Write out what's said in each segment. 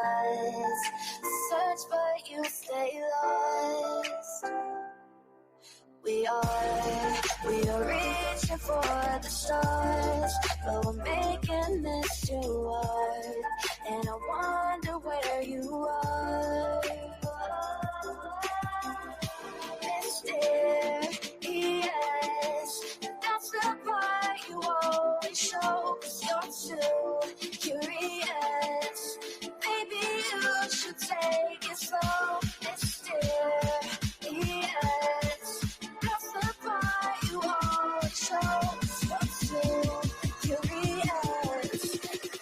skies. Search but you stay lost. We are reaching for the stars, but we're making this too hard. And I wonder where you are. Mysterious, that's the part you always show, 'cause you're too curious. Maybe you should take it slow. Mysterious, that's the part you always show, 'cause you're too curious.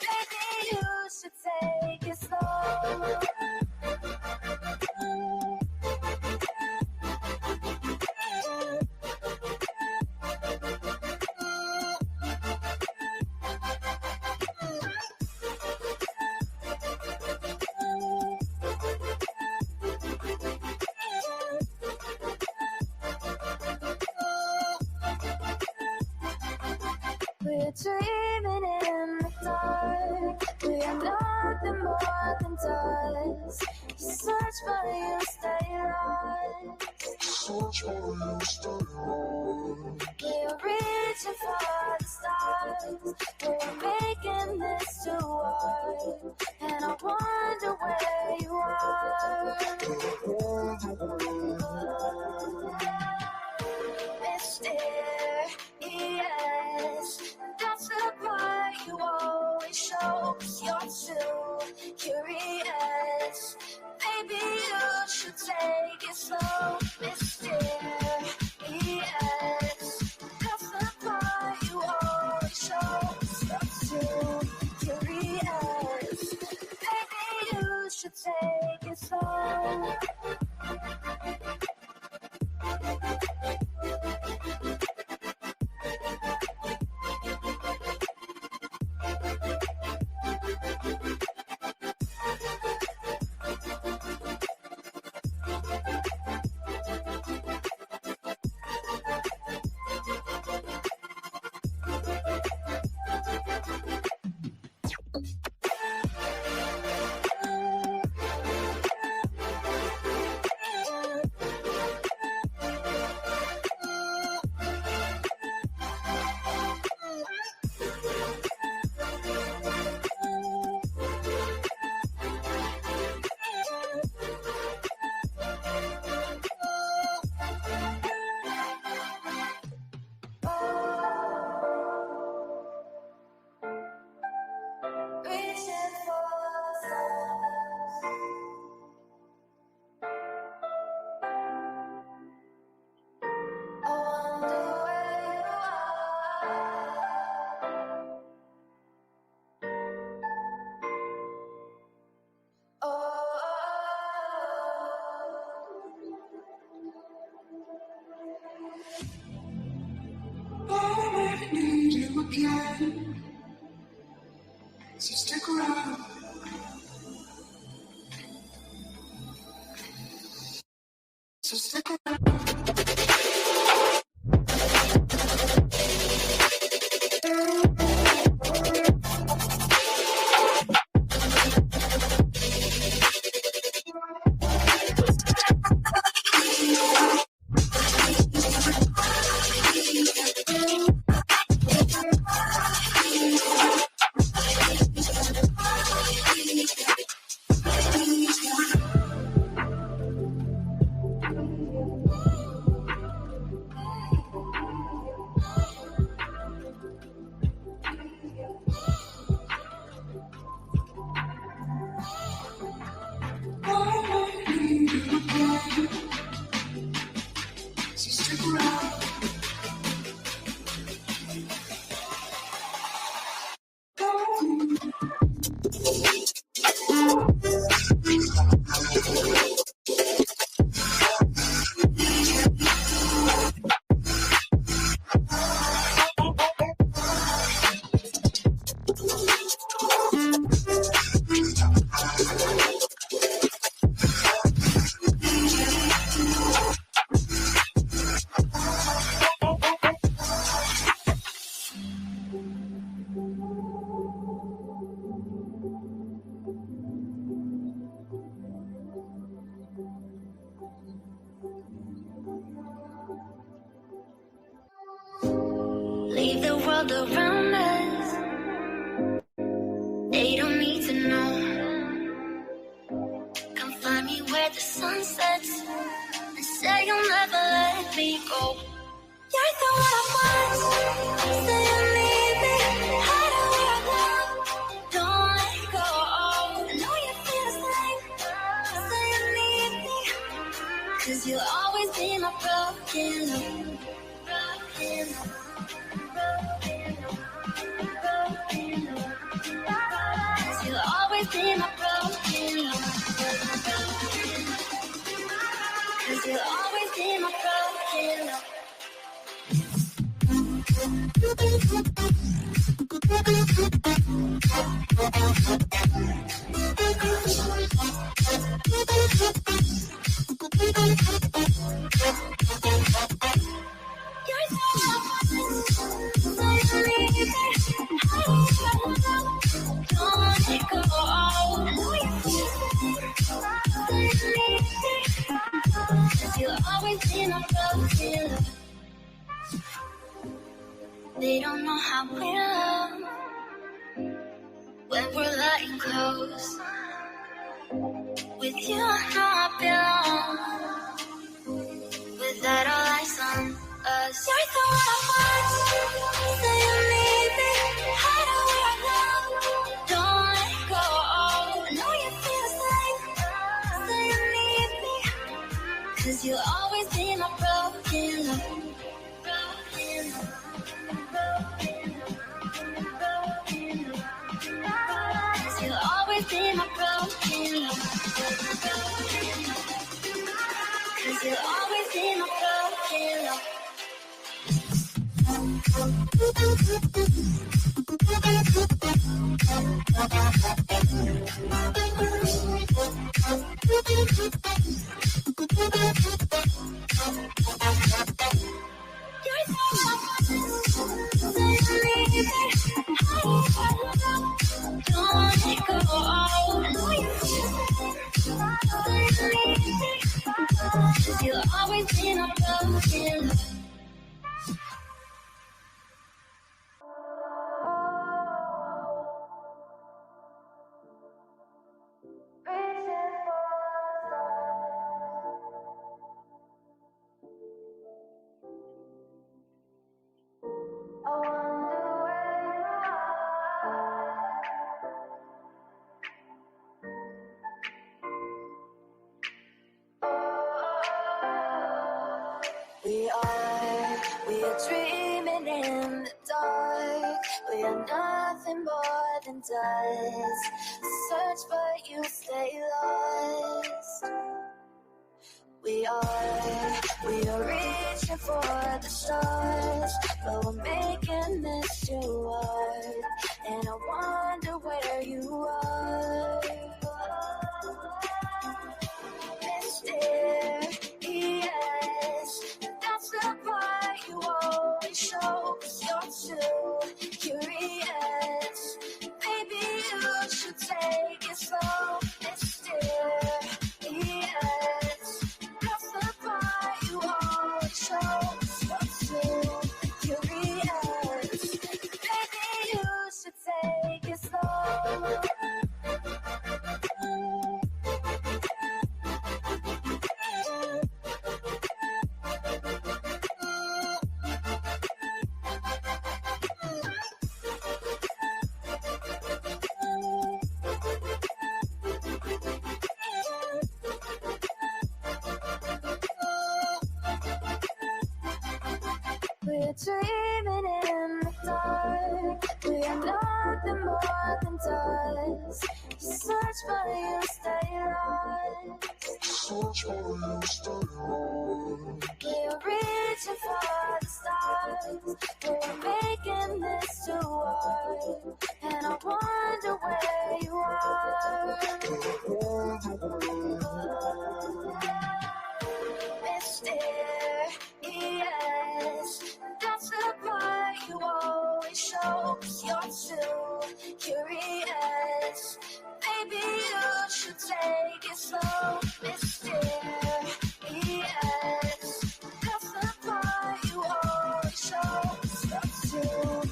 Maybe you should take it slow. We're dreaming in the dark. We are nothing more than dust. You search but you stay lost. Search but you stay lost. We're reaching for the stars. We're making this too hard. And I wonder where you are. Mysterious, that's the part you always show, 'cause you're too curious. Maybe you should take it slow. Mysterious, that's the part you always show, 'cause you're too curious. Maybe you should take it slow. Reaching for the stars. I wonder where you are. Oh. I need you again, so stick around. So stick around. world around us. They don't need to know. Come find me where the sun sets and say you'll never let me go. You're the one I want. Say you need me. Hide where I love. Don't let go. I know you feel the same. Say you need me. 'Cause you'll always be my broken love. Broken love. Broken love. Broken love. 'Cause you'll always be my broken love. Broken love. 'Cause you'll always be my broken love. They don't know how we love when we're letting close. With you, I know I belong. With that, all eyes on us. You're the one I want. Say you need me. Hide where I love. Don't let go. I know you feel the same. Say you need me. 'Cause you'll always be my broken love. Broken love. Cause you'll always be my broken love. Cause you'll always be my broken love. You'll always be my broken love. We are dreaming in the dark. We are nothing more than dust. Search but you stay lost. We are reaching for the stars, but we're making this too hard. And I wonder where you are. Mysterious, that's the part you always show. 'Cause you're too curious. Maybe you should take it slow. Mysterious, that's the part you always show. 'Cause you're too curious. Maybe you should take it slow. We're dreaming in the dark. We are nothing more than dust. You search but you stay lost. Search for you, stay lost. We're reaching for the stars. We're making this too hard. And I wonder where you are. Mysterious, that's the part you always show. 'Cause you're too curious. Maybe you should take it slow. Mysterious, that's the part you always show. 'Cause you're too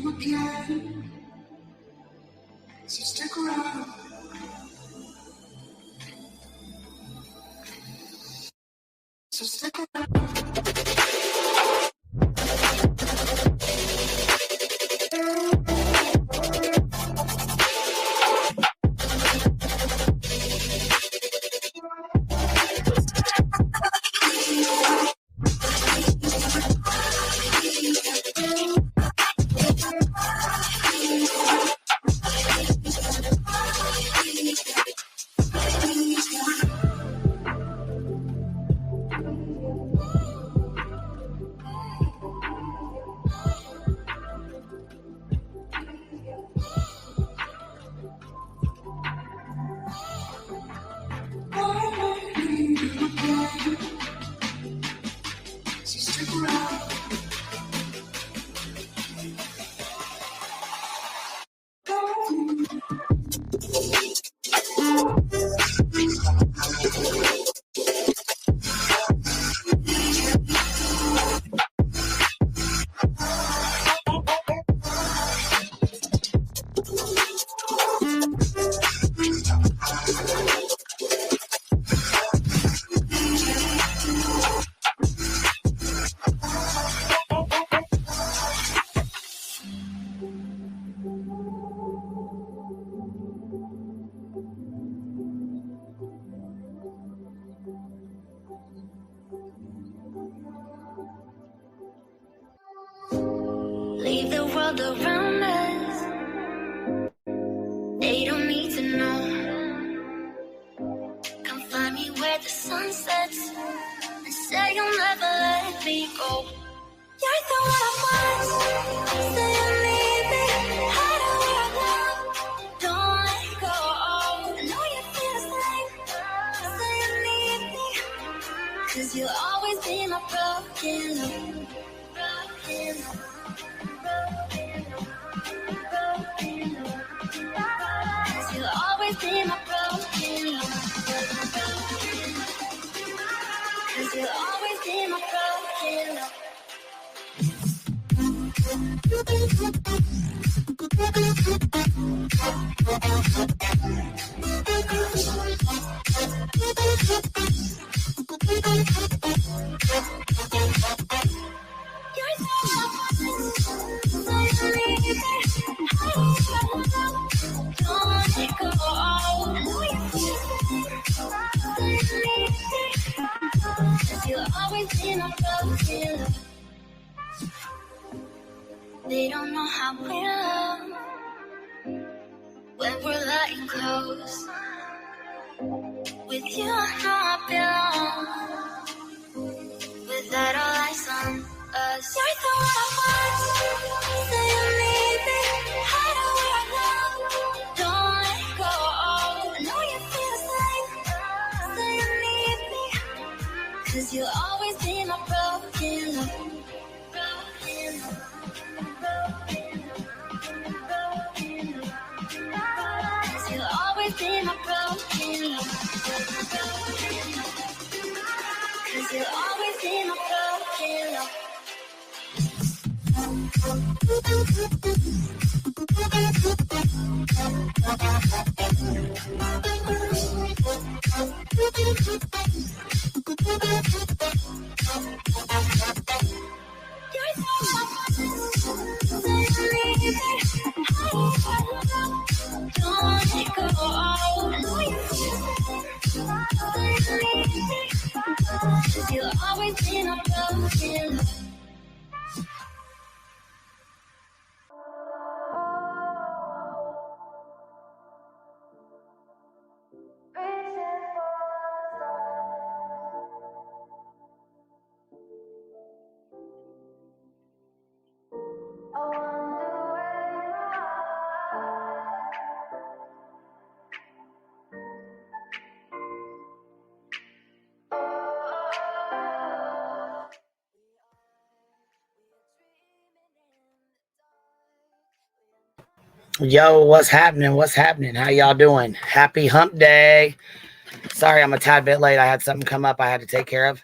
you again. So stick around. So stick around. Leave the world around us. They don't need to know. Come find me where the sun sets and say you'll never let me go. You're the one I want. Say you need me. Hide away right now. Don't let go. I know you feel the same. Say you need me. 'Cause you'll always be my broken love. Broken love. Cause you'll always be my broken love. Cause you'll always be my broken love. You're so don't let it go. I know you feel it. Cause you'll always be my broken love. They don't know how we love when we're letting close. With you, I know I belong. Without all eyes on us, you're the one I want. Say you need me. Hide away right now. Don't let go. I know you feel the same. Say you need me. 'Cause you'll always be my broken love. Broken love. Cause you'll always be my broken love. Cause you'll always be my broken love. You'll always be my broken love. Yo, what's happening? What's happening? How y'all doing? Happy hump day. Sorry, I'm a tad bit late. I had something come up I had to take care of.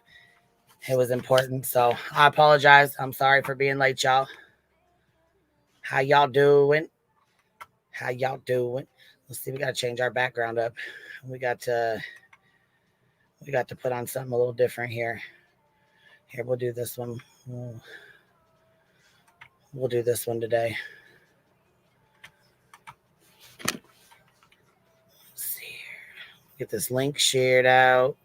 It was important, so I apologize. I'm sorry for being late, y'all. How y'all doing? How y'all doing? Let's see. We got to change our background up. We got to put on something a little different here. Here, we'll do this one. We'll do this one today. Let's see here. Get this link shared out.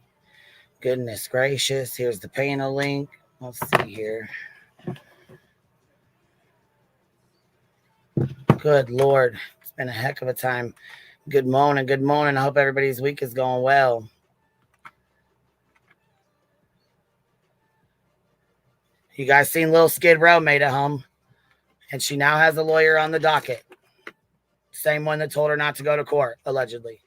Goodness gracious. Here's the panel link. Let's see here. Good Lord. It's been a heck of a time. Good morning. Good morning. I hope everybody's week is going well. You guys seen Little Skid Row made a home, and she now has a lawyer on the docket. Same one that told her not to go to court, allegedly.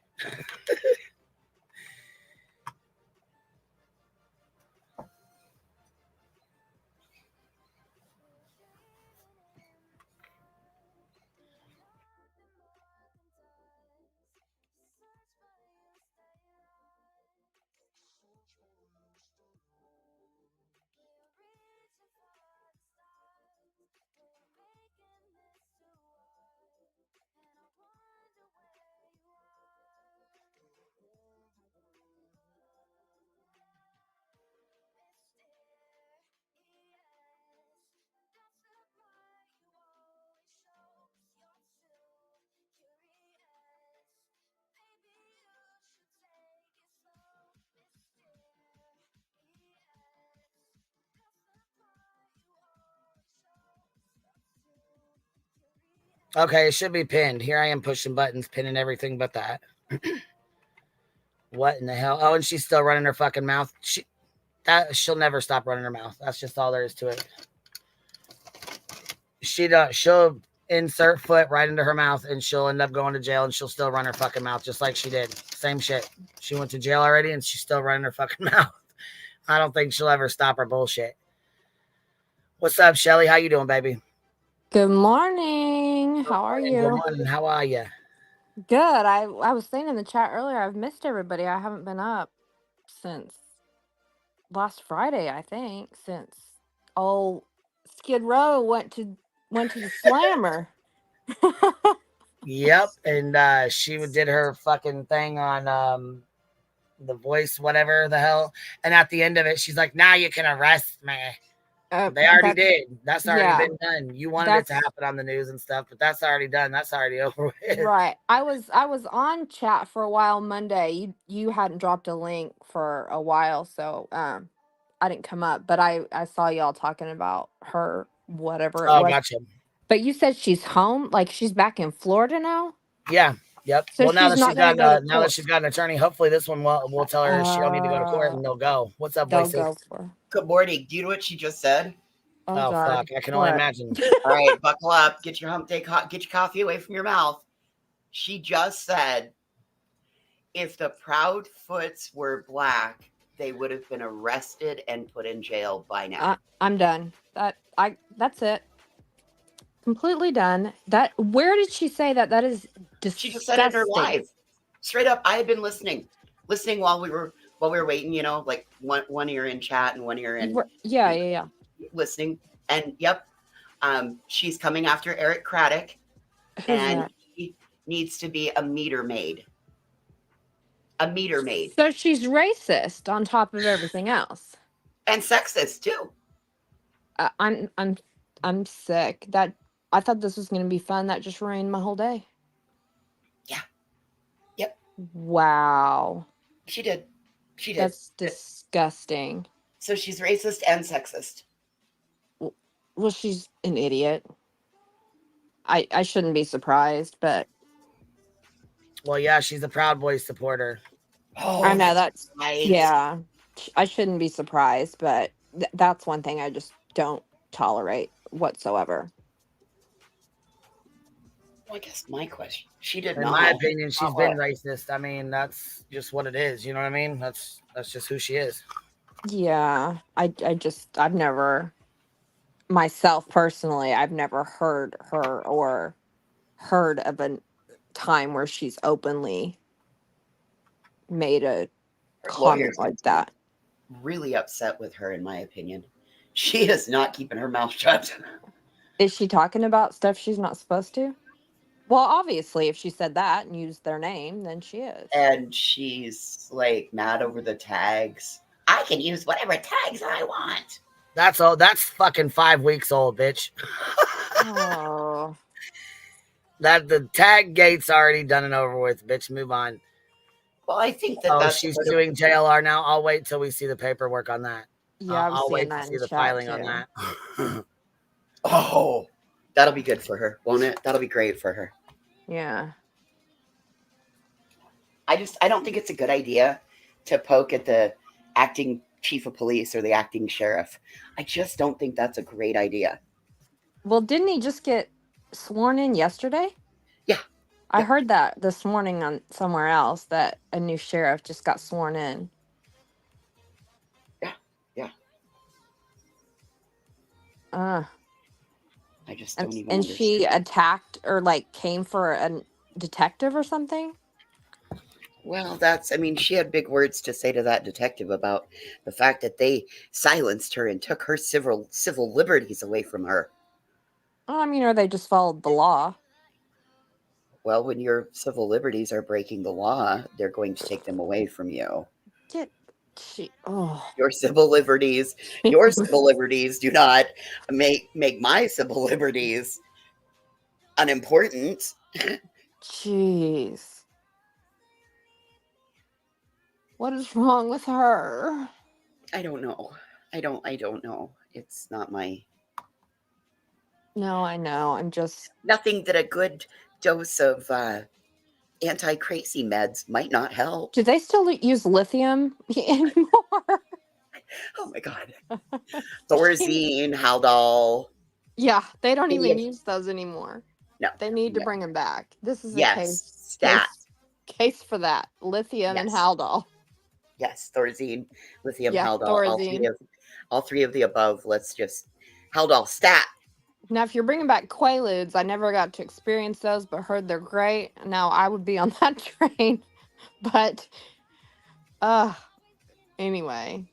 Okay, it should be pinned. Here I am pushing buttons, pinning everything but that. What in the hell? Oh, and she's still running her fucking mouth. She'll never stop running her mouth. That's just all there is to it. She'll insert foot right into her mouth and she'll end up going to jail and she'll still run her fucking mouth just like she did. Same shit. She went to jail already and she's still running her fucking mouth. I don't think she'll ever stop her bullshit. What's up, Shelly? How you doing, baby? Good morning. How are you? Good morning. How are you? Good. I was saying in the chat earlier, I've missed everybody. I haven't been up since last Friday, I think, since old Skid Row went to the slammer. Yep, and she did her fucking thing on The Voice, whatever the hell. And at the end of it, she's like, "Now you can arrest me." They already did. That's already been done. You wanted it to happen on the news and stuff, but that's already done. That's already over with. Right. I was on chat for a while Monday. You hadn't dropped a link for a while, so I didn't come up, but I saw y'all talking about her, whatever it was. Gotcha. But you said she's home, like she's back in Florida now? Yeah. Yep. So well, now she's that not gonna go to now that court. she's got an attorney, hopefully this one will tell her she don't need to go to court and they'll go. What's up, They'll voices? go for. Good morning. Do you know what she just said? Oh, Oh God. fuck! I can only imagine. All right, buckle up. Get your hump day. Get your coffee away from your mouth. She just said, if the Proudfoots were black, they would have been arrested and put in jail by now. I'm done. That's it. Completely done. Where did she say that? That is disgusting. She just said it in her live. Straight up, I had been listening while we were waiting. You know, like one ear in chat and one ear in. Yeah. Listening, and yep, she's coming after Eric Craddock, and he needs to be a meter maid. A meter maid. So she's racist on top of everything else, and sexist too. I'm sick. I thought this was going to be fun. That just ruined my whole day. Yeah. Yep. Wow. She did. That's disgusting. So she's racist and sexist. Well, she's an idiot. I shouldn't be surprised, but. Well, yeah, she's a Proud Boys supporter. Oh, I know that's right. Yeah. I shouldn't be surprised, but that's one thing I just don't tolerate whatsoever. Well, I guess my question. She did In not. my opinion, she's been racist. I mean, that's just what it is. You know what I mean? That's just who she is. Yeah. I've never, myself personally, I've never heard her or heard of a time where she's openly made a comment like that. Really upset with her, in my opinion. She is not keeping her mouth shut. Is she talking about stuff she's not supposed to? Well, obviously, if she said that and used their name, then she is. And she's like mad over the tags. I can use whatever tags I want. That's all. That's fucking 5 weeks old, bitch. Oh. That the tag gate's already done and over with, bitch. Move on. Well, I think that's she's suing JLR now. I'll wait till we see the paperwork on that. Yeah, I was I'll seeing wait to that see in the chat filing too. on that. Oh, that'll be good for her, won't it? That'll be great for her. Yeah. I don't think it's a good idea to poke at the acting chief of police or the acting sheriff. I just don't think that's a great idea. Well, didn't he just get sworn in yesterday? Yeah. I heard that this morning on somewhere else that a new sheriff just got sworn in. Yeah. I just don't even and understand. she attacked or like came for a detective or something? Well, she had big words to say to that detective about the fact that they silenced her and took her civil liberties away from her. Well, I mean, or they just followed the law. Well, when your civil liberties are breaking the law, they're going to take them away from you. Your civil liberties do not make my civil liberties unimportant. Jeez. What is wrong with her? I don't know. I don't know. It's not my... No, I know. I'm just... Nothing that a good dose of anti-crazy meds might not help. Do they still use lithium anymore? Oh my God. Thorazine, Haldol. Yeah, they don't even use those anymore. No. They need to bring them back. This is a case for that. Lithium and Haldol. Yes, Thorazine, lithium, Haldol. Thorazine. All three of the above. Let's just... Haldol, stat. Now, if you're bringing back Quaaludes, I never got to experience those, but heard they're great. Now, I would be on that train. But, anyway.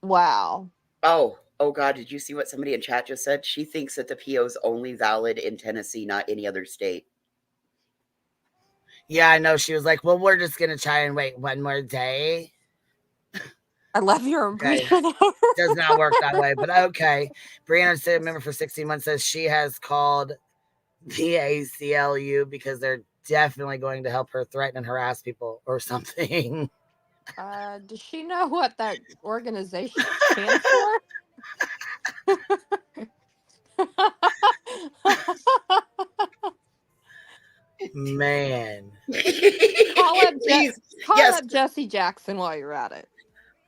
Wow. Oh God, did you see what somebody in chat just said? She thinks that the PO is only valid in Tennessee, not any other state. Yeah, I know. She was like, well, we're just going to try and wait one more day. I love your impression. Does not work that way, but okay. Brianna, member for 16 months, says she has called the ACLU because they're definitely going to help her threaten and harass people or something. Does she know what that organization stands for? Man. Call up Jesse Jackson while you're at it.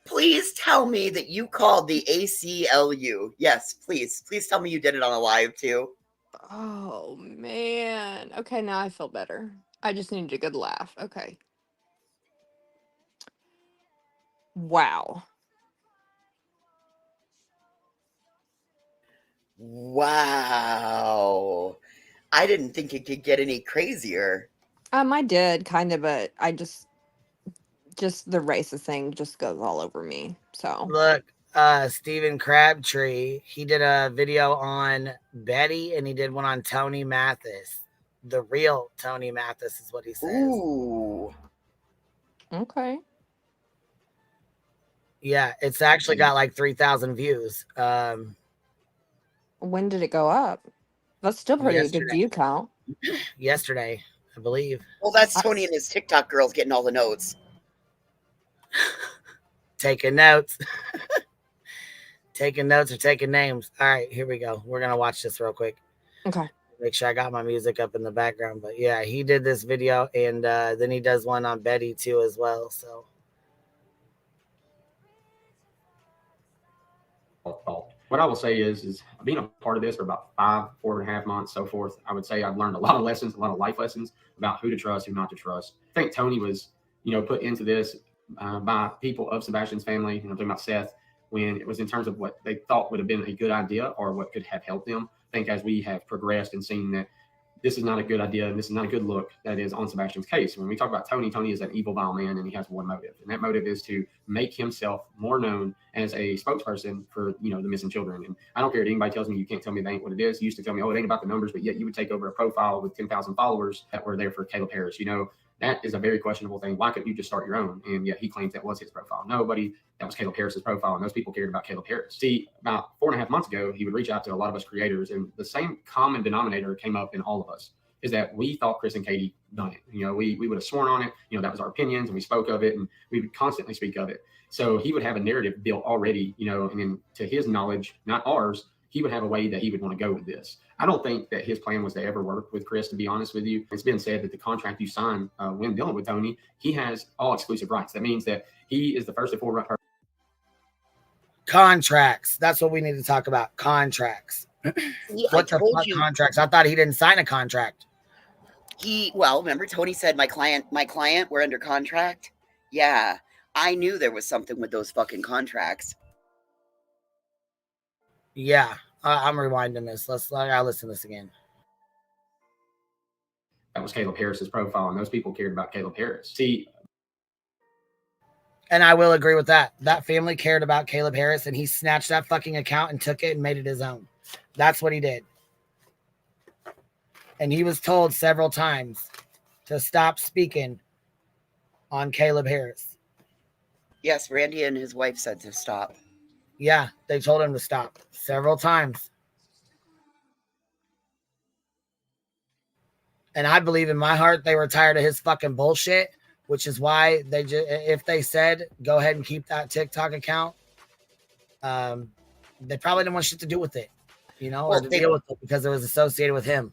Please tell me that you called the ACLU. Yes, please. Please tell me you did it on a live too. Oh, man. Okay, now I feel better. I just needed a good laugh. Okay. Wow. Wow. I didn't think it could get any crazier. I did kind of, but I just the racist thing just goes all over me. So look, Stephen Crabtree, he did a video on Betty and he did one on Tony Mathis. The real Tony Mathis is what he says. Ooh. Okay. Yeah, it's actually got like 3,000 views. When did it go up? That's still pretty good view count. Yesterday, I believe. Well, that's Tony and his TikTok girls getting all the notes. Taking notes. Taking notes or taking names. All right, here we go. We're going to watch this real quick. Okay. Make sure I got my music up in the background. But yeah, he did this video and then he does one on Betty too as well. So. What I will say is being a part of this for about 4.5 months, so forth, I would say I've learned a lot of lessons, a lot of life lessons about who to trust, who not to trust. I think Tony was, put into this by people of Sebastian's family, talking about Seth, when it was in terms of what they thought would have been a good idea or what could have helped them. I think as we have progressed and seen that this is not a good idea, and this is not a good look that is on Sebastian's case. When we talk about Tony, Tony is an evil, vile man, and he has one motive, and that motive is to make himself more known as a spokesperson for, you know, the missing children. And I don't care if anybody tells me you can't tell me that ain't what it is. You used to tell me, oh, it ain't about the numbers, but yet you would take over a profile with 10,000 followers that were there for Caleb Harris. You know, that is a very questionable thing. Why couldn't you just start your own? And yet he claims that was his profile. Nobody, that was Caleb Harris's profile, and those people cared about Caleb Harris. See, about 4.5 months ago, he would reach out to a lot of us creators, and the same common denominator came up in all of us, is that we thought Chris and Katie done it. You know, we would have sworn on it. You know, that was our opinions, and we spoke of it, and we would constantly speak of it. So he would have a narrative built already, you know, and then to his knowledge, not ours, he would have a way that he would want to go with this. I don't think that his plan was to ever work with Chris, to be honest with you. It's been said that the contract you sign when dealing with Tony, he has all exclusive rights. That means that he is the first and foremost. Contracts. That's what we need to talk about. Contracts. What the fuck contracts? I thought he didn't sign a contract. Well, remember Tony said my client, we're under contract. Yeah, I knew there was something with those fucking contracts. Yeah, I'm rewinding this. I'll listen to this again. That was Caleb Harris's profile, and those people cared about Caleb Harris. See, and I will agree with that. That family cared about Caleb Harris, and he snatched that fucking account and took it and made it his own. That's what he did. And he was told several times to stop speaking on Caleb Harris. Yes, Randy and his wife said to stop. Yeah, they told him to stop several times. And I believe in my heart they were tired of his fucking bullshit, which is why they just, if they said, go ahead and keep that TikTok account, they probably didn't want shit to do with it, you know, or to deal with it because it was associated with him.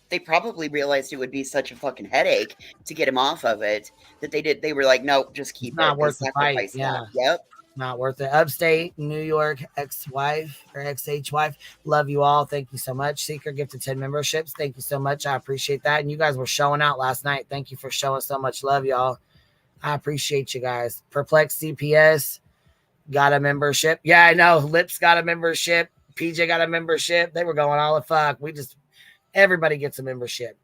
They probably realized it would be such a fucking headache to get him off of it that they were like, nope, just keep it. Not worth the fight. Yeah. Yep. Not worth it. Upstate New York ex-wife or ex-wife. Love you all. Thank you so much. Seeker gifted 10 memberships. Thank you so much. I appreciate that. And you guys were showing out last night. Thank you for showing so much love, y'all. I appreciate you guys. Perplex CPS got a membership. Yeah, I know. Lips got a membership. PJ got a membership. They were going all the fuck. Everybody gets a membership.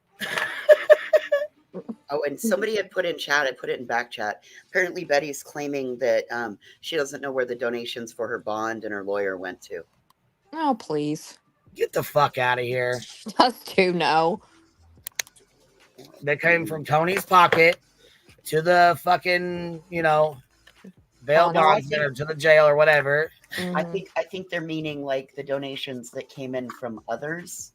Oh, and somebody had put in chat, I put it in back chat. Apparently Betty's claiming that she doesn't know where the donations for her bond and her lawyer went to. Oh, please. Get the fuck out of here. Us too, no. They came from Tony's pocket to the fucking, you know, bail bonds or to the jail or whatever. Mm-hmm. I think they're meaning like the donations that came in from others.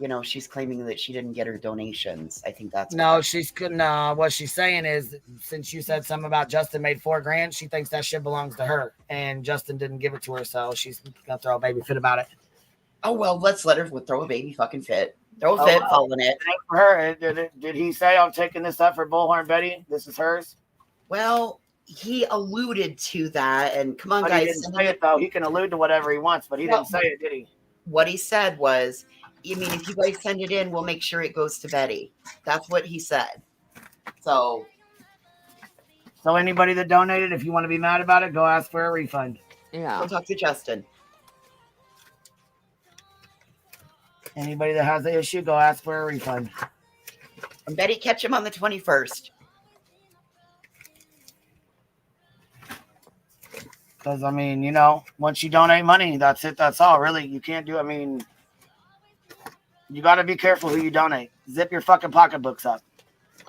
You know, she's claiming that she didn't get her donations. I think that's no. What she's saying is, since you said something about Justin made $4,000, she thinks that shit belongs to her, and Justin didn't give it to her, so she's gonna throw a baby fit about it. Oh well, let's let her throw a baby fucking fit. Throw a fit, following it. For her, did he say I'm taking this up for Bullhorn Betty? This is hers. Well, he alluded to that, and come on, but guys. He didn't say it though. He can allude to whatever he wants, but he didn't say it, did he? What he said was, I mean, if you guys send it in, we'll make sure it goes to Betty. That's what he said. So anybody that donated, if you want to be mad about it, go ask for a refund. Yeah. Go talk to Justin. Anybody that has the issue, go ask for a refund. And Betty, catch him on the 21st. Because, I mean, you know, once you donate money, that's it. That's all, really. You can't do, I mean, you got to be careful who you donate. Zip your fucking pocketbooks up.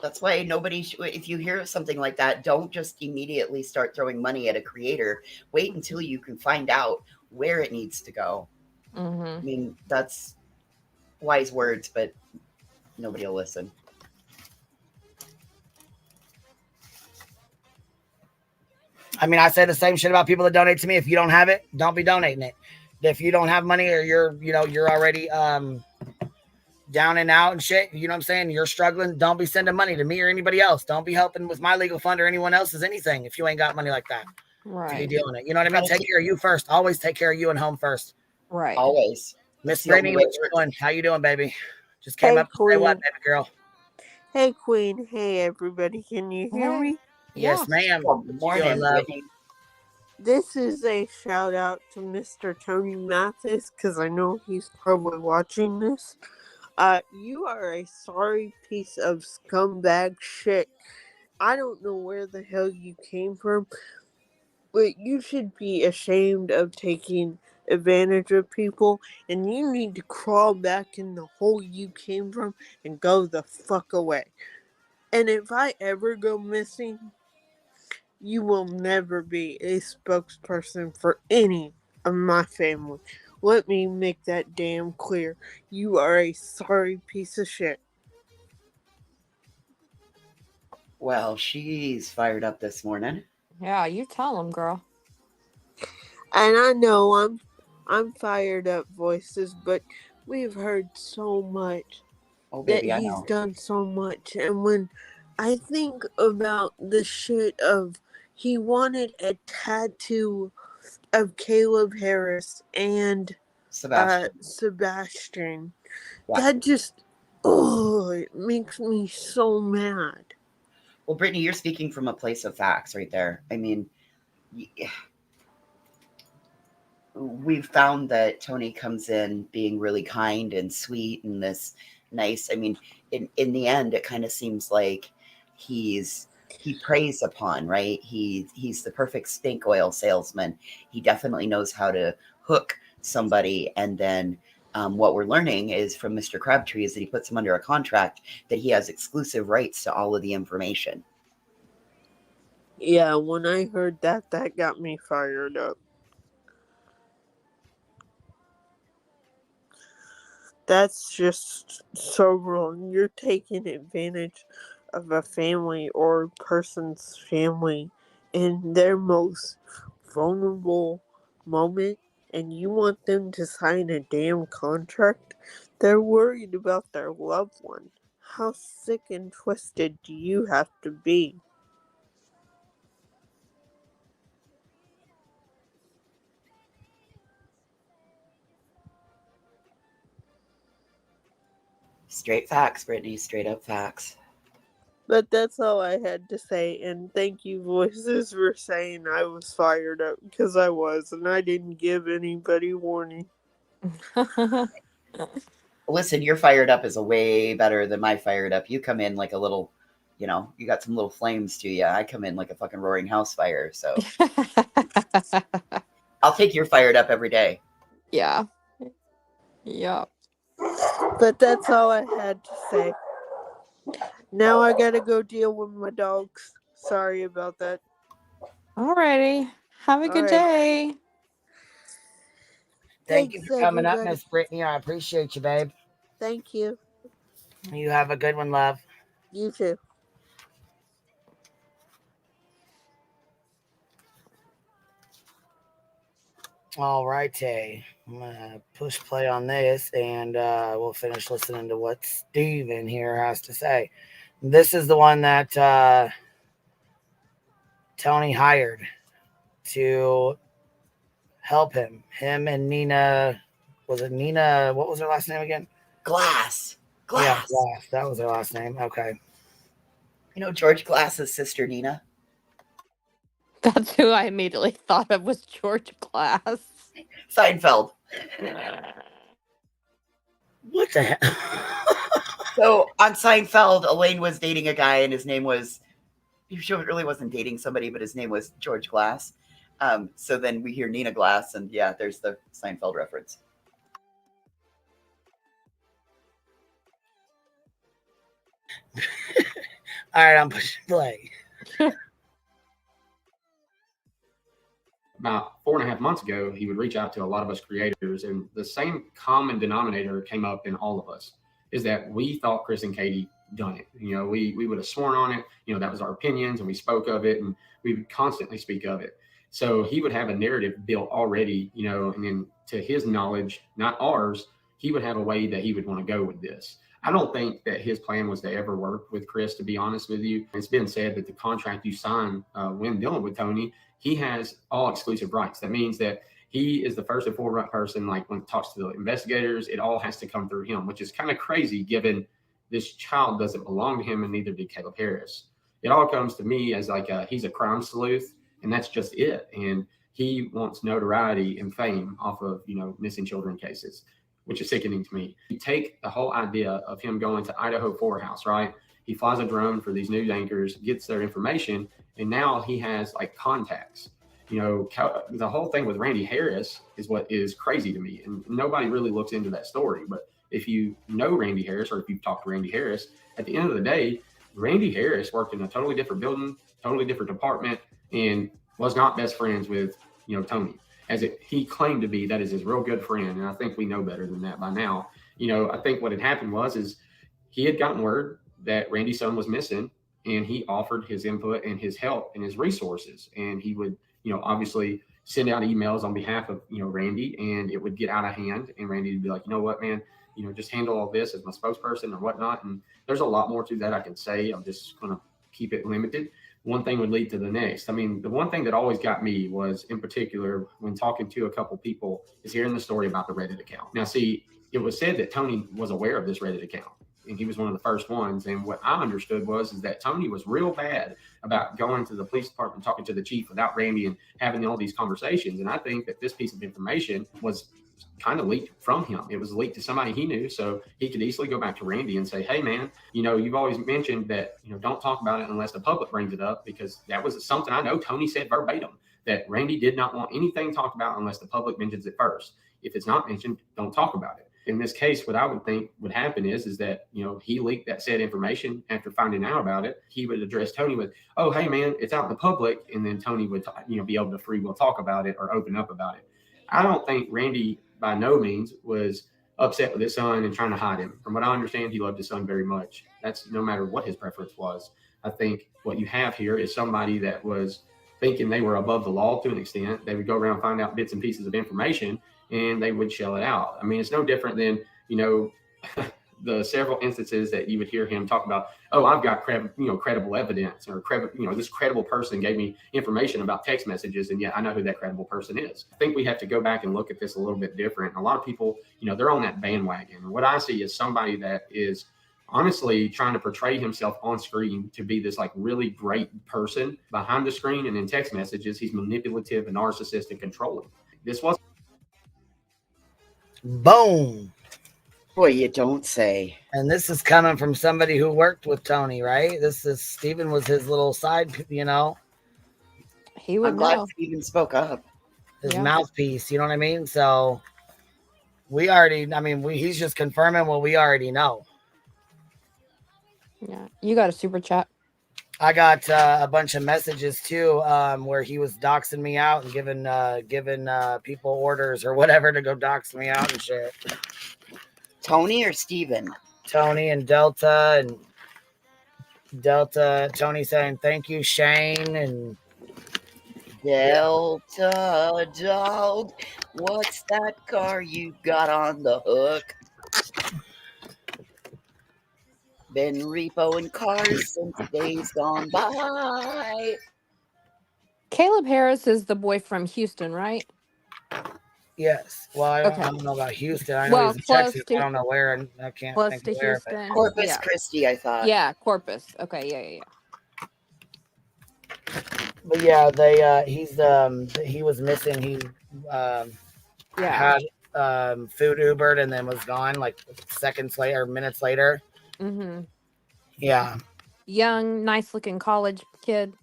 That's why if you hear something like that, don't just immediately start throwing money at a creator. Wait until you can find out where it needs to go. Mm-hmm. I mean, that's wise words, but nobody will listen. I mean, I say the same shit about people that donate to me. If you don't have it, don't be donating it. If you don't have money or you're already down and out and shit, you know what I'm saying? You're struggling. Don't be sending money to me or anybody else. Don't be helping with my legal fund or anyone else's anything if you ain't got money like that. Right. Be doing it. You know what I mean? Take care of you first. Always take care of you and home first. Right. Always. Miss Brittany, what you doing? How you doing, baby? Just came up to say what, baby girl? Hey, Queen. Hey, everybody. Can you hear me? Yes, ma'am. Good morning, Brittany. This is a shout out to Mr. Tony Mathis because I know he's probably watching this. You are a sorry piece of scumbag shit. I don't know where the hell you came from, but you should be ashamed of taking advantage of people, and you need to crawl back in the hole you came from and go the fuck away. And if I ever go missing, you will never be a spokesperson for any of my family. Let me make that damn clear. You are a sorry piece of shit. Well, she's fired up this morning. Yeah, you tell them, girl. And I know I'm fired up, voices, but we've heard so much Oh, that baby, I he's know. done so much. And when I think about the shit of he wanted a tattoo of Caleb Harris and Sebastian. Yeah. That just, it makes me so mad. Well, Brittany, you're speaking from a place of facts right there. I mean, we've found that Tony comes in being really kind and sweet and this nice. I mean, in the end, it kind of seems like he preys upon, right? He's the perfect stink oil salesman. He definitely knows how to hook somebody, and then what we're learning is from Mr. Crabtree is that he puts him under a contract that he has exclusive rights to all of the information. Yeah, when I heard that got me fired up. That's just so wrong. You're taking advantage of a family or person's family in their most vulnerable moment, and you want them to sign a damn contract? They're worried about their loved one. How sick and twisted do you have to be? Straight facts, Brittany, straight up facts. But that's all I had to say, and thank you, voices, for saying I was fired up, because I was, and I didn't give anybody warning. Listen, your fired up is a way better than my fired up. You come in like a little, you got some little flames to you. I come in like a fucking roaring house fire. So I'll take your fired up every day. Yeah. Yep. But that's all I had to say. Now I gotta go deal with my dogs. Sorry about that. Alrighty. Have a good day. Thank you Thanks, for coming up, everybody. Miss Brittany. I appreciate you, babe. Thank you. You have a good one, love. You too. All righty. I'm going to push play on this and we'll finish listening to what Steven here has to say. This is the one that Tony hired to help him. Him and Nina. Was it Nina? What was her last name again? Glass. Yeah, Glass. That was her last name. Okay. You know George Glass's sister, Nina? That's who I immediately thought of was George Glass. Seinfeld. What the hell? So on Seinfeld, Elaine was dating a guy, and his name was, he really wasn't dating somebody, but his name was George Glass. So then we hear Nina Glass, and yeah, there's the Seinfeld reference. All right, I'm pushing play. About 4.5 months ago, he would reach out to a lot of us creators, and the same common denominator came up in all of us, is that we thought Chris and Katie done it. We would have sworn on it. That was our opinions, and we spoke of it, and we would constantly speak of it. So he would have a narrative built already, and then to his knowledge, not ours, he would have a way that he would want to go with this. I don't think that his plan was to ever work with Chris, to be honest with you. It's been said that the contract you sign when dealing with Tony, he has all exclusive rights. That means that he is the first and forefront person. Like when it talks to the investigators, it all has to come through him, which is kind of crazy given this child doesn't belong to him and neither did Caleb Harris. It all comes to me as like he's a crime sleuth, and that's just it. And he wants notoriety and fame off of missing children cases. which is sickening to me. You take the whole idea of him going to Idaho 4 House, right? He flies a drone for these news anchors, gets their information, and now he has like contacts. You know, the whole thing with Randy Harris is what is crazy to me, and nobody really looks into that story. But if you know Randy Harris, or if you've talked to Randy Harris, at the end of the day, Randy Harris worked in a totally different building, totally different department, and was not best friends with, you know, Tony, as he claimed to be. That is his real good friend, and I think we know better than that by now. You know, I think what had happened is he had gotten word that Randy's son was missing, and he offered his input and his help and his resources, and he would, you know, obviously send out emails on behalf of, you know, Randy, and it would get out of hand, and Randy would be like, you know what, man, you know, just handle all this as my spokesperson or whatnot. And there's a lot more to that I can say. I'm just going to keep it limited. One thing would lead to the next. I mean, the one thing that always got me was, in particular, when talking to a couple people, is hearing the story about the Reddit account. Now, see, it was said that Tony was aware of this Reddit account, and he was one of the first ones. And what I understood is that Tony was real bad about going to the police department, talking to the chief without Randy, and having all these conversations. And I think that this piece of information was kind of leaked from him. It was leaked to somebody he knew, so he could easily go back to Randy and say, hey man, you know, you've always mentioned that, you know, don't talk about it unless the public brings it up, because that was something I know Tony said verbatim, that Randy did not want anything talked about unless the public mentions it first. If it's not mentioned, don't talk about it. In this case, what I would think would happen is that, you know, he leaked that said information. After finding out about it, he would address Tony with, oh, hey man, it's out in the public. And then Tony would, you know, be able to free will talk about it or open up about it. I don't think Randy by no means was upset with his son and trying to hide him. From what I understand, he loved his son very much. That's no matter what his preference was. I think what you have here is somebody that was thinking they were above the law to an extent. They would go around, find out bits and pieces of information, and they would shell it out. I mean, it's no different than, you know, the several instances that you would hear him talk about, oh, I've got credible evidence, or this credible person gave me information about text messages, and yet I know who that credible person is. I think we have to go back and look at this a little bit different. A lot of people, you know, they're on that bandwagon. And what I see is somebody that is honestly trying to portray himself on screen to be this like really great person. Behind the screen and in text messages, he's manipulative and narcissistic and controlling. This was boom. Boy, you don't say. And this is coming from somebody who worked with Tony, right? This is Steven was his little side, you know. He would I'm glad know. Steven spoke up. His mouthpiece, you know what I mean? So he's just confirming what we already know. Yeah. You got a super chat. I got a bunch of messages too, where he was doxing me out and giving people orders or whatever to go dox me out and shit. Tony or Steven? Tony and Delta Tony saying thank you, Shane, and Delta dog, what's that car you got on the hook? Been repoing cars since days gone by. Caleb Harris is the boy from Houston, right? Yes. Well, I don't know about Houston. I know he's in Texas. I don't know where, and I can't think of where. Houston. Corpus Christi, I thought. Yeah, Corpus. Okay, yeah. But yeah, he was missing. He had food Ubered and then was gone like seconds later, minutes later. Mm-hmm. Yeah. Young, nice looking college kid,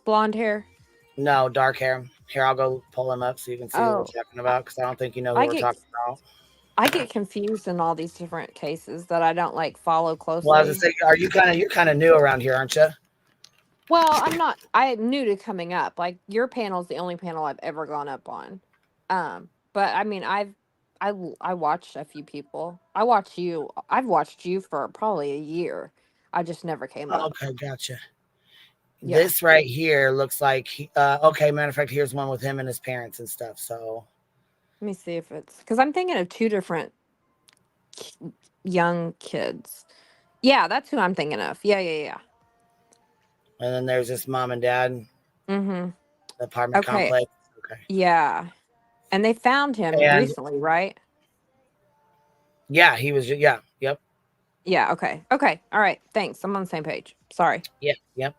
blonde hair. No, dark hair. Here, I'll go pull him up so you can see what we're talking about, because I don't think you know who we're talking about. I get confused in all these different cases that I don't like follow closely. Well, I was just saying, you're kind of new around here, aren't you? Well, I'm not. I'm new to coming up. Like, your panel is the only panel I've ever gone up on. But I mean, I watched a few people. I've watched you for probably a year. I just never came up. Okay, gotcha. Yeah. This right here looks like okay, matter of fact, here's one with him and his parents and stuff. So let me see if it's, because I'm thinking of two different young kids. Yeah, that's who I'm thinking of. Yeah. And then there's this mom and dad. Mm-hmm. Apartment complex. Okay. Yeah. And they found him recently, right? Yeah, he was. Yeah. Yep. Yeah. Okay. All right. Thanks. I'm on the same page. Sorry. Yeah. Yep.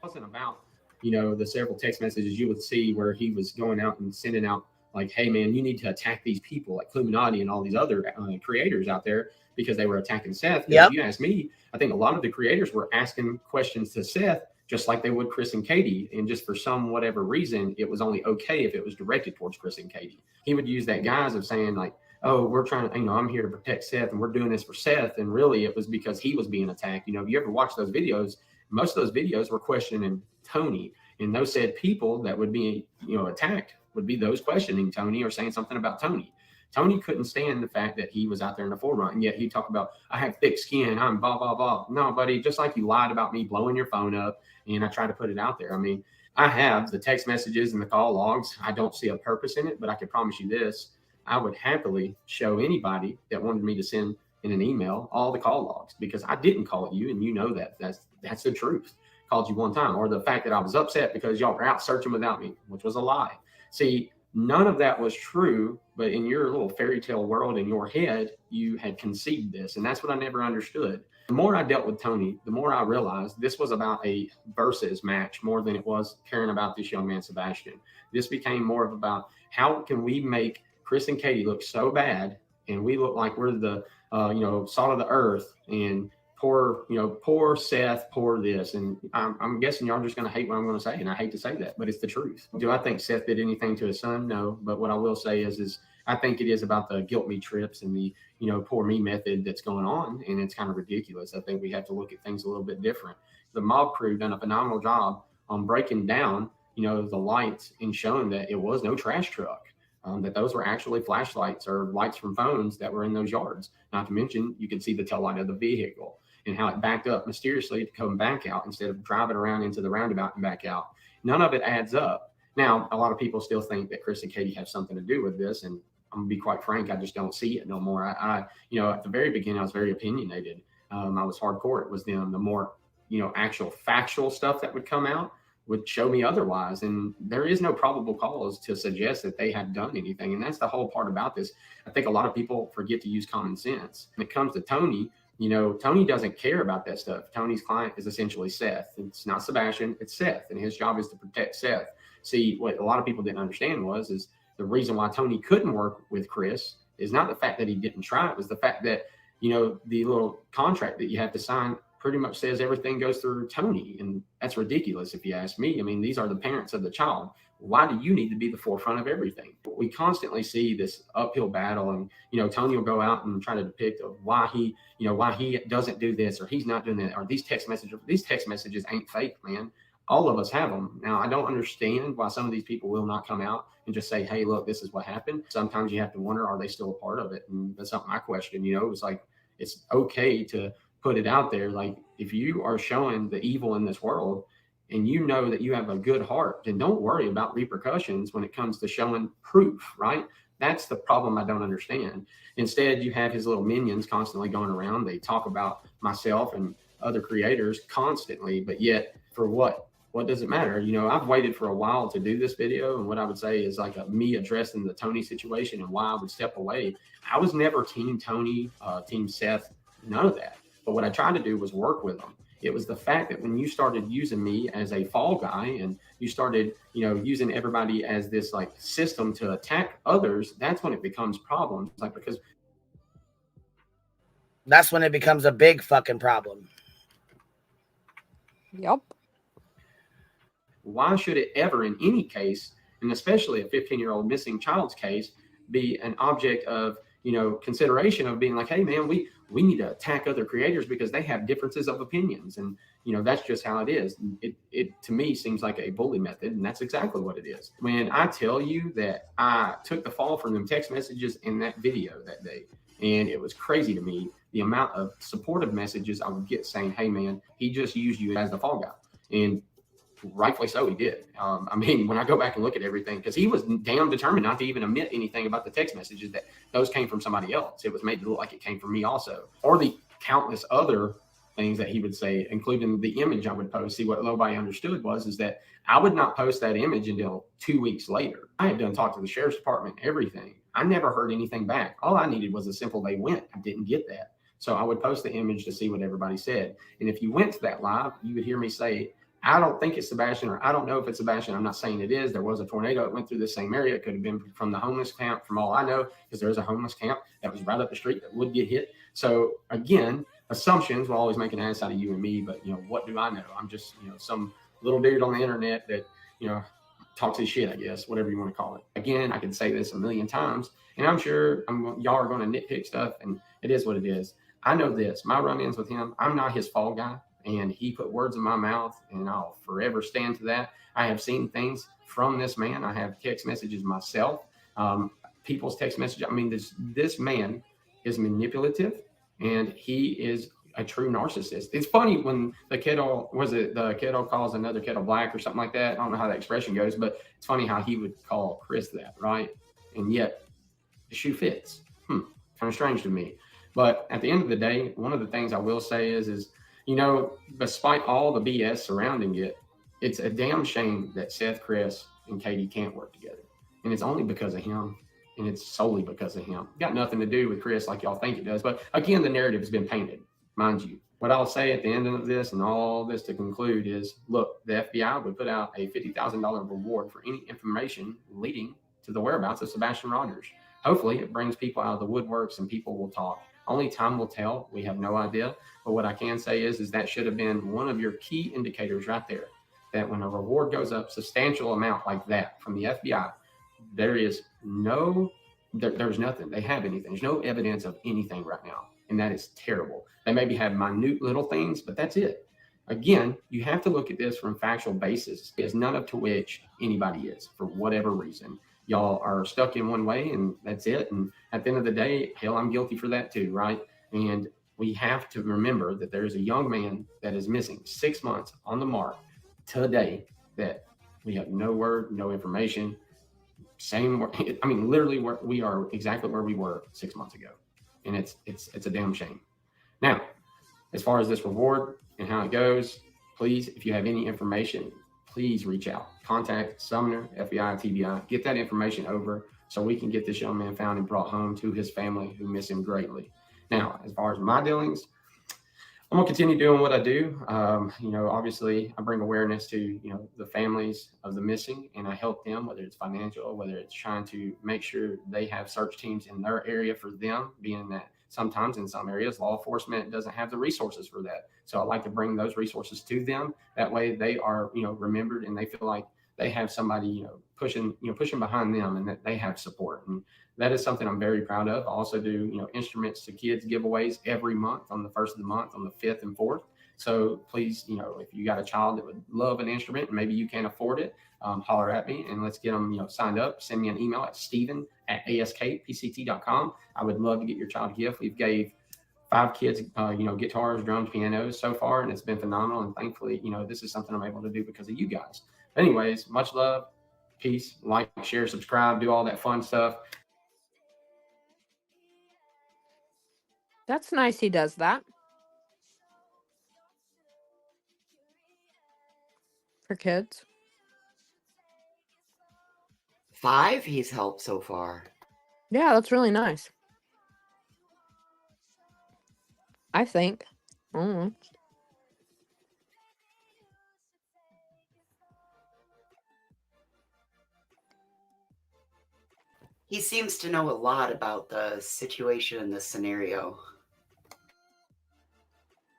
It wasn't about, the several text messages you would see where he was going out and sending out like, hey man, you need to attack these people like Illuminati and all these other creators out there because they were attacking Seth. If you ask me, I think a lot of the creators were asking questions to Seth just like they would Chris and Katie, and just for some whatever reason, it was only okay if it was directed towards Chris and Katie. He would use that guise of saying like, oh, we're trying to, I'm here to protect Seth and we're doing this for Seth. And really it was because he was being attacked. If you ever watch those videos, most of those videos were questioning Tony, and those said people that would be, attacked would be those questioning Tony or saying something about Tony. Tony couldn't stand the fact that he was out there in the forefront, and yet he talked about, I have thick skin, I'm blah, blah, blah. No, buddy, just like you lied about me blowing your phone up, and I tried to put it out there. I mean, I have the text messages and the call logs. I don't see a purpose in it, but I can promise you this. I would happily show anybody that wanted me to send in an email all the call logs, because I didn't call you, and you know that. That's the truth. Called you one time, or the fact that I was upset because y'all were out searching without me, which was a lie. See, none of that was true, but in your little fairy tale world in your head, you had conceived this, and that's what I never understood. The more I dealt with Tony, the more I realized this was about a versus match more than it was caring about this young man, Sebastian. This became more of about how can we make Chris and Katie look so bad, and we look like we're the salt of the earth, and poor Seth, poor this. And I'm guessing y'all are just going to hate what I'm going to say, and I hate to say that, but it's the truth. Do I think Seth did anything to his son? No, but what I will say is I think it is about the guilt me trips and the poor me method that's going on, and it's kind of ridiculous. I think we have to look at things a little bit different. The mob crew done a phenomenal job on breaking down the lights and showing that it was no trash truck. That those were actually flashlights or lights from phones that were in those yards. Not to mention, you could see the tail light of the vehicle and how it backed up mysteriously to come back out instead of driving around into the roundabout and back out. None of it adds up. Now, a lot of people still think that Chris and Katie have something to do with this, and I'm gonna be quite frank, I just don't see it no more. I at the very beginning, I was very opinionated. I was hardcore. It was them. The more, actual factual stuff that would come out would show me otherwise. And there is no probable cause to suggest that they have done anything. And that's the whole part about this. I think a lot of people forget to use common sense. When it comes to Tony, Tony doesn't care about that stuff. Tony's client is essentially Seth. It's not Sebastian, it's Seth. And his job is to protect Seth. See, what a lot of people didn't understand is the reason why Tony couldn't work with Chris is not the fact that he didn't try. It was the fact that, the little contract that you have to sign pretty much says everything goes through Tony. And that's ridiculous if you ask me. I mean, these are the parents of the child. Why do you need to be the forefront of everything? We constantly see this uphill battle, and, Tony will go out and try to depict of why he doesn't do this, or he's not doing that, or these text messages ain't fake, man. All of us have them. Now, I don't understand why some of these people will not come out and just say, hey, look, this is what happened. Sometimes you have to wonder, are they still a part of it? And that's something I question. It's like, it's okay to put it out there. Like, if you are showing the evil in this world and you know that you have a good heart, then don't worry about repercussions when it comes to showing proof, right? That's the problem I don't understand. Instead, you have his little minions constantly going around. They talk about myself and other creators constantly, but yet for what? What does it matter? I've waited for a while to do this video, and what I would say is like me addressing the Tony situation and why I would step away. I was never team Tony, team Seth, none of that. But what I tried to do was work with them. It was the fact that when you started using me as a fall guy, and you started, using everybody as this like system to attack others, that's when it becomes problems. Like, because that's when it becomes a big fucking problem. Yep. Why should it ever, in any case, and especially a 15-year-old missing child's case, be an object of, consideration of being like, hey, man, we need to attack other creators because they have differences of opinions. And, that's just how it is. It to me seems like a bully method, and that's exactly what it is. When I tell you that I took the fall from them text messages in that video that day, and it was crazy to me, the amount of supportive messages I would get saying, hey, man, he just used you as the fall guy. And rightfully so, he did. When I go back and look at everything, because he was damn determined not to even admit anything about the text messages, that those came from somebody else. It was made to look like it came from me also. Or the countless other things that he would say, including the image I would post. See, what nobody understood is that I would not post that image until 2 weeks later. I had done talk to the sheriff's department, everything. I never heard anything back. All I needed was a simple they went. I didn't get that. So I would post the image to see what everybody said. And if you went to that live, you would hear me say, I don't think it's Sebastian, or I don't know if it's Sebastian. I'm not saying it is. There was a tornado that went through the same area. It could have been from the homeless camp, from all I know, because there's a homeless camp that was right up the street that would get hit. So again, assumptions will always make an ass out of you and me. But what do I know? I'm just some little dude on the internet that talks his shit, I guess, whatever you want to call it. Again, I can say this a million times, and I'm sure y'all are going to nitpick stuff, and it is what it is. I know this. My run-ins with him, I'm not his fall guy. And he put words in my mouth, and I'll forever stand to that. I have seen things from this man. I have text messages myself, people's text messages. I mean, this man is manipulative, and he is a true narcissist. It's funny when the kettle calls another kettle black or something like that. I don't know how that expression goes, but it's funny how he would call Chris that, right? And yet the shoe fits. Kind of strange to me. But at the end of the day, one of the things I will say is despite all the BS surrounding it, it's a damn shame that Seth, Chris, and Katie can't work together. And it's only because of him. And it's solely because of him. Got nothing to do with Chris like y'all think it does. But again, the narrative has been painted, mind you. What I'll say at the end of this and all this to conclude is, look, the FBI would put out a $50,000 reward for any information leading to the whereabouts of Sebastian Rogers. Hopefully it brings people out of the woodworks and people will talk. Only time will tell. We have no idea. But what I can say is that should have been one of your key indicators right there, that when a reward goes up, substantial amount like that from the FBI, there's nothing. They have anything. There's no evidence of anything right now. And that is terrible. They maybe have minute little things, but that's it. Again, you have to look at this from factual basis. There's none of to which anybody is for whatever reason. Y'all are stuck in one way and that's it. And at the end of the day, hell, I'm guilty for that too, right? And we have to remember that there is a young man that is missing 6 months on the mark today that we have no word, no information. Literally we are exactly where we were 6 months ago. And it's a damn shame. Now, as far as this reward and how it goes, please, if you have any information, please reach out. Contact Sumner, FBI, TBI. Get that information over so we can get this young man found and brought home to his family who miss him greatly. Now, as far as my dealings, I'm going to continue doing what I do. Obviously, I bring awareness to, the families of the missing, and I help them, whether it's financial, whether it's trying to make sure they have search teams in their area for them, being that sometimes in some areas, law enforcement doesn't have the resources for that. So I like to bring those resources to them. That way they are, remembered and they feel like they have somebody, pushing behind them and that they have support. And that is something I'm very proud of. I also do, instruments to kids giveaways every month on the 1st of the month, on the 5th and 4th. So please, if you got a child that would love an instrument and maybe you can't afford it, holler at me and let's get them, signed up. Send me an email at steven@askpct.com. I would love to get your child a gift. We've gave 5 kids, guitars, drums, pianos so far, and it's been phenomenal. And thankfully, this is something I'm able to do because of you guys. Anyways, much love, peace, like, share, subscribe, do all that fun stuff. That's nice he does that. For kids. 5 he's helped so far. Yeah, that's really nice. I think. I don't know. He seems to know a lot about the situation and the scenario.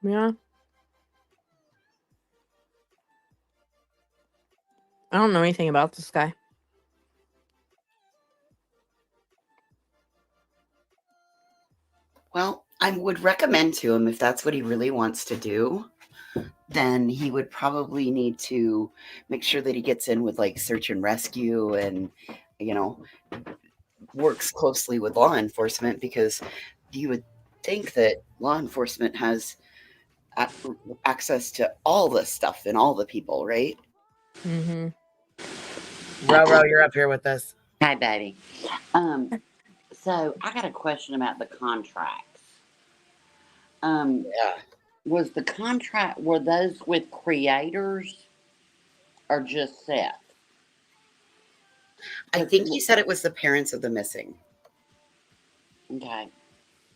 Yeah. I don't know anything about this guy. Well, I would recommend to him, if that's what he really wants to do, then he would probably need to make sure that he gets in with like search and rescue and, works closely with law enforcement, because you would think that law enforcement has access to all the stuff and all the people, right? Mm-hmm. Ro, you're up here with us. Hi, baby. So I got a question about the contracts. Yeah. Were those with creators or just Seth? I think he said it was the parents of the missing. Okay.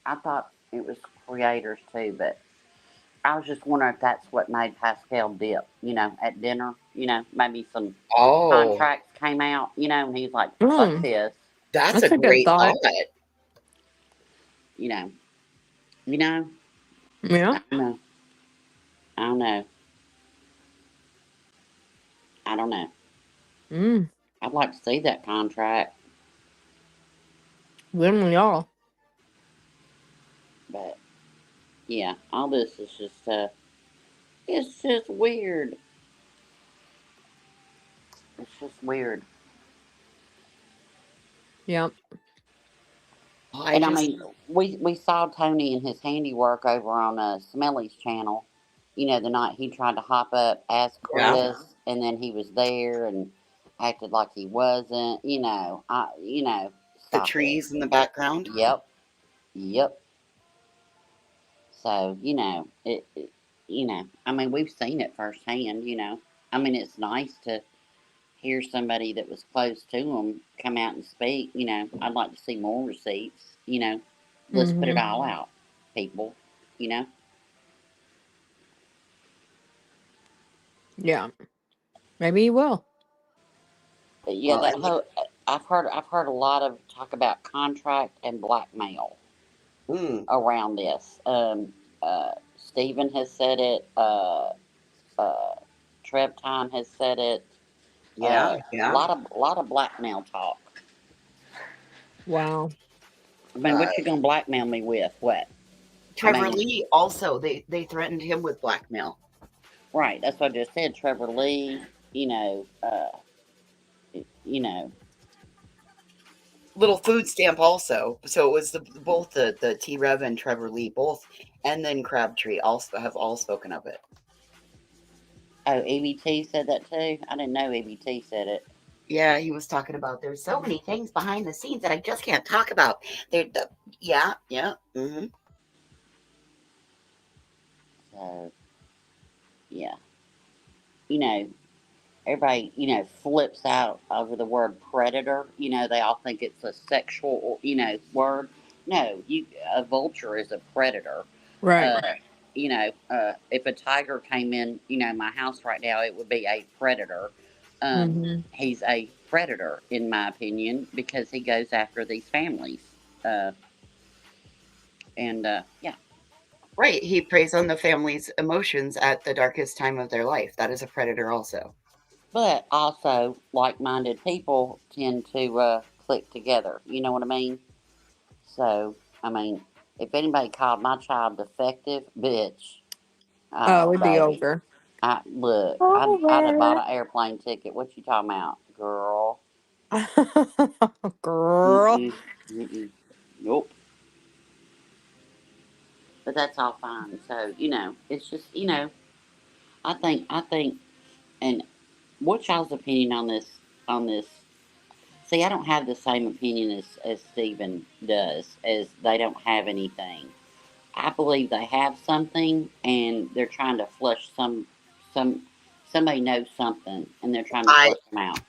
I thought it was creators too, but I was just wondering if that's what made Pascal dip, at dinner, maybe some Oh, contracts came out, and he's like, fuck Mm, this, that's a that's a good great thought. thought. you know, you know, Yeah. I don't know, I don't know, I don't know. Mm, I'd like to see that contract, when we all. but yeah, all this is just, it's just weird. It's just weird. Yep. I And I just, mean, we saw Tony and his handiwork over on Smelly's channel. The night he tried to hop up as yeah, Chris, and then he was there and acted like he wasn't. the Stop it. trees in the background. Yep, yep. So I mean, we've seen it firsthand. I mean, it's nice to hear somebody that was close to them come out and speak. I'd like to see more receipts. Let's put it Mm-hmm. all out, people. You know, Yeah. Maybe you will. but yeah, Well, that whole I've heard a lot of talk about contract and blackmail mm, around this. Stephen has said it. Uh, Trev Time has said it. yeah, A yeah. lot of blackmail talk. Wow. I mean, Uh, what you gonna blackmail me with? What? I Trevor mean, Lee also, they threatened him with blackmail. right? That's what I just said. Trevor Lee. You know, Little food stamp also. So it was both the T Rev and Trevor Lee both, and then Crabtree also have all spoken of it. Oh, EBT said that too. I didn't know EBT said it. Yeah, he was talking about there's so many things behind the scenes that I just can't talk about. Yeah, yeah. So yeah, you know, everybody flips out over the word predator. They all think it's a sexual word. No, a vulture is a predator. Right. Uh, if a tiger came in my house right now, it would be a predator. Mm-hmm. He's a predator in my opinion because he goes after these families. Uh, and yeah, Right. He preys on the family's emotions at the darkest time of their life. That is a predator also. but also like-minded people tend to click together. You know what I mean? So I mean, if anybody called my child defective, bitch, Oh, oh it'd be baby, over. I'd have bought Over. an airplane ticket. What you talking about, girl? Girl. Mm-mm, mm-mm. Nope. But that's all fine. So it's just I think, and what's y'all's opinion on this? On this? See, I don't have the same opinion as Stephen does, as they don't have anything. I believe they have something, and they're trying to flush some somebody knows something, and they're trying to I flush them out.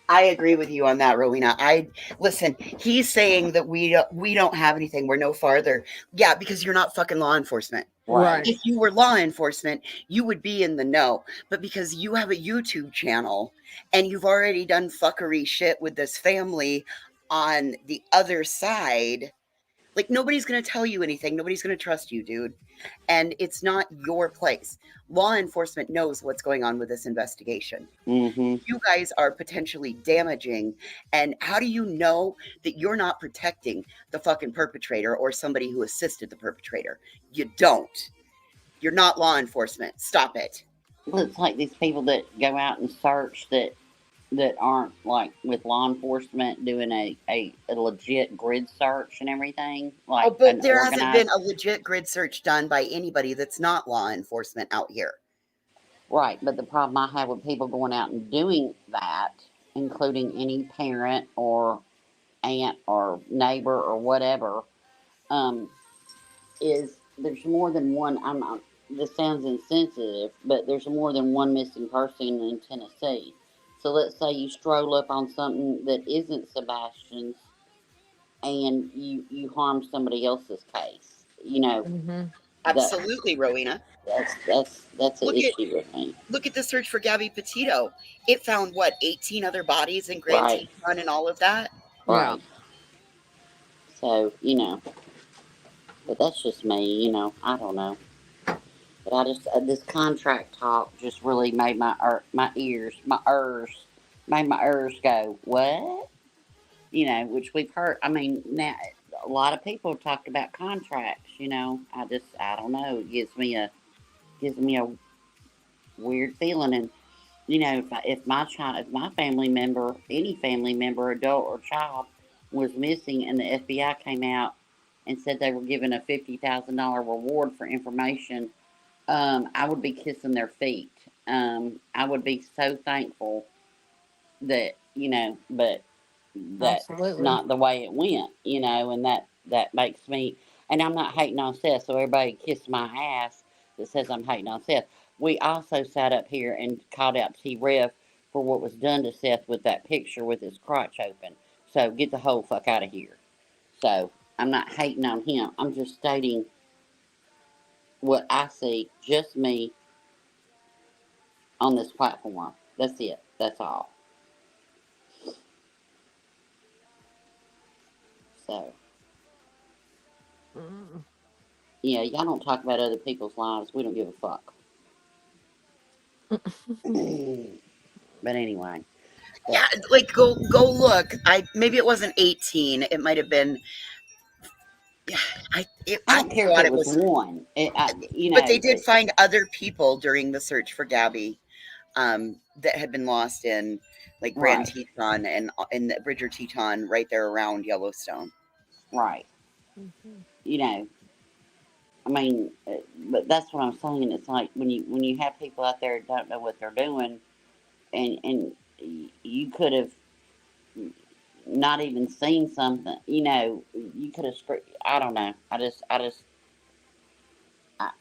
I agree with you on that, Rowena. I listen. He's saying that we don't have anything. We're no farther. Yeah, because you're not fucking law enforcement. Right. Right. If you were law enforcement, you would be in the know. But because you have a YouTube channel and you've already done fuckery shit with this family on the other side, like nobody's going to tell you anything. Nobody's going to trust you, dude. And it's not your place. Law enforcement knows what's going on with this investigation. Mm-hmm. You guys are potentially damaging. And how do you know that you're not protecting the fucking perpetrator or somebody who assisted the perpetrator? You don't. You're not law enforcement. Stop it. Well, it's like these people that go out and search that aren't like with law enforcement doing a legit grid search and everything, Oh, like but an there hasn't been organized. a legit grid search done by anybody that's not law enforcement out here. Right, but the problem I have with people going out and doing that, including any parent or aunt or neighbor or whatever, um, is there's more than one. I'm not. This sounds insensitive, but there's more than one missing person in Tennessee. So let's say you stroll up on something that isn't Sebastian's, and you harm somebody else's case. Mm-hmm. Absolutely, Rowena. That's an Look at issue with me. look at the search for Gabby Petito. It found what 18 other bodies in Grand Right. Teton and all of that. Yeah. Right. So, but that's just me, I don't know. But I just this contract talk just really made my ears go what? Which we've heard. I mean, now a lot of people have talked about contracts. I don't know. It gives me a weird feeling, and if my family member, any family member, adult or child, was missing, and the FBI came out and said they were giving a $50,000 reward for information, I would be kissing their feet. I would be so thankful that but that's Absolutely. not the way it went, and that makes me. And I'm not hating on Seth, so everybody kiss my ass that says I'm hating on Seth. We also sat up here and called out T-Rev for what was done to Seth with that picture with his crotch open. So get the whole fuck out of here. So I'm not hating on him. I'm just stating what I see, just me on this platform. That's it. That's all. So Mm. yeah, y'all don't talk about other people's lives. We don't give a fuck. But anyway, Yeah, like go look. Maybe it wasn't 18. It might have been. Yeah, I I don't care if thought it it was was. one. But they did find other people during the search for Gabby, that had been lost in like Grand Right, Teton and in the Bridger Teton right there around Yellowstone. right. Mhm. You know, I mean, but that's what I'm saying. It's like when you have people out there that don't know what they're doing, and you could have not even seen something. You could have. I don't know.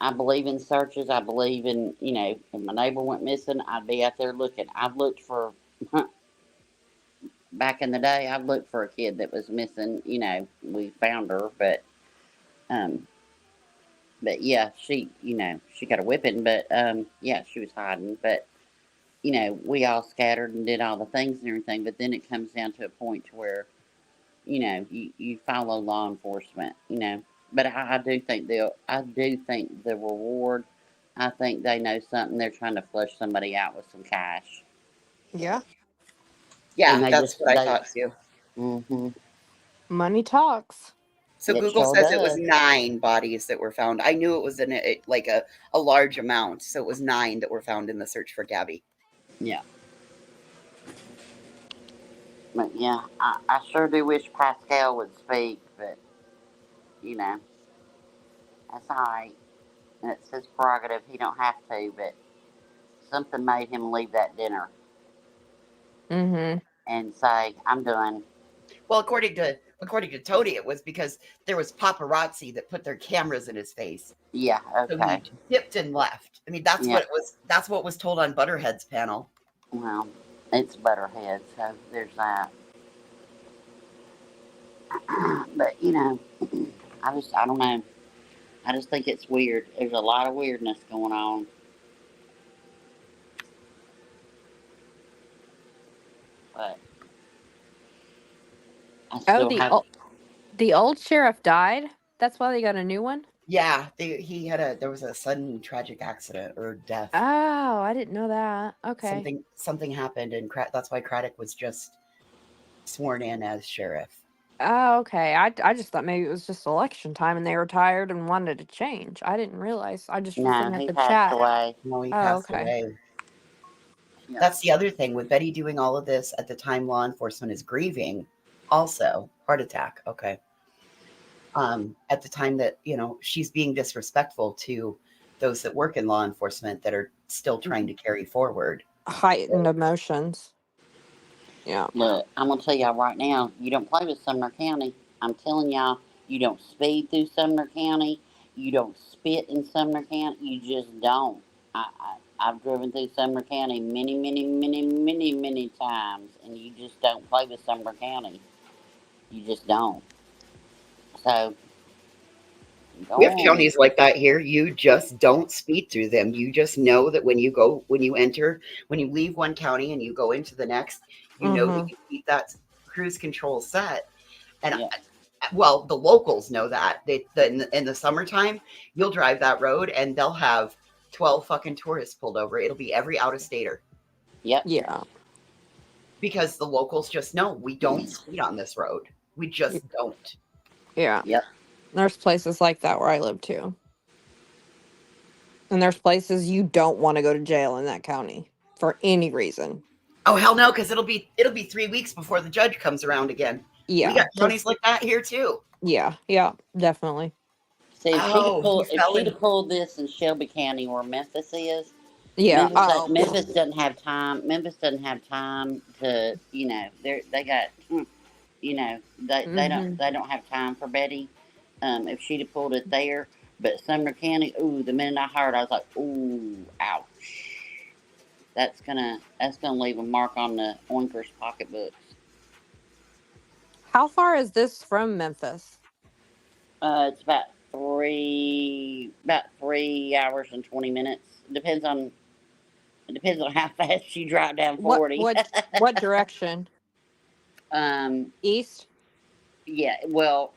I believe in searches. I believe in, if my neighbor went missing, I'd be out there looking. I've looked for, back in the day, I've looked for a kid that was missing. We found her, um, but yeah, she got a whipping, but yeah, she was hiding. But we all scattered and did all the things and everything. But then it comes down to a point to where you follow law enforcement. But I do think the reward. I think they know something. They're trying to flush somebody out with some cash, Yeah. and Yeah, they that's just what I thought too. hmm Money talks. So it Google sure says it was does. 9 bodies that were found. I knew it was like a large amount, so it was 9 that were found in the search for Gabby. Yeah, but yeah, I sure do wish Pascal would speak, but you know that's all right. It's his prerogative. He don't have to, but something made him leave that dinner Mm-hmm. and say, "I'm done." Well, according to Tony, it was because there was paparazzi that put their cameras in his face. Yeah. So he Okay. dipped and left. I mean, that's Yeah. what it was. That's what was told on Butterhead's panel. Well, it's Butterhead, so there's that. But I don't know. I just think it's weird. There's a lot of weirdness going on. But I Oh, still have. the old sheriff died. That's why they got a new one. Yeah, there was a sudden tragic accident or death. Oh, I didn't know that. Okay. Something happened, and that's why Craddock was just sworn in as sheriff. Oh, okay. I just thought maybe it was just election time and they were tired and wanted to change. I didn't realize. I just was No, looking at he the passed chat. away. No, he Oh, passed okay. away. Yeah. That's the other thing with Betty doing all of this at the time law enforcement is grieving. Also, heart attack. Okay. At the time that she's being disrespectful to those that work in law enforcement that are still trying to carry forward. Heightened emotions. Yeah. Look, I'm gonna tell y'all right now. You don't play with Sumner County. I'm telling y'all. You don't speed through Sumner County. You don't spit in Sumner County. You just don't. I've driven through Sumner County many, many, many, many, many times, and you just don't play with Sumner County. You just don't. So Go We have on. counties like that here. You just don't speed through them. You just know that when you leave one county and you go into the next, you know that Mm-hmm. you keep that cruise control set. And Yeah. well, the locals know that. In the summertime, you'll drive that road and they'll have 12 fucking tourists pulled over. It'll be every out of stater Yep. Yeah. because the locals just know we don't speed on this road. We just don't. Yeah. Yep. There's places like that where I live too. And there's places you don't want to go to jail in that county for any reason. Oh hell no, because it'll be 3 weeks before the judge comes around again. We Yeah. got counties like that here too. Yeah. Yeah. Definitely. See, Oh, he if fell she'd in. have pulled this in Shelby County where Memphis is, Yeah. Oh. Memphis doesn't have time. Memphis doesn't have time to, they got, Mm-hmm. they don't have time for Betty. If she'd have pulled it there, but Sumner County, ooh, the minute I heard, I was like, ooh, ouch. That's gonna leave a mark on the Oinker's pocketbooks. How far is this from Memphis? It's about 3 hours and 20 minutes. It depends on how fast you drive down What 40. what what direction? um, East? yeah. Well,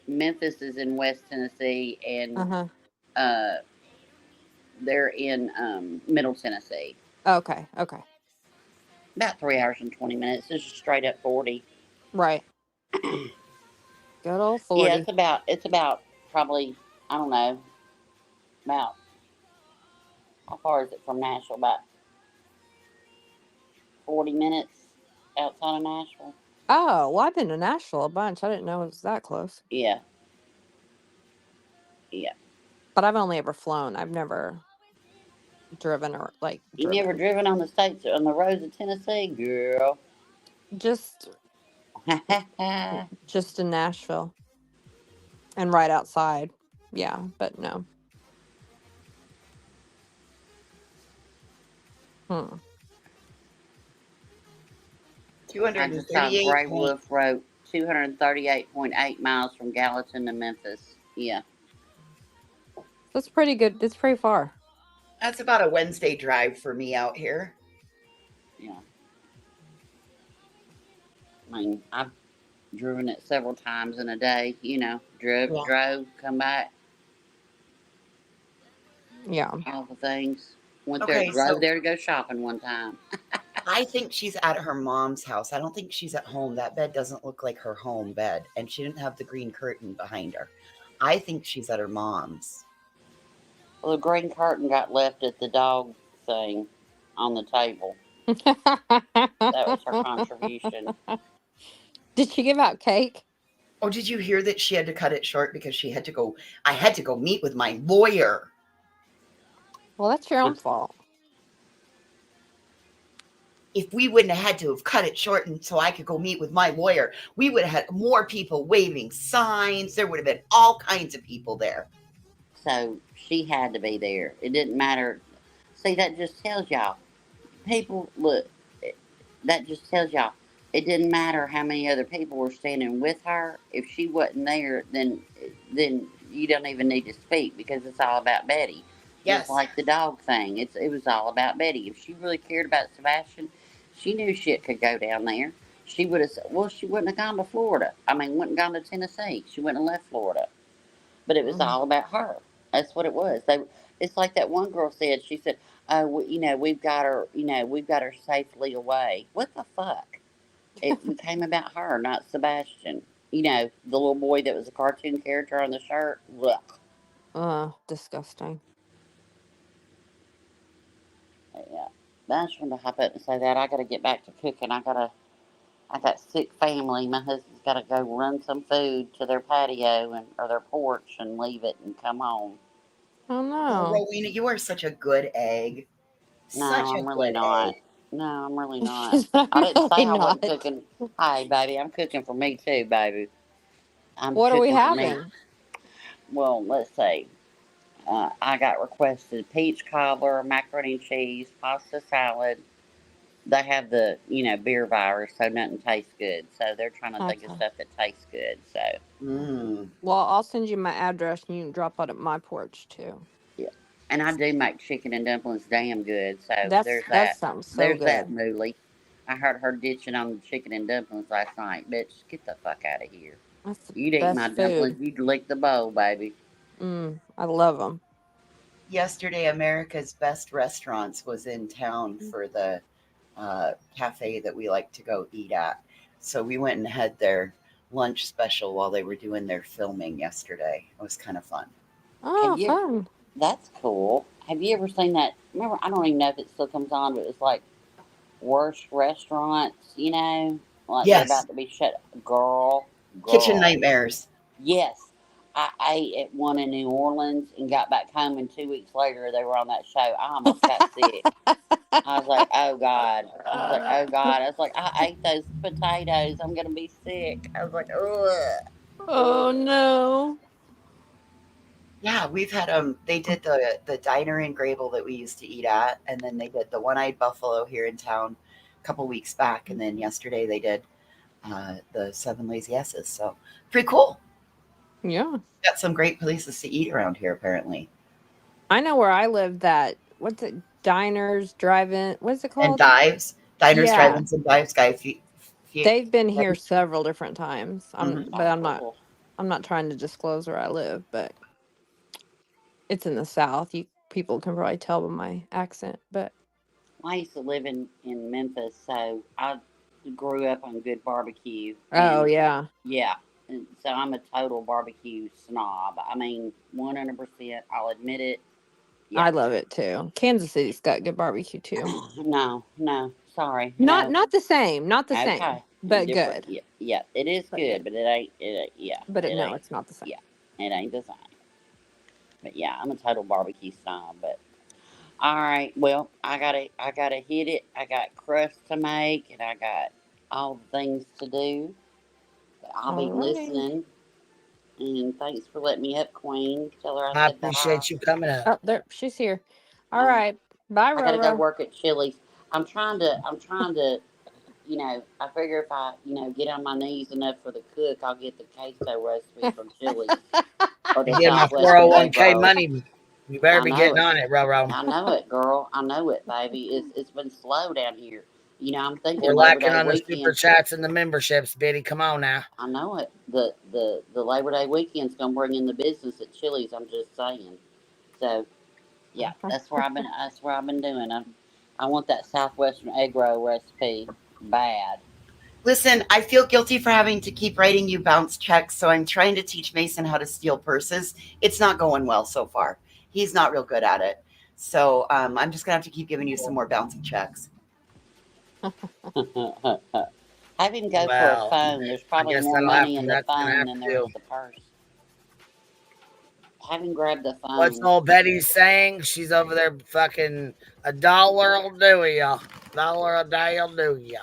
Memphis is in West Tennessee, and Uh-huh. uh, they're in Middle Tennessee. Okay. Okay. About 3 hours and 20 minutes. It's just straight up 40. Right. Good old Yeah, 40. it's about probably, I don't know, about, how far is it from Nashville? About 40 minutes outside of Nashville. Oh, well, I've been to Nashville a bunch. I didn't know it was that close. Yeah, yeah. But I've only ever flown. I've never driven or You never driven. driven on the roads of Tennessee, girl? Just just in Nashville and right outside. Yeah, but no. Hmm. I just saw 238 Grey Wolf wrote 238.8 miles from Gallatin to Memphis. Yeah. That's pretty good. It's pretty far. That's about a Wednesday drive for me out here. Yeah. I mean, I've driven it several times in a day. Drove, come back, Yeah. all the things. Okay, Drove so there to go shopping one time. I think she's at her mom's house. I don't think she's at home. That bed doesn't look like her home bed, and she didn't have the green curtain behind her. I think she's at her mom's. Well, the green curtain got left at the dog thing on the table. That was her contribution. Did she give out cake? Oh, did you hear that she had to cut it short because she had to go? I had to go meet with my lawyer. Well, that's your own fault. If we wouldn't have had to have cut it short and so I could go meet with my lawyer, we would have had more people waving signs. There would have been all kinds of people there. So she had to be there. It didn't matter. See, that just tells y'all. People, look, that just tells y'all. It didn't matter how many other people were standing with her. If she wasn't there, then you don't even need to speak because it's all about Betty. Yes. Just like the dog thing. It was all about Betty. If she really cared about Sebastian, she knew shit could go down there. She would have said, well, she wouldn't have gone to Florida. I mean, wouldn't have gone to Tennessee. She wouldn't have left Florida. But it was all about her. That's what it was. It's like that one girl said. She said, "Oh, we've got her. We've got her safely away." What the fuck? It became about her, not Sebastian. The little boy that was a cartoon character on the shirt. Ugh. Disgusting. Yeah. But I just wanted to hop up and say that. I got to get back to cooking. I got sick family. My husband's got to go run some food to their patio or their porch and leave it and come home. Oh Oh, no. Rowena, you are such a good egg. No, Such a I'm really good not. egg. No, I'm really not. She's not I didn't say really I wasn't not. cooking. Hey, baby, I'm cooking for me too, baby. I'm What are we cooking for me. having? Well, let's see. I got requested peach cobbler, macaroni and cheese, pasta salad, they have the beer virus, so nothing tastes good. So they're trying to think of Okay. stuff that tastes good. So Well, I'll send you my address and you can drop it at my porch too. yeah, and I do make chicken and dumplings damn good. So there's That that. sounds so There's that, good. Mooly. I heard her ditching on the chicken and dumplings last night. Bitch, get the fuck out of here. That's the You'd eat my best food. dumplings, you'd lick the bowl, baby. I love them. Yesterday, America's Best Restaurants was in town for the cafe that we like to go eat at. So we went and had their lunch special while they were doing their filming yesterday. It was kind of fun. Have Oh, you? fun. That's cool. Have you ever seen that? Remember, I don't even know if it still comes on, but it's like worst restaurants. Like they're Yes, about to be shut. Girl, Kitchen girl. Nightmares. Yes, I ate at one in New Orleans and got back home, and 2 weeks later they were on that show. I almost got sick. I was like, oh God. I was like, oh God. I was like, I ate those potatoes. I'm gonna be sick. I was like, ugh. Oh Ugh. no. Yeah, we've had they did the diner in Grable that we used to eat at, and then they did the One-Eyed Buffalo here in town a couple weeks back, and then yesterday they did the Seven Lazy S's. So pretty cool. Yeah. Got some great places to eat around here apparently. I know where I live that what's it? Diners, drive-in. What's it And called? dives, diners, Yeah. drive-ins, and dives, guy. They've been here several different times. Mhm. But Oh, cool. I'm not trying to disclose where I live, but it's in the South. You people can probably tell by my accent, but I used to live in Memphis, so I grew up on good barbecue. oh And yeah. yeah, and so I'm a total barbecue snob. I mean, 100%. I'll admit it. Yeah. I love it too. Kansas City's got good barbecue too. No, no, sorry, Not no. not the same, not the same, Okay, but different. good. Yeah, yeah, it is But good, good. but it ain't. Yeah, But it no, ain't. it's not the same. Yeah, it ain't the same. But yeah, I'm a total barbecue snob. But all right, well, I gotta hit it. I got crust to make, and I got all the things to do. But I'll be All right. listening. And thanks for letting me up, Queen. Tell her I I said bye. appreciate you coming up. Oh, there she's here. All All right, right. Bye, I gotta go Roro. work at Chili's. I'm trying to. I figure if I, get on my knees enough for the cook, I'll get the queso recipe from Chili's or the And get my Southwestern egg 401k roll. money. You better I be know getting it. on it, Roro. I know it, girl. I know it, baby. It's been slow down here. I'm We're thinking Labor lacking Day on the super weekend. chats and the memberships, Biddy. Come on now. I know it. The Labor Day weekend's gonna bring in the business at Chili's. I'm just saying. So yeah, That's where I've been doing. I want that Southwestern egg roll recipe bad. Listen, I feel guilty for having to keep writing you bounce checks, so I'm trying to teach Mason how to steal purses. It's not going well so far. He's not real good at it. So I'm just gonna have to keep giving you some more bouncy checks. Have him go for a Well, phone. There's I probably guess more that'll have money to. in the That's gonna phone have than to there is do. the purse. Have him grab the What's phone. old Betty saying? She's over there fucking $1 will do ya. $1 a day will do ya.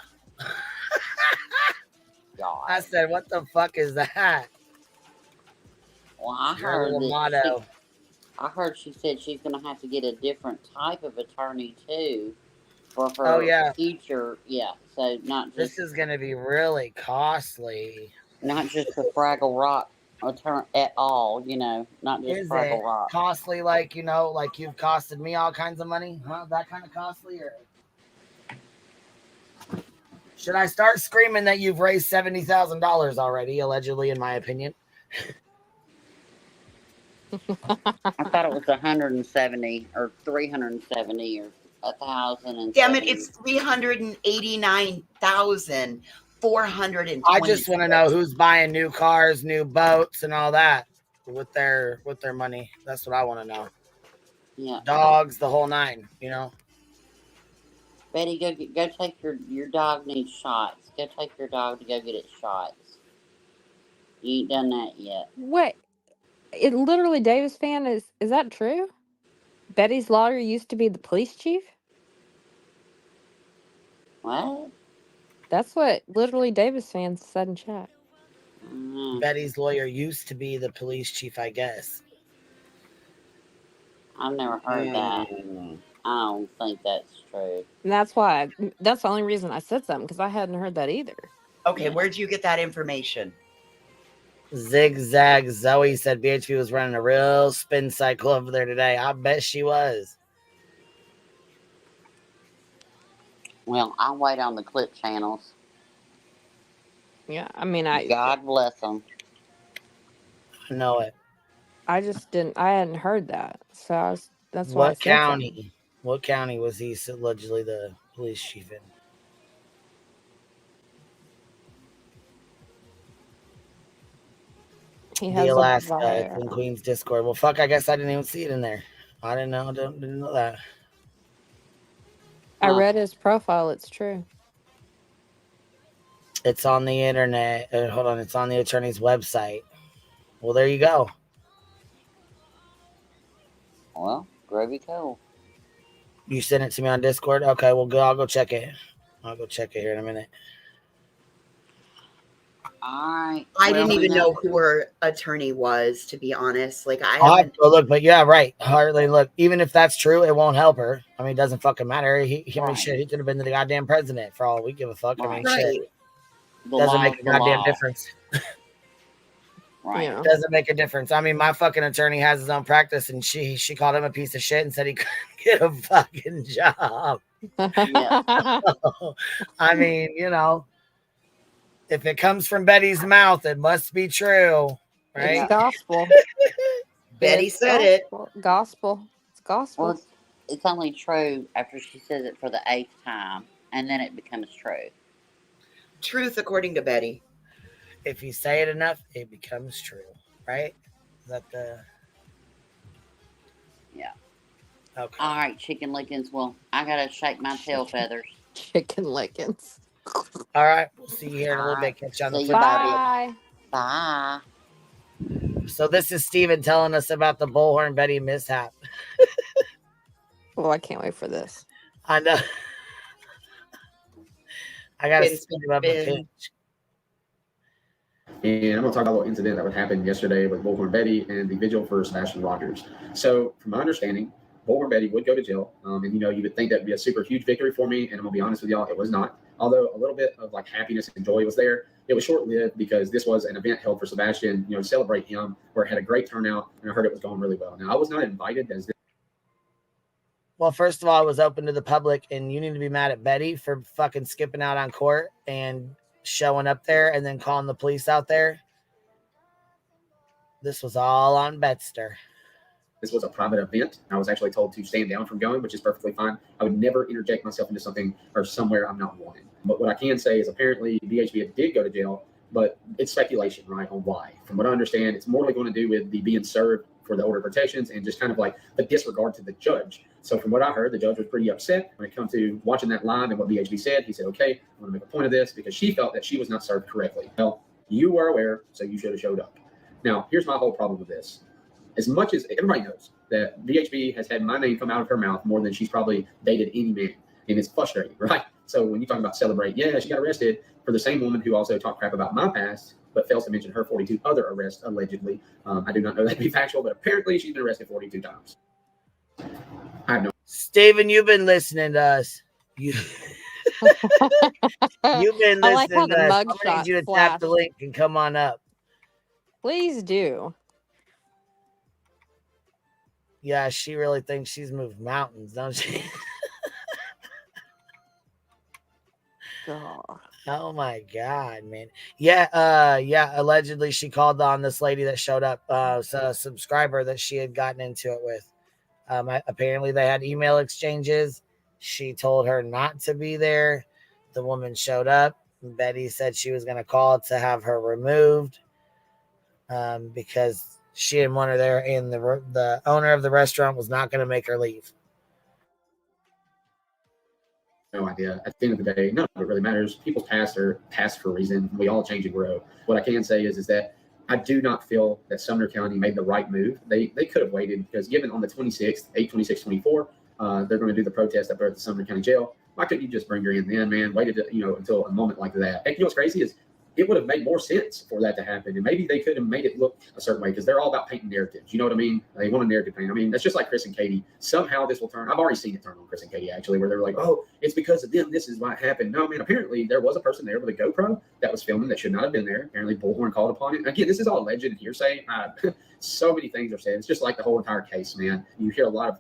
God. I said, what the fuck is that? Well, I Her heard little that motto. she said she's going to have to get a different type of attorney too for Oh her yeah, future. Yeah, so this is gonna be really costly. not just the Fraggle Rock attorney at all. Not just Is it Fraggle Rock. costly? Like like you've costed me all kinds of money? Huh? That kind of costly, or should I start screaming that you've raised $70,000 already? Allegedly, in my opinion. I thought it was 170 or 370 or 1,070. Damn it! It's 389,426. I just want to know who's buying new cars, new boats, and all that with their money. That's what I want to know. Yeah. Dogs, the whole nine. Betty, go take your dog needs shots. Go take your dog to go get its shots. You ain't done that yet. Wait, it literally Davis fan is that true? Betty's lawyer used to be the police chief? What? That's what literally Davis fans said in chat. Betty's lawyer used to be the police chief, I guess. I've never heard that. I don't think that's true. And that's the only reason I said something, because I hadn't heard that either. Okay, Yeah. where'd you get that information? Zigzag Zoe said BHP was running a real spin cycle over there today. I bet she was. Well, I'll wait on the clip channels. Yeah, I mean, God bless them. I know it. I hadn't heard that, so that's why I said county? something. What county was he allegedly the police chief in? He The has Alaska. a It's in Queen's Discord. Well, fuck. I guess I didn't even see it in there. I didn't know. Didn't know that. I read his profile. It's true. It's on the internet. Hold on. It's on the attorney's website. Well, there you go. Well, gravy cool. You sent it to me on Discord? Okay, well, I'll go check it. I'll go check it here in a minute. Alright. I didn't even know who her attorney was, to be honest. Like, I'll have to go look, but yeah, right. Harley, look, even if that's true, it won't help her. I mean, it doesn't fucking matter. He shit, he could have been the goddamn president for all we give a fuck. I mean, shit. Doesn't make a goddamn difference. Right. Yeah. Doesn't make a difference. I mean, my fucking attorney has his own practice, and she called him a piece of shit and said he couldn't get a fucking job. I mean, you know, if it comes from Betty's mouth, it must be true, right? It's gospel. Betty said it. Gospel. It's gospel. Well, it's only true after she says it for the 8th time, and then it becomes true. Truth according to Betty. If you say it enough, it becomes true, right? Is that the... Yeah. Okay. All right, chicken lickings. Well, I gotta shake my tail feathers. Chicken lickings. All right. We'll see you here in a little bit. Catch you on the flip. Bye. Bye. So this is Steven telling us about the Bullhorn Betty mishap. Well, I can't wait for this. I know. I gotta speed him up a pinch. And I'm going to talk about a little incident that would happen yesterday with Bullhorn Betty and the vigil for Sebastian Rogers. So, from my understanding, Bullhorn Betty would go to jail. And, you know, you would think that would be a super huge victory for me. And I'm going to be honest with y'all, it was not. Although a little bit of like happiness and joy was there, it was short-lived because this was an event held for Sebastian, you know, to celebrate him, where it had a great turnout. And I heard it was going really well. Now, I was not invited as this. Well, first of all, it was open to the public, and you need to be mad at Betty for fucking skipping out on court and showing up there and then calling the police out there. This was all on Betster. This was a private event. I was actually told to stand down from going, which is perfectly fine. I would never interject myself into something or somewhere I'm not wanted. But what I can say is apparently BHB did go to jail, but it's speculation, right, on why. From what I understand, it's more going to do with the being served for the order of protections and just kind of like the disregard to the judge. So from what I heard, the judge was pretty upset when it comes to watching that live and what BHB said. He said, okay, I want to make a point of this because she felt that she was not served correctly. Well, you were aware, so you should have showed up. Now, here's my whole problem with this. As much as everybody knows that BHB has had my name come out of her mouth more than she's probably dated any man, and it's frustrating, right? So when you talk about celebrate, yeah, she got arrested for the same woman who also talked crap about my past, but fails to mention her 42 other arrests, allegedly. I do not know that to be factual, but apparently she's been arrested 42 times. I have no. Steven, you've been listening to us. You've been I like how listening the to us. mug I'm gonna need you to shot tap the flashed. link and come on up. Please do. Yeah, she really thinks she's moved mountains, don't she? God. Oh my God, man. Yeah, allegedly she called on this lady that showed up, a subscriber that she had gotten into it with. Apparently they had email exchanges. She told her not to be there. The woman showed up. Betty said she was going to call to have her removed because she didn't want her there, and the owner of the restaurant was not going to make her leave. No idea. At the end of the day, none of it really matters. People's past are past for a reason. We all change and grow. What I can say is that I do not feel that Sumner County made the right move. They could have waited because given on the 26th, 8/26/24, they're going to do the protest up there at the Sumner County Jail. Why couldn't you just bring her in then, man? Waited until a moment like that. Heck, you know what's crazy is it would have made more sense for that to happen. And maybe they could have made it look a certain way because they're all about painting narratives. You know what I mean? They want a narrative paint. I mean, that's just like Chris and Katie. Somehow this will turn. I've already seen it turn on Chris and Katie, actually, where they're like, oh, it's because of them. This is what happened. No, man, apparently there was a person there with a GoPro that was filming that should not have been there. Apparently Bullhorn called upon it. Again, this is all alleged and hearsay. So many things are said. It's just like the whole entire case, man. You hear a lot of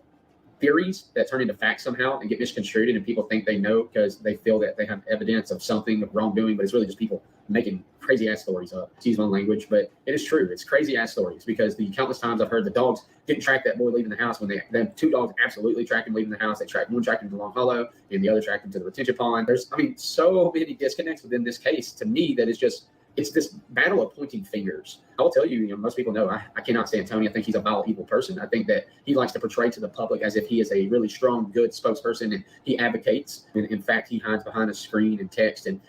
theories that turn into facts somehow and get misconstrued, and people think they know because they feel that they have evidence of something of wrongdoing, but it's really just people making crazy ass stories up. Excuse my language, but it is true. It's crazy ass stories because the countless times I've heard the dogs didn't track that boy leaving the house when then two dogs absolutely tracked him leaving the house. One tracked him to Long Hollow and the other tracked him to the retention pond. There's, I mean, so many disconnects within this case to me that it's this battle of pointing fingers. I'll tell you, most people know I cannot stand Tony. I think he's a vile, evil person. I think that he likes to portray to the public as if he is a really strong, good spokesperson, and he advocates. And in fact, he hides behind a screen and text and,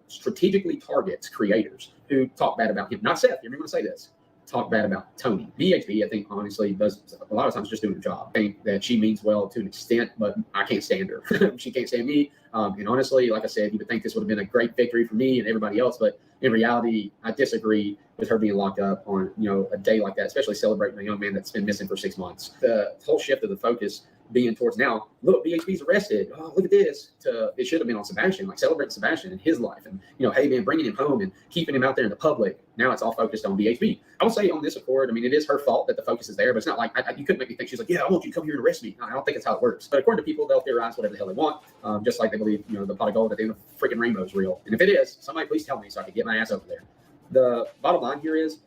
strategically targets creators who talk bad about him. Not Seth. You remember to say this. Talk bad about Tony. BHB, I think, honestly, does a lot of times just doing her job. I think that she means well to an extent, but I can't stand her. She can't stand me. And honestly, like I said, you would think this would have been a great victory for me and everybody else, but in reality, I disagree with her being locked up on, a day like that, especially celebrating a young man that's been missing for 6 months. The whole shift of the focus being towards now, look, BHB's arrested. Oh, look at this. It should have been on Sebastian, like celebrating Sebastian and his life and, hey, man, bringing him home and keeping him out there in the public. Now it's all focused on BHB. I will say on this accord, I mean, it is her fault that the focus is there, but it's not like you couldn't make me think she's like, yeah, I want you to come here and arrest me. No, I don't think that's how it works. But according to people, they'll theorize whatever the hell they want, just like they believe, the pot of gold at the end of the freaking rainbow is real. And if it is, somebody please tell me so I can get my ass over there. The bottom line here is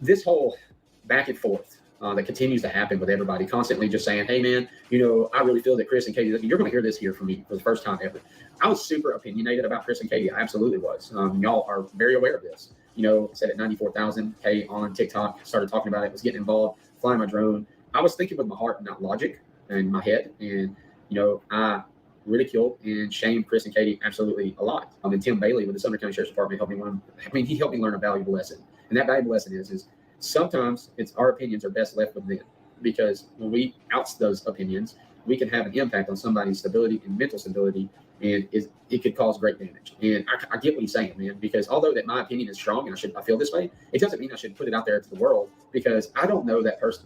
this whole back and forth that continues to happen with everybody constantly just saying, hey, man, I really feel that Chris and Katie, you're going to hear this here from me for the first time ever. I was super opinionated about Chris and Katie. I absolutely was. Y'all are very aware of this. Said at 94,000K on TikTok, started talking about it, was getting involved, flying my drone. I was thinking with my heart, not logic, in my head. And, I ridiculed and shamed Chris and Katie absolutely a lot. And Tim Bailey with the Sumner County Sheriff's Department he helped me learn a valuable lesson. And that valuable lesson is sometimes our opinions are best left with them, because when we out those opinions, we can have an impact on somebody's stability and mental stability, and it could cause great damage. And I get what he's saying, man, because although that my opinion is strong and I feel this way, it doesn't mean I should put it out there to the world, because I don't know that person,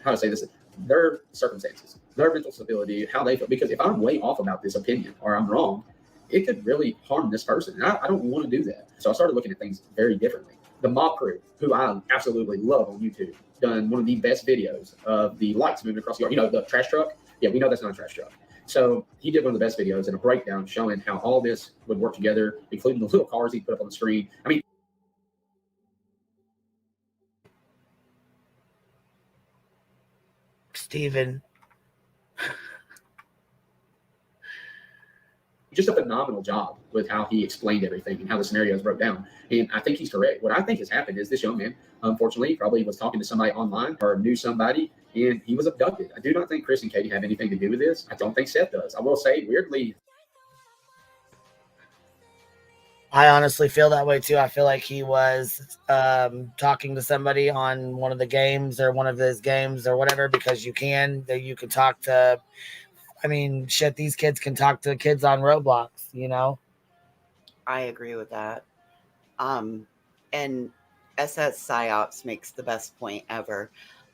how to say this, their circumstances, their mental stability, how they feel. Because if I'm way off about this opinion or I'm wrong, it could really harm this person. And I don't want to do that. So I started looking at things very differently. The Mob Crew, who I absolutely love on YouTube, done one of the best videos of the lights moving across the yard. The trash truck. Yeah, we know that's not a trash truck. So he did one of the best videos and a breakdown showing how all this would work together, including the little cars he put up on the screen. I mean, Steven. Just a phenomenal job with how he explained everything and how the scenarios broke down. And I think he's correct. What I think has happened is this young man, unfortunately, probably was talking to somebody online or knew somebody, and he was abducted. I do not think Chris and Katie have anything to do with this. I don't think Seth does. I will say, weirdly, I honestly feel that way too. I feel like he was talking to somebody on one of the games or one of his games or whatever, because you can talk to, I mean, shit, these kids can talk to kids on Roblox, I agree with that. And SS Psyops makes the best point ever.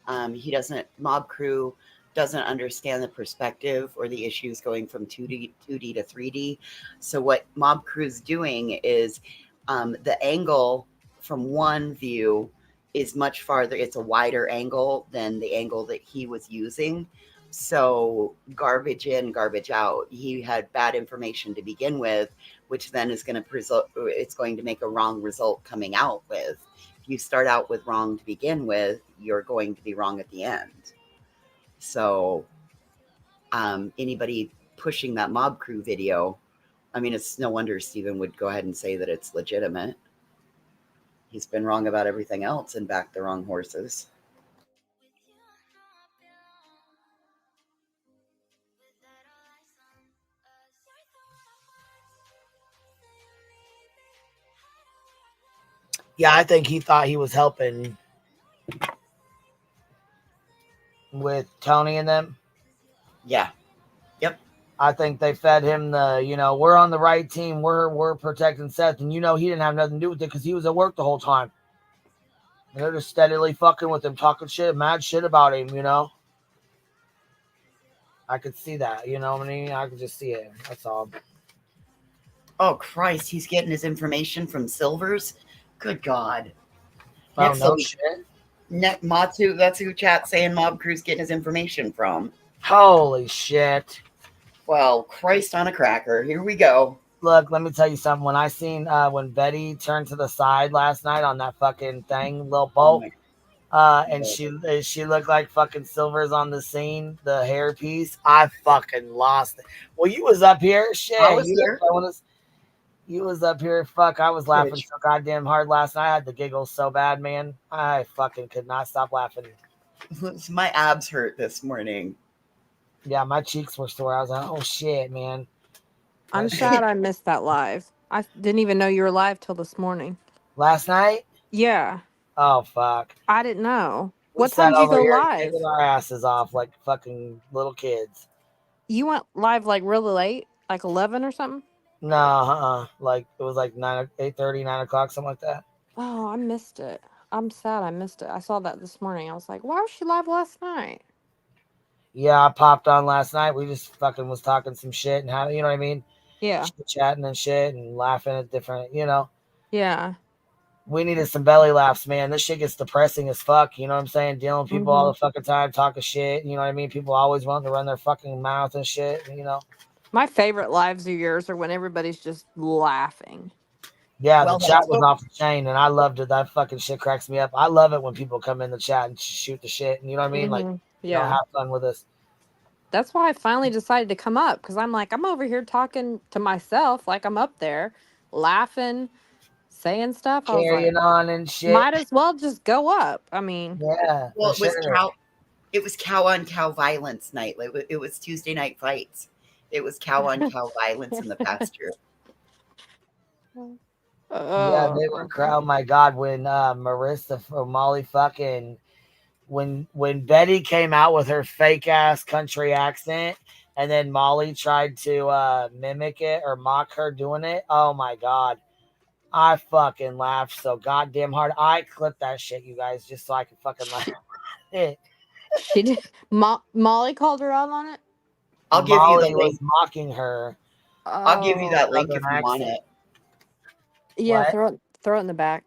Mob Crew doesn't understand the perspective or the issues going from 2D to 3D. So what Mob Crew's doing is the angle from one view is much farther. It's a wider angle than the angle that he was using. So garbage in, garbage out. He had bad information to begin with, which then is going to make a wrong result coming out with. If you start out with wrong to begin with, you're going to be wrong at the end. So anybody pushing that Mob Crew video, I mean, it's no wonder Steven would go ahead and say that it's legitimate. He's been wrong about everything else and backed the wrong horses. Yeah, I think he thought he was helping with Tony and them. Yeah. Yep. I think they fed him we're on the right team. We're protecting Seth, and he didn't have nothing to do with it because he was at work the whole time. And they're just steadily fucking with him, talking shit, mad shit about him. I could see that. You know what I mean? I could just see it. That's all. Oh Christ, he's getting his information from Silvers. Good God. Oh no shit. Matu, that's who chat's saying Mob Crew's getting his information from. Holy shit. Well, Christ on a cracker. Here we go. Look, let me tell you something. When I seen when Betty turned to the side last night on that fucking thing, little boat, and she looked like fucking Silver's on the scene, the hairpiece, I fucking lost it. Well, you was up here, shit. I was here. You was up here. Fuck, I was laughing so goddamn hard last night. I had the giggles so bad, man. I fucking could not stop laughing. My abs hurt this morning. Yeah, my cheeks were sore. I was like, oh shit, man. I'm sad I missed that live. I didn't even know you were live till this morning. Last night? Yeah. Oh, fuck. I didn't know. We what time did you go live? Taking our asses off like fucking little kids. You went live like really late? Like 11 or something? No, like it was like 8:30, 9 o'clock, something like that. Oh, I missed it. I'm sad I missed it. I saw that this morning. I was like, why was she live last night? Yeah, I popped on last night. We just fucking was talking some shit and how, you know what I mean? Yeah. Chatting and shit and laughing at different, Yeah. We needed some belly laughs, man. This shit gets depressing as fuck. You know what I'm saying? Dealing with people all the fucking time, talking shit. You know what I mean? People always want to run their fucking mouth and shit, My favorite lives of yours are when everybody's just laughing. Yeah, the chat was off the chain, and I loved it. That fucking shit cracks me up. I love it when people come in the chat and shoot the shit, and you know what I mean? Like, have fun with us. That's why I finally decided to come up, because I'm like, I'm over here talking to myself, like I'm up there, laughing, saying stuff. Carrying on and shit. Might as well just go up. I mean, yeah. Well, it was cow on cow violence night. It was Tuesday night fights. It was cow on cow violence in the pasture. Yeah, they were oh my god, when Marissa or Molly fucking when Betty came out with her fake ass country accent and then Molly tried to mimic it or mock her doing it. Oh my god. I fucking laughed so goddamn hard. I clipped that shit, you guys, just so I could fucking laugh. She did. Molly called her out on it. I'll give you the link. Was mocking her. I'll give you that link if you want it. Yeah, throw it in the back.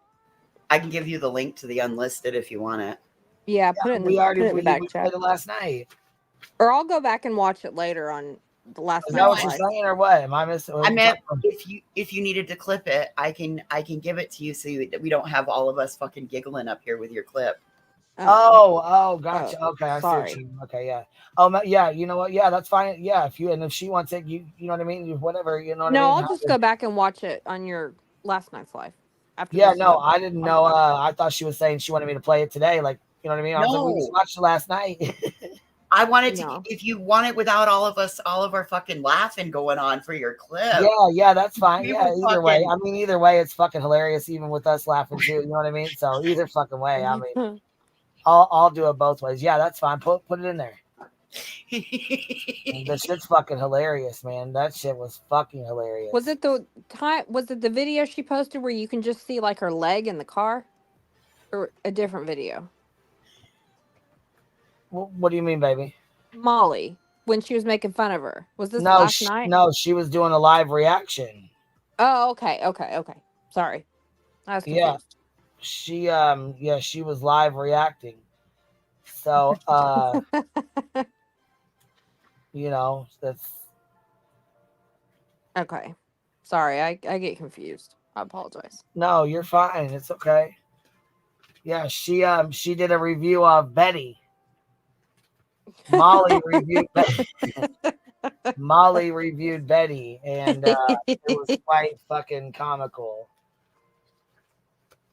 I can give you the link to the unlisted if you want it. Yeah, put it in the back chat. Played it last night. Or I'll go back and watch it later on the last night. Is that what you're saying or what? Am I missing? I meant if you needed to clip it, I can give it to you so that we don't have all of us fucking giggling up here with your clip. Gotcha. Okay, I see what you mean. Okay, yeah. Oh, yeah. You know what? Yeah, that's fine. Yeah, if she wants it, you know what I mean. Whatever, you know what I mean. No, I'll just go back and watch it on your last night's live. I didn't know. I thought she was saying she wanted me to play it today. Like, you know what I mean? I was like, we just watched it last night. I wanted to. If you want it without all of our fucking laughing going on for your clip. Yeah, that's fine. Yeah, either way. I mean, either way, it's fucking hilarious, even with us laughing too. You know what I mean? So either fucking way. I mean. I'll do it both ways. Yeah, that's fine. Put it in there. The shit's fucking hilarious, man. That shit was fucking hilarious. Was it the video she posted where you can just see like her leg in the car, or a different video? What do you mean, baby? Molly, when she was making fun of her. Was this last night? No, she was doing a live reaction. Oh, okay. Sorry, I was confused. Yeah. She was live reacting. So, that's okay. Sorry, I get confused. I apologize. No, you're fine. It's okay. Yeah, she did a review of Betty. Molly reviewed Betty, and it was quite fucking comical.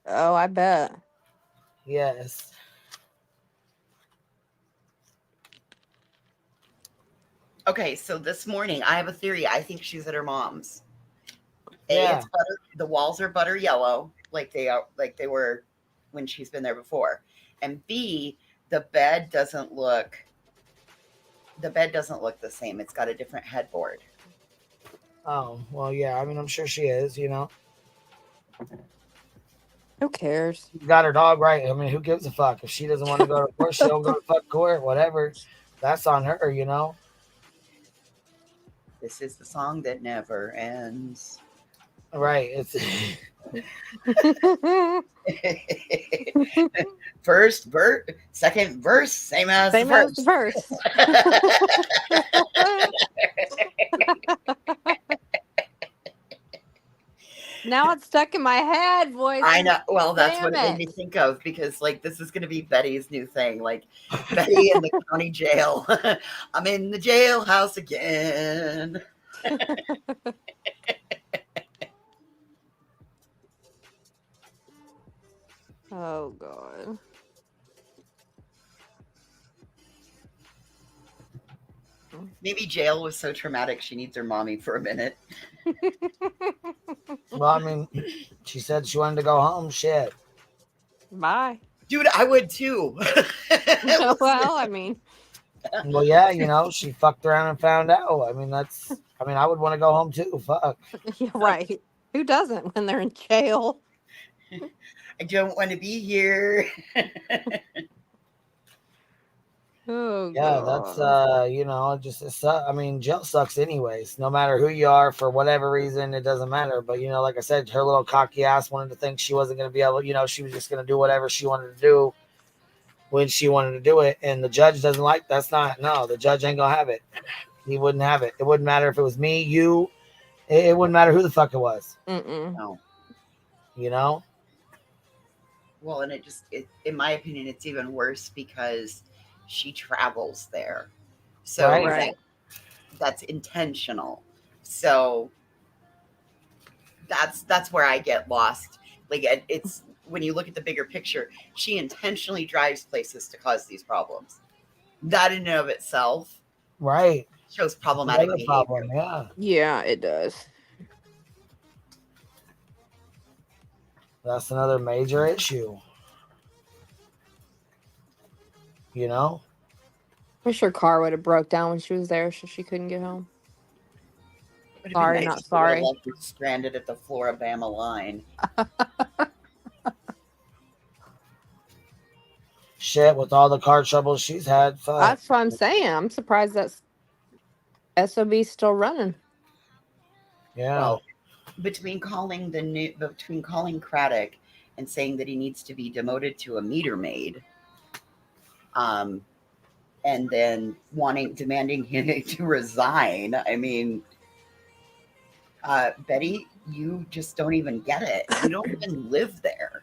Oh, I bet. Yes. Okay, so this morning I have a theory. I think she's at her mom's. Yeah. It's the walls are butter yellow, like they were when she's been there before. And B, the bed doesn't look The bed doesn't look the same. It's got a different headboard. Oh, well, yeah. I mean, I'm sure she is, you know. Who cares? She got her dog right. I mean, who gives a fuck? If she doesn't want to go to court, she don't go to fuck court, whatever. That's on her, you know. This is the song that never ends. Right. It's First verse, second verse, same as Same the as the first. Now it's stuck in my head, voice. I know. Well, that's Damn what it made me it. think of, because like this is going to be Betty's new thing. Like Betty in the county jail. I'm in the jailhouse again. Oh God. Maybe jail was so traumatic she needs her mommy for a minute. well, I mean, she said she wanted to go home. Shit. Bye. Dude, I would too. Well, I mean, Well, yeah, you know, she fucked around and found out. I mean, I would want to go home too. Fuck. yeah, right. Who doesn't when they're in jail? I don't want to be here. Oh Yeah, God. that's you know, I mean, jail sucks anyways. No matter who you are, for whatever reason, it doesn't matter. But you know, like I said, her little cocky ass wanted to think she wasn't going to be able. You know, she was just going to do whatever she wanted to do when she wanted to do it, and the judge doesn't like. That's not no. The judge ain't gonna have it. He wouldn't have it. It wouldn't matter if it was me, you. It wouldn't matter who the fuck it was. No. You know. Well, and in my opinion, it's even worse because she travels there. So Right. that's intentional. So that's where I get lost. Like it's when you look at the bigger picture, she intentionally drives places to cause these problems. That in and of itself Right. shows problematic Another behavior. problem. Yeah. Yeah, it does. That's another major issue. You know. Wish her car would have broke down when she was there, so she couldn't get home. Would have been Sorry, nice not if they were sorry. left stranded at the Floribama line. Shit, with all the car troubles she's had. Fuck. That's what I'm saying. I'm surprised that's SOB's still running. Yeah. Well, between calling Craddock and saying that he needs to be demoted to a meter maid, and then demanding him to resign. I mean, Betty, you just don't even get it. You don't even live there.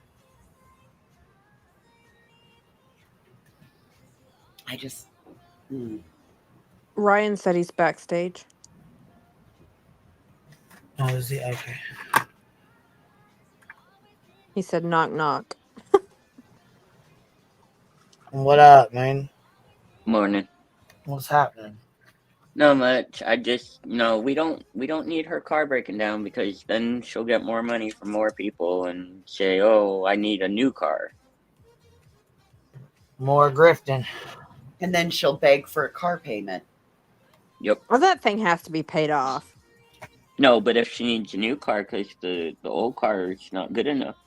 I just. Ryan said he's backstage. Oh, is he? Okay. He said, knock, knock. What up, man? Morning. What's happening? Not much. I just we don't need her car breaking down, because then she'll get more money from more people and say, "Oh, I need a new car." More grifting. And then she'll beg for a car payment. Yep. Well, that thing has to be paid off. No, but if she needs a new car because the old car is not good enough.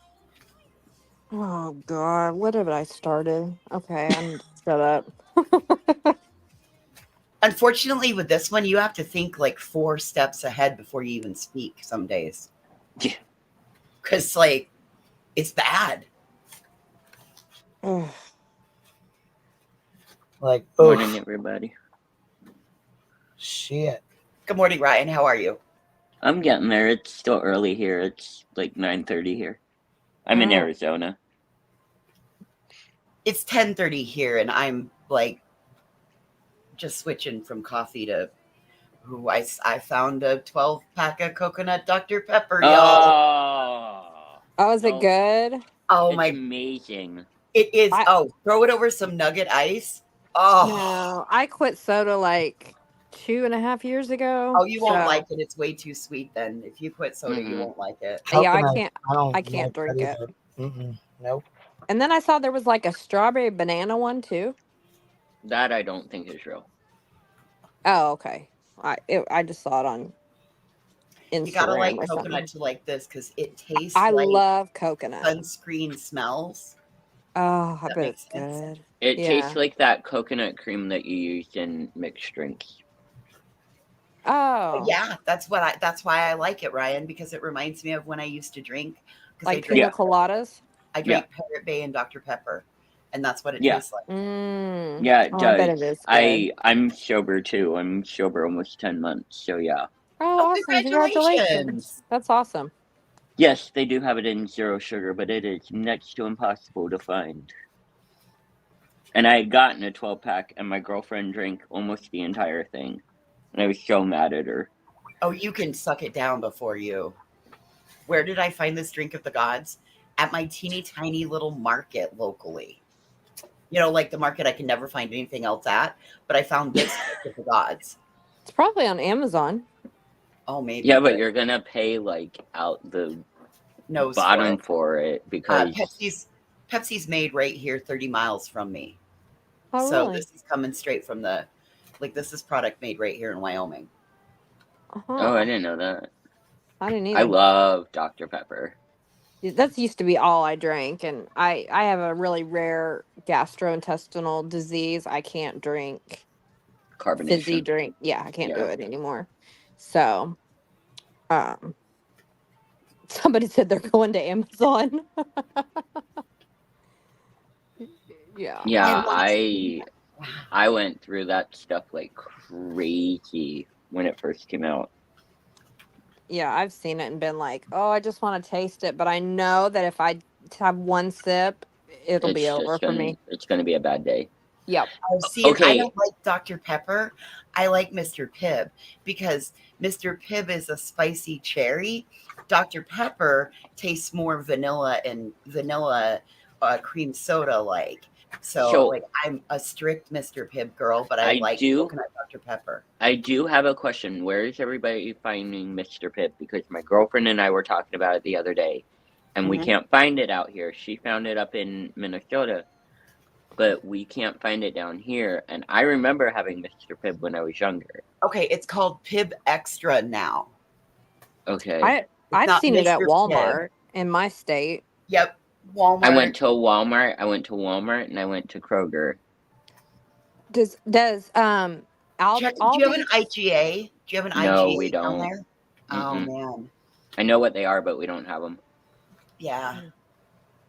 Oh God, what have I started? Okay, I'm shut up. Unfortunately, with this one, you have to think like 4 steps ahead before you even speak some days. Yeah. Because, like, it's bad. Like, Morning, everybody. Shit. Good morning, Ryan. How are you? I'm getting there. It's still early here. It's like 9:30 here. I'm in Arizona. It's 10:30 here, and I'm like just switching from coffee to I found a 12-pack of coconut Dr. Pepper, y'all. Oh, is it good? Oh, It's my. amazing. It is. Throw it over some nugget ice. Oh. No, I quit soda like 2.5 years ago. Oh, you won't like it. It's way too sweet then. If you quit soda, you won't like it. Yeah, I Coconut, can't. I like can't drink that it. either. Nope. And then I saw there was like a strawberry banana one too. That I don't think is real. Oh, okay. I just saw it on You gotta Instagram like or coconut something. to like this because it tastes I like love coconut. sunscreen smells. Oh, I That bet makes it's sense. good. It Yeah. tastes like that coconut cream that you used in mixed drinks. Oh, Yeah, that's why I like it, Ryan, because it reminds me of when I used to drink. Because like pina coladas. I drank Parrot Bay and Dr. Pepper, and that's what it Yeah. tastes like. Yeah, it Oh, I bet does. it is good. I'm sober too. I'm sober almost 10 months. So yeah. Oh, awesome! Congratulations. That's awesome. Yes, they do have it in zero sugar, but it is next to impossible to find. And I had gotten a 12-pack, and my girlfriend drank almost the entire thing, and I was so mad at her. Oh, you can suck it down before you. Where did I find this drink of the gods? At my teeny tiny little market locally. You know, like the market I can never find anything else at, but I found this drink of the gods. It's probably on Amazon. Oh, maybe. Yeah, but you're gonna pay like out the nose bottom for it because Pepsi's made right here 30 miles from me. Oh, so really? this is coming straight from this is product made right here in Wyoming. Oh, I didn't know that. I didn't I either. love Dr. Pepper. That's used to be all I drank, and I have a really rare gastrointestinal disease. I can't drink fizzy Carbonation. drink. Yeah, I can't do Yeah. it anymore. So, somebody said they're going to Amazon. Yeah. Yeah, I went through that stuff like crazy when it first came out. Yeah, I've seen it and been like, oh, I just want to taste it, but I know that if I have one sip, it'll be over for me. It's gonna be a bad day. Yep. Oh, see, I don't like Dr. Pepper. I like Mr. Pibb because Mr. Pibb is a spicy cherry. Dr. Pepper tastes more vanilla and vanilla cream soda like. So, like, I'm a strict Mr. Pibb girl, but I like coconut Dr. Pepper. I do have a question. Where is everybody finding Mr. Pibb? Because my girlfriend and I were talking about it the other day, and we can't find it out here. She found it up in Minnesota, but we can't find it down here. And I remember having Mr. Pibb when I was younger. Okay, it's called Pibb Extra now. Okay. I've seen it at Walmart in my state. Yep, Walmart. I went to Walmart, and I went to Kroger. Does do you have an IGA? Do you have an IGA? No, we down don't. there? Oh man. I know what they are, but we don't have them. Yeah.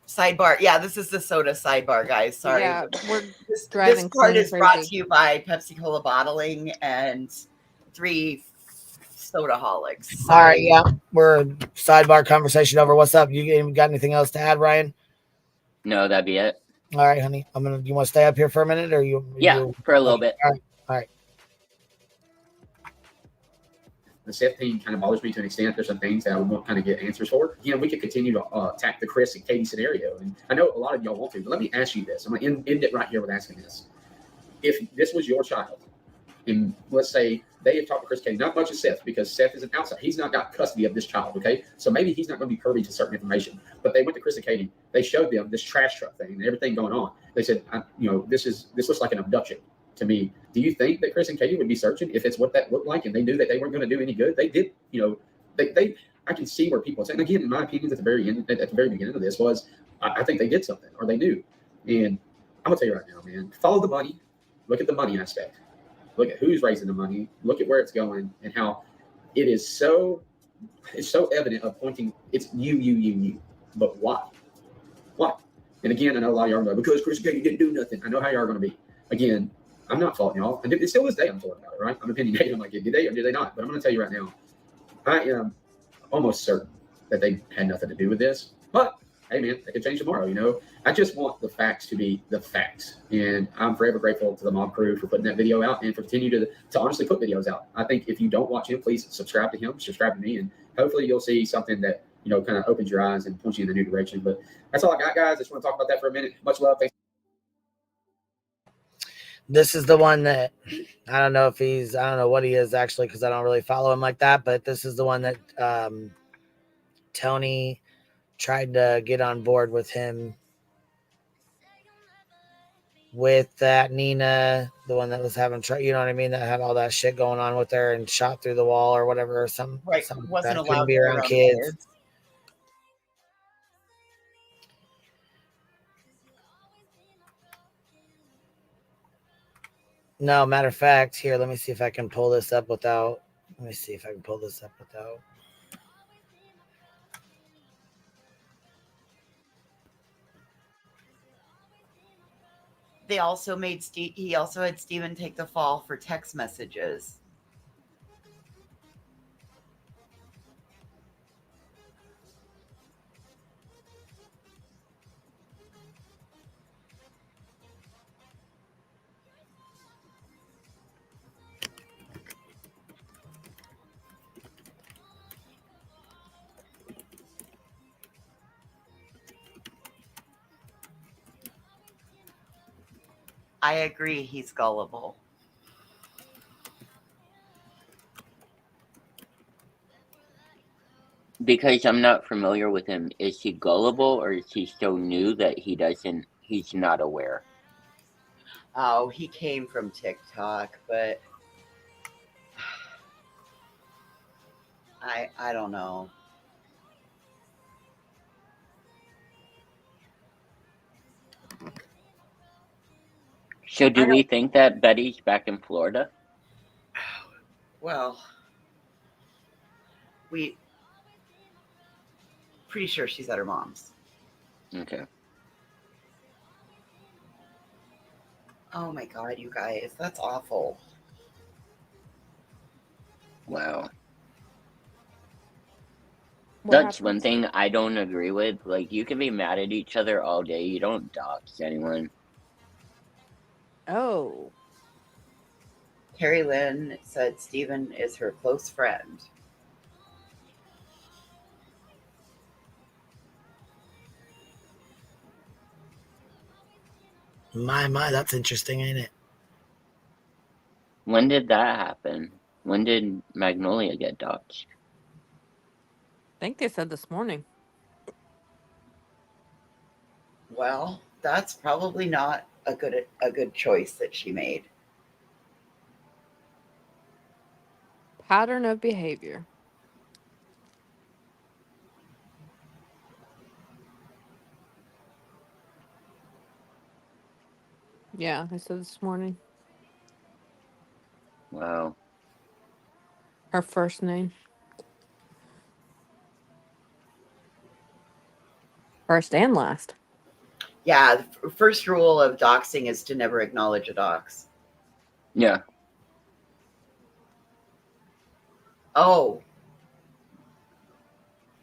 Sidebar. Yeah, this is the soda sidebar, guys. Sorry. Yeah, we're this clean part is brought crazy. to you by Pepsi Cola Bottling and 3 Sodaholics. All right, yeah, we're sidebar conversation over. What's up? You got anything else to add, Ryan? No, that'd be it. All right, honey. You want to stay up here for a minute, or you? Yeah, for a little bit. All right. The Seth thing kind of bothers me to an extent. There's some things that I would want to kind of get answers for. You know, we could continue to attack the Chris and Katie scenario, and I know a lot of y'all want to, but let me ask you this. I'm going to end it right here with asking this. If this was your child, and let's say they have talked to Chris and Katie, not much of Seth, because Seth is an outside. He's not got custody of this child, okay? So maybe he's not going to be privy to certain information. But they went to Chris and Katie. They showed them this trash truck thing and everything going on. They said, this looks like an abduction to me. Do you think that Chris and Katie would be searching if it's what that looked like and they knew that they weren't going to do any good? They did, I can see where people are saying, again, in my opinion, at the very beginning of this was, I think they did something or they knew. And I'm going to tell you right now, man, follow the money. Look at the money aspect. Look at who's raising the money. Look at where it's going and how it is so evident of pointing, it's you. But why? Why? And again, I know a lot of y'all are going to go, because Chris and Katie didn't do nothing. I know how y'all are going to be. Again, I'm not faulting y'all. And it's still this day I'm talking about it, right? I'm opinionated. I'm like, did they or did they not? But I'm going to tell you right now, I am almost certain that they had nothing to do with this. But hey, man, they could change tomorrow, I just want the facts to be the facts. And I'm forever grateful to the Mob Crew for putting that video out and for continuing to honestly put videos out. I think if you don't watch him, please subscribe to him, subscribe to me, and hopefully you'll see something that, kind of opens your eyes and points you in a new direction. But that's all I got, guys. I just want to talk about that for a minute. Much love. Thanks. This is the one that I don't know what he is actually, because I don't really follow him like that. But this is the one that Tony tried to get on board with him with that Nina, the one that was having trouble, you know what I mean, that had all that shit going on with her and shot through the wall or whatever, or something. Right. Something Wasn't that allowed couldn't be to be around kids. No, matter of fact, here, let me see if I can pull this up without. Let me see if I can pull this up without. They also made he also had Steven take the fall for text messages. I agree, he's gullible. Because I'm not familiar with him, is he gullible or is he so new that he's not aware? Oh, he came from TikTok, but I don't know. So do we think that Betty's back in Florida? Well, we pretty sure she's at her mom's. Okay. Oh my God, you guys, that's awful. Wow. That's one thing I don't agree with. Like, you can be mad at each other all day. You don't dox anyone. Oh. Carrie Lynn said Steven is her close friend. My, that's interesting, ain't it? When did that happen? When did Magnolia get doxxed? I think they said this morning. Well, that's probably not a good choice that she made. Pattern of behavior. Yeah, they said this morning. Wow. Her first name. First and last. Yeah, the first rule of doxing is to never acknowledge a dox. Yeah. Oh.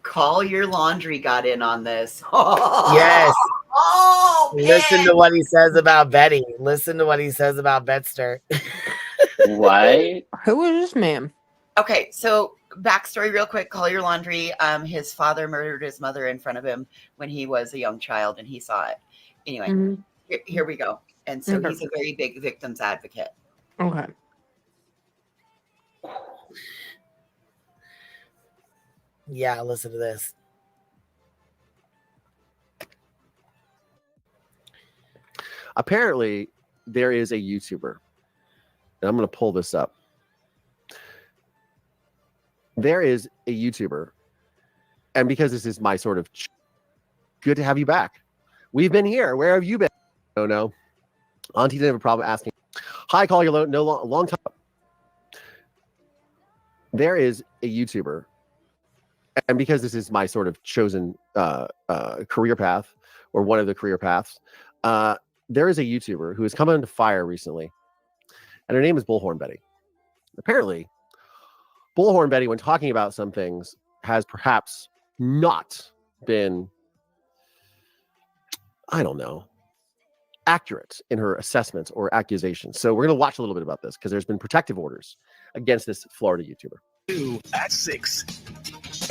Call Your Laundry got in on this. Yes. Oh, listen man. to what he says about Betty. Listen to what he says about Betster. What? Who is this man? Okay, so backstory real quick. Call Your Laundry. His father murdered his mother in front of him when he was a young child, and he saw it. Anyway, here we go. And so he's a very big victims advocate. Okay. Yeah, listen to this. Apparently, there is a YouTuber, and I'm going to pull this up. There is a YouTuber, and because this is my sort of good to have you back. We've been here. Where have you been? Oh, no. Auntie didn't have a problem asking. Hi, call your long time. There is a YouTuber, and because this is my sort of chosen career path, or one of the career paths, there is a YouTuber who has come under fire recently, and her name is Bullhorn Betty. Apparently, Bullhorn Betty, when talking about some things, has perhaps not been, I don't know, accurate in her assessments or accusations. So we're going to watch a little bit about this because there's been protective orders against this Florida YouTuber. At 6.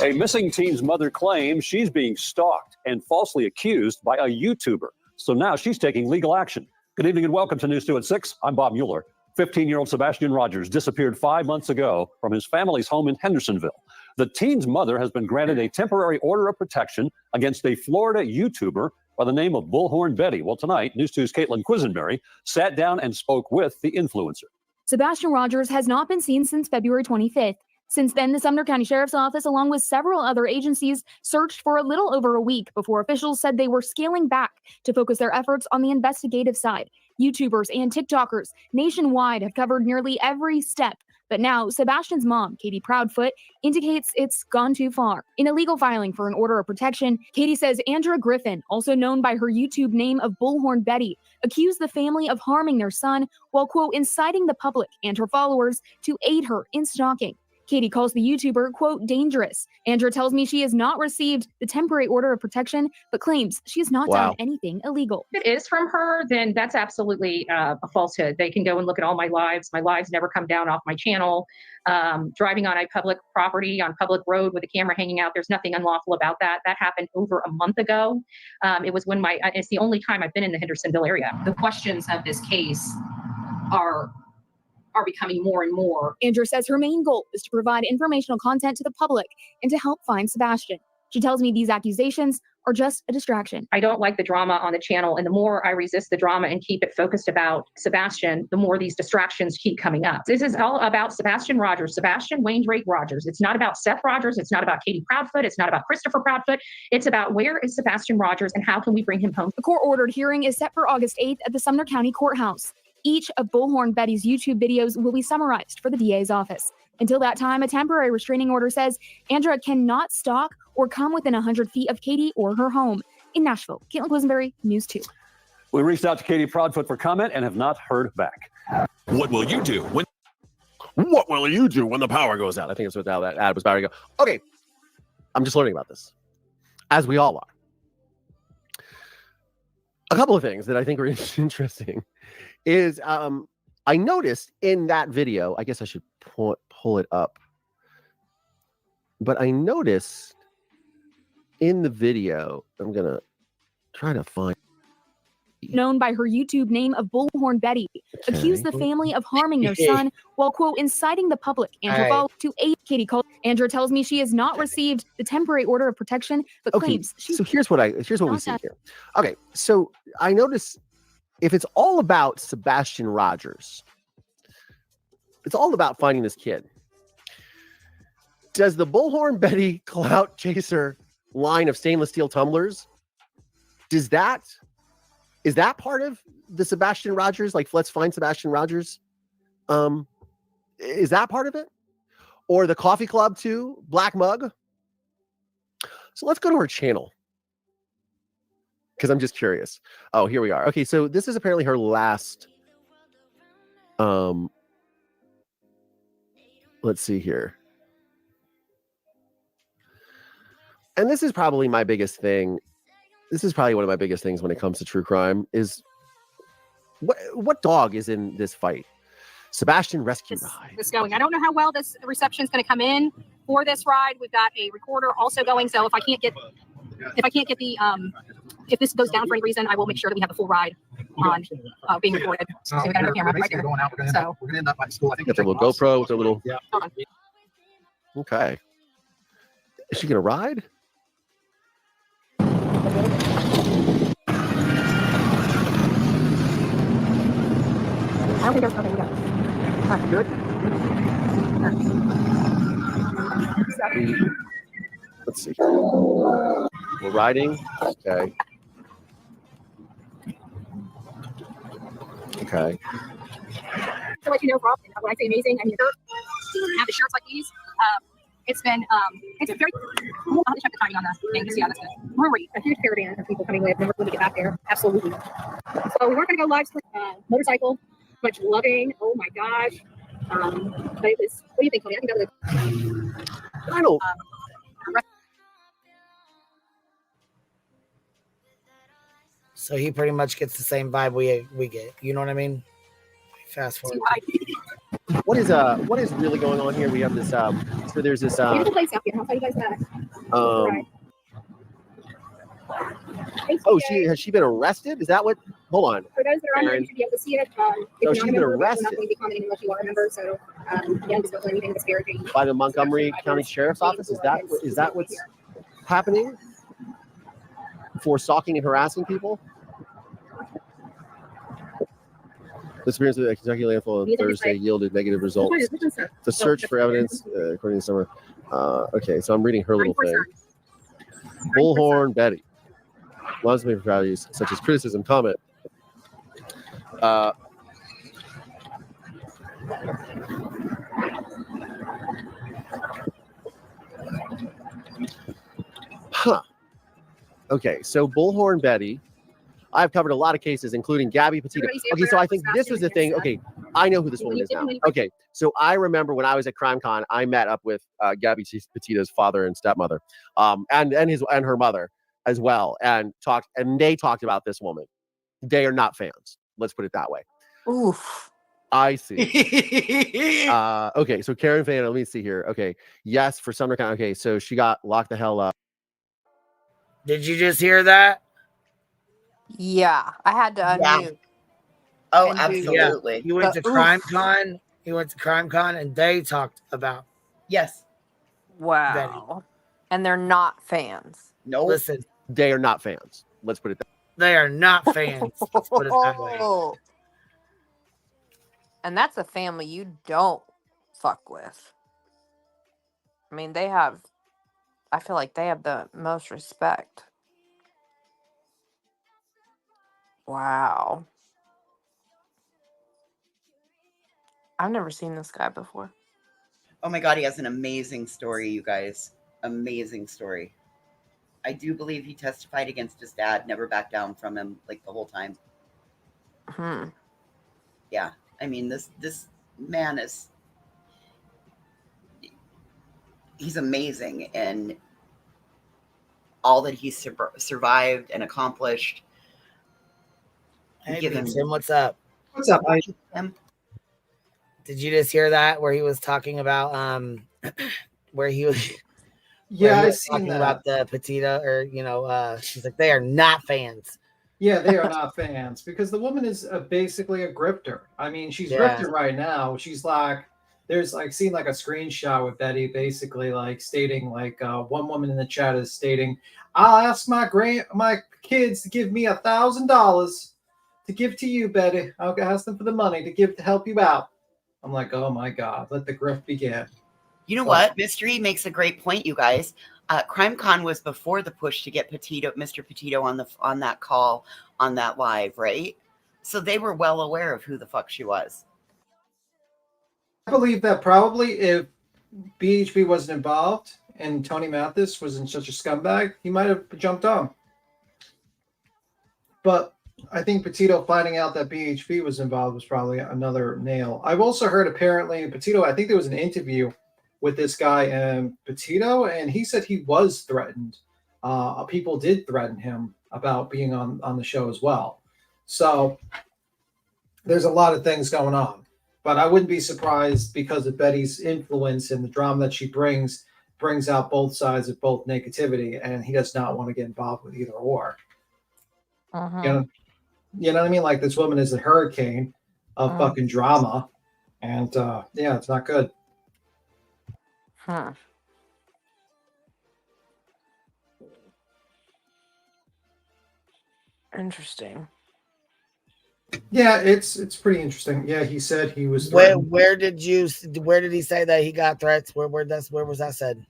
A missing teen's mother claims she's being stalked and falsely accused by a YouTuber. So now she's taking legal action. Good evening and welcome to News 2 at 6. I'm Bob Mueller. 15-year-old Sebastian Rogers disappeared 5 months ago from his family's home in Hendersonville. The teen's mother has been granted a temporary order of protection against a Florida YouTuber by the name of Bullhorn Betty. Well, tonight, News 2's Caitlin Quisenberry sat down and spoke with the influencer. Sebastian Rogers has not been seen since February 25th. Since then, the Sumner County Sheriff's Office, along with several other agencies, searched for a little over a week before officials said they were scaling back to focus their efforts on the investigative side. YouTubers and TikTokers nationwide have covered nearly every step. But now, Sebastian's mom, Katie Proudfoot, indicates it's gone too far. In a legal filing for an order of protection, Katie says Andrea Griffin, also known by her YouTube name of Bullhorn Betty, accused the family of harming their son while, quote, inciting the public and her followers to aid her in stalking. Katie calls the YouTuber, quote, dangerous. Andrea tells me she has not received the temporary order of protection, but claims she has not done anything illegal. If it is from her, then that's absolutely a falsehood. They can go and look at all my lives. My lives never come down off my channel. Driving on a public property, on public road with a camera hanging out, there's nothing unlawful about that. That happened over a month ago. It was when it's the only time I've been in the Hendersonville area. The questions of this case are becoming more and more. Andrea says her main goal is to provide informational content to the public and to help find Sebastian. She tells me these accusations are just a distraction. I don't like the drama on the channel, and the more I resist the drama and keep it focused about Sebastian, the more these distractions keep coming up. This is all about Sebastian Rogers, Sebastian Wayne Drake Rogers. It's not about Seth Rogers. It's not about Katie Proudfoot. It's not about Christopher Proudfoot. It's about where is Sebastian Rogers and how can we bring him home. The court-ordered hearing is set for August 8th at the Sumner County Courthouse. Each of Bullhorn Betty's YouTube videos will be summarized for the DA's office. Until that time, a temporary restraining order says Andrea cannot stalk or come within 100 feet of Katie or her home. In Nashville, Caitlin Quisenberry, News 2. We reached out to Katie Proudfoot for comment and have not heard back. What will you do when the power goes out? I think that's what that ad was about to go. Okay, I'm just learning about this, as we all are. A couple of things that I think are interesting is I noticed in that video, I guess I should pull it up, but I noticed in the video, I'm going to try to find. Known by her YouTube name of Bullhorn Betty, accused the family of harming their son while, quote, inciting the public and her followers to aid. Katie called. Andrea tells me she has not received the temporary order of protection, but claims she. So here's what we see here. Okay, so I notice if it's all about Sebastian Rogers, it's all about finding this kid. Does the Bullhorn Betty clout chaser line of stainless steel tumblers, is that part of the Sebastian Rogers? Like, let's find Sebastian Rogers. Is that part of it? Or the coffee club too? Black mug? So let's go to her channel, because I'm just curious. Oh, here we are. Okay, so this is apparently her last. Let's see here. And this is probably my biggest thing. This is probably one of my biggest things when it comes to true crime is what dog is in this fight? Sebastian rescue ride. This going. I don't know how well this reception is going to come in for this ride. We've got a recorder also going. So if I can't get the if this goes down for any reason, I will make sure that we have the full ride on being recorded. So we got a camera right there. So We're gonna end up at school. I think got the little GoPro with the little. Yeah. Okay. Is she gonna ride? I don't think there's nothing we got. Good. Let's see. We're riding. Okay. Okay. To let you know, Rob, when I say amazing, I mean have the shirts like these. It's a very. I'll have to check the timing on the thing to see how this goes. Rory, a huge caravan of people coming with. Never going to get back there. Absolutely. So we weren't going to go live stream motorcycle. Much loving. Oh my gosh. But it was. What do you think, Tony? I think that was. I don't. So he pretty much gets the same vibe we get. You know what I mean? Fast forward. What is really going on here? We have this so there's this Beautiful place out here. I'll tell you guys that. oh, has she been arrested? Is that what? Hold on. For those that are on there, you should be able to see it. So she's been arrested. I'm not going to be commenting unless you are a member. So again, just don't do anything disparaging. By the Montgomery County Sheriff's Office? Is that what's happening? for stalking and harassing people. The experience of the Kentucky landfill on Thursday yielded negative results. The search for evidence, according to Summer. Okay, so I'm reading her little thing. Bullhorn Betty. Lots of different values, such as criticism, comment. Okay, so Bullhorn Betty. I've covered a lot of cases, including Gabby Petito. Okay, so I think this was the thing. Okay, I know who this woman is now. Okay, so I remember when I was at CrimeCon, I met up with Gabby Petito's father and stepmother, and her mother as well, and they talked about this woman. They are not fans. Let's put it that way. Oof. I see. Okay, so Karen Fan, let me see here. Okay, yes, for Sumner County. Okay, so she got locked the hell up. Did you just hear that? Yeah, I had to unmute. Oh, absolutely. You went to CrimeCon. You went to CrimeCon, and they talked about. Yes. Wow. Betty. And they're not fans. No. Listen, they are not fans. Let's put it that way. They are not fans. Let's put it that way. And that's a family you don't fuck with. I mean, I feel like they have the most respect. Wow. I've never seen this guy before. Oh my God, he has an amazing story, you guys. Amazing story. I do believe he testified against his dad, never backed down from him like the whole time. Yeah. I mean, this man he's amazing, and all that he's survived and accomplished. Hey, Tim, what's up? What's up, Mike? Did you just hear that where he was talking about where he was I seen talking that. about the Petito, or she's like, they are not fans. Yeah, they are not fans because the woman is basically a grifter. I mean, she's grifting right now. She's like, there's like seen like a screenshot with Betty basically like stating like one woman in the chat is stating, I'll ask my kids to give me $1,000 to give to you, Betty. I'll ask them for the money to help you out. I'm like, oh my God, let the grift begin. You know what? Mystery makes a great point, you guys. CrimeCon was before the push to get Mr. Petito on that call, on that live, right? So they were well aware of who the fuck she was. I believe that probably if BHB wasn't involved and Tony Mathis wasn't such a scumbag, he might have jumped on. But I think Petito finding out that BHB was involved was probably another nail. I've also heard apparently Petito, I think there was an interview with this guy Petito, and he said he was threatened. People did threaten him about being on the show as well. So there's a lot of things going on. But I wouldn't be surprised because of Betty's influence and the drama that she brings out both sides of both negativity, and he does not want to get involved with either or. You know what I mean? Like this woman is a hurricane of fucking drama, and it's not good. Interesting. Yeah, it's pretty interesting. Yeah, he said he was. Where did he say that he got threats? Where was that said?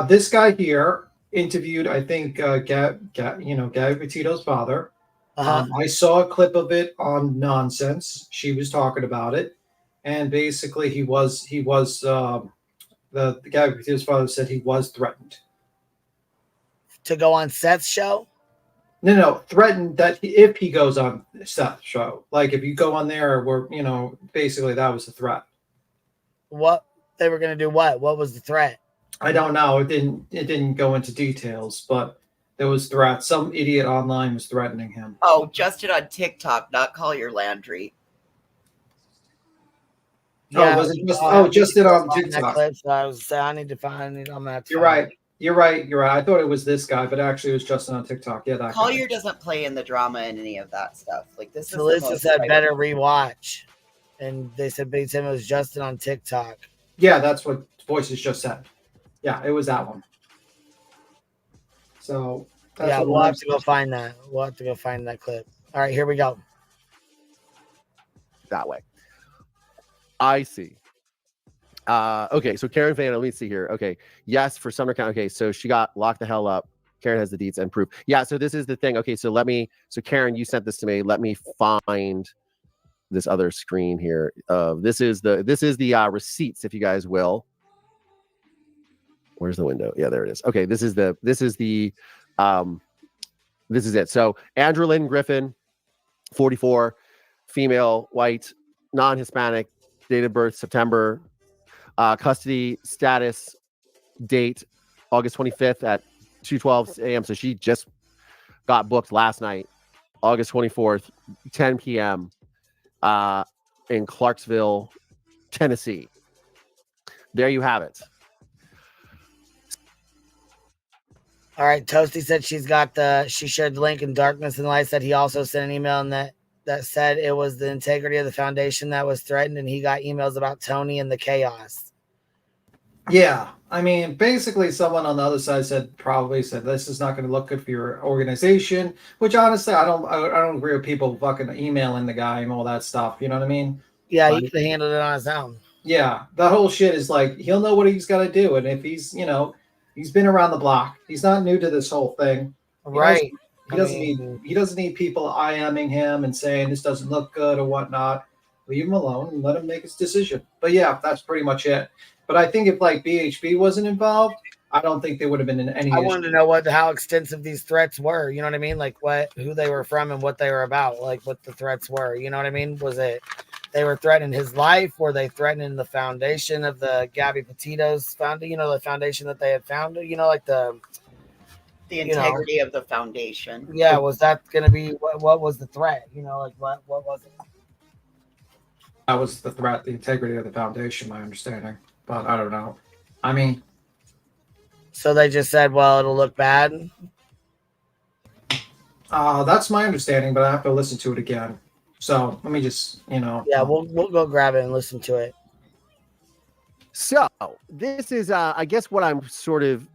This guy here interviewed, I think, Gabby Petito's father. I saw a clip of it on Nonsense. She was talking about it, and basically he was the Gabby Petito's father said he was threatened to go on Seth's show. No, threatened that if he goes on Seth's show, like if you go on there, basically that was a threat. What they were going to do? What was the threat? I don't know. It didn't go into details, but there was threats. Some idiot online was threatening him. Oh, Justin on TikTok, not Collier Landry. Yeah, Justin on TikTok. Clip, so I was saying I need to find it on that. You're right. You're right. I thought it was this guy, but actually it was Justin on TikTok. Yeah, that Collier doesn't play in the drama and any of that stuff. Like this. Felissa said better rewatch, and they said Big Tim was Justin on TikTok. Yeah, that's what Voices just said. Yeah, it was that one. So Yeah, we'll have to go find that. We'll have to go find that clip. All right, here we go. That way. I see. Okay, so Karen Van, let me see here. Okay, yes, for Sumner County. Okay, so she got locked the hell up. Karen has the deeds and proof. Yeah, so this is the thing. Okay, so Karen, you sent this to me. Let me find this other screen here. This is the receipts, if you guys will. Where's the window? Yeah, there it is. Okay, this is it. So Andrew Lynn Griffin, 44, female, white, non-Hispanic, date of birth September, custody status, date August 25th at 2:12 a.m. So she just got booked last night, August 24th, 10 p.m. In Clarksville, Tennessee. There you have it. All right, Toasty said she shared the link in Darkness and Light. Said he also sent an email and that said it was the integrity of the foundation that was threatened, and he got emails about Tony and the chaos. Yeah, I mean, basically, someone on the other side probably said this is not going to look good for your organization. Which honestly, I don't agree with people fucking emailing the guy and all that stuff. You know what I mean? Yeah, he could have handled it on his own. Yeah, the whole shit is like he'll know what he's got to do, and if he's he's been around the block. He's not new to this whole thing. Right. He doesn't need people IMing him and saying this doesn't look good or whatnot. Leave him alone and let him make his decision. But yeah, that's pretty much it. But I think if like BHB wasn't involved, I don't think there would have been any I wanted to know how extensive these threats were. You know what I mean? Like who they were from and what they were about. Like what the threats were. You know what I mean? Was it they were threatening his life? Were they threatening the foundation of the Gabby Petito's founded? You know, the foundation that they had founded. You know, like the integrity of the foundation. Yeah, was that going to be what was the threat? You know, like what was it? That was the threat, the integrity of the foundation, my understanding. But I don't know. I mean, so they just said, well, it'll look bad. That's my understanding, but I have to listen to it again. So let me just, Yeah, we'll go grab it and listen to it. So this is, I guess, what I'm sort of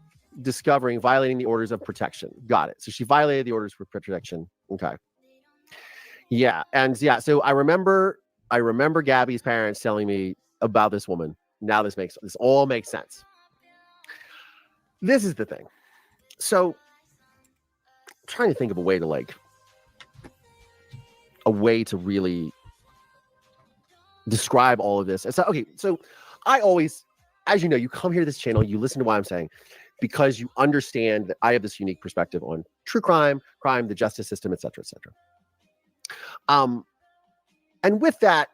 discovering: violating the orders of protection. Got it. So she violated the orders for protection. Okay. Yeah, and yeah. So I remember Gabby's parents telling me about this woman. Now this all makes sense. This is the thing. So I'm trying to think of a way to really describe all of this. So, okay, so I always, as you know, you come here to this channel, you listen to what I'm saying, because you understand that I have this unique perspective on true crime, the justice system, et cetera, et cetera. And with that,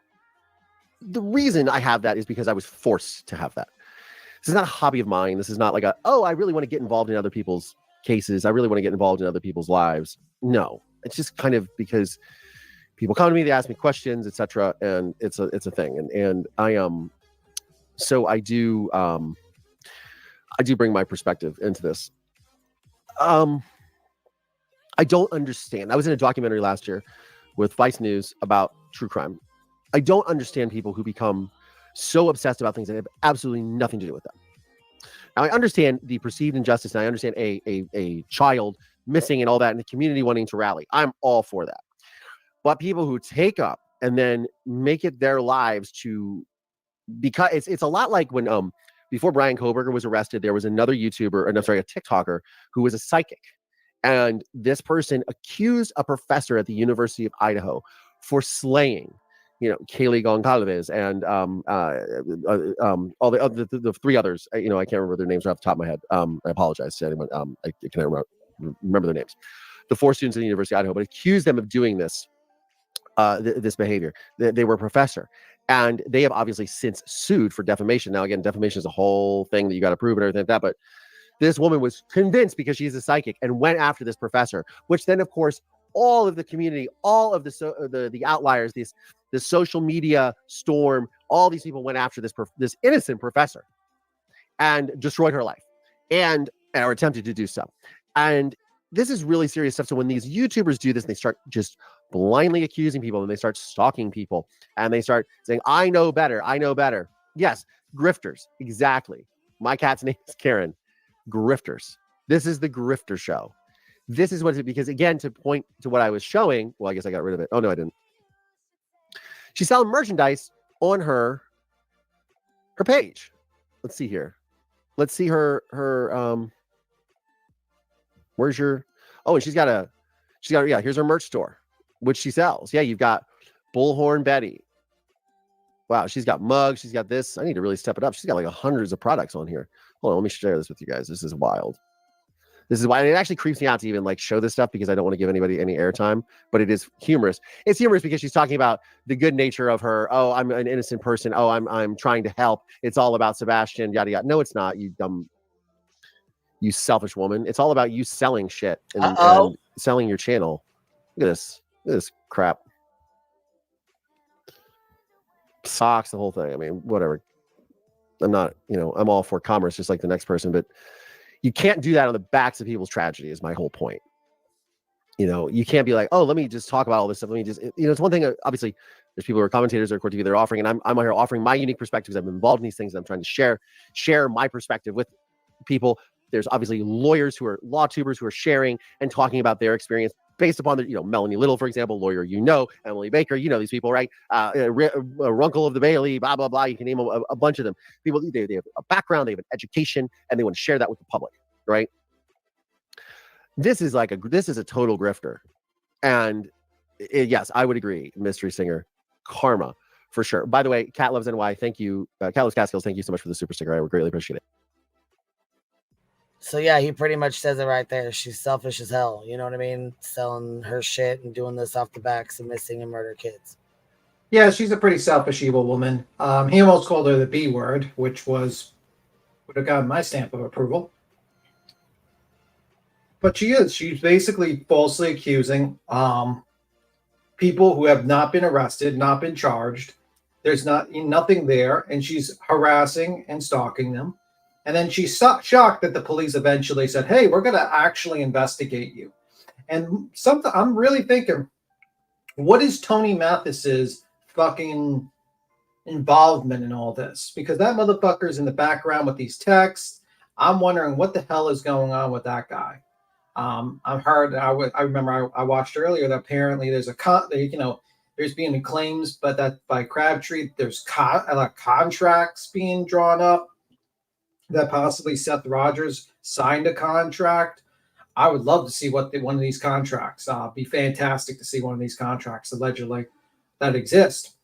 the reason I have that is because I was forced to have that. This is not a hobby of mine. This is not like I really want to get involved in other people's cases. I really want to get involved in other people's lives. No, it's just kind of because people come to me, they ask me questions, etc., and it's a thing. And I so I do bring my perspective into this. I don't understand. I was in a documentary last year with Vice News about true crime. I don't understand people who become so obsessed about things that have absolutely nothing to do with them. Now, I understand the perceived injustice, and I understand a child missing and all that, and the community wanting to rally. I'm all for that. But people who take up and then make it their lives because it's a lot like when before Brian Koberger was arrested, there was another YouTuber, a TikToker who was a psychic, and this person accused a professor at the University of Idaho for slaying Kaylee Goncalves and all the three others. I can't remember their names off the top of my head. I apologize to anyone. I can't remember their names. The 4 students at the University of Idaho, but accused them of doing this behavior. They were a professor, and they have obviously since sued for defamation. Now, again, defamation is a whole thing that you got to prove and everything like that. But this woman was convinced because she's a psychic and went after this professor, which then, of course, all of the community, all of the outliers, this social media storm, all these people went after this innocent professor and destroyed her life or attempted to do so. And this is really serious stuff. So when these YouTubers do this, they start just blindly accusing people, and they start stalking people, and they start saying, I know better. Yes, grifters. Exactly. My cat's name is Karen. Grifters. This is the grifter show. This is what it, because again, to point to what I was showing, well, I guess I got rid of it. Oh no, I didn't. She's selling merchandise on her page. Let's see here. Let's see her where's your, oh, and she's got yeah, here's her merch store, which she sells. Yeah, you've got Bullhorn Betty. Wow, she's got mugs, she's got this. I need to really step it up. She's got like hundreds of products on here. Hold on, let me share this with you guys. This is wild. This is why, and it actually creeps me out to even like show this stuff because I don't want to give anybody any airtime, but it is humorous. It's humorous because she's talking about the good nature of her. Oh, I'm an innocent person. Oh, I'm trying to help. It's all about Sebastian, yada, yada. No, it's not, you dumb, you selfish woman. It's all about you selling shit and selling your channel. Look at this. Look at this crap. Socks, the whole thing. I mean, whatever. I'm not, I'm all for commerce just like the next person, but you can't do that on the backs of people's tragedy is my whole point. You can't be like, oh, let me just talk about all this stuff. Let me just, it's one thing. Obviously, there's people who are commentators or Court TV, they're offering, and I'm here offering my unique perspectives. I'm involved in these things. And I'm trying to share my perspective with people. There's obviously lawyers who are law tubers who are sharing and talking about their experience based upon the, Melanie Little, for example, lawyer, Emily Baker, these people, right? Runkle of the Bailey, blah, blah, blah. You can name a bunch of them. People, they have a background, they have an education, and they want to share that with the public, right? This is a total grifter. And yes, I would agree. Mystery Singer, karma, for sure. By the way, Cat Loves NY, thank you. Cat Loves Catskills, thank you so much for the super sticker. I would greatly appreciate it. So yeah, he pretty much says it right there. She's selfish as hell. You know what I mean? Selling her shit and doing this off the backs of missing and murder kids. Yeah, she's a pretty selfish, evil woman. He almost called her the B word, which would have gotten my stamp of approval. But she is. She's basically falsely accusing people who have not been arrested, not been charged. There's nothing there, and she's harassing and stalking them. And then she's shocked that the police eventually said, hey, we're going to actually investigate you. And I'm really thinking, what is Tony Mathis's fucking involvement in all this? Because that motherfucker's in the background with these texts. I'm wondering what the hell is going on with that guy. I've heard, I remember I watched earlier that apparently there's there's being claims, but that by Crabtree, there's contracts being drawn up that possibly Seth Rogers signed a contract. I would love to see one of these contracts. Be fantastic to see one of these contracts allegedly that exist.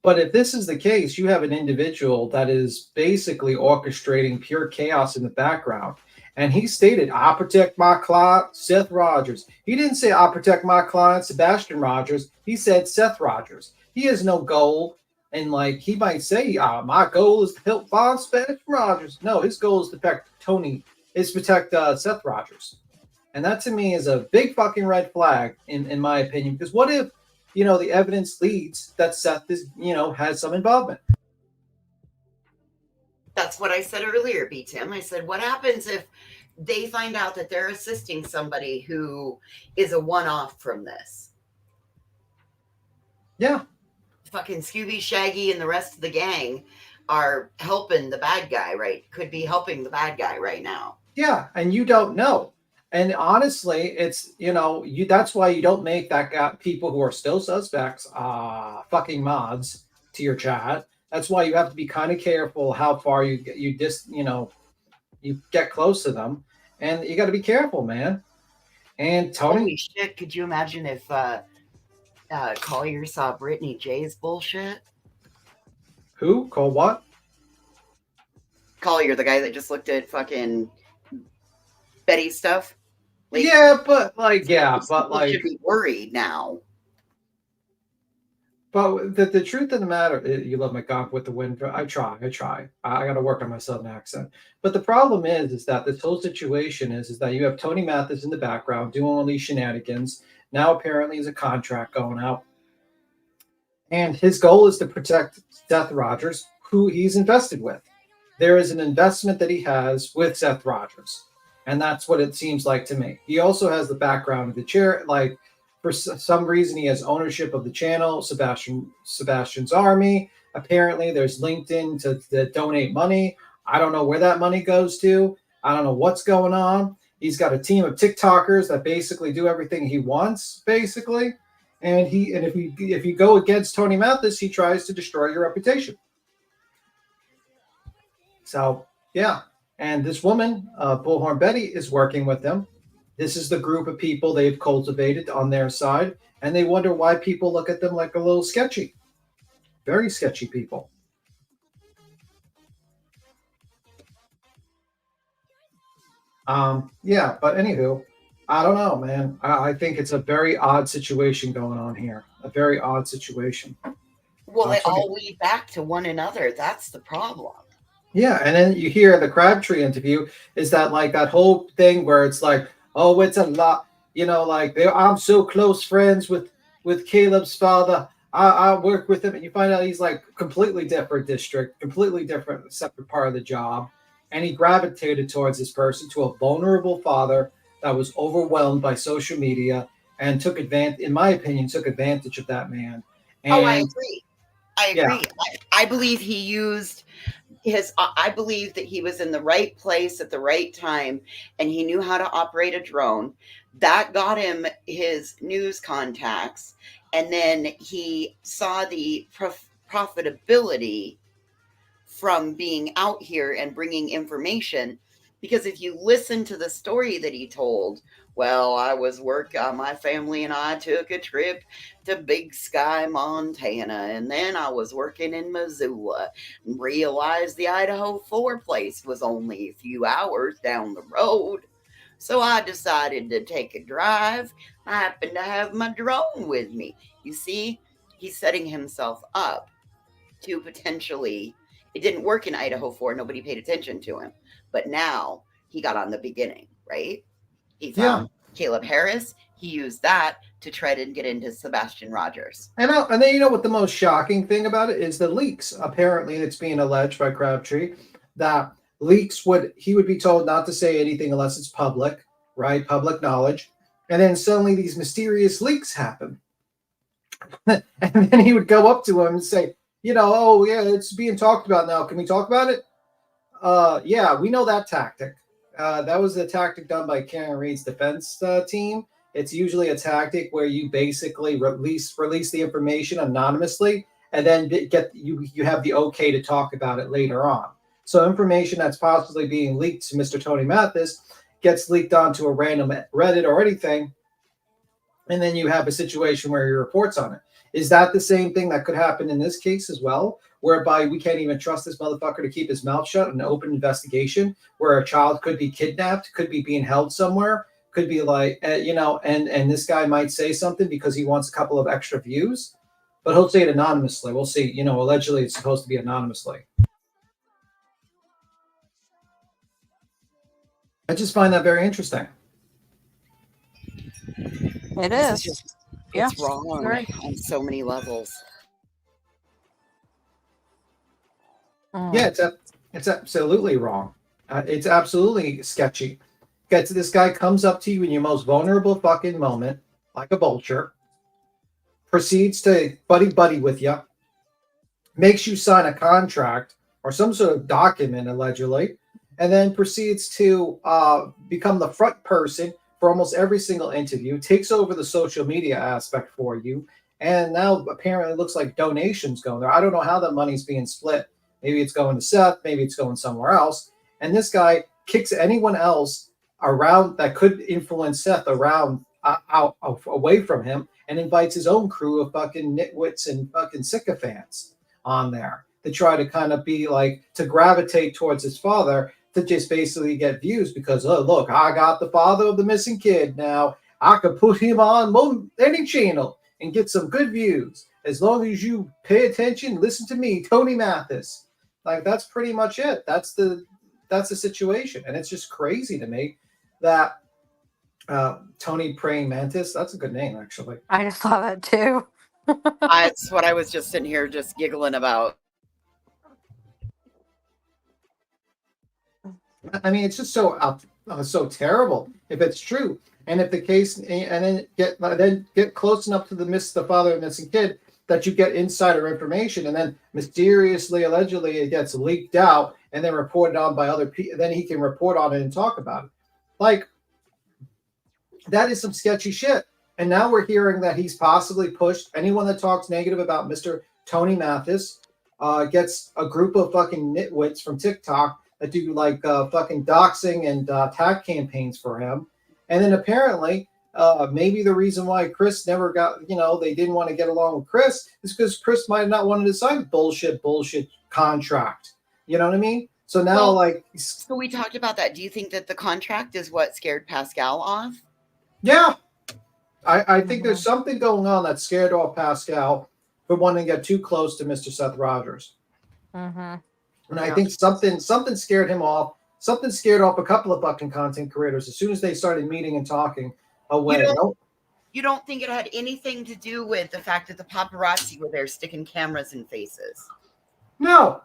But if this is the case, you have an individual that is basically orchestrating pure chaos in the background. And he stated, I protect my client, Seth Rogers. He didn't say, I protect my client, Sebastian Rogers. He said, Seth Rogers. He has no goal. And he might say, my goal is to help find Sebastian Rogers. No, his goal is to protect Seth Rogers. And that to me is a big fucking red flag in my opinion. Because what if, the evidence leads that Seth is, has some involvement? That's what I said earlier, B. Tim. I said, what happens if they find out that they're assisting somebody who is a one-off from this? Yeah. Fucking Scooby, Shaggy, and the rest of the gang are helping the bad guy, right? Could be helping the bad guy right now. Yeah, and you don't know. And honestly, it's, that's why you don't make that guy, people who are still suspects, fucking mods to your chat. That's why you have to be kind of careful how far you get close to them, and you got to be careful, man. And Tony, holy shit, could you imagine if Collier saw Brittany J's bullshit? Who? Call what? Collier, the guy that just looked at fucking Betty stuff. Yeah, but should be worried now. But the truth of the matter, you love my gawk with the wind. I try. I got to work on my southern accent. But the problem is that this whole situation is that you have Tony Mathis in the background doing all these shenanigans. Now apparently there's a contract going out. And his goal is to protect Seth Rogers, who he's invested with. There is an investment that he has with Seth Rogers. And that's what it seems like to me. He also has the background of the chair, for some reason, he has ownership of the channel, Sebastian's Army. Apparently, there's LinkedIn to donate money. I don't know where that money goes to. I don't know what's going on. He's got a team of TikTokers that basically do everything he wants, basically. And if you go against Tony Mathis, he tries to destroy your reputation. So yeah, and this woman, Bullhorn Betty, is working with them. This is the group of people they've cultivated on their side, and they wonder why people look at them like a little sketchy. Very sketchy people. Yeah, but anywho, I don't know, man. I think it's a very odd situation going on here. A very odd situation. Well, they all lead back to one another. That's the problem. Yeah, and then you hear the Crabtree interview is that like that whole thing where it's like, oh, it's a lot, you know, like I'm so close friends with Caleb's father. I work with him, and you find out he's like completely different district, completely different separate part of the job, and he gravitated towards this person, to a vulnerable father that was overwhelmed by social media and took advantage, in my opinion, took advantage of that man. And, I agree. I agree. Yeah. I believe he used I believe that he was in the right place at the right time, and he knew how to operate a drone. That got him his news contacts, and then he saw the profitability from being out here and bringing information. Because if you listen to the story that he told, well, I was my family and I took a trip to Big Sky, Montana, and then I was working in Missoula and realized the Idaho 4 place was only a few hours down the road. So I decided to take a drive. I happened to have my drone with me. You see, he's setting himself up to potentially, it didn't work in Idaho 4, nobody paid attention to him. But now he got on the beginning, right? He found Caleb Harris. He used that to try to get into Sebastian Rogers. And then you know what the most shocking thing about it is? The leaks. Apparently, it's being alleged by Crabtree that he would be told not to say anything unless it's public, right? Public knowledge. And then suddenly these mysterious leaks happen. And then he would go up to him and say, you know, oh yeah, it's being talked about now. Can we talk about it? Yeah, we know that tactic. That was the tactic done by Karen Reed's defense team. It's usually a tactic where you basically release the information anonymously, and then you have the okay to talk about it later on. So information that's possibly being leaked to Mr. Tony Mathis gets leaked onto a random Reddit or anything, and then you have a situation where he reports on it. Is that the same thing that could happen in this case as well, whereby we can't even trust this motherfucker to keep his mouth shut in an open investigation, where a child could be kidnapped, could be being held somewhere, could be like, and this guy might say something because he wants a couple of extra views, but he'll say it anonymously. We'll see. Allegedly it's supposed to be anonymously. I just find that very interesting. It is. It's wrong on so many levels. Yeah, it's absolutely wrong. It's absolutely sketchy. This guy comes up to you in your most vulnerable fucking moment, like a vulture, proceeds to buddy with you, makes you sign a contract or some sort of document, allegedly, and then proceeds to become the front person for almost every single interview, takes over the social media aspect for you, and now apparently it looks like donations going there. I don't know how that money's being split. Maybe it's going to Seth, maybe it's going somewhere else. And this guy kicks anyone else around that could influence Seth around out away from him, and invites his own crew of fucking nitwits and fucking sycophants on there to try to kind of be like, to gravitate towards his father, to just basically get views because, oh, look, I got the father of the missing kid now. I could put him on any channel and get some good views. As long as you pay attention, listen to me, Tony Mathis. Like, that's pretty much it. That's the situation. And it's just crazy to me that Tony Praying Mantis, that's a good name, actually. I just saw that too. That's what I was just sitting here just giggling about. I mean, it's just so terrible if it's true, and if the case, and then get close enough to the father of the missing kid that you get insider information, and then mysteriously, allegedly, it gets leaked out and then reported on by other people. Then he can report on it and talk about it. Like, that is some sketchy shit. And now we're hearing that he's possibly pushed anyone that talks negative about Mr. Tony Mathis, gets a group of fucking nitwits from TikTok that do like fucking doxing and attack campaigns for him. And then apparently, maybe the reason why Chris never got, they didn't want to get along with Chris is because Chris might not want to sign bullshit contract. You know what I mean? So now, so we talked about that. Do you think that the contract is what scared Pascal off? Yeah. I think there's something going on that scared off Pascal for wanting to get too close to Mr. Seth Rogers. And I think something scared him off. Something scared off a couple of fucking content creators as soon as they started meeting and talking away. You don't think it had anything to do with the fact that the paparazzi were there sticking cameras in faces? No.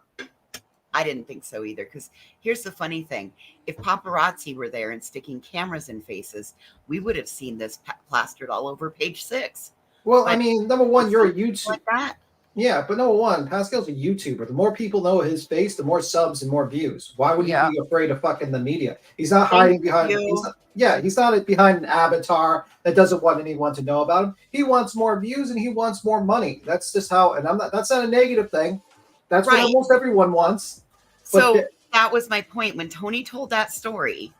I didn't think so either, because here's the funny thing. If paparazzi were there and sticking cameras in faces, we would have seen this plastered all over page 6. Well, I mean, number one, you're a YouTuber. Like that. Yeah, but number one, Pascal's a YouTuber. The more people know his face, the more subs and more views. Why would he be afraid of fucking the media? He's not hiding behind. He's not behind an avatar that doesn't want anyone to know about him. He wants more views and he wants more money. That's just how. And that's not a negative thing. That's what almost everyone wants. So that was my point. When Tony told that story,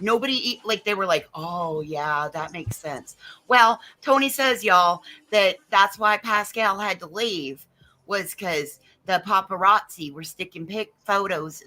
nobody, they were like, oh, yeah, that makes sense. Well, Tony says, y'all, that's why Pascal had to leave, was because the paparazzi were sticking cameras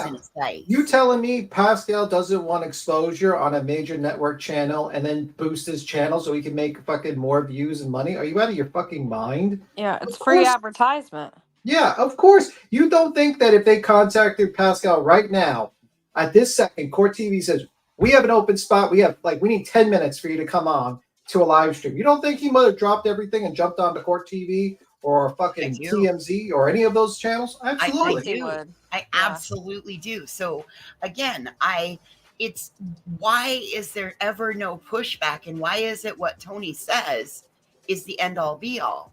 in his face. You telling me Pascal doesn't want exposure on a major network channel and then boost his channel so he can make fucking more views and money? Are you out of your fucking mind? Yeah, it's free advertisement. Yeah, of course. You don't think that if they contacted Pascal right now, at this second, Court TV says, we have an open spot. We need 10 minutes for you to come on to a live stream. You don't think he might have dropped everything and jumped onto Court TV or fucking TMZ or any of those channels? Absolutely. I absolutely do. So again, it's why is there ever no pushback? And why is it what Tony says is the end all be all?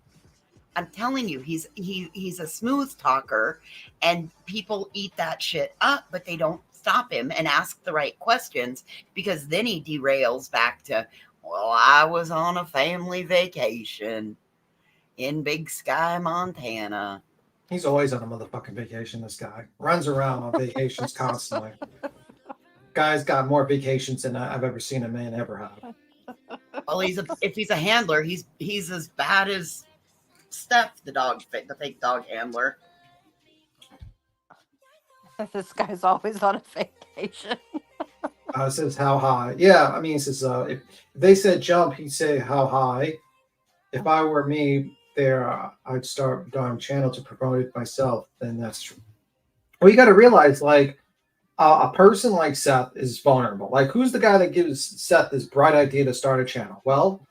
I'm telling you, he's a smooth talker and people eat that shit up, but they don't stop him and ask the right questions, because then he derails back to, well, I was on a family vacation in Big Sky, Montana. He's always on a motherfucking vacation, this guy. Runs around on vacations constantly. Guy's got more vacations than I've ever seen a man ever have. Well, if he's a handler, he's as bad as Steph, the fake dog handler. This guy's always on a vacation. Says how high? Yeah, I mean, it says if they said jump, he'd say how high. If I were me, I'd start darn channel to promote it myself. Then that's true. Well, you got to realize, a person like Seth is vulnerable. Who's the guy that gives Seth this bright idea to start a channel? Well,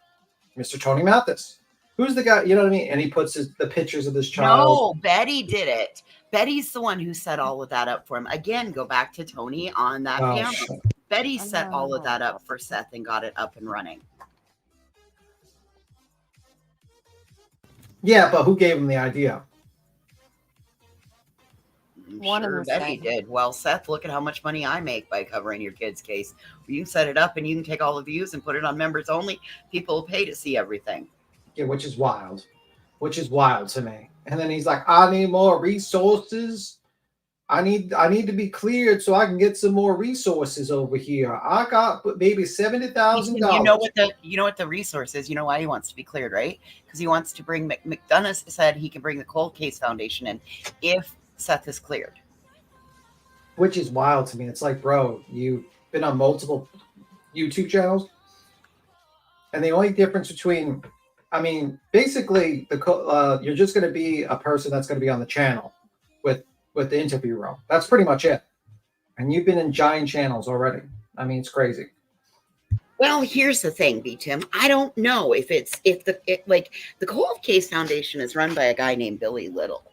Mr. Tony Mathis. Who's the guy? You know what I mean? And he puts the pictures of this child. No, Betty did it. Betty's the one who set all of that up for him. Again, go back to Tony on that camera. Shit. Betty set all of that up for Seth and got it up and running. Yeah, but who gave him the idea? One of them, Betty did. Well, Seth, look at how much money I make by covering your kid's case. You can set it up and you can take all the views and put it on members only. People will pay to see everything. Yeah, which is wild. Which is wild to me. And then he's like, I need more resources. I need to be cleared so I can get some more resources over here. I got maybe $70,000. You know what the resource is? You know why he wants to be cleared, right? Because he wants to bring McDonough said he can bring the Cold Case Foundation in if Seth is cleared. Which is wild to me. It's like, bro, you've been on multiple YouTube channels, and the only difference between, basically, you're just going to be a person that's going to be on the channel with the interview room. That's pretty much it. And you've been in giant channels already. It's crazy. Well, here's the thing, B-Tim. I don't know if the Cold Case Foundation is run by a guy named Billy Little.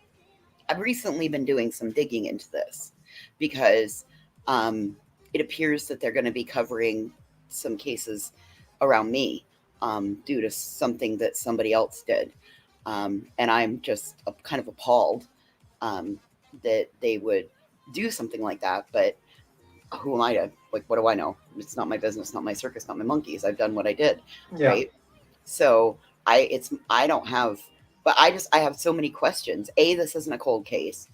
I've recently been doing some digging into this because it appears that they're going to be covering some cases around me due to something that somebody else did. And I'm just kind of appalled that they would do something like that. But who am I to Like, what do I know? It's not my business, not my circus, not my monkeys. I've done what I did, Yeah. right? So I don't have, but I have so many questions. This isn't a cold case.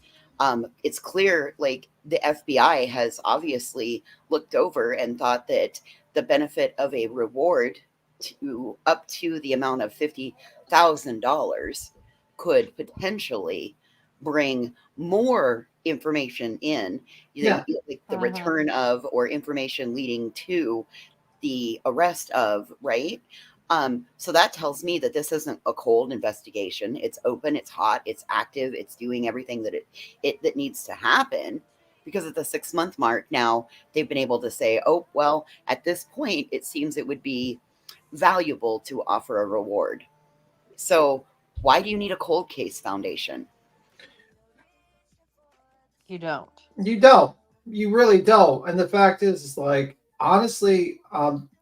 It's clear, like, the FBI has obviously looked over and thought that the benefit of a reward to up to the amount of $50,000 could potentially bring more information in, Yeah. like the return of, or information leading to the arrest of, right? So that tells me that this isn't a cold investigation. It's open, it's hot, it's active, it's doing everything that that needs to happen. Because at the 6-month mark now, they've been able to say, oh, well, at this point, it seems it would be valuable to offer a reward. So why do you need a cold case foundation? You don't. You don't. You really don't. And the fact is like, honestly,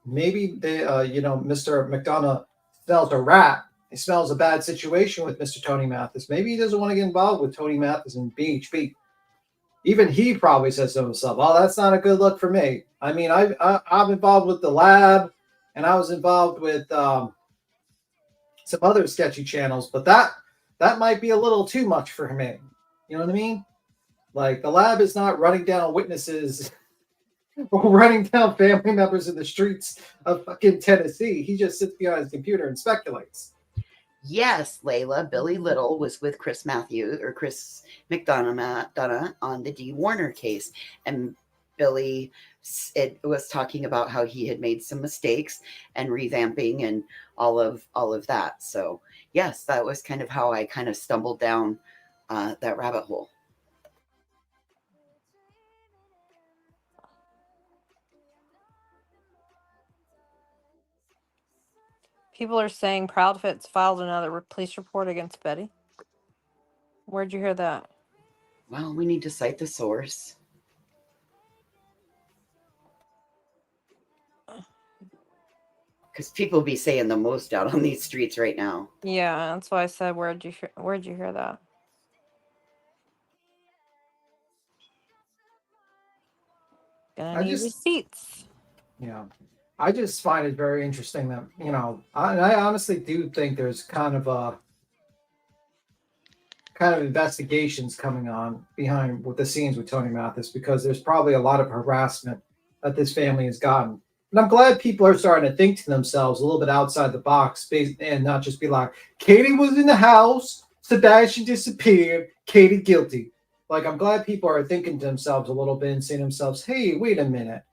maybe they, Mr. McDonough smells a rat. He smells a bad situation with Mr. Tony Mathis. Maybe he doesn't want to get involved with Tony Mathis and BHP. Even he probably says to himself, "Oh, that's not a good look for me." I mean, I'm involved with the lab, and I was involved with some other sketchy channels, but that might be a little too much for me. You know what I mean? Like, the lab is not running down witnesses or running down family members in the streets of fucking Tennessee. He just sits behind his computer and speculates. Yes, Layla, Billy Little was with Chris McDonough on the D. Warner case. And Billy was talking about how he had made some mistakes and revamping and all of that. So yes, that was kind of how I kind of stumbled down that rabbit hole. People are saying Proudfit's filed another police report against Betty. Where'd you hear that? Well, we need to cite the source. Because people be saying the most out on these streets right now. Yeah, that's why I said, where'd you hear that? Gonna need receipts. Yeah. I just find it very interesting that, I honestly do think there's kind of investigations coming on behind the scenes with Tony Mathis, because there's probably a lot of harassment that this family has gotten. And I'm glad people are starting to think to themselves a little bit outside the box and not just be like, Katie was in the house, Sebastian disappeared, Katie guilty. Like, I'm glad people are thinking to themselves a little bit and saying to themselves, hey, wait a minute.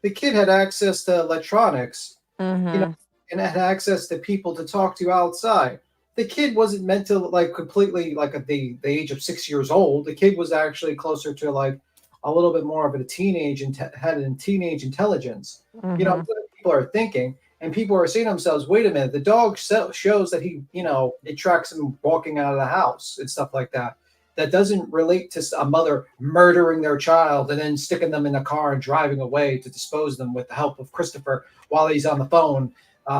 The kid had access to electronics, and had access to people to talk to outside. The kid wasn't meant to, like, completely, like, at the age of 6 years old. The kid was actually closer to, like, a little bit more of a teenage and had a teenage intelligence. People are thinking, and people are saying to themselves, wait a minute, the dog shows that he, it tracks him walking out of the house and stuff like that. That doesn't relate to a mother murdering their child and then sticking them in a car and driving away to dispose of them with the help of Christopher while he's on the phone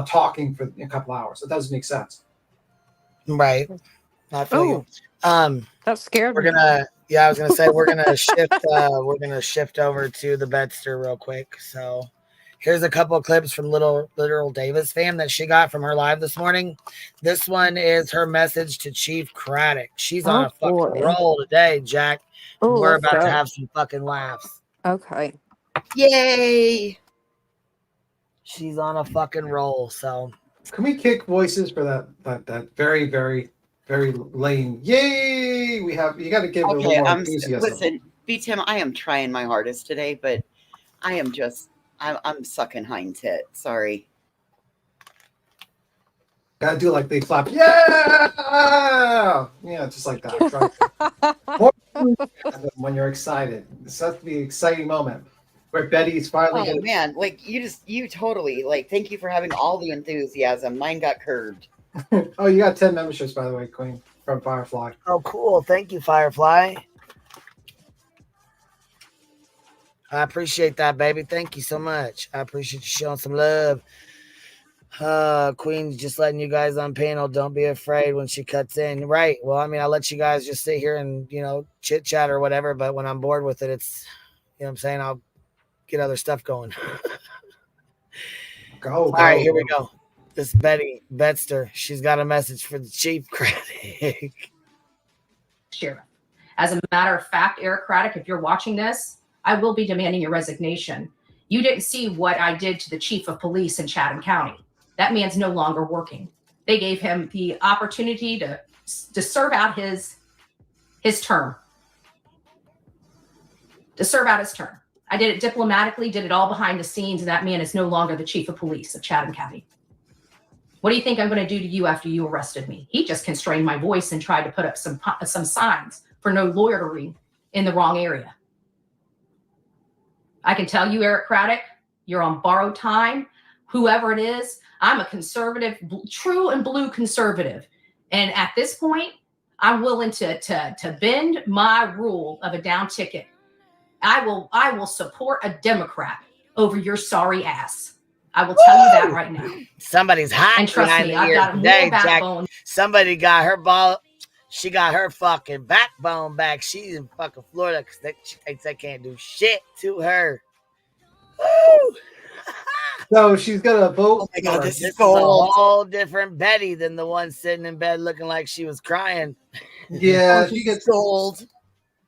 talking for a couple hours. It doesn't make sense. Right. I feel you. That scared me. I was gonna say we're gonna shift over to the Bedster real quick. So here's a couple of clips from Literal Davis fam that she got from her live this morning. This one is her message to Chief Craddock. She's on a fucking roll today, Jack. Ooh, we're about to have some fucking laughs. Okay. Yay! She's on a fucking roll. So can we kick voices for that very, very, very lame yay? You got to give it a little more enthusiasm. Listen, B-Tim, I am trying my hardest today, but I am just I'm sucking hind tit. Sorry. Gotta do like they clap. Yeah! Yeah, just like that. When you're excited. This has to be an exciting moment where Betty's finally Oh man, like you totally, like, thank you for having all the enthusiasm. Mine got curbed. Oh, you got 10 memberships, by the way, Queen, from Firefly. Oh, cool. Thank you, Firefly. I appreciate that, baby. Thank you so much. I appreciate you showing some love. Queen's just letting you guys on panel. Don't be afraid when she cuts in. Right. Well, I mean, I let you guys just sit here and, chit chat or whatever. But when I'm bored with it, it's, what I'm saying, I'll get other stuff going. All right, here we go. This Betty Betster, she's got a message for the chief critic. Sheriff. As a matter of fact, Eric Craddock, if you're watching this, I will be demanding your resignation. You didn't see what I did to the chief of police in Chatham County. That man's no longer working. They gave him the opportunity to serve out his term. To serve out his term. I did it diplomatically, did it all behind the scenes, and that man is no longer the chief of police of Chatham County. What do you think I'm going to do to you after you arrested me? He just constrained my voice and tried to put up some signs for no loitering in the wrong area. I can tell you, Eric Craddock, you're on borrowed time. Whoever it is, I'm a conservative, true and blue conservative. And at this point, I'm willing to bend my rule of a down ticket. I will support a Democrat over your sorry ass. I will tell you that right now. Somebody's hot. And trust me, I've got more backbone. Somebody got her ball. She got her fucking backbone back. She's in fucking Florida because she thinks they can't do shit to her. Woo! So she's gonna vote. Oh my God, this is a whole different Betty than the one sitting in bed looking like she was crying. Yeah, she gets old.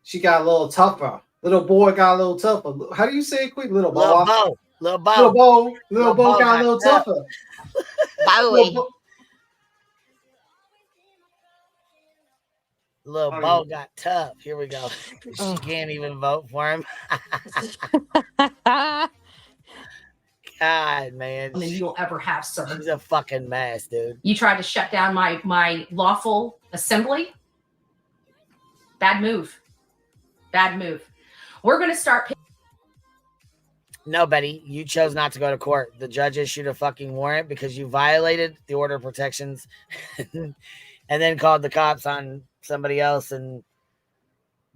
She got a little tougher. Little boy got a little tougher. How do you say it quick? Little boy. Little Bo got a little tougher. Little Bo got tough. Here we go. She can't even vote for him. God, man. Than you'll ever have, sir. She's a fucking mess, dude. You tried to shut down my lawful assembly. Bad move. Bad move. We're going to start. No, Betty, you chose not to go to court. The judge issued a fucking warrant because you violated the order of protections and then called the cops on somebody else and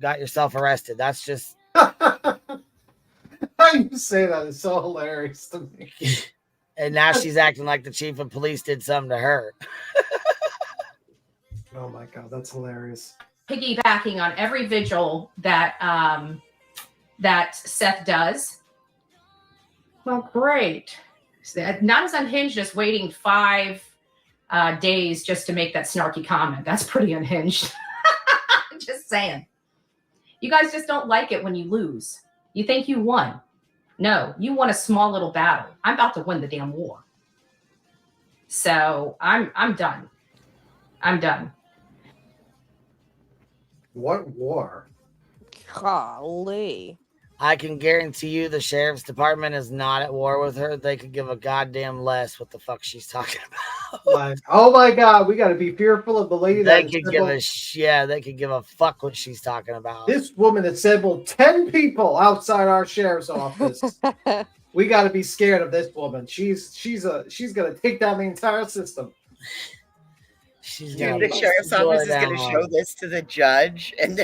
got yourself arrested. That's just... How you say that is so hilarious to me. And now she's acting like the chief of police did something to her. Oh my God, that's hilarious. Piggybacking on every vigil that that Seth does. Well, great. Not as unhinged as waiting 5 days just to make that snarky comment. That's pretty unhinged. Just saying. You guys just don't like it when you lose. You think you won. No, you won a small little battle. I'm about to win the damn war. So I'm done. I'm done. What war? Golly. I can guarantee you the sheriff's department is not at war with her. They could give a goddamn less what the fuck she's talking about. Oh my God, we got to be fearful of the lady they that could they could give a fuck what she's talking about. This woman that said, well, 10 people outside our sheriff's office. We got to be scared of this woman. She's gonna take down the entire system. The sheriff's office is going to show this to the judge, and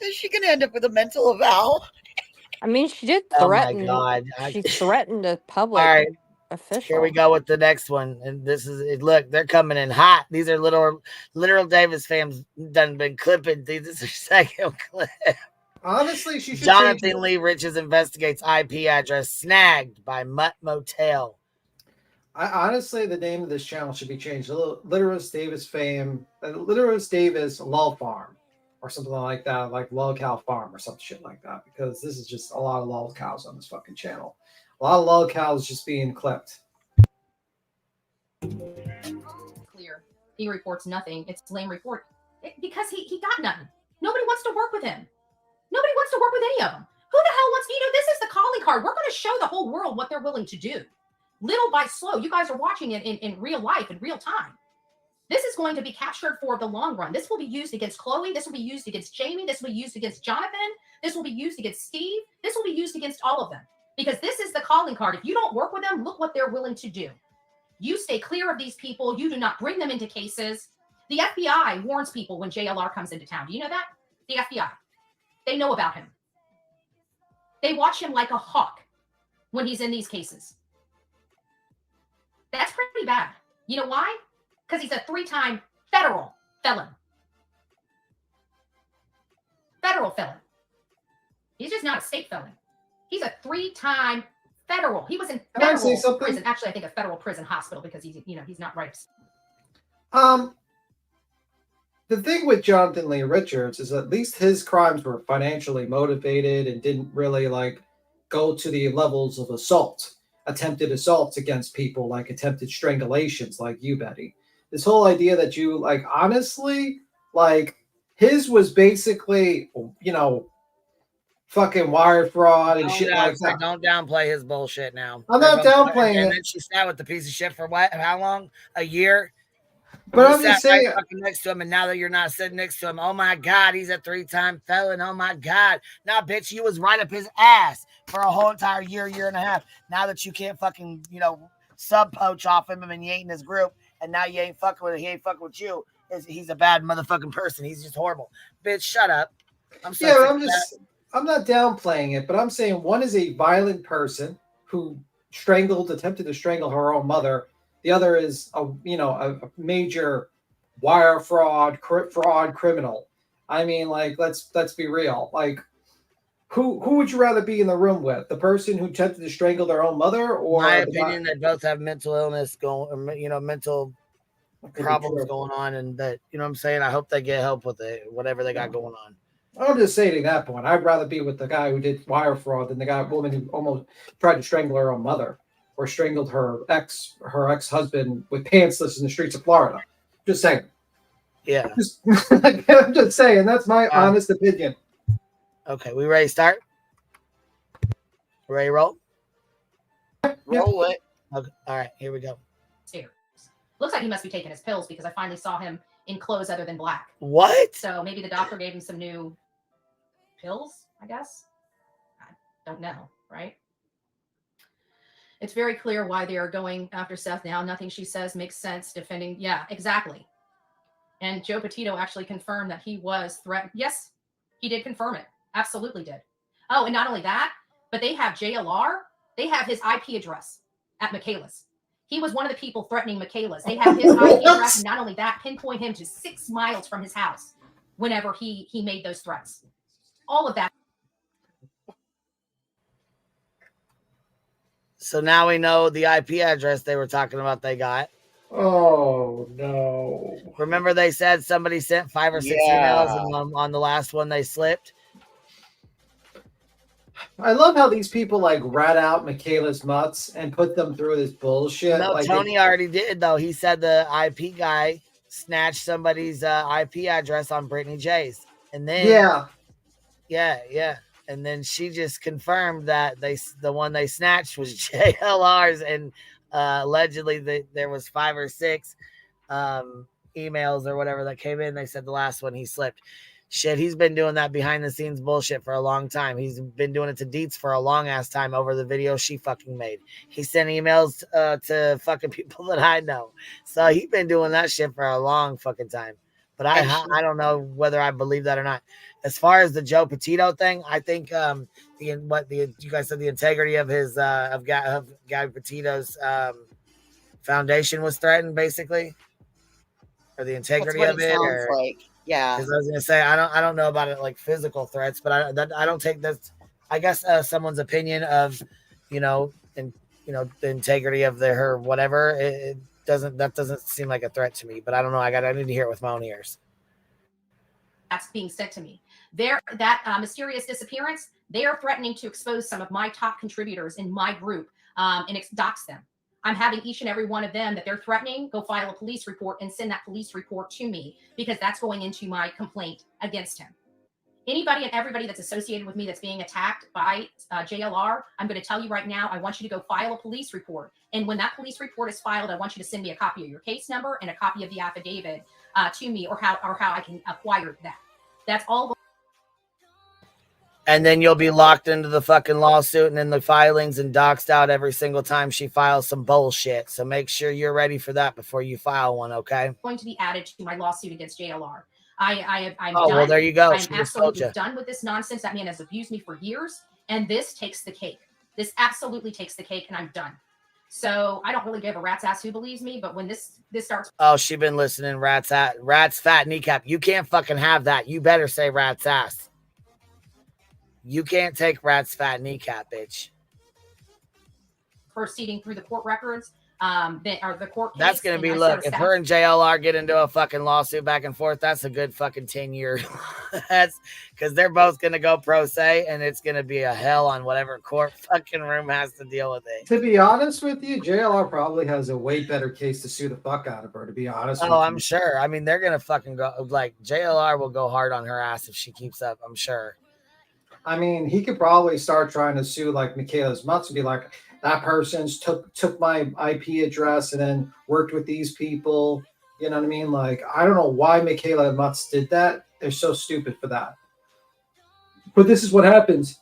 is she going to end up with a mental eval? I mean, she did threaten. Oh my God. She threatened a public official. Here we go with the next one. And this is, look, they're coming in hot. These are literal Davis fans done been clipping. This is their second clip. Honestly, she should. Jonathan Lee Riches investigates IP address snagged by Mutt Motel. Honestly, the name of this channel should be changed. Litteris Davis fame, Litteris Davis Love Farm, or something like that, like Love Cow Farm or some shit like that, because this is just a lot of lol cows on this fucking channel. A lot of lol cows just being clipped. Clear. He reports nothing. It's a lame report. Because he got nothing. Nobody wants to work with him. Nobody wants to work with any of them. Who the hell wants, this is the calling card. We're going to show the whole world what they're willing to do. Little by slow. You guys are watching it in real life, in real time. This is going to be captured for the long run. This will be used against Chloe. This will be used against Jamie. This will be used against Jonathan. This will be used against Steve. This will be used against all of them. Because this is the calling card. If you don't work with them, look what they're willing to do. You stay clear of these people. You do not bring them into cases. The FBI warns people when JLR comes into town. Do you know that? The FBI. They know about him. They watch him like a hawk when he's in these cases. That's pretty bad. You know why? Because he's a 3-time federal felon. Federal felon. He's just not a state felon. He's a 3-time federal. He was in Can I say federal something? prison. Actually, I think a federal prison hospital because he's not right. The thing with Jonathan Lee Richards is at least his crimes were financially motivated and didn't really like go to the levels of attempted assaults against people, like attempted strangulations, like you, Betty. This whole idea that you like, honestly, like his was basically, fucking wire fraud and shit like that. Don't downplay his bullshit now. I'm not downplaying and it. then she sat with the piece of shit for what? How long? A year? But You I'm just sat right saying. fucking next to him, and now that you're not sitting next to him, oh my God, he's a 3-time felon. Oh my God. Now, bitch, you was right up his ass for a whole entire year and a half. Now that you can't fucking, sub poach off him and you ain't in his group, and now you ain't fucking with him, he ain't fucking with you. He's a bad motherfucking person. He's just horrible. Bitch, shut up. I'm so sick of that. I'm not downplaying it, but I'm saying one is a violent person who attempted to strangle her own mother. The other is a major wire fraud criminal. I mean, like, let's be real. Like, who would you rather be in the room with? The person who attempted to strangle their own mother, or my opinion, they both have mental illness mental problems going on, and that, you know what I'm saying? I hope they get help with it, whatever they got going on. I'm just saying at that point, I'd rather be with the guy who did wire fraud than the woman who almost tried to strangle her own mother or strangled her ex-husband with pantsless in the streets of Florida. Just saying. Yeah. I'm just saying. That's my honest opinion. Okay, we ready to start? Ready to roll? Roll it. Okay. All right, here we go. Stairs. Looks like he must be taking his pills because I finally saw him in clothes other than black. What? So maybe the doctor gave him some new pills, I guess. I don't know, right? It's very clear why they are going after Seth now. Nothing she says makes sense defending. Yeah, exactly. And Joe Petito actually confirmed that he was threatened. Yes, he did confirm it. Absolutely did. Oh, and not only that, but they have JLR. They have his IP address at Michaela's. He was one of the people threatening Michaela's. They have his IP address, and not only that, pinpoint him to 6 miles from his house whenever he made those threats. All of that. So now we know the IP address they were talking about they got. Oh, no. Remember they said somebody sent 5 or 6 emails, and on the last one they slipped? I love how these people like rat out Michaela's mutts and put them through this bullshit. No, like Tony already did, though. He said the IP guy snatched somebody's IP address on Brittany J's. And then yeah. And then she just confirmed that the one they snatched was JLR's, and allegedly there was 5 or 6 emails or whatever that came in. They said the last one he slipped. Shit, he's been doing that behind the scenes bullshit for a long time. He's been doing it to Deets for a long ass time over the video she fucking made. He sent emails to fucking people that I know. So he's been doing that shit for a long fucking time. But I don't know whether I believe that or not. As far as the Joe Petito thing, I think you guys said the integrity of his of Gabby Petito's foundation was threatened, basically, or the integrity of it. Yeah, because I was gonna say I don't know about it like physical threats, but I don't take that. I guess someone's opinion of the integrity of her whatever. It doesn't seem like a threat to me, but I don't know. I need to hear it with my own ears. That's being said to me. That mysterious disappearance, they are threatening to expose some of my top contributors in my group and dox them. I'm having each and every one of them that they're threatening go file a police report and send that police report to me, because that's going into my complaint against him. Anybody and everybody that's associated with me that's being attacked by JLR, I'm going to tell you right now, I want you to go file a police report. And when that police report is filed, I want you to send me a copy of your case number and a copy of the affidavit to me, or how I can acquire that. That's all. And then you'll be locked into the fucking lawsuit and in the filings and doxed out every single time she files some bullshit. So make sure you're ready for that before you file one, okay? Going to be added to my lawsuit against JLR. I'm done. Well, there you go. I'm absolutely done with this nonsense. That man has abused me for years, and this takes the cake. This absolutely takes the cake, and I'm done. So I don't really give a rat's ass who believes me, but when this starts. Oh, she been listening. Rat's fat kneecap. You can't fucking have that. You better say rat's ass. You can't take rat's fat kneecap, bitch. Proceeding through the court records, the court case. That's gonna be, look, if her and JLR get into a fucking lawsuit back and forth, that's a good fucking 10-year. That's because they're both gonna go pro se, and it's gonna be a hell on whatever court fucking room has to deal with it. To be honest with you, JLR probably has a way better case to sue the fuck out of her, to be honest with you. I'm sure. I mean, they're gonna fucking go, like, JLR will go hard on her ass if she keeps up, I'm sure. I mean, he could probably start trying to sue like Michaela's Mutz and be like, that person's took my IP address and then worked with these people. You know what I mean? Like, I don't know why Michaela Mutz did that. They're so stupid for that. But this is what happens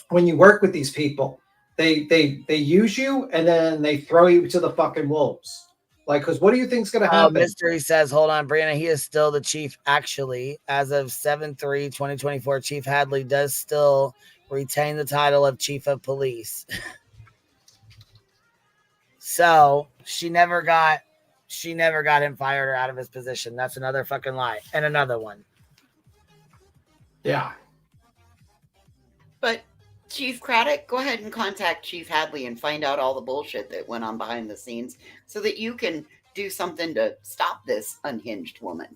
when you work with these people. They use you and then they throw you to the fucking wolves. Like, because what do you think's going to happen? Mystery says, hold on, Brianna, he is still the chief. Actually, as of 7/3/2024, Chief Hadley does still retain the title of chief of police. So she never got him fired or out of his position. That's another fucking lie. And another one. Yeah. But Chief Craddock, go ahead and contact Chief Hadley and find out all the bullshit that went on behind the scenes so that you can do something to stop this unhinged woman.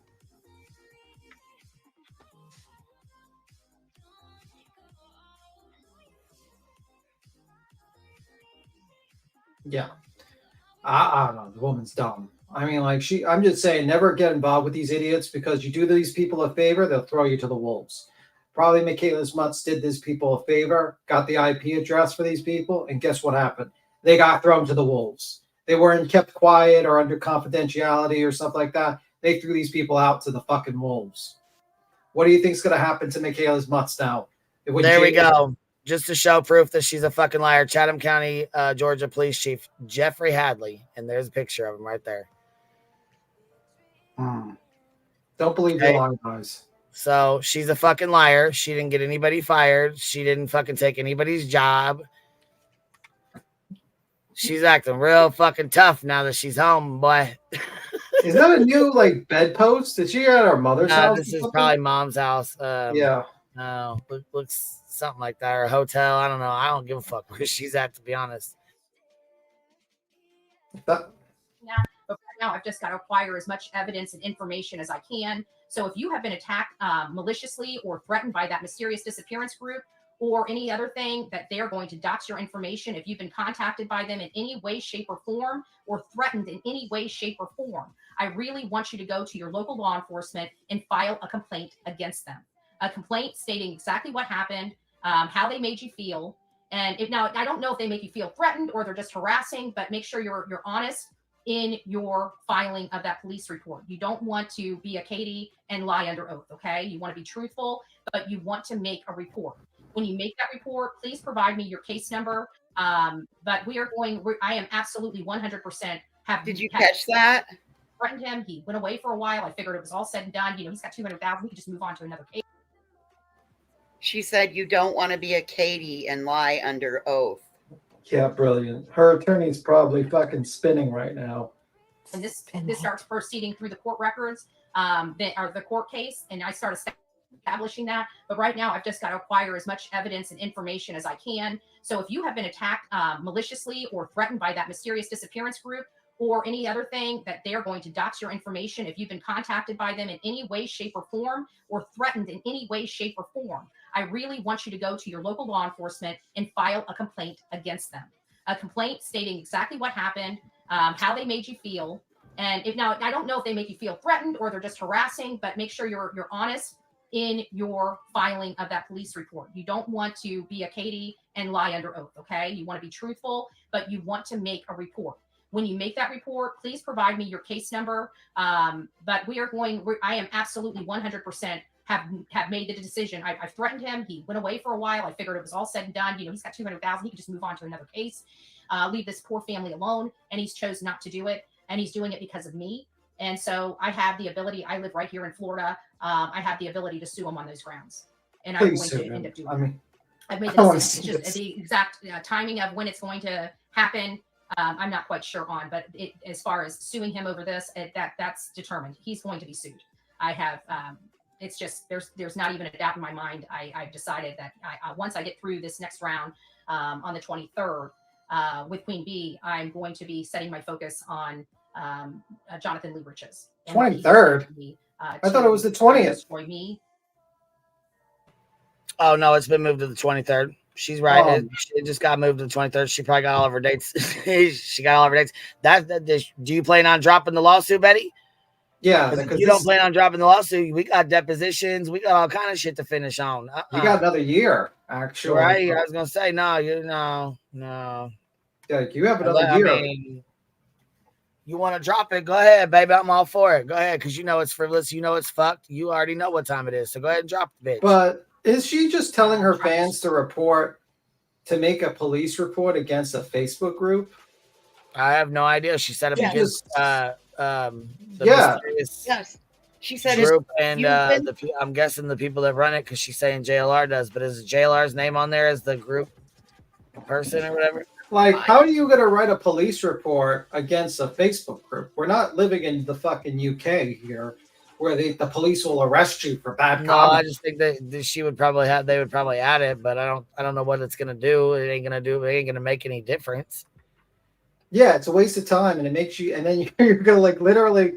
Yeah. I don't know. The woman's dumb. I mean, like, I'm just saying, never get involved with these idiots, because you do these people a favor, they'll throw you to the wolves. Probably Michaela's Mutz did these people a favor, got the IP address for these people, and guess what happened? They got thrown to the wolves. They weren't kept quiet or under confidentiality or stuff like that. They threw these people out to the fucking wolves. What do you think's going to happen to Michaela's Mutz now? There we go. Just to show proof that she's a fucking liar. Chatham County, Georgia Police Chief Jeffrey Hadley. And there's a picture of him right there. Don't believe your lying eyes. So she's a fucking liar. She didn't get anybody fired. She didn't fucking take anybody's job. She's acting real fucking tough now that she's home, boy. Is that a new, like, bedpost? Did she at her mother's house? This is probably mom's house. Yeah. No, looks something like that, or a hotel. I don't know. I don't give a fuck where she's at, to be honest. But right now, I've just got to acquire as much evidence and information as I can. So if you have been attacked maliciously or threatened by that mysterious disappearance group or any other thing, that they're going to dox your information. If you've been contacted by them in any way, shape, or form, or threatened in any way, shape, or form, I really want you to go to your local law enforcement and file a complaint against them. A complaint stating exactly what happened, how they made you feel. And now, I don't know if they make you feel threatened or they're just harassing, but make sure you're honest in your filing of that police report. You don't want to be a Katie and lie under oath, okay? You want to be truthful, but you want to make a report. When you make that report, please provide me your case number. But I am absolutely 100% Did you catch that? Threatened him. He went away for a while. I figured it was all said and done. He's got 200,000. We could just move on to another case. She said you don't want to be a Katie and lie under oath. Yeah, brilliant. Her attorney's probably fucking spinning right now. And this starts proceeding through the court records, the court case, and I start establishing that. But right now, I've just got to acquire as much evidence and information as I can. So if you have been attacked maliciously or threatened by that mysterious disappearance group or any other thing, that they're going to dox your information. If you've been contacted by them in any way, shape, or form, or threatened in any way, shape, or form, I really want you to go to your local law enforcement and file a complaint against them. A complaint stating exactly what happened, how they made you feel. And now, I don't know if they make you feel threatened or they're just harassing, but make sure you're honest in your filing of that police report. You don't want to be a Katie and lie under oath, okay? You want to be truthful, but you want to make a report. When you make that report, please provide me your case number. But I am absolutely 100% have made the decision. I've threatened him. He went away for a while. I figured it was all said and done. He's got 200,000. He could just move on to another case, leave this poor family alone. And he's chosen not to do it. And he's doing it because of me. And so I have the ability. I live right here in Florida. I have the ability to sue him on those grounds. And I'm going to end up doing it. I've made the decision. It's just the exact timing of when it's going to happen. I'm not quite sure on, but as far as suing him over this, that's determined. He's going to be sued. I have it's just there's not even a doubt in my mind. I've decided that once I get through this next round on the 23rd with Queen Bee, I'm going to be setting my focus on Jonathan Lee Riches. 23rd. I thought it was the 20th. Destroy me. Oh no, it's been moved to the 23rd. She's right. It just got moved to the 23rd. She probably got all of her dates. She got all of her dates. Do you plan on dropping the lawsuit, Betty? Yeah, because you don't plan on dropping the lawsuit. We got depositions. We got all kind of shit to finish on. You got another year, actually. Right? I was gonna say no. No. Yeah, you have another year. I mean, you want to drop it? Go ahead, baby. I'm all for it. Go ahead, because you know it's frivolous. You know it's fucked. You already know what time it is. So go ahead and drop the bitch. But is she just telling her fans to make a police report against a Facebook group? I have no idea. She said it because yes. She said group and I'm guessing the people that run it, because she's saying JLR does, but is JLR's name on there as the group person or whatever? Like, how are you going to write a police report against a Facebook group? We're not living in the fucking UK here, where the police will arrest you for bad comments. No, I just think that she would probably they would probably add it, but I don't know what it's going to do. It ain't going to make any difference. Yeah, it's a waste of time, and it makes you, and then you're going to like literally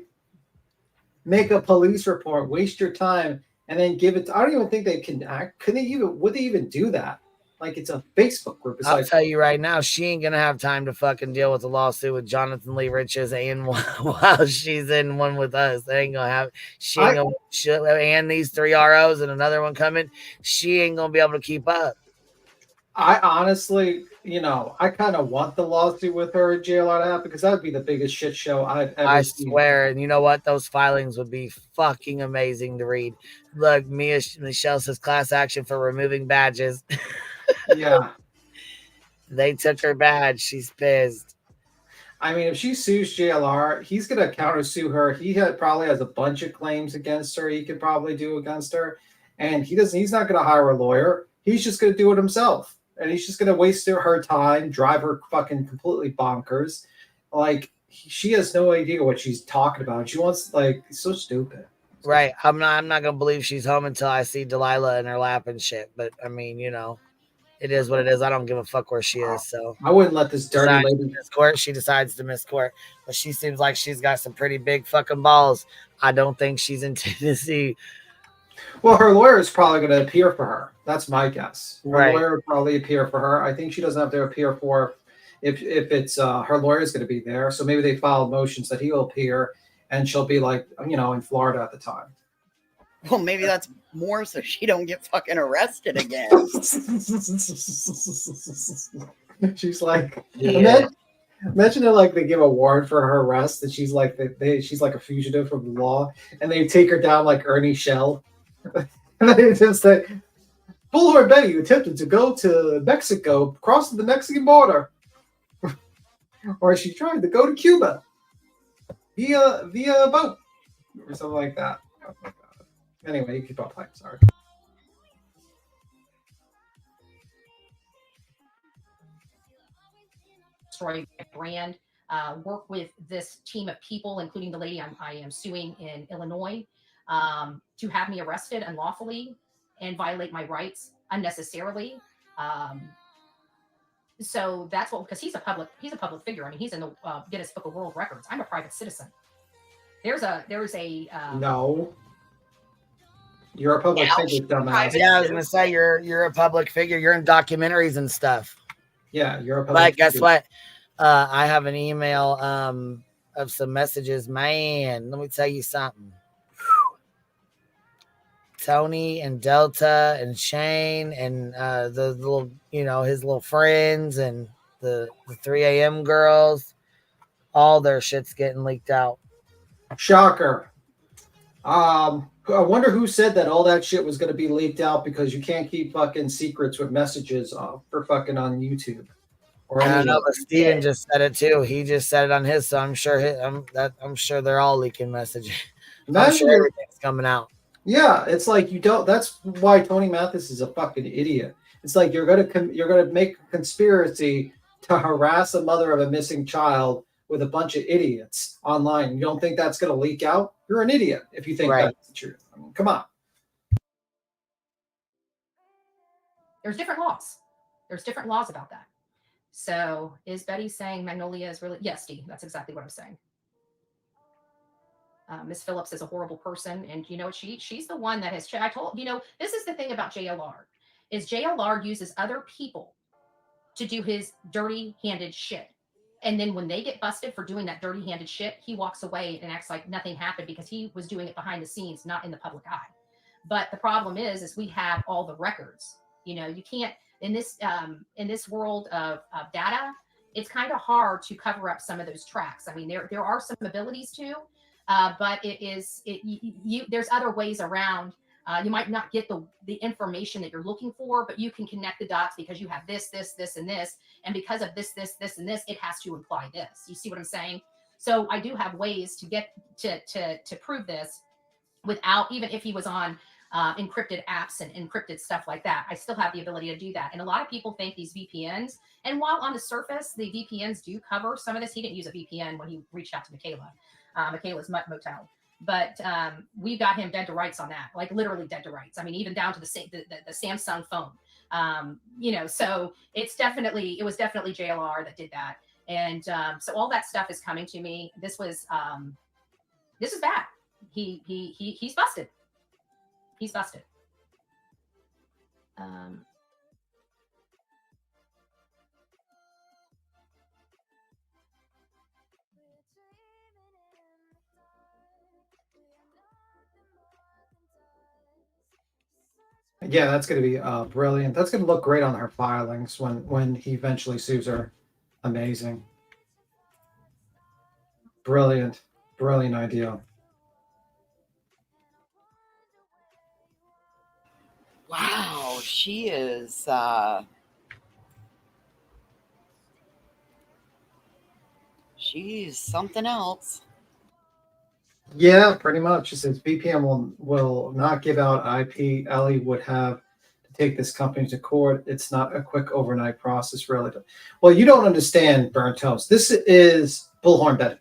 make a police report, waste your time, and then give it. I don't even think they can act. Would they even do that? Like, it's a Facebook group. I'll tell you right now, she ain't gonna have time to fucking deal with a lawsuit with Jonathan Lee Riches and while she's in one with us. They ain't gonna have. And these 3 ROs and another one coming. She ain't gonna be able to keep up. I honestly, I kind of want the lawsuit with her and JLR to have, because that would be the biggest shit show I've ever seen. I swear, and you know what? Those filings would be fucking amazing to read. Look, Michelle says class action for removing badges. Yeah. They took her badge. She's pissed. I mean, if she sues JLR, he's going to countersue her. He probably has a bunch of claims against her he could probably do against her. And he's not going to hire a lawyer. He's just going to do it himself. And he's just going to waste her time, drive her fucking completely bonkers. Like, she has no idea what she's talking about. She wants, it's so stupid. Right. I'm not going to believe she's home until I see Delilah in her lap and shit. But, I mean, it is what it is. I don't give a fuck where she is. So I wouldn't let this dirty lady miss court. She decides to miss court, but she seems like she's got some pretty big fucking balls. I don't think she's in Tennessee. Well, her lawyer is probably going to appear for her. That's my guess. Her Right. lawyer would probably appear for her. I think she doesn't have to appear for if it's her lawyer is going to be there. So maybe they file motions that he will appear, and she'll be in Florida at the time. Well, maybe that's more so she don't get fucking arrested again. She's like, imagine it they give a warrant for her arrest, and she's like she's like a fugitive from the law, and they take her down like Ernie Shell. And they just say, Boulevard Betty attempted to go to Mexico, crossing the Mexican border. Or she tried to go to Cuba via boat or something like that. Oh my God. Anyway, you keep on playing. Sorry. Destroy my brand. Work with this team of people, including the lady I am suing in Illinois, to have me arrested unlawfully and violate my rights unnecessarily. So that's what, because he's a public figure. I mean, he's in the Guinness Book of World Records. I'm a private citizen. There's a no. You're a public figure, dumbass. Yeah, I was gonna say you're a public figure. You're in documentaries and stuff. Yeah, you're a public But guess figure. what? I have an email of some messages. Man, let me tell you something. Tony and Delta and Shane and the little, his little friends and the 3 a.m. girls, all their shit's getting leaked out. Shocker. I wonder who said that all that shit was going to be leaked out, because you can't keep fucking secrets with messages for fucking on YouTube. Or I know, anywhere. but Steven just said it too. He just said it on his, so I'm sure I'm sure they're all leaking messages. I'm sure everything's coming out. Yeah, it's like you don't. That's why Tony Mathis is a fucking idiot. It's like you're gonna make a conspiracy to harass a mother of a missing child with a bunch of idiots online. You don't think that's gonna leak out? You're an idiot if you think Right. that's the truth. I mean, come on. There's different laws. There's different laws about that. So is Betty saying Magnolia is really? Yes, Steve, that's exactly what I'm saying. Miss Phillips is a horrible person, and you know she's the one that has. I told this is the thing about JLR, is JLR uses other people to do his dirty-handed shit, and then when they get busted for doing that dirty-handed shit, he walks away and acts like nothing happened because he was doing it behind the scenes, not in the public eye. But the problem is we have all the records. You can't in this world of data. It's kind of hard to cover up some of those tracks. I mean, there are some abilities to. But there's other ways around. You might not get the information that you're looking for, but you can connect the dots because you have this, and this. And because of this, and this, it has to imply this. You see what I'm saying? So I do have ways to get to prove this without, even if he was on encrypted apps and encrypted stuff like that, I still have the ability to do that. And a lot of people think these VPNs, and while on the surface, the VPNs do cover some of this, he didn't use a VPN when he reached out to Michaela. Michaela's Mutt Motel. But we got him dead to rights on that, like literally dead to rights. I mean, even down to the Samsung phone. So it was definitely JLR that did that. And so all that stuff is coming to me. This is bad. He's busted. He's busted. Yeah, that's going to be brilliant. That's going to look great on her filings when he eventually sues her. Amazing. Brilliant idea. Wow, she is she's something else. Yeah, pretty much. It says BPM will not give out IP. Ellie would have to take this company to court. It's not a quick overnight process, really. Well, you don't understand, Burnt Toast. This is Bullhorn Betty.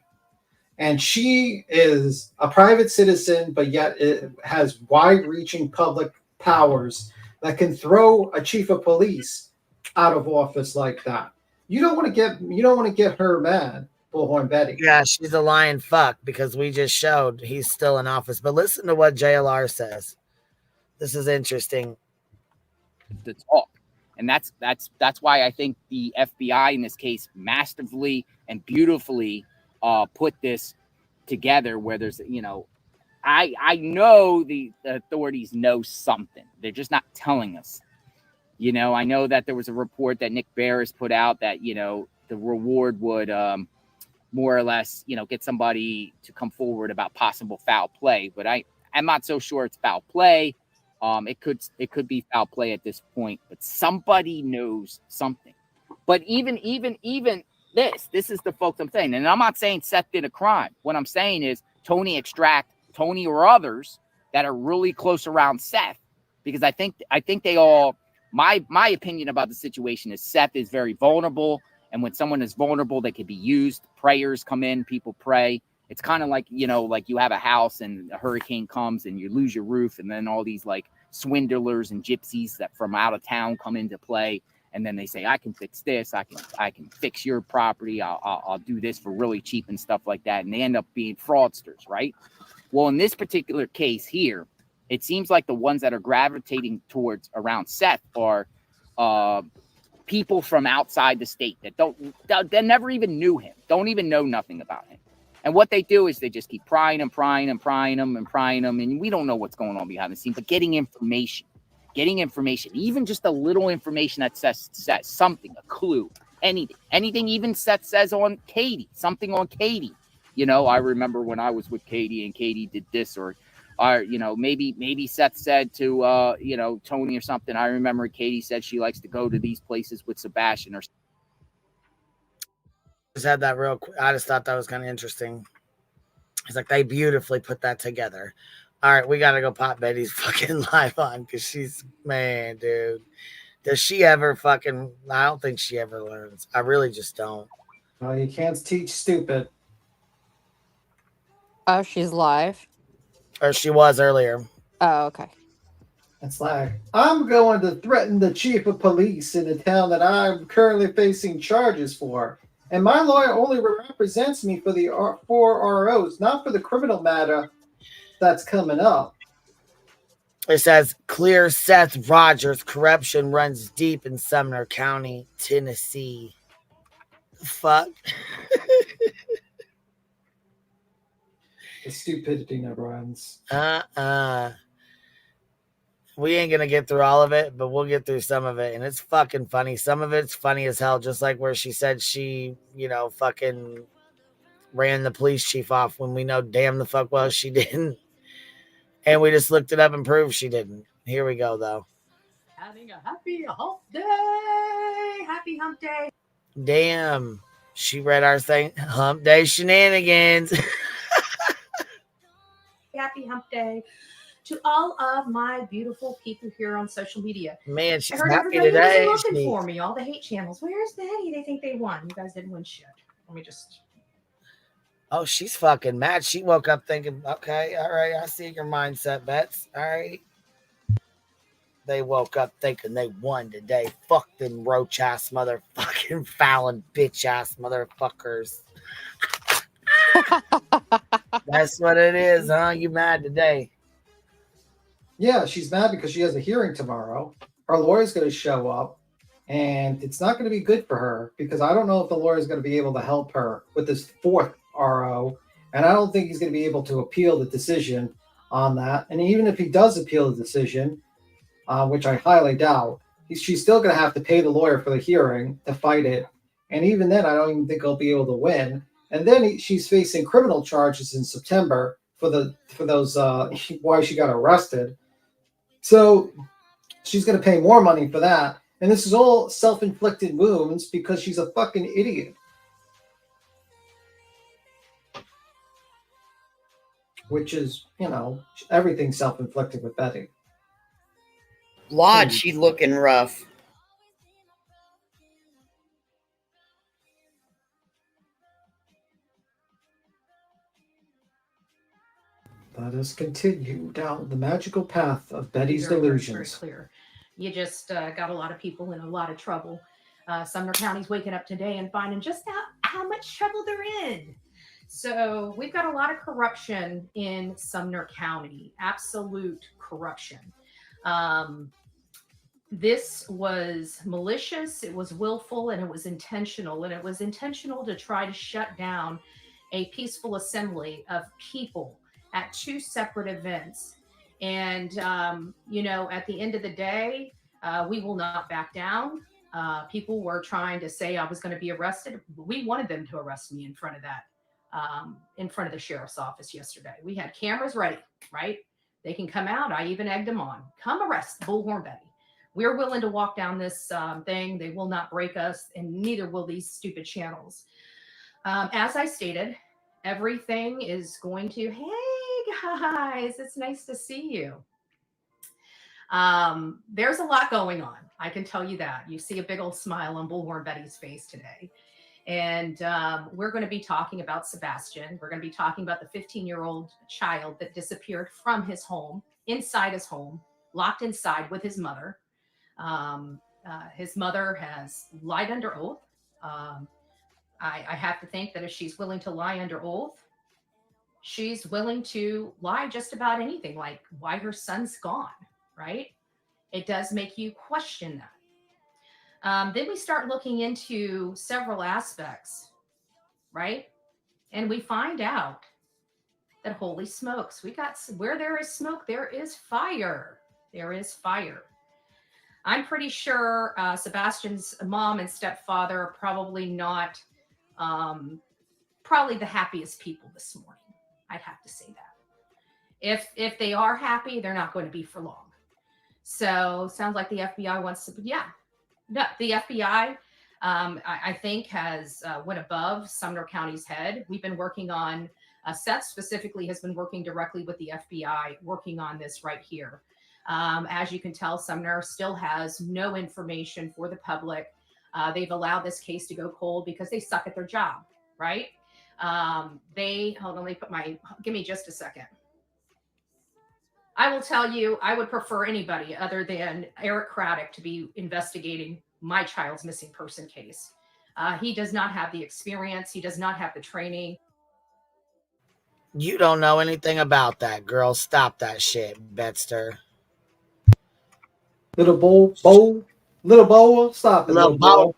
And she is a private citizen, but yet it has wide-reaching public powers that can throw a chief of police out of office like that. You don't want to get her mad. Bullhorn Betty. Yeah, she's a lying fuck because we just showed he's still in office. But listen to what JLR says. This is interesting. To talk. And that's why I think the FBI in this case masterfully and beautifully put this together where there's, I know the authorities know something. They're just not telling us. I know that there was a report that Nick Barris put out that, the reward would more or less, get somebody to come forward about possible foul play. But I'm not so sure it's foul play. It could be foul play at this point, but somebody knows something. But even this is the folks I'm saying. And I'm not saying Seth did a crime. What I'm saying is Tony Extract, Tony or others that are really close around Seth, because I think they all, my opinion about the situation is Seth is very vulnerable. And when someone is vulnerable, they can be used. Prayers come in, people pray. It's kind of like, like you have a house and a hurricane comes and you lose your roof. And then all these like swindlers and gypsies that from out of town come into play. And then they say, I can fix this. I can fix your property. I'll do this for really cheap and stuff like that. And they end up being fraudsters, right? Well, in this particular case here, it seems like the ones that are gravitating towards around Seth are people from outside the state that never even knew him, don't even know nothing about him. And what they do is they just keep prying and prying and prying them. And we don't know what's going on behind the scenes, but getting information, even just a little information that says something, a clue, anything even Seth says on Katie, something on Katie. I remember when I was with Katie and Katie did this or maybe Seth said to, Tony or something. I remember Katie said she likes to go to these places with Sebastian or just had that real quick. I just thought that was kind of interesting. It's like they beautifully put that together. All right, we got to go pop Betty's fucking live on because she's, man, dude. Does she ever fucking, I don't think she ever learns. I really just don't. Well, you can't teach stupid. Oh, she's live. Or she was earlier. Oh, okay. It's like, I'm going to threaten the chief of police in the town that I'm currently facing charges for. And my lawyer only represents me for the 4 ROs, not for the criminal matter that's coming up. It says, clear Seth Rogers. Corruption runs deep in Sumner County, Tennessee. Fuck. The stupidity never ends. We ain't gonna get through all of it, but we'll get through some of it. And it's fucking funny. Some of it's funny as hell, just like where she said she, fucking ran the police chief off when we know damn the fuck well she didn't. And we just looked it up and proved she didn't. Here we go, though. Having a happy hump day. Happy hump day. Damn. She read our thing. Hump day shenanigans. Happy hump day to all of my beautiful people here on social media. Man, she's I heard happy everybody today. was looking for me. All the hate channels. Where's Betty? They think they won. You guys didn't win shit. Let me just... Oh, she's fucking mad. She woke up thinking, okay, all right, I see your mindset, Bets. All right. They woke up thinking they won today. Fuck them roach ass motherfucking Fallon bitch ass motherfuckers. That's what it is, huh? You mad today? Yeah, she's mad because she has a hearing tomorrow. Her lawyer's going to show up, and it's not going to be good for her because I don't know if the lawyer is going to be able to help her with this 4th RO, and I don't think he's going to be able to appeal the decision on that. And even if he does appeal the decision, which I highly doubt, she's still going to have to pay the lawyer for the hearing to fight it. And even then, I don't even think he'll be able to win. And then she's facing criminal charges in September for those why she got arrested. So she's going to pay more money for that. And this is all self-inflicted wounds because she's a fucking idiot. Which is, everything self-inflicted with Betty. Lord, she's looking rough. Let us continue down the magical path of Betty's very, delusions. very clear. You just got a lot of people in a lot of trouble. Sumner County's waking up today and finding just how much trouble they're in. So we've got a lot of corruption in Sumner County, absolute corruption. This was malicious, it was willful, and it was intentional. And it was intentional to try to shut down a peaceful assembly of people at 2 separate events. And, at the end of the day, we will not back down. People were trying to say I was going to be arrested. We wanted them to arrest me in front of the sheriff's office yesterday. We had cameras ready, right? They can come out. I even egged them on. Come arrest Bullhorn Betty. We're willing to walk down this thing. They will not break us, and neither will these stupid channels. As I stated, everything is going to, hey guys, it's nice to see you. There's a lot going on. I can tell you that. You see a big old smile on Bullhorn Betty's face today. And we're going to be talking about Sebastian. We're going to be talking about the 15-year-old child that disappeared from his home, inside his home, locked inside with his mother. His mother has lied under oath. I have to think that if she's willing to lie under oath, she's willing to lie just about anything, like why her son's gone, right? It does make you question that. Then we start looking into several aspects, right? And we find out that holy smokes, where there is smoke, there is fire. There is fire. I'm pretty sure Sebastian's mom and stepfather are probably not probably the happiest people this morning. I'd have to say that. If they are happy, they're not going to be for long. So sounds like the FBI wants to, No, the FBI, I think, has went above Sumner County's head. We've been working on, Seth specifically has been working directly with the FBI, working on this right here. As you can tell, Sumner still has no information for the public. They've allowed this case to go cold because they suck at their job, right? Hold on, give me just a second. I will tell you, I would prefer anybody other than Eric Craddock to be investigating my child's missing person case. He does not have the experience. He does not have the training. You don't know anything about that, girl. Stop that shit, Betster. Little bowl, stop it, little boy.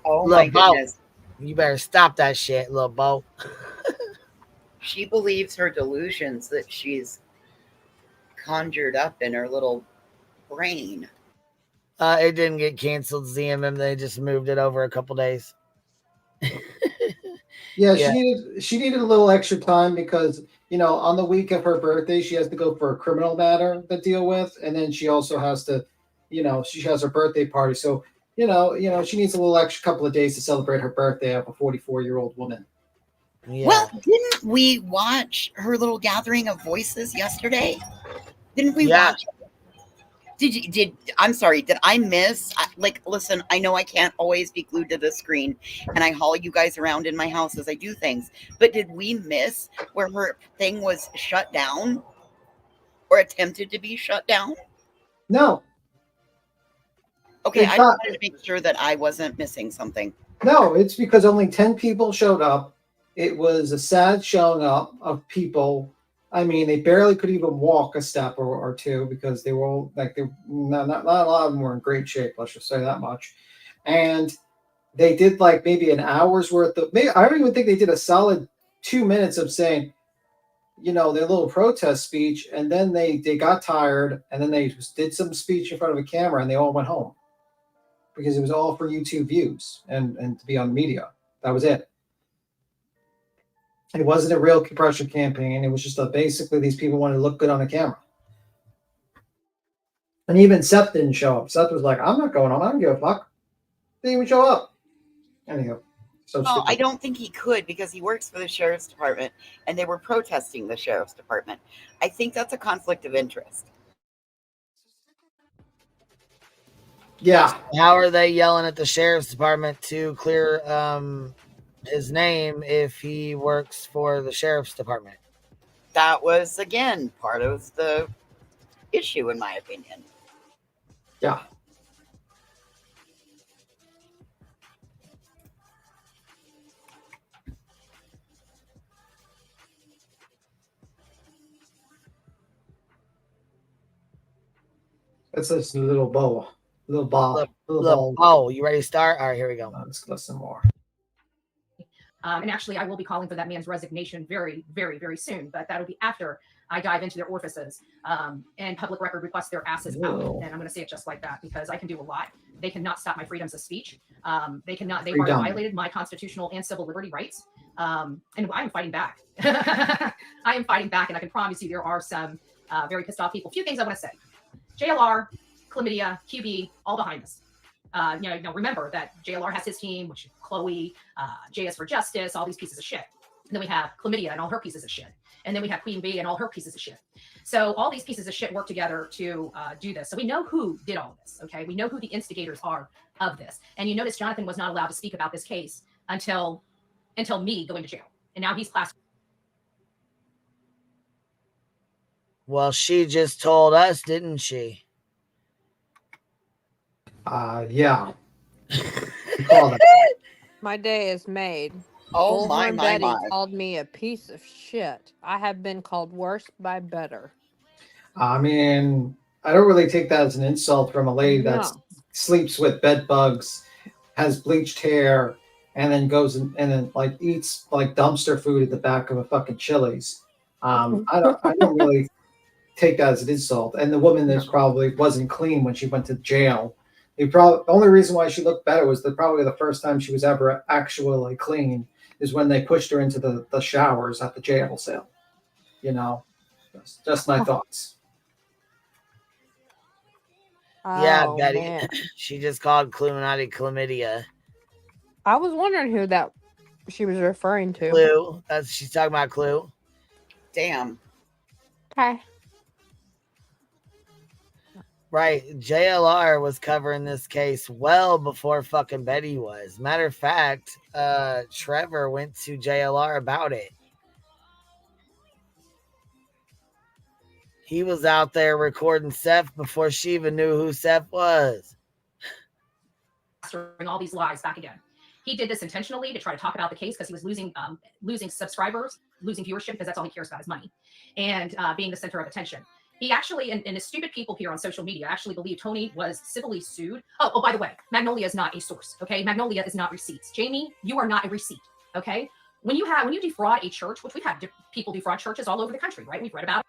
Oh Little my Bo. goodness. You better stop that shit, little Bo. She believes her delusions that she's conjured up in her little brain. It didn't get canceled, ZMM. They just moved it over a couple days. Yeah, she needed a little extra time because, you know, on the week of her birthday, she has to go for a criminal matter to deal with, and then she also has to, you know, she has her birthday party. So, you know, she needs a little extra couple of days to celebrate her birthday of a 44-year-old woman. Yeah. Well, didn't we watch her little gathering of voices yesterday? Didn't we watch? I'm sorry, did I miss? Listen, I know I can't always be glued to the screen and I haul you guys around in my house as I do things, but did we miss where her thing was shut down or attempted to be shut down? No. Okay, I just wanted to make sure that I wasn't missing something. No, it's because only 10 people showed up. It was a sad showing up of people. I mean, they barely could even walk a step or two because they were all like, not a lot of them were in great shape. Let's just say that much. And they did like maybe an hour's worth of, maybe, I don't even think they did a solid 2 minutes of saying, you know, their little protest speech. And then they got tired and then they did some speech in front of a camera and they all went home because it was all for YouTube views and to be on the media. That was it. It wasn't a real pressure campaign. It was just basically these people wanted to look good on the camera. And even Seth didn't show up. Seth was like, I'm not going on. I don't give a fuck. Didn't even show up. Anyhow. So well, I don't think he could because he works for the sheriff's department and they were protesting the sheriff's department. I think that's a conflict of interest. Yeah. How are they yelling at the sheriff's department to clear his name if he works for the sheriff's department? That was, again, part of the issue, in my opinion. Yeah. That's this little bow. Little ball. Little ball. You ready to start? All right, here we go. Let's listen more. And actually, I will be calling for that man's resignation very, very, very soon. But that'll be after I dive into their orifices and public record request their asses out. And I'm going to say it just like that because I can do a lot. They cannot stop my freedoms of speech. They cannot. They have violated my constitutional and civil liberty rights. And I am fighting back. I am fighting back, and I can promise you there are some very pissed off people. A few things I want to say: JLR, chlamydia, QB, all behind us. Remember that JLR has his team, which is Chloe, JS for Justice, all these pieces of shit. And then we have chlamydia and all her pieces of shit. And then we have Queen Bee and all her pieces of shit. So all these pieces of shit work together to do this. So we know who did all this, okay? We know who the instigators are of this. And you notice Jonathan was not allowed to speak about this case until me going to jail. And now he's classified. Well, she just told us, didn't she? Yeah. My day is made. Oh, Bullhorn my. Betty called me a piece of shit. I have been called worse by better. I mean, I don't really take that as an insult from a lady that sleeps with bed bugs, has bleached hair, and then goes and then like eats like dumpster food at the back of a fucking Chili's. I don't really take that as an insult. And the woman that probably wasn't clean when she went to jail. The only reason why she looked better was probably the first time she was ever actually clean is when they pushed her into the showers at the jail cell. You know, just my thoughts. Yeah, Oh, Betty. man. She just called Cluminati chlamydia. I was wondering who that she was referring to. Clue. She's talking about Clue. Damn. Okay. Right. JLR was covering this case well before fucking Betty was. Matter of fact, Trevor went to JLR about it. He was out there recording Seth before she even knew who Seth was. All these lies back again. He did this intentionally to try to talk about the case because he was losing subscribers, losing viewership, because that's all he cares about is money and being the center of attention. He actually, and the stupid people here on social media actually believe Tony was civilly sued. Oh, by the way, Magnolia is not a source, okay? Magnolia is not receipts. Jamie, you are not a receipt, okay? When you defraud a church, which we've had people defraud churches all over the country, right? We've read about it.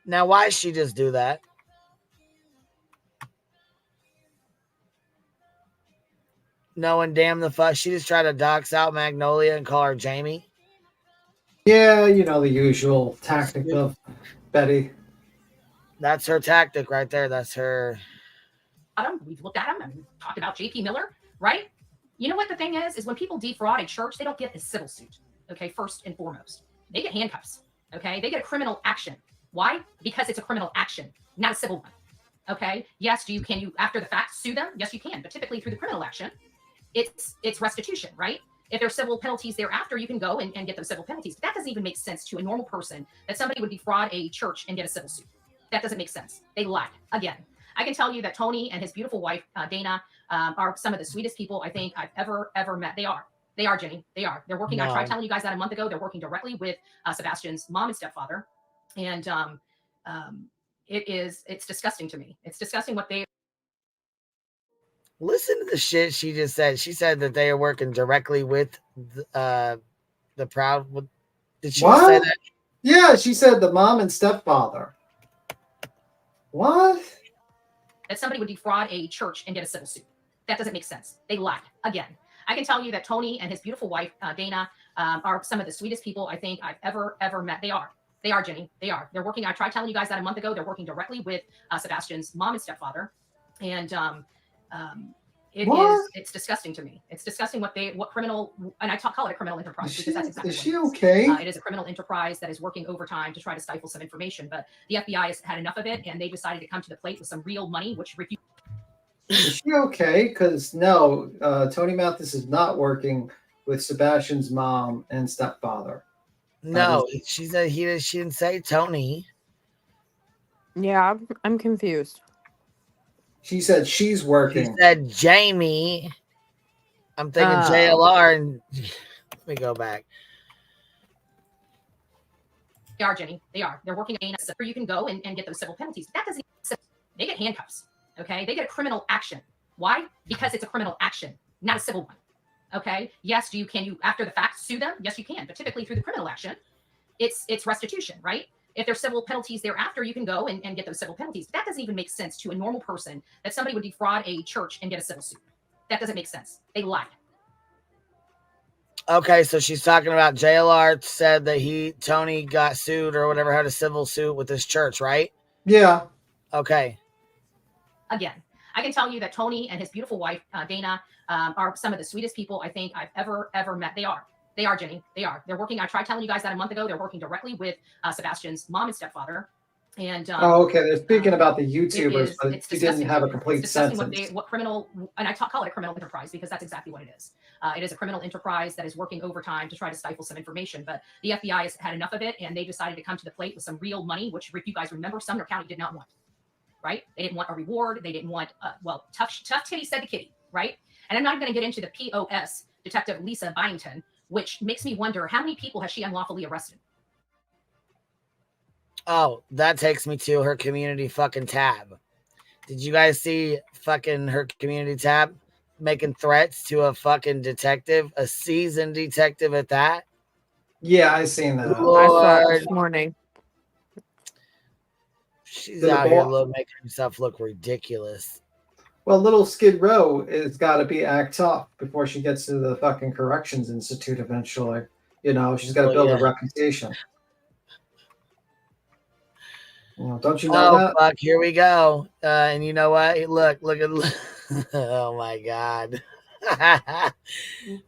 Now, why did she just do that? Knowing damn the fuck, she just tried to dox out Magnolia and call her Jamie. Yeah, you know, the usual tactic of Betty. That's her tactic right there. That's her. We've looked at him and talked about JP Miller, right? You know what the thing is when people defraud a church, they don't get a civil suit, okay, first and foremost. They get handcuffs, okay? They get a criminal action. Why? Because it's a criminal action, not a civil one, okay? Yes, can you, after the fact, sue them? Yes, you can, but typically through the criminal action, it's restitution, right? If there's civil penalties thereafter, you can go and get those civil penalties. But that doesn't even make sense to a normal person that somebody would defraud a church and get a civil suit. That doesn't make sense. They lied. Again, I can tell you that Tony and his beautiful wife, Dana, are some of the sweetest people I think I've ever met. They are. They are, Jenny. They are. They're working. I tried telling you guys that a month ago. They're working directly with Sebastian's mom and stepfather. And it's disgusting to me. It's disgusting what they... Listen to the shit she just said. She said that they are working directly with the Proud. Did she say that? Yeah, she said the mom and stepfather. What? That somebody would defraud a church and get a civil suit. That doesn't make sense. They lied. Again, I can tell you that Tony and his beautiful wife, Dana, are some of the sweetest people I think I've ever met. They are. They are, Jenny. They are. They're working. I tried telling you guys that a month ago. They're working directly with Sebastian's mom and stepfather. And it's disgusting to me. It's disgusting what criminal, and I call it a criminal enterprise because that's exactly what it is. Is she okay? It is a criminal enterprise that is working overtime to try to stifle some information, but the FBI has had enough of it and they decided to come to the plate with some real money, which refused. Is she okay? Because no, Tony Mathis is not working with Sebastian's mom and stepfather. No, she said she didn't say Tony. Yeah, I'm confused. She said she's working. She said Jamie. I'm thinking JLR, and let me go back. They are, Jenny. They are. They're working. You can go and get those civil penalties. That doesn't. They get handcuffs. Okay. They get a criminal action. Why? Because it's a criminal action, not a civil one. Okay. Yes. Can you after the fact sue them? Yes, you can. But typically through the criminal action, it's restitution, right? If there's civil penalties thereafter, you can go and get those civil penalties. That doesn't even make sense to a normal person that somebody would defraud a church and get a civil suit. That doesn't make sense. They lied. Okay, so she's talking about JLR said that Tony got sued or whatever, had a civil suit with this church, right? Yeah. Okay. Again, I can tell you that Tony and his beautiful wife, Dana, are some of the sweetest people I think I've ever met. They are. They are, Jenny. They are. They're working. I tried telling you guys that a month ago. They're working directly with Sebastian's mom and stepfather. And okay. They're speaking about the YouTubers, but she didn't have a complete sentence. What criminal, and I call it a criminal enterprise because that's exactly what it is. It is a criminal enterprise that is working overtime to try to stifle some information. But the FBI has had enough of it, and they decided to come to the plate with some real money, which, if you guys remember, Sumner County did not want. Right? They didn't want a reward. They didn't want, tough titty said to kitty. Right? And I'm not going to get into the POS, Detective Lisa Byington, which makes me wonder how many people has she unlawfully arrested? Oh, that takes me to her community fucking tab. Did you guys see fucking her community tab making threats to a fucking detective, a seasoned detective at that? Yeah, I seen that. Lord. I saw it this morning. She's out here making herself look ridiculous. Well, little Skid Row has got to be act tough before she gets to the fucking corrections institute eventually. You know, she's got to build a reputation. Don't you know that? Fuck, here we go. And you know what? Look at oh my God.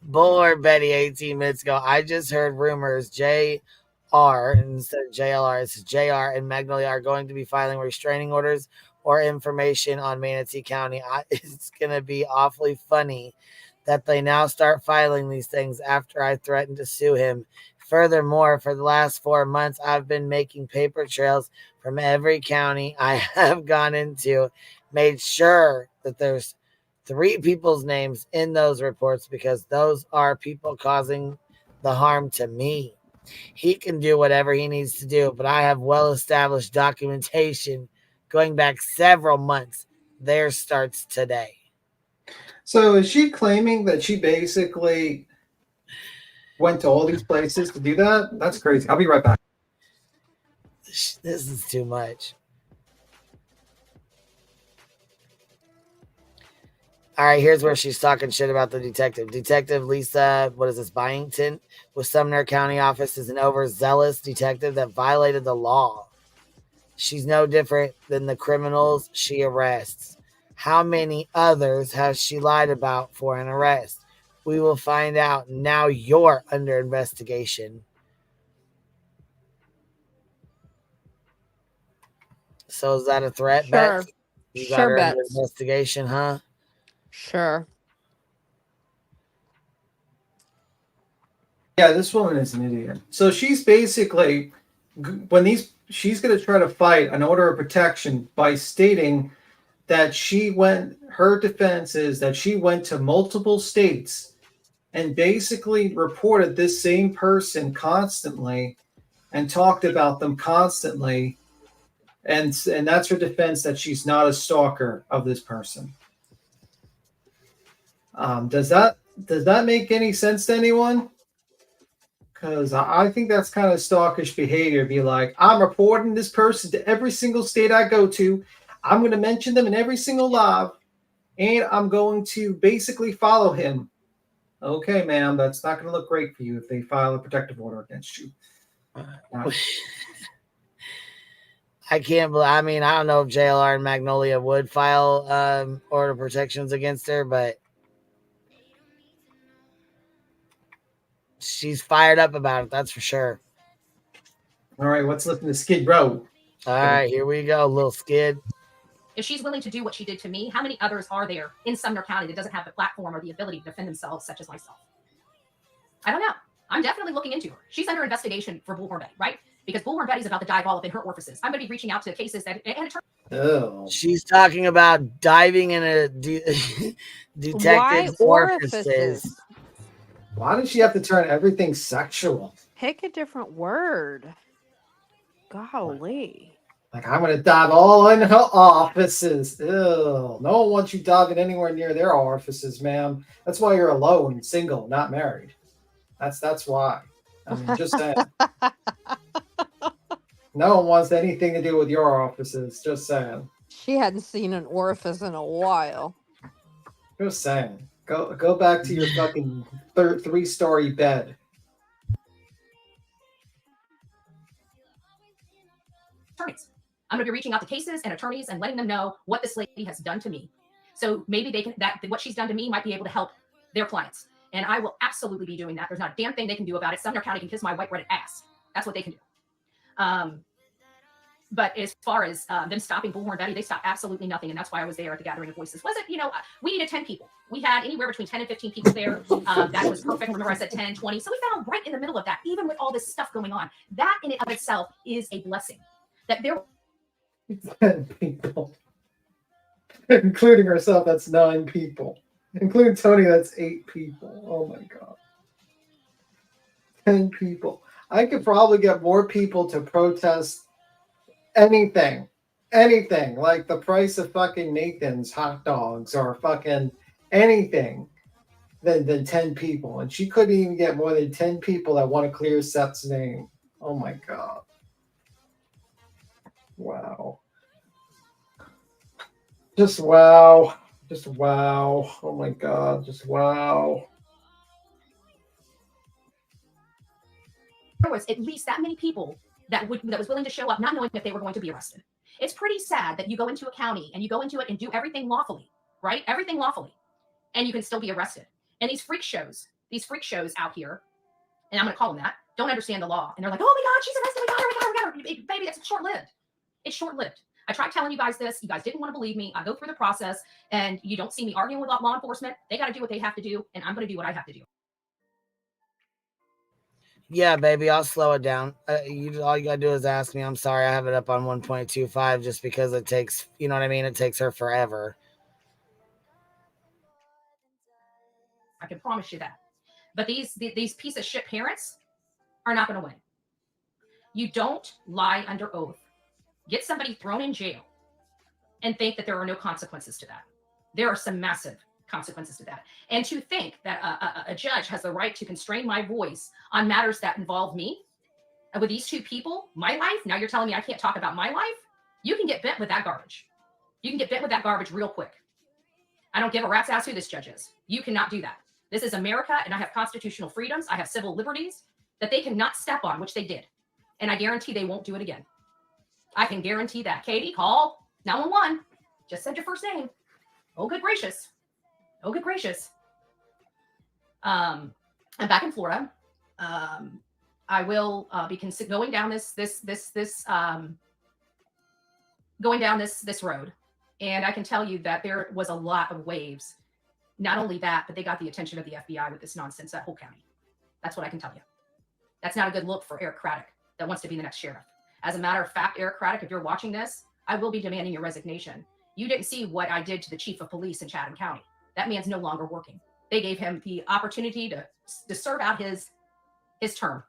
Bored Betty 18 minutes ago. I just heard rumors JR instead of JLR. It's JR and Magnolia are going to be filing restraining orders or information on Manatee County. It's going to be awfully funny that they now start filing these things after I threatened to sue him Furthermore, for the last 4 months, I've been making paper trails from every county I have gone into, made sure that there's 3 people's names in those reports because those are people causing the harm to me. He can do whatever he needs to do, but I have well-established documentation going back several months. Theirs starts today. So is she claiming that she basically went to all these places to do that? That's crazy. I'll be right back. This is too much. All right, here's where she's talking shit about the detective. Detective Lisa, what is this, Byington, with Sumner County office, is an overzealous detective that violated the law. She's no different than the criminals she arrests. How many others has she lied about for an arrest? We will find out. Now you're under investigation. So is that a threat, Sure. Bex? You got her under Bets. investigation, huh? Sure. Yeah, this woman is an idiot. So she's basically, she's going to try to fight an order of protection by stating that her defense is that she went to multiple states and basically reported this same person constantly and talked about them constantly. And that's her defense, that she's not a stalker of this person. Does that make any sense to anyone? Because I think that's kind of stalkish behavior. Be like, I'm reporting this person to every single state I go to. I'm going to mention them in every single live, and I'm going to basically follow him. Okay, ma'am, that's not going to look great for you if they file a protective order against you. I can't believe. I mean, I don't know if JLR and Magnolia would file order protections against her, but she's fired up about it. That's for sure. All right, let's listen to Skid Row. All right, here we go, little Skid. If she's willing to do what she did to me, how many others are there in Sumner County that doesn't have the platform or the ability to defend themselves, such as myself? I don't know. I'm definitely looking into her. She's under investigation for Bullhorn Betty, right? Because Bullhorn Betty's about to dive all up in her orifices. I'm going to be reaching out to cases that She's talking about diving in a detective's orifices. Why does she have to turn everything sexual? Pick a different word. Golly. Like, I'm going to dive all in her offices. Ew. No one wants you diving anywhere near their orifices, ma'am. That's why you're alone, single, not married. That's why. I mean, just saying. No one wants anything to do with your offices. Just saying. She hadn't seen an orifice in a while. Just saying. Go back to your fucking 3-story bed. attorneys. I'm going to be reaching out to cases and attorneys and letting them know what this lady has done to me. So maybe they can, what she's done to me might be able to help their clients. And I will absolutely be doing that. There's not a damn thing they can do about it. Sumner County can kiss my white breaded ass. That's what they can do. But as far as them stopping Bullhorn Betty, they stopped absolutely nothing. And that's why I was there at the Gathering of Voices. Was it, we needed 10 people. We had anywhere between 10 and 15 people there. That was perfect. Remember I said 10, 20. So we found right in the middle of that, even with all this stuff going on. That in and of itself is a blessing. That there 10 people. Including herself, that's 9 people. Including Tony, that's 8 people. Oh my God. 10 people. I could probably get more people to protest anything. Like the price of fucking Nathan's hot dogs or fucking anything than 10 people. And she couldn't even get more than 10 people that want to clear Seth's name. Oh my God. Wow. Just wow. Just wow. Oh my God. Just wow. There was at least that many people that was willing to show up, not knowing if they were going to be arrested. It's pretty sad that you go into a county and you go into it and do everything lawfully, right? Everything lawfully, and you can still be arrested. And these freak shows out here, and I'm going to call them that, don't understand the law. And they're like, oh my God, she's arrested. We got her. Baby, that's short-lived. It's short-lived. I tried telling you guys this. You guys didn't want to believe me. I go through the process, and you don't see me arguing with law enforcement. They got to do what they have to do, and I'm going to do what I have to do. Yeah, baby, I'll slow it down. All you gotta do is ask me. I'm sorry, I have it up on 1.25 just because it takes, you know what I mean? It takes her forever. I can promise you that. But these piece of shit parents are not going to win. You don't lie under oath, get somebody thrown in jail, and think that there are no consequences to that. There are some massive consequences to that. And to think that a judge has the right to constrain my voice on matters that involve me, with these two people, my life, now you're telling me I can't talk about my life? You can get bent with that garbage. You can get bent with that garbage real quick. I don't give a rat's ass who this judge is. You cannot do that. This is America, and I have constitutional freedoms. I have civil liberties that they cannot step on, which they did. And I guarantee they won't do it again. I can guarantee that. Katie, call 911. Just said your first name. Oh, good gracious. Oh, good gracious. I'm back in Florida. I will be going down this road. And I can tell you that there was a lot of waves. Not only that, but they got the attention of the FBI with this nonsense, that whole county. That's what I can tell you. That's not a good look for Eric Craddock that wants to be the next sheriff. As a matter of fact, Eric Craddock, if you're watching this, I will be demanding your resignation. You didn't see what I did to the chief of police in Chatham County. That man's no longer working. They gave him the opportunity to serve out his term.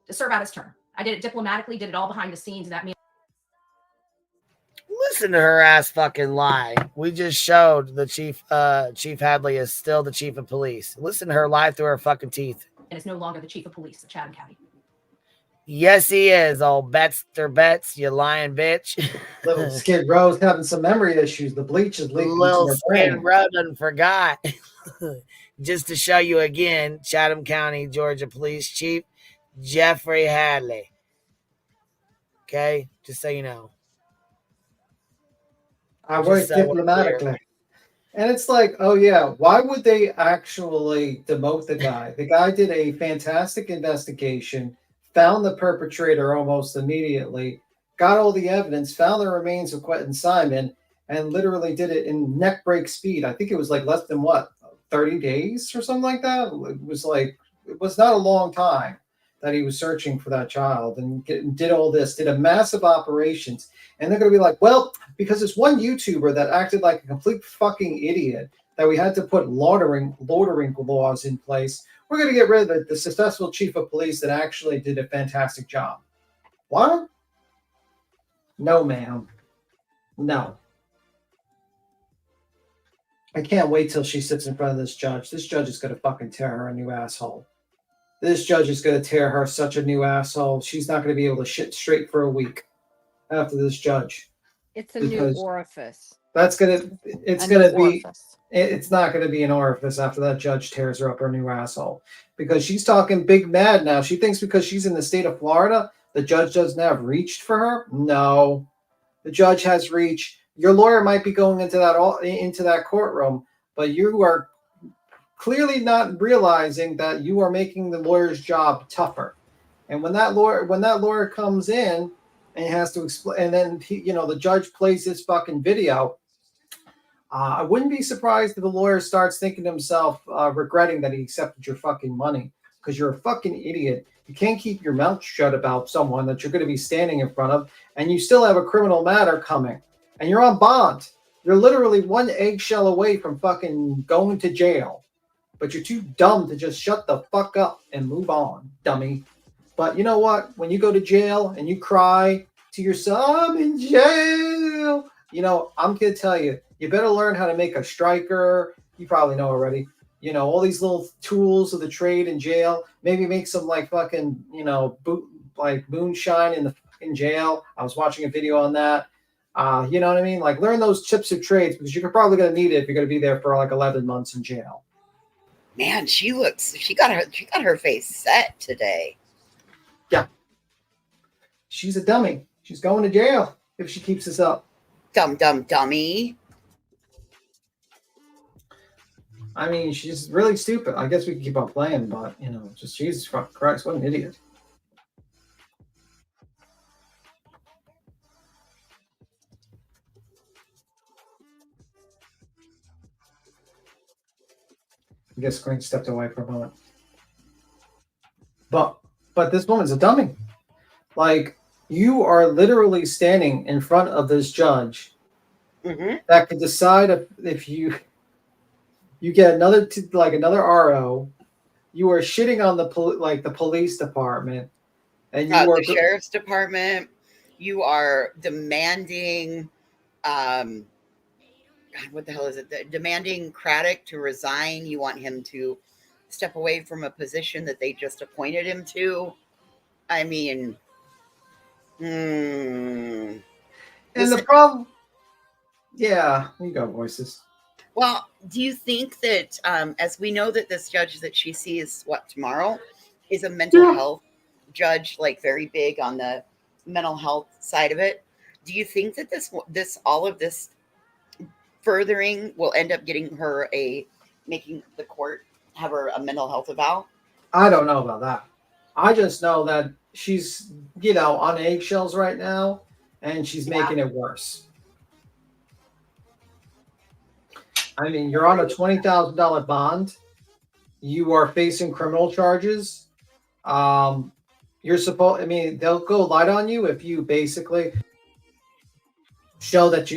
To serve out his term. I did it diplomatically, did it all behind the scenes, and that man. Listen to her ass fucking lie. We just showed the Chief Hadley is still the chief of police. Listen to her lie through her fucking teeth. And is no longer the chief of police of Chatham County. Yes, he is, old Betts, you lying bitch. Little Skid Row's having some memory issues. The bleach is leaking Little to her brain. Skid Row done forgot. Just to show you again, Chatham County, Georgia Police Chief Jeffrey Hadley. Okay, just so you know. I work diplomatically. And it's like, oh yeah, why would they actually demote the guy? The guy did a fantastic investigation, found the perpetrator almost immediately, got all the evidence, found the remains of Quentin Simon, and literally did it in neck break speed. I think it was like less than 30 days or something like that. It was not a long time that he was searching for that child and did all this, did a massive operations. And they're going to be like, well, because this one YouTuber that acted like a complete fucking idiot, that we had to put loitering laws in place, we're going to get rid of the successful chief of police that actually did a fantastic job. What? No, ma'am. No. I can't wait till she sits in front of this judge. This judge is going to fucking tear her a new asshole. This judge is going to tear her such a new asshole. She's not going to be able to shit straight for a week after this judge. It's a new orifice. It's not going to be an orifice after that judge tears her up her new asshole, because she's talking big mad now. She thinks because she's in the state of Florida, the judge doesn't have reach for her. No, the judge has reach. Your lawyer might be going into that courtroom, but you are clearly not realizing that you are making the lawyer's job tougher. And when that lawyer comes in and has to explain, and then the judge plays this fucking video, I wouldn't be surprised if the lawyer starts thinking to himself, regretting that he accepted your fucking money, because you're a fucking idiot. You can't keep your mouth shut about someone that you're going to be standing in front of, and you still have a criminal matter coming, and you're on bond. You're literally one eggshell away from fucking going to jail. But you're too dumb to just shut the fuck up and move on, dummy. But you know what? When you go to jail and you cry to yourself, I'm in jail. I'm going to tell you, you better learn how to make a striker. You probably know already. All these little tools of the trade in jail. Maybe make some fucking, moonshine in jail. I was watching a video on that. You know what I mean? Learn those tips of trades, because you're probably going to need it if you're going to be there for 11 months in jail. Man, she got her face set today. Yeah. She's a dummy. She's going to jail if she keeps this up. Dummy. I mean, she's really stupid. I guess we can keep on playing, but just Jesus fucking Christ, what an idiot. I guess Green stepped away for a moment. But this woman's a dummy. Like, you are literally standing in front of this judge that could decide if you get another another RO. You are shitting on the police department, and you are the sheriff's department. You are demanding, God, what the hell is it? Demanding Craddock to resign. You want him to step away from a position that they just appointed him to. I mean, and the problem, yeah, you got voices. Well, do you think that, as we know that this judge that she sees tomorrow is a mental health judge, like very big on the mental health side of it? Do you think that all of this furthering will end up getting her making the court have her a mental health eval? I don't know about that. I just know that she's, on eggshells right now, and she's making it worse. I mean, you're on a $20,000 bond. You are facing criminal charges. You're supposed. I mean, they'll go light on you if you basically show that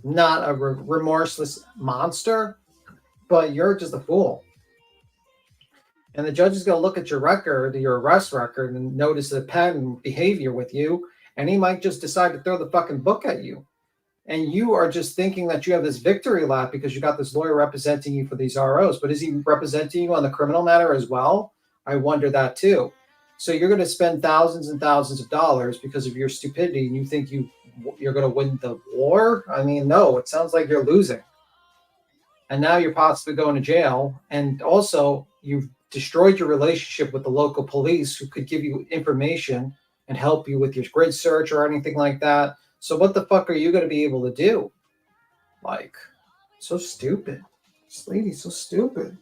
not a remorseless monster, but you're just a fool. And the judge is going to look at your record, your arrest record, and notice a pattern behavior with you, and he might just decide to throw the fucking book at you. And you are just thinking that you have this victory lap because you got this lawyer representing you for these ROs. But is he representing you on the criminal matter as well? I wonder that too. So you're going to spend thousands and thousands of dollars because of your stupidity, and you think you're going to win the war? I mean, no, it sounds like you're losing. And now you're possibly going to jail. And also, you've destroyed your relationship with the local police who could give you information and help you with your grid search or anything like that. So what the fuck are you going to be able to do? Like, so stupid. This lady's so stupid.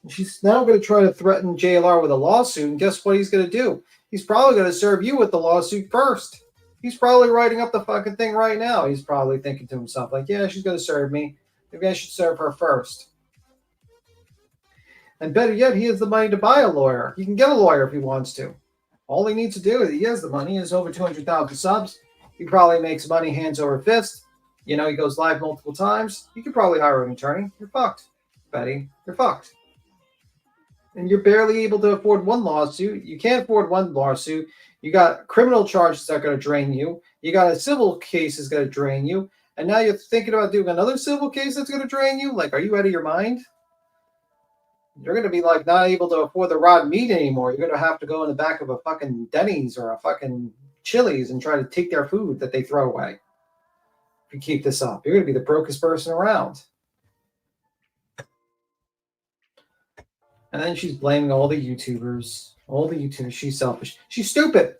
And she's now going to try to threaten JLR with a lawsuit. And guess what he's going to do? He's probably going to serve you with the lawsuit first. He's probably writing up the fucking thing right now. He's probably thinking to himself, like, yeah, she's going to serve me. Maybe I should serve her first. And better yet, he has the money to buy a lawyer. He can get a lawyer if he wants to. All he needs to do is he has the money. He has over 200,000 subs. He probably makes money hands over fist. He goes live multiple times. You could probably hire an attorney. You're fucked, Betty. You're fucked. And you're barely able to afford one lawsuit. You can't afford one lawsuit. You got criminal charges that are going to drain you. You got a civil case that's going to drain you. And now you're thinking about doing another civil case that's going to drain you? Like, are you out of your mind? You're going to be like not able to afford the raw meat anymore. You're going to have to go in the back of a fucking Denny's or a fucking Chili's and try to take their food that they throw away. If you keep this up, you're going to be the brokest person around. And then she's blaming all the YouTubers. She's selfish. She's stupid.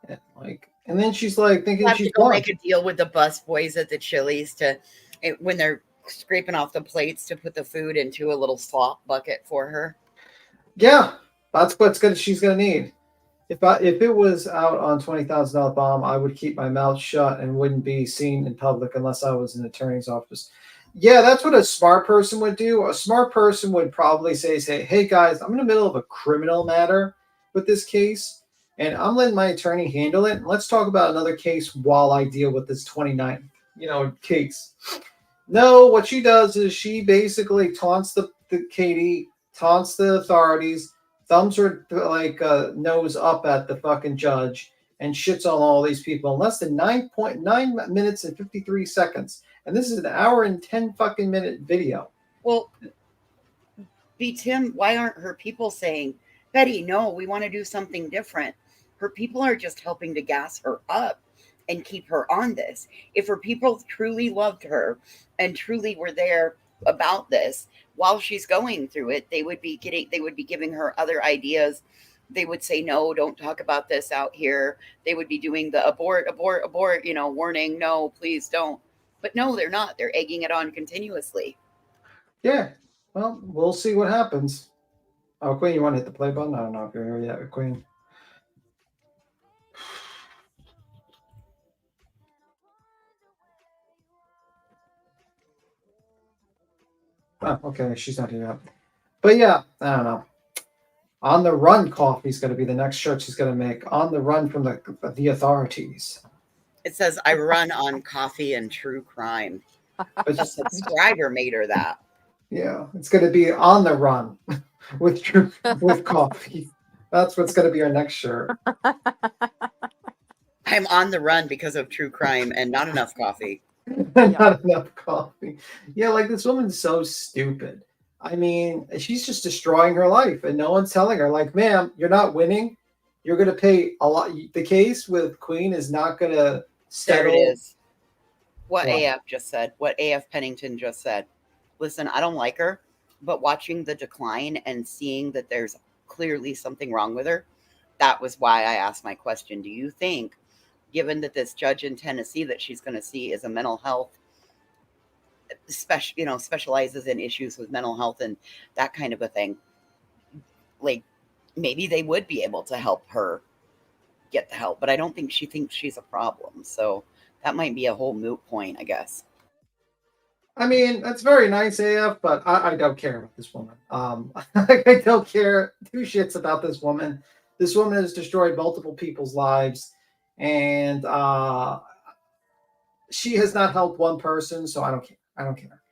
And then she's like thinking she's going to make a deal with the bus boys at the Chili's when they're scraping off the plates to put the food into a little slop bucket for her. Yeah, that's what's she's gonna need. If it was out on $20,000 bomb, I would keep my mouth shut and wouldn't be seen in public unless I was in an attorney's office. Yeah, that's what a smart person would do. A smart person would probably say, hey guys, I'm in the middle of a criminal matter with this case, and I'm letting my attorney handle it. Let's talk about another case while I deal with this 29th, case. No, what she does is she basically taunts the Katie, taunts the authorities, thumbs her nose up at the fucking judge, and shits on all these people in less than 9.9 minutes and 53 seconds. And this is an hour and 10 fucking minute video. Well, Tim, why aren't her people saying, Betty, no, we want to do something different? Her people are just helping to gas her up and keep her on this. If her people truly loved her and truly were there about this while she's going through it, they would be giving her other ideas. They would say, no, don't talk about this out here. They would be doing the abort, warning, no, please don't. But no, they're not. They're egging it on continuously. Yeah. Well, we'll see what happens. Oh, Queen, you want to hit the play button? I don't know if you're here yet, Queen. Oh, okay. She's not here yet. But yeah, I don't know. On the Run coffee is going to be the next shirt she's going to make. On the Run from the authorities. It says, I run on coffee and true crime. A subscriber made her that. Yeah, it's going to be On the Run with coffee. That's what's going to be our next shirt. I'm on the run because of true crime and not enough coffee. Not enough coffee. Yeah, like this woman's so stupid. I mean, she's just destroying her life, and no one's telling her, like, ma'am, you're not winning. You're going to pay a lot. The case with Queen is not going to settle. There it is. What AF just said, what AF Pennington just said. Listen, I don't like her, but watching the decline and seeing that there's clearly something wrong with her, that was why I asked my question. Do you think, given that this judge in Tennessee that she's going to see is a mental health specializes in issues with mental health and that kind of a thing, like maybe they would be able to help her get the help, but I don't think she thinks she's a problem. So that might be a whole moot point, I guess. I mean, that's very nice, AF, but I don't care about this woman. I don't care two shits about this woman. This woman has destroyed multiple people's lives, and she has not helped one person, so I don't care. I don't care.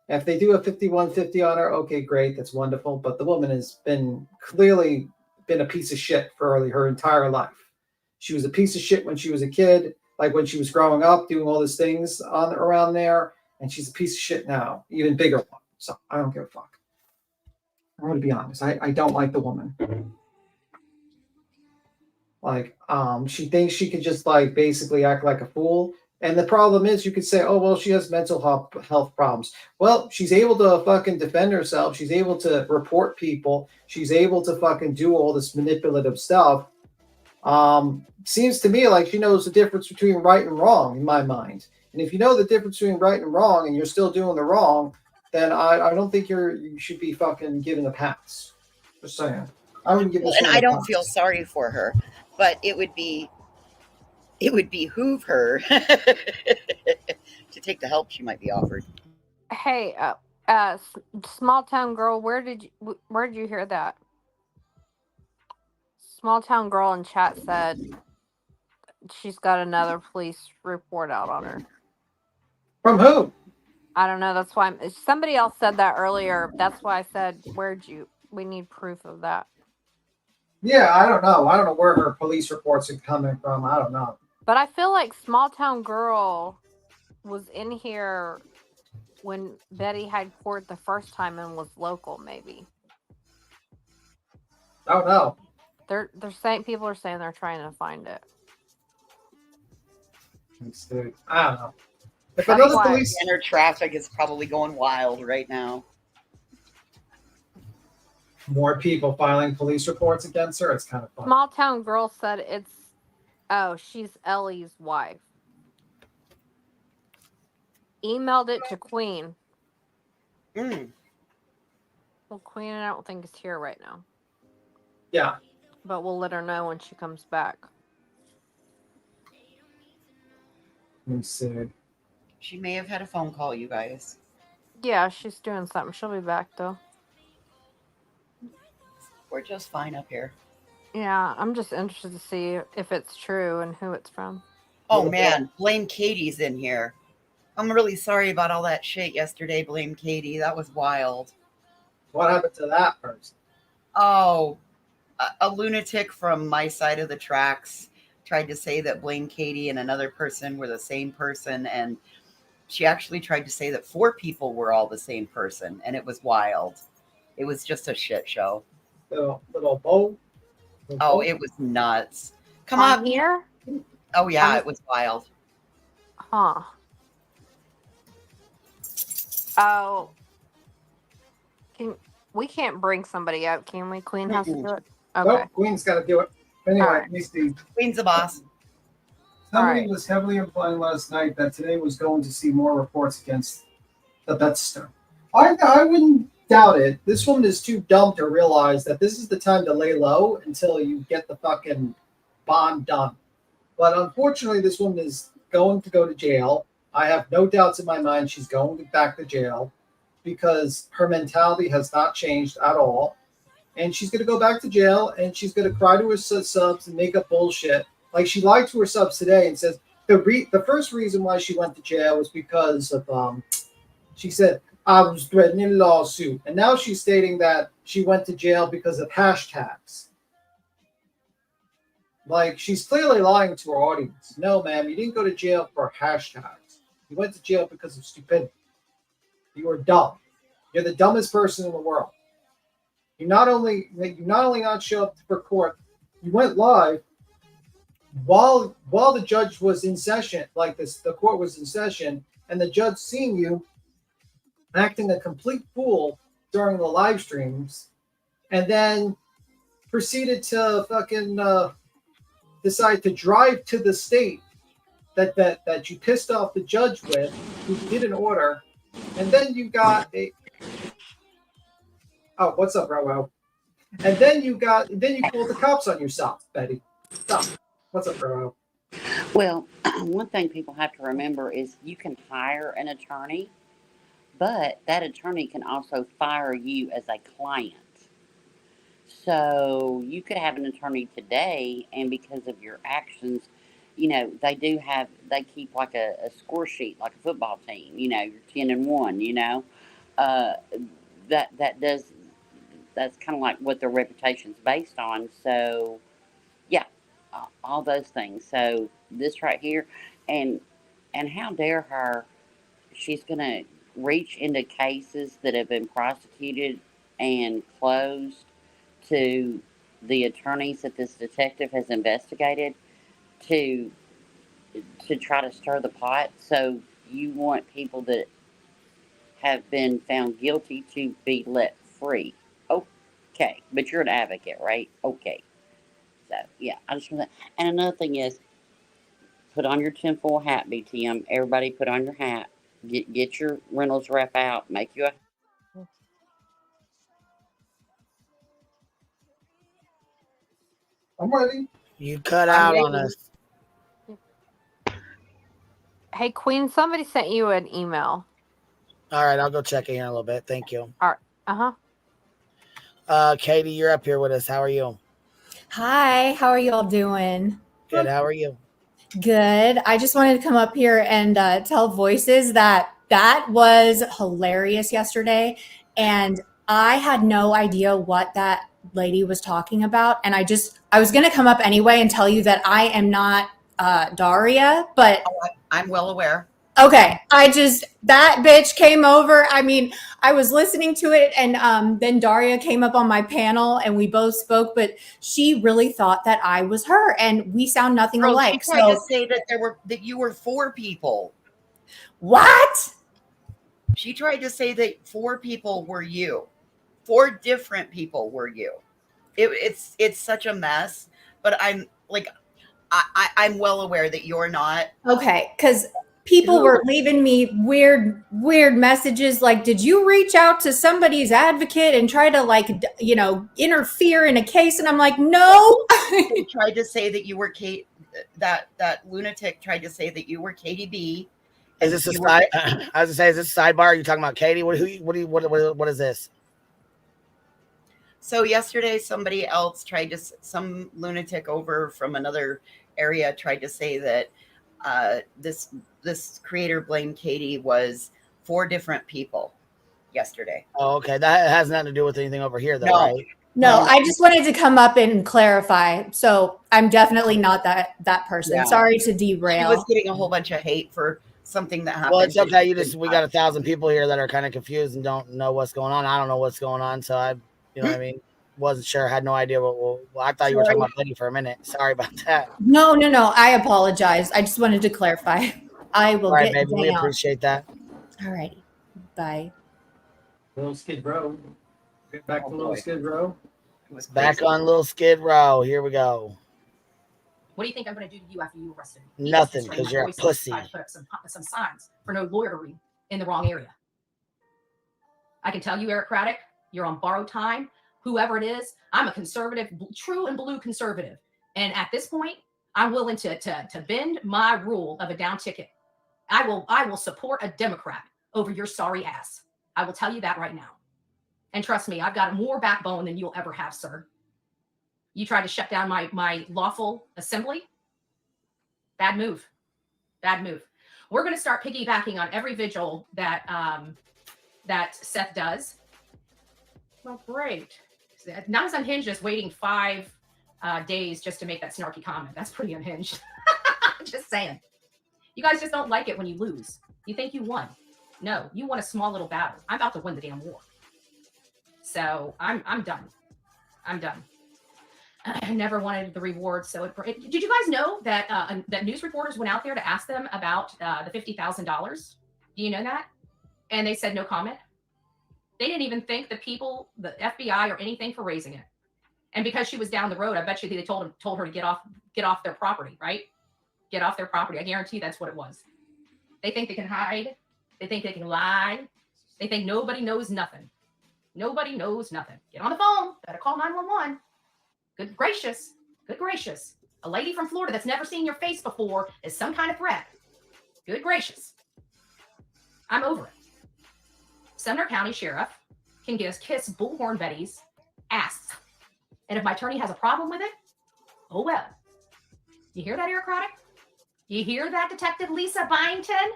If they do a 5150 on her, okay, great, that's wonderful. But the woman has clearly been a piece of shit for her entire life. She was a piece of shit when she was a kid, like when she was growing up, doing all these things around there, and she's a piece of shit now, even bigger one. So I don't give a fuck. I'm going to be honest. I don't like the woman. Like, she thinks she could just like basically act like a fool. And the problem is, you could say, oh, well, she has mental health problems. Well, she's able to fucking defend herself. She's able to report people. She's able to fucking do all this manipulative stuff. Seems to me like she knows the difference between right and wrong in my mind. And if you know the difference between right and wrong and you're still doing the wrong, then I don't think you should be fucking given a pass. Just saying. I wouldn't give this and I don't pass. feel sorry for her, but it would behoove her to take the help she might be offered. Hey, small town girl, where did you hear that? Small town girl in chat said she's got another police report out on her. From who? I don't know. That's why somebody else said that earlier. That's why I said, we need proof of that. Yeah, I don't know. I don't know where her police reports are coming from. I don't know. But I feel like small town girl was in here when Betty had court the first time and was local, maybe. I don't know. They're saying, people are saying they're trying to find it. I don't know. If Another another police inner traffic is probably going wild right now. More people filing police reports against her. It's kind of fun. Small town girl said she's Ellie's wife. Emailed it to Queen. Well, Queen, I don't think is here right now. Yeah. But we'll let her know when she comes back. Let me see. She may have had a phone call, you guys. Yeah, she's doing something. She'll be back, though. We're just fine up here. Yeah, I'm just interested to see if it's true and who it's from. Oh, man. Blame Katie's in here. I'm really sorry about all that shit yesterday. Blame Katie. That was wild. What happened to that person? Oh, a lunatic from my side of the tracks tried to say that Blame Katie and another person were the same person, and she actually tried to say that 4 people were all the same person, and it was wild. It was just a shit show. Little bow. Oh, it was nuts. Come on up here. Oh yeah, it was wild. Huh. Oh. We can't bring somebody up, can we? Queen has to do it. Okay. Nope, Queen's got to do it. Anyway, right. Queen's the boss. Somebody was heavily implying last night that today was going to see more reports against the Betster. I wouldn't doubt it. This woman is too dumb to realize that this is the time to lay low until you get the fucking bond done. But unfortunately, this woman is going to go to jail. I have no doubts in my mind she's going back to jail because her mentality has not changed at all. and she's going to go back to jail, and she's going to cry to her subs and make up bullshit. Like she lied to her subs today and says the first reason why she went to jail was because of she said I was threatening a lawsuit, and now she's stating that she went to jail because of hashtags. Like she's clearly lying to her audience. No, ma'am, you didn't go to jail for hashtags. You went to jail because of stupidity. You were dumb. You're the dumbest person in the world. You not only not show up for court, you went live while the judge was in session, like this, the court was in session, and the judge seen you acting a complete fool during the live streams, and then proceeded to fucking decide to drive to the state that you pissed off the judge with, who did an order, and then you got a oh, what's up, Robo? And then you called the cops on yourself, Betty. Stop. What's up, Robo? Well, one thing people have to remember is you can hire an attorney, but that attorney can also fire you as a client. So you could have an attorney today, and because of your actions, you know, they keep like a score sheet, like a football team, you know, you're 10-1, you know, that's kind of like what their reputation's based on. So yeah, all those things. So this right here, and how dare her, she's going to reach into cases that have been prosecuted and closed to the attorneys that this detective has investigated to try to stir the pot. So you want people that have been found guilty to be let free. Okay, but you're an advocate, right? Okay. So yeah, I just want that. And another thing is, put on your tinfoil hat, BTM. Everybody, put on your hat. Get your Reynolds wrap out. Make you a. I'm ready. You cut out on us. Hey, Queen, somebody sent you an email. All right, I'll go check it here in a little bit. Thank you. All right. Katie, you're up here with us. How are you? Hi, how are y'all doing? Good. How are you? Good. I just wanted to come up here and tell Voices that was hilarious yesterday. And I had no idea what that lady was talking about. And I was going to come up anyway and tell you that I am not Daria, but I'm well aware. Okay, that bitch came over. I mean, I was listening to it, and then Daria came up on my panel, and we both spoke. But she really thought that I was her, and we sound nothing alike. She tried to say that you were 4 people. What? She tried to say that 4 people were you. 4 different people were you. It's such a mess. But I'm like, I'm well aware that you're not. Okay, because people were leaving me weird messages like, did you reach out to somebody's advocate and try to interfere in a case? And I'm like, no. They tried to say that you were Kate. That lunatic tried to say that you were Katie B. Is this a side? I was gonna say, is this a sidebar? Are you talking about Katie? What is this? So yesterday, some lunatic over from another area tried to say that this creator blamed Katie was 4 different people yesterday. Oh, okay. That has nothing to do with anything over here, though, right? No, I just wanted to come up and clarify. So I'm definitely not that person. Yeah. Sorry to derail. She was getting a whole bunch of hate for something that happened. Well, it's okay. We got 1,000 people here that are kind of confused and don't know what's going on. I don't know what's going on, so what I mean, wasn't sure. Had no idea I thought you were talking about Betty for a minute. Sorry about that. No. I apologize. I just wanted to clarify. I will get baby. We appreciate that. All righty. Bye. Little Skid Row. Get back to Little Skid Row. Back on Little Skid Row. Here we go. What do you think I'm going to do to you after you arrested me? Nothing, because you're a pussy. I put up some signs for no loitering in the wrong area. I can tell you, Eric Craddock, you're on borrowed time. Whoever it is, I'm a conservative, true and blue conservative. And at this point, I'm willing to bend my rule of a down ticket. I will support a Democrat over your sorry ass. I will tell you that right now. And trust me, I've got more backbone than you'll ever have, sir. You tried to shut down my lawful assembly. Bad move. Bad move. We're going to start piggybacking on every vigil that that Seth does. Well, great. Not as unhinged as waiting 5 days just to make that snarky comment. That's pretty unhinged. Just saying. You guys just don't like it when you lose. You think you won. No, you won a small little battle. I'm about to win the damn war. So I'm done. I'm done. I never wanted the reward. So did you guys know that that news reporters went out there to ask them about the $50,000? Do you know that? And they said no comment. They didn't even thank the people, the FBI or anything for raising it. And because she was down the road, I bet you they told her to get off their property, right? Get off their property. I guarantee that's what it was. They think they can hide. They think they can lie. They think nobody knows nothing. Nobody knows nothing. Get on the phone. Better call 911. Good gracious. Good gracious. A lady from Florida that's never seen your face before is some kind of threat. Good gracious. I'm over it. Sumner County Sheriff can just kiss Bullhorn Betty's ass. And if my attorney has a problem with it, oh well. You hear that, Eric Roddick? You hear that, Detective Lisa Byington?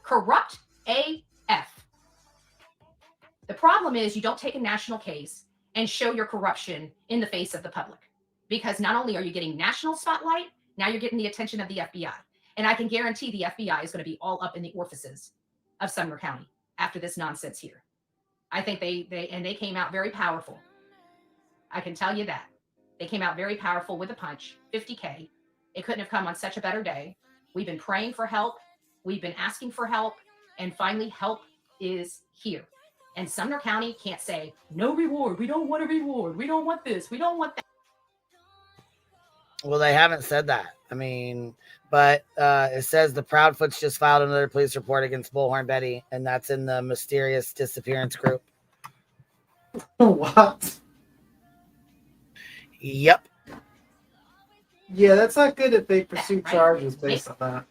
Corrupt AF. The problem is you don't take a national case and show your corruption in the face of the public. Because not only are you getting national spotlight, now you're getting the attention of the FBI. And I can guarantee the FBI is going to be all up in the orifices of Sumner County after this nonsense here. I think they came out very powerful. I can tell you that. They came out very powerful with a punch, $50K. It couldn't have come on such a better day. We've been praying for help. We've been asking for help. And finally, help is here. And Sumner County can't say, no reward. We don't want a reward. We don't want this. We don't want that. Well, they haven't said that. I mean, but it says the Proudfoots just filed another police report against Bullhorn Betty, and that's in the mysterious disappearance group. What? Yep. Yeah, that's not good if they pursue charges based on that.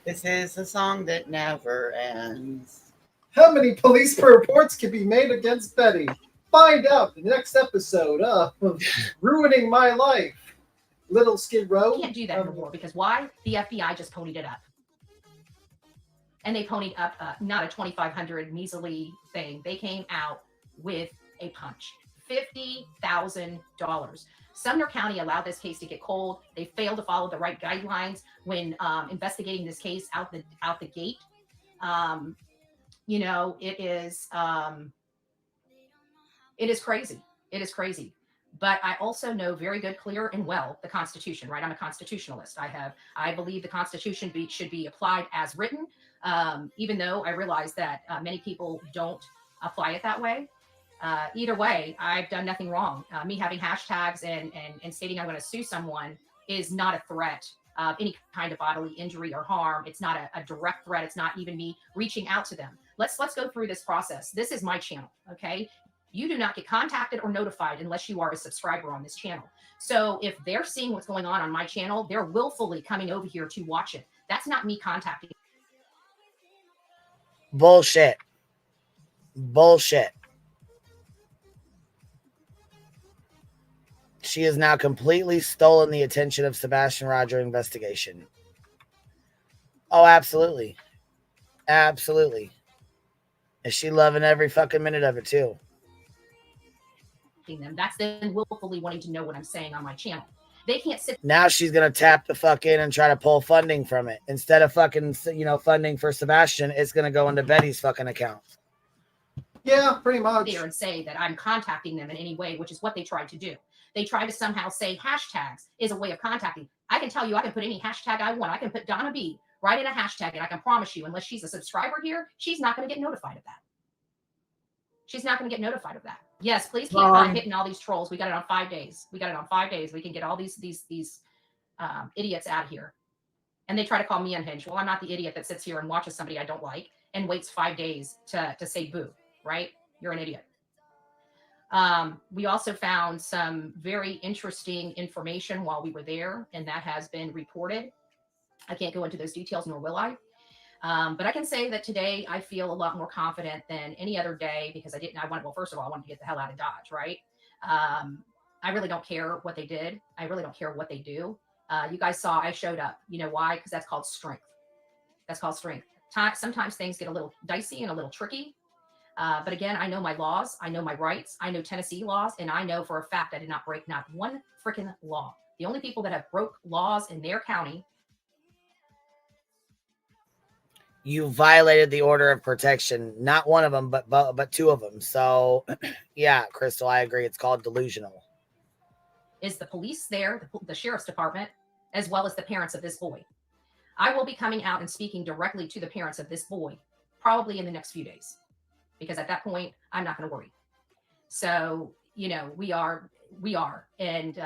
This is a song that never ends. How many police reports can be made against Betty? Find out in the next episode of Ruining My Life. Little Skid Row. You can't do that anymore because why? The FBI just ponied it up. And they ponied up not a $2,500 measly thing. They came out with a punch. $50,000. Sumner County allowed this case to get cold. They failed to follow the right guidelines when investigating this case out the gate. You know, it is crazy. It is crazy. But I also know very good, clear, and well the Constitution, right? I'm a constitutionalist. I believe the Constitution should be applied as written, even though I realize that many people don't apply it that way. Either way, I've done nothing wrong. Me having hashtags and stating I'm going to sue someone is not a threat of any kind of bodily injury or harm. It's not a direct threat. It's not even me reaching out to them. Let's go through this process. This is my channel, okay? You do not get contacted or notified unless you are a subscriber on this channel. So if they're seeing what's going on my channel, they're willfully coming over here to watch it. That's not me contacting. Bullshit. Bullshit. She has now completely stolen the attention of Sebastian Roger investigation. Oh, absolutely. Absolutely. And she loving every fucking minute of it too. Them. That's them willfully wanting to know what I'm saying on my channel. They can't sit. Now she's going to tap the fuck in and try to pull funding from it. Instead of fucking, funding for Sebastian, it's going to go into Betty's fucking account. Yeah, pretty much. There and say that I'm contacting them in any way, which is what they tried to do. They try to somehow say hashtags is a way of contacting. I can tell you, I can put any hashtag I want. I can put Donna B right in a hashtag, and I can promise you, unless she's a subscriber here, she's not going to get notified of that. She's not going to get notified of that. Yes, please keep hitting all these trolls. We got it on 5 days. We can get all these idiots out of here. And they try to call me unhinged. Well, I'm not the idiot that sits here and watches somebody I don't like and waits 5 days to say boo, right? You're an idiot. We also found some very interesting information while we were there, and that has been reported. I can't go into those details, nor will I. But I can say that today I feel a lot more confident than any other day because well, first of all, I wanted to get the hell out of Dodge, right? I really don't care what they did. I really don't care what they do. You guys saw I showed up. You know why? Because that's called strength. That's called strength. Sometimes things get a little dicey and a little tricky. But again, I know my laws. I know my rights. I know Tennessee laws. And I know for a fact I did not break not one freaking law. The only people that have broke laws in their county. You violated the order of protection. Not one of them, but two of them. So, yeah, Crystal, I agree. It's called delusional. Is the police there, the sheriff's department, as well as the parents of this boy. I will be coming out and speaking directly to the parents of this boy, probably in the next few days, because at that point, I'm not going to worry. So, you know, we are, and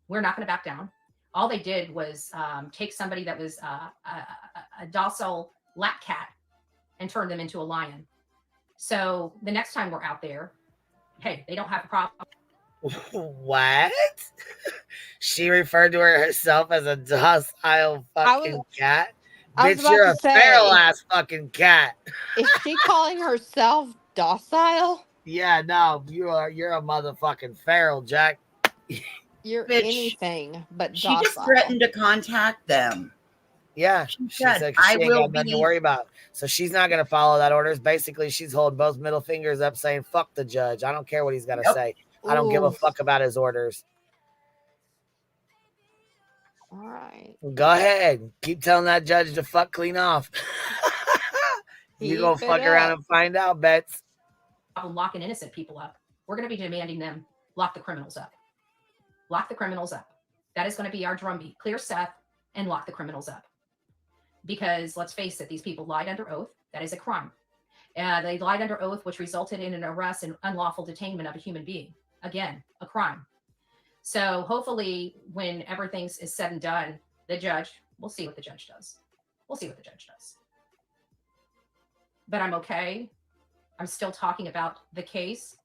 we're not going to back down. All they did was take somebody that was a docile lap cat and turn them into a lion. So the next time we're out there, hey, they don't have a problem. What? She referred to herself as a docile fucking cat? Bitch, you're a feral ass fucking cat. Is she calling herself docile? Yeah, no, you're a motherfucking feral, Jack. You're Bitch, anything but She docile. just threatened to contact them. Yeah, She she said, said I she ain't will got nothing to be. worry about. So she's not going to follow that orders. Basically, she's holding both middle fingers up saying, fuck the judge. I don't care what he's got to say. I don't give a fuck about his orders. All right. Go ahead. Keep telling that judge to fuck clean off. You gonna fuck around and find out, Bets. Locking innocent people up. We're going to be demanding them lock the criminals up. Lock the criminals up. That is going to be our drumbeat. Clear Seth and lock the criminals up. Because let's face it, these people lied under oath. That is a crime. They lied under oath, which resulted in an arrest and unlawful detainment of a human being. Again, a crime. So hopefully when everything is said and done, the judge, we'll see what the judge does. We'll see what the judge does. But I'm okay. I'm still talking about the case.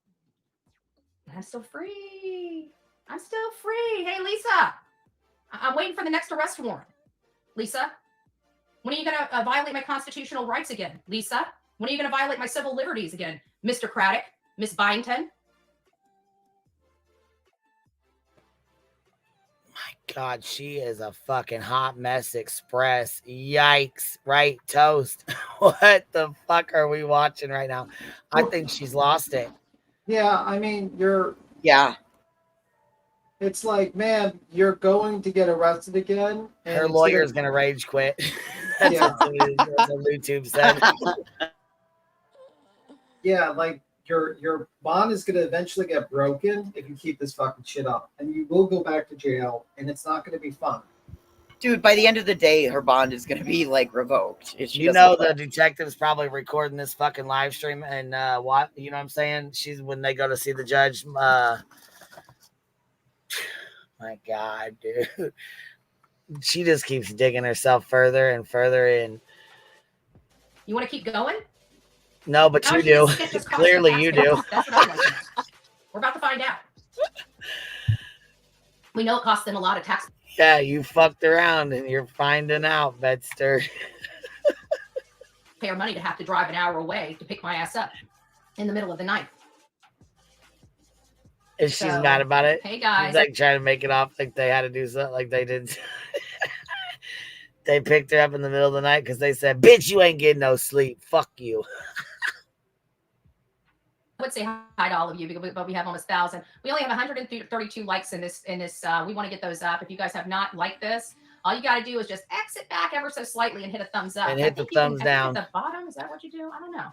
And I'm still free. I'm still free. Hey, Lisa, I'm waiting for the next arrest warrant. Lisa, when are you going to violate my constitutional rights again? Lisa, when are you going to violate my civil liberties again? Mr. Craddock, Miss Byington? My God, she is a fucking hot mess express. Yikes. Right, toast. What the fuck are we watching right now? I think she's lost it. Yeah, I mean, Yeah. It's like, man, you're going to get arrested again. And Her lawyer's going to rage quit. That's what YouTube said. Yeah, like your bond is going to eventually get broken if you keep this fucking shit up, and you will go back to jail, and it's not going to be fun. Dude, by the end of the day, her bond is going to be like revoked. You know, the detective's probably recording this fucking live stream, and what, you know what I'm saying? When they go to see the judge. My God, dude. She just keeps digging herself further and further in. You want to keep going? No, but you do. Clearly you do. That's what I want to know. We're about to find out. We know it costs them a lot of tax. Yeah, you fucked around and you're finding out, Bedster. Pay our money to have to drive an hour away to pick my ass up in the middle of the night. And she's mad about it. Hey, guys. She's like trying to make it off like they had to do something like they did. They picked her up in the middle of the night because they said, bitch, you ain't getting no sleep. Fuck you. I would say hi to all of you, but we have almost 1,000. We only have 132 likes in this. We want to get those up. If you guys have not liked this, all you got to do is just exit back ever so slightly and hit a thumbs up. And hit the thumbs down. At the bottom, is that what you do? I don't know.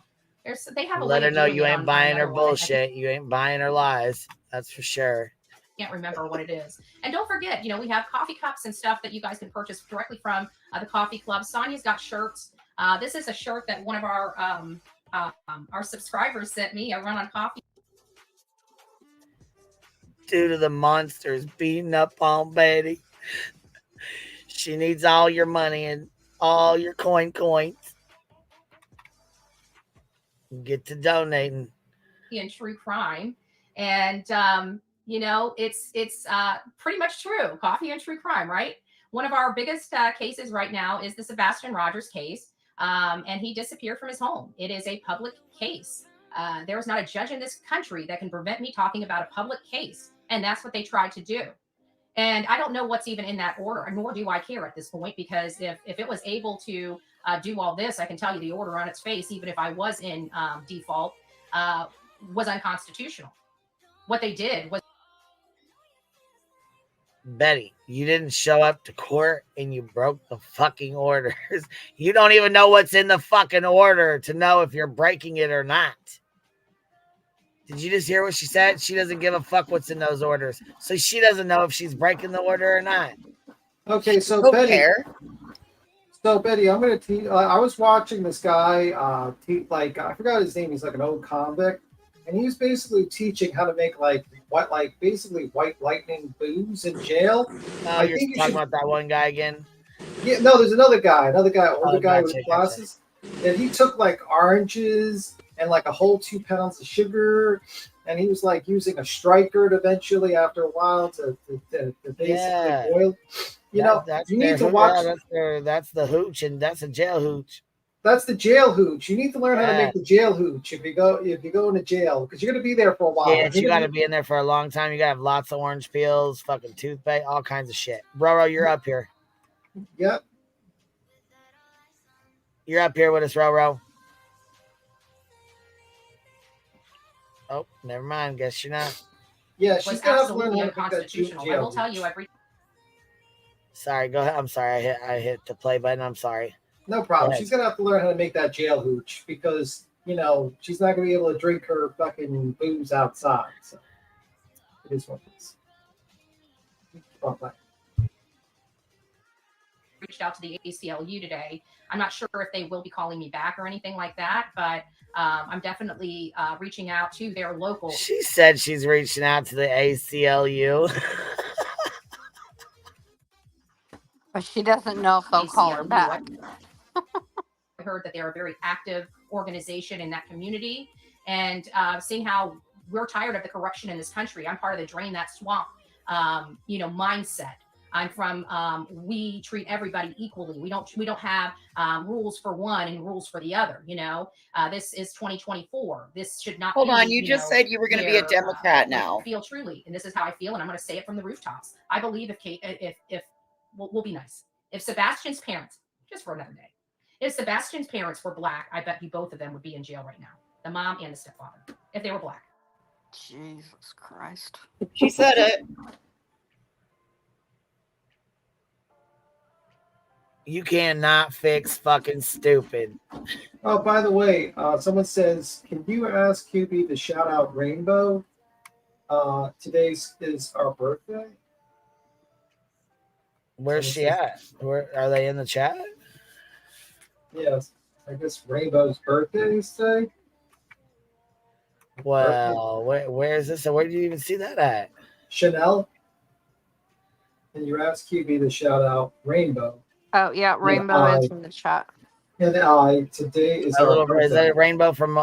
They have a Let way her of know doing you it ain't on buying her another one. bullshit. You ain't buying her lies. That's for sure. Can't remember what it is. And don't forget, we have coffee cups and stuff that you guys can purchase directly from the coffee club. Sonia's got shirts. This is a shirt that one of our subscribers sent me. I run on coffee. Due to the monsters beating up on Betty, she needs all your money and all your coins. Get to donating. And true crime. And it's pretty much true. Coffee and true crime, right? One of our biggest cases right now is the Sebastian Rogers case. and he disappeared from his home. It is a public case. There is not a judge in this country that can prevent me talking about a public case. And that's what they tried to do. And I don't know what's even in that order, nor do I care at this point, because if it was able to do all this, I can tell you the order on its face, even if I was in default, was unconstitutional. What they did was. Betty, you didn't show up to court and you broke the fucking orders. You don't even know what's in the fucking order to know if you're breaking it or not. Did you just hear what she said? She doesn't give a fuck what's in those orders. So she doesn't know if she's breaking the order or not. Okay, so Betty. So Betty, I'm going to teach. I was watching this guy, I forgot his name. He's like an old convict, and he was basically teaching how to make basically white lightning booze in jail. Oh, you're talking about that one guy again? Yeah, no, there's another guy, older guy with glasses, and he took like oranges and like a whole 2 pounds of sugar, and he was like using a striker eventually after a while to basically boil. You need to watch. That's the hooch, and that's a jail hooch. That's the jail hooch. You need to learn how to make the jail hooch if you go into jail, because you're going to be there for a while. Yeah, you got to be in there for a long time. You got to have lots of orange peels, fucking toothpaste, all kinds of shit. Roro, you're up here. Yep. You're up here with us, Roro. Oh, never mind. Guess you're not. Yeah, she's absolutely unconstitutional. I will tell you everything. Sorry, go ahead. I'm sorry. I hit the play button. I'm sorry. No problem. She's going to have to learn how to make that jail hooch, because, she's not going to be able to drink her fucking booze outside. So it is what it is. Reached out to the ACLU today. I'm not sure if they will be calling me back or anything like that, but I'm definitely reaching out to their local. She said she's reaching out to the ACLU. But she doesn't know if they'll call her back. I heard that they're a very active organization in that community, and seeing how we're tired of the corruption in this country. I'm part of the Drain That Swamp, mindset. I'm from we treat everybody equally. We don't have rules for one and rules for the other. This is 2024. This should not. Hold on, you just said you were going to be a Democrat now. Feel truly, and this is how I feel, and I'm going to say it from the rooftops. I believe if we'll be nice. If Sebastian's parents, just for another day, if Sebastian's parents were black, I bet you both of them would be in jail right now. The mom and the stepfather, if they were black. Jesus Christ. She said it. You cannot fix fucking stupid. Oh, by the way, someone says, can you ask QB to shout out Rainbow? Today is our birthday. Where's she at? Where are they in the chat? Yes, I guess Rainbow's birthday is today. Well, where is this? Where did you even see that at? Chanel. And you asked QB to shout out Rainbow. Oh yeah, Rainbow is in the chat. And today is is that a Rainbow from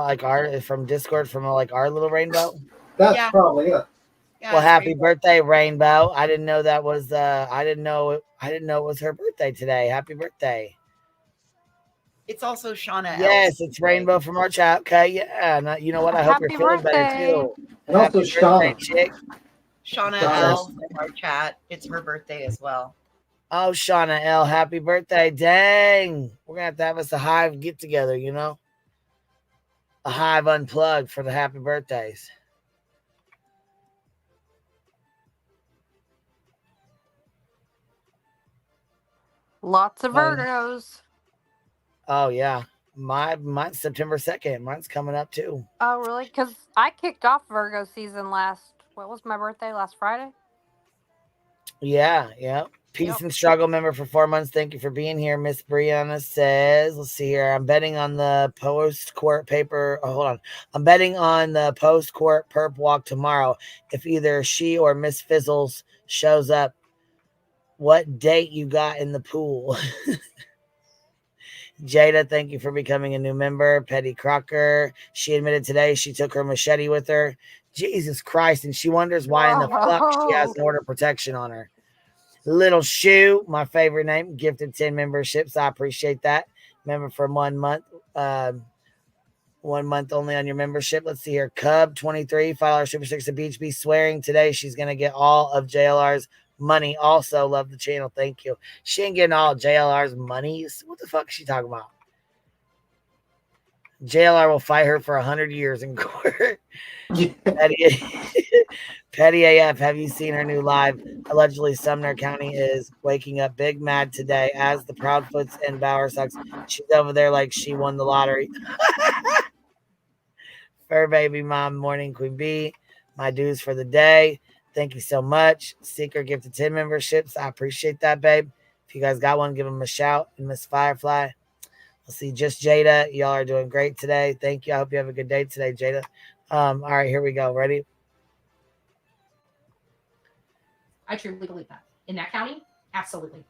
from Discord from our little Rainbow? That's probably it. Yeah, well, happy birthday, Rainbow! I didn't know that was. I didn't know it was her birthday today. Happy birthday! It's also Shauna. Yes, it's Rainbow from our chat. Okay, yeah. You know what? I hope you're feeling better too. And also Shauna. Shauna L from our chat. It's her birthday as well. Oh, Shauna L, happy birthday. Dang. We're going to have us a Hive get together, A Hive unplugged for the happy birthdays. Lots of Virgos. Oh, yeah. Mine's September 2nd. Mine's coming up too. Oh, really? Because I kicked off Virgo season what was my birthday? Last Friday? Yeah. Peace and Struggle member for 4 months. Thank you for being here. Miss Brianna says, let's see here. I'm betting on the post-court paper. Oh, hold on. I'm betting on the post-court perp walk tomorrow. If either she or Miss Fizzles shows up, what date you got in the pool? Jada, thank you for becoming a new member. Petty Crocker. She admitted today she took her machete with her. Jesus Christ. And she wonders why in the fuck she has an order of protection on her. Little Shoe, my favorite name, gifted 10 memberships. I appreciate that. Member for 1 month. 1 month only on your membership. Let's see here. Cub 23, $5 Super 6 to Beach Be swearing today she's going to get all of JLR's money. Also, love the channel. Thank you. She ain't getting all JLR's money. What the fuck is she talking about? JLR will fight her for 100 years in court. Petty AF, have you seen her new live? Allegedly, Sumner County is waking up big mad today as the Proudfoots and Bauer sucks. She's over there like she won the lottery. Fur baby mom, morning Queen B. My dues for the day. Thank you so much. Seeker gifted 10 memberships. I appreciate that, babe. If you guys got one, give them a shout. And Miss Firefly. Let's see, just Jada. Y'all are doing great today. Thank you. I hope you have a good day today, Jada. All right, here we go. Ready? I truly believe that. In that county, absolutely.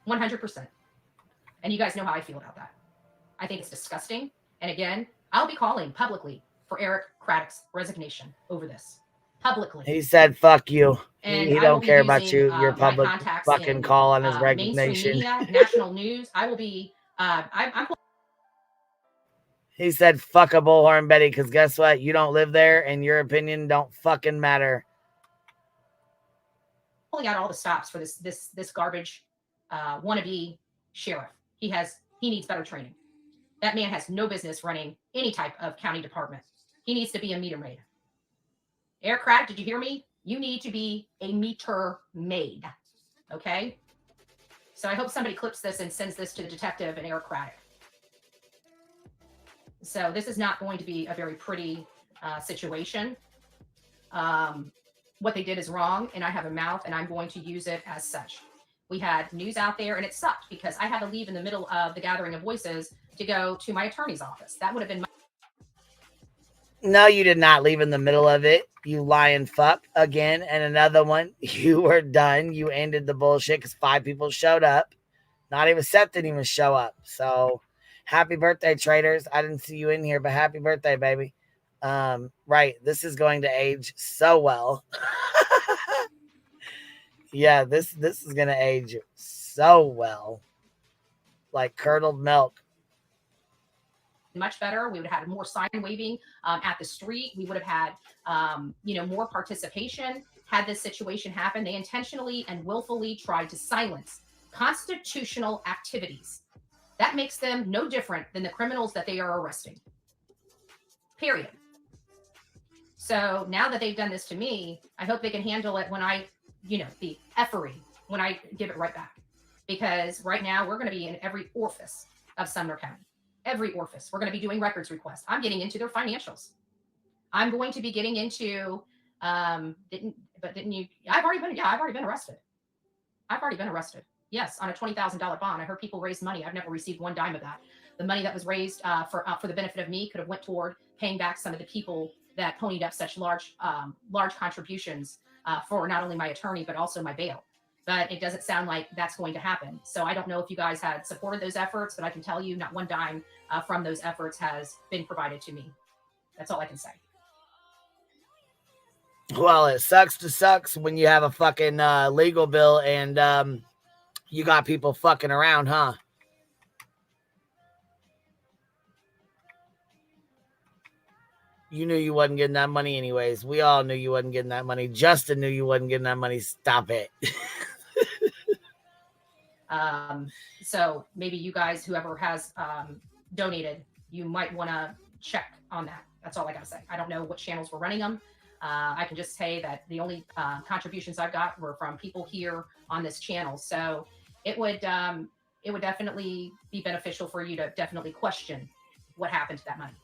100%. And you guys know how I feel about that. I think it's disgusting. And again, I'll be calling publicly for Eric Craddock's resignation over this. Publicly. He said, fuck you. And he don't care about you. Your public fucking in, call on his mainstream resignation. media, national news. I will be, I'm He said, fuck a bullhorn Betty, because guess what? You don't live there, and your opinion don't fucking matter. pulling out all the stops for this garbage wannabe sheriff. He needs better training. That man has no business running any type of county department. He needs to be a meter maid. Eric Craddock, did you hear me? You need to be a meter maid. Okay? So I hope somebody clips this and sends this to the detective and Eric Craddock. So this is not going to be a very pretty situation. What they did is wrong, and I have a mouth, and I'm going to use it as such. We had news out there, and it sucked because I had to leave in the middle of the gathering of voices to go to my attorney's office. That would have been my... No, you did not leave in the middle of it. You lying fuck again. And another one, you were done. You ended the bullshit because 5 people showed up. Not even Seth didn't even show up. So happy birthday, traders. I didn't see you in here, but happy birthday, baby. Right. This is going to age so well. Yeah, this is going to age so well. Like curdled milk. Much better. We would have had more sign waving at the street. We would have had, more participation had this situation happen. They intentionally and willfully tried to silence constitutional activities. That makes them no different than the criminals that they are arresting. Period. So now that they've done this to me, I hope they can handle it when I, the effery, when I give it right back. Because right now we're going to be in every orifice of Sumner County. Every orifice. We're going to be doing records requests. I'm getting into their financials. I'm going to be getting into, didn't you? I've already been arrested. I've already been arrested. Yes, on a $20,000 bond. I heard people raise money. I've never received one dime of that. The money that was raised for the benefit of me could have went toward paying back some of the people that ponied up such large contributions for not only my attorney, but also my bail. But it doesn't sound like that's going to happen. So I don't know if you guys had supported those efforts, but I can tell you not one dime from those efforts has been provided to me. That's all I can say. Well, it sucks when you have a fucking legal bill and you got people fucking around, huh? You knew you wasn't getting that money anyways. We all knew you wasn't getting that money. Justin knew you wasn't getting that money. Stop it. So maybe you guys, whoever has donated, you might want to check on that. That's all I got to say. I don't know what channels were running them. I can just say that the only contributions I've got were from people here on this channel. So it would definitely be beneficial for you to definitely question what happened to that money.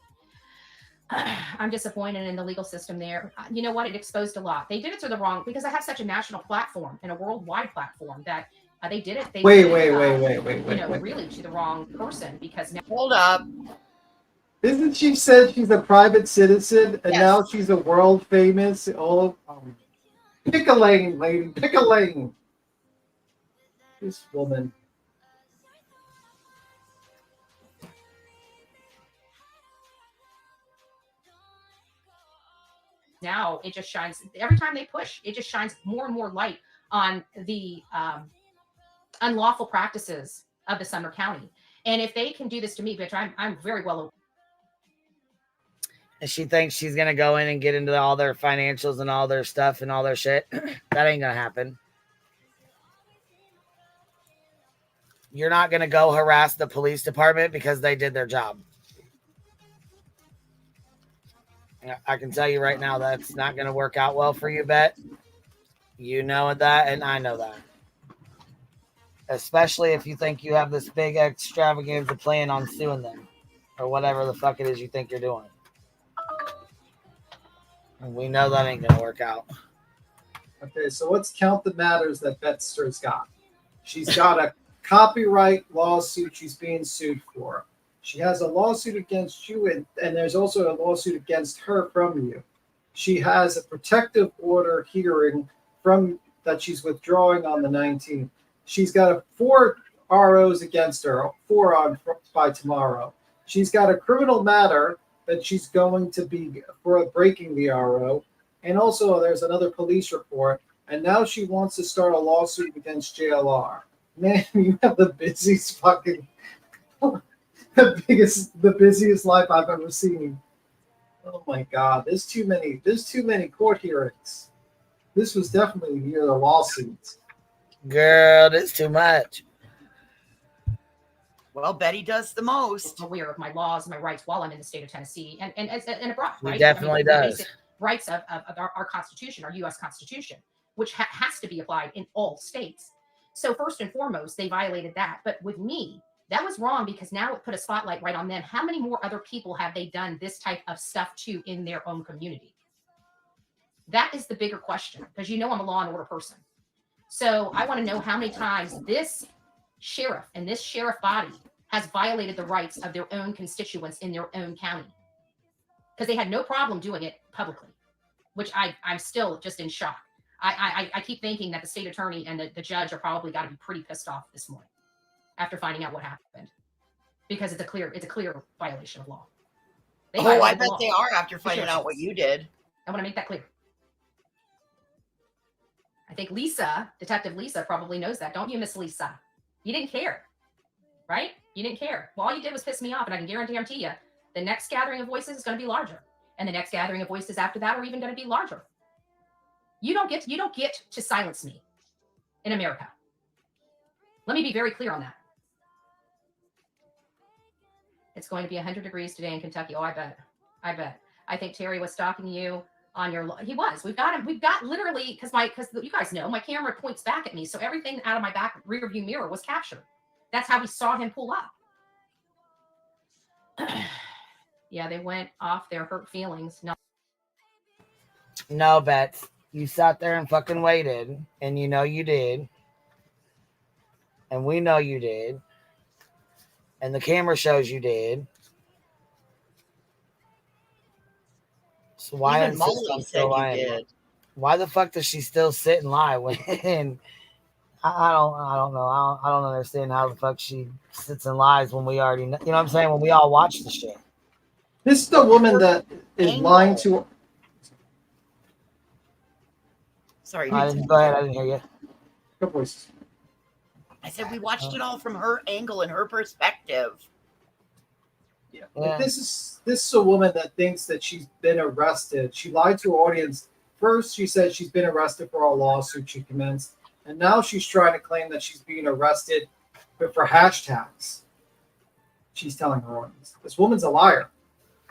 I'm disappointed in the legal system there. You know what? It exposed a lot. They did it to the wrong, because I have such a national platform and a worldwide platform that they did it. Really to the wrong person, because now. Hold up. Isn't she said she's a private citizen and Yes. now she's a world famous? Pick a lane, lady. Pick a lane. This woman. Now it just shines, every time they push, it just shines more and more light on the unlawful practices of the Sumner County. And if they can do this to me, bitch, I'm very well aware. And she thinks she's going to go in and get into all their financials and all their stuff and all their shit. That ain't going to happen. You're not going to go harass the police department because they did their job. I can tell you right now that's not going to work out well for you, Bet. You know that, and I know that. Especially if you think you have this big extravaganza plan on suing them or whatever the fuck it is you think you're doing. And we know that ain't going to work out. Okay, so let's count the matters that Betster's got. She's got a copyright lawsuit she's being sued for. She has a lawsuit against you, and there's also a lawsuit against her from you. She has a protective order hearing from that she's withdrawing on the 19th. She's got 4 ROs against her, 4 on by tomorrow. She's got a criminal matter that she's going to be for breaking the RO. And also there's another police report. And now she wants to start a lawsuit against JLR. Man, you have the busiest fucking, the busiest life I've ever seen. Oh my God, there's too many court hearings. This was definitely the year of the lawsuits. Girl, that's too much. Well, Betty does the most. I'm aware of my laws and my rights while I'm in the state of Tennessee and abroad. He right? definitely the does. basic rights of our Constitution, our U.S. Constitution, which has to be applied in all states. So first and foremost, they violated that. But with me, that was wrong because now it put a spotlight right on them. How many more other people have they done this type of stuff to in their own community? That is the bigger question, because you know I'm a law and order person. So I want to know how many times this sheriff and this sheriff body has violated the rights of their own constituents in their own county. Because they had no problem doing it publicly, which I'm still just in shock. I keep thinking that the state attorney and the judge are probably got to be pretty pissed off this morning after finding out what happened, because it's a clear violation of law. I bet they are after finding out what you did. I want to make that clear. I think Detective Lisa probably knows that. Don't you, Miss Lisa? You didn't care, right? You didn't care. Well, all you did was piss me off, and I can guarantee you, the next gathering of voices is going to be larger, and the next gathering of voices after that are even going to be larger. You don't get to silence me in America. Let me be very clear on that. It's going to be 100 degrees today in Kentucky. Oh, I bet. I think Terry was stalking you on your. He was. We've got him. We've got literally because you guys know my camera points back at me, so everything out of my back rear view mirror was captured. That's how we saw him pull up. Yeah, they went off their hurt feelings. No, Bets. You sat there and fucking waited, and you know you did. And we know you did. And the camera shows you did. So why Even Molly said you did. Why the fuck does she still sit and lie when I don't know. I don't understand how the fuck she sits and lies when we already know. You know what I'm saying? When we all watch the shit. This is the woman that is lying to. Sorry. Go ahead. I didn't hear you. Good voices. I said we watched it all from her angle and her perspective. Yeah. Like this is a woman that thinks that she's been arrested. She lied to her audience. First, she said she's been arrested for a lawsuit she commenced, and now she's trying to claim that she's being arrested for hashtags. She's telling her audience. This woman's a liar.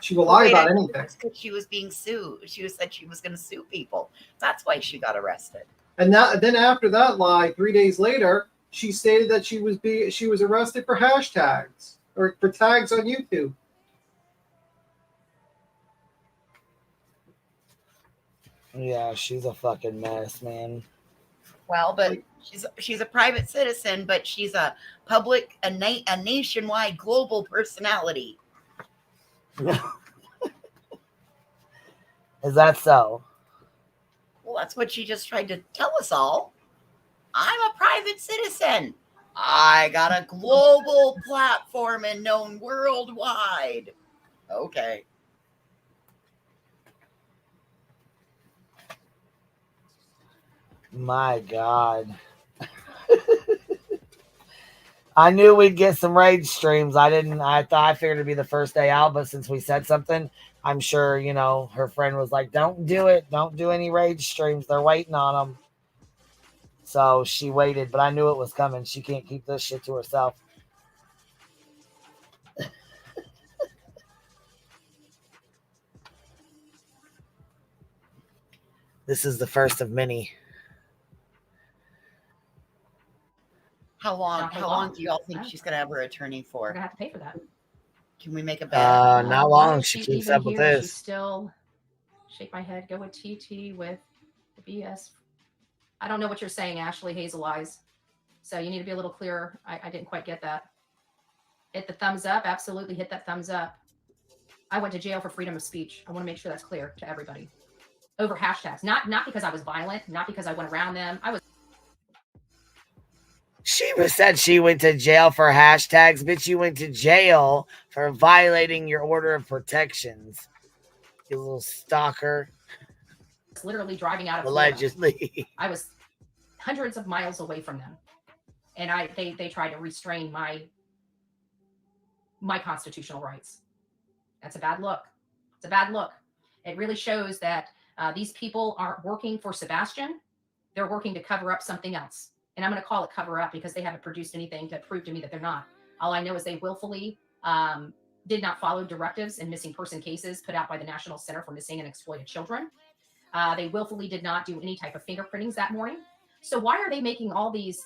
She will lie about anything. Because she was being sued. She said she was going to sue people. That's why she got arrested. And then after that lie, 3 days later, she stated that she was arrested for hashtags or for tags on YouTube. Yeah, she's a fucking mess, man. Well, but she's a private citizen, but she's a public, a nationwide, global personality. Is that so? Well, that's what she just tried to tell us all. I'm a private citizen. I got a global platform and known worldwide. Okay. My God. I knew we'd get some rage streams. I figured it'd be the first day out, but since we said something, I'm sure, you know, her friend was like, don't do it. Don't do any rage streams. They're waiting on them. So she waited, but I knew it was coming. She can't keep this shit to herself. This is the first of many. How long do y'all think she's gonna have her attorney for? We're gonna have to pay for that. Can we make a bet? Not Why long. is She she keeps even up with here? this. She's still shake my head. Go with TT with the BS. I don't know what you're saying, Ashley Hazel Eyes. So you need to be a little clearer. I didn't quite get that. Hit the thumbs up. Absolutely hit that thumbs up. I went to jail for freedom of speech. I want to make sure that's clear to everybody. Over hashtags. Not because I was violent, not because I went around them. She said she went to jail for hashtags, bitch. You went to jail for violating your order of protections. You little stalker. Literally driving out of allegedly. Florida. I was hundreds of miles away from them. And they tried to restrain my constitutional rights. That's a bad look. It's a bad look. It really shows that these people aren't working for Sebastian. They're working to cover up something else. And I'm going to call it cover up because they haven't produced anything to prove to me that they're not. All I know is they willfully did not follow directives in missing person cases put out by the National Center for Missing and Exploited Children. They willfully did not do any type of fingerprintings that morning. So why are they making all these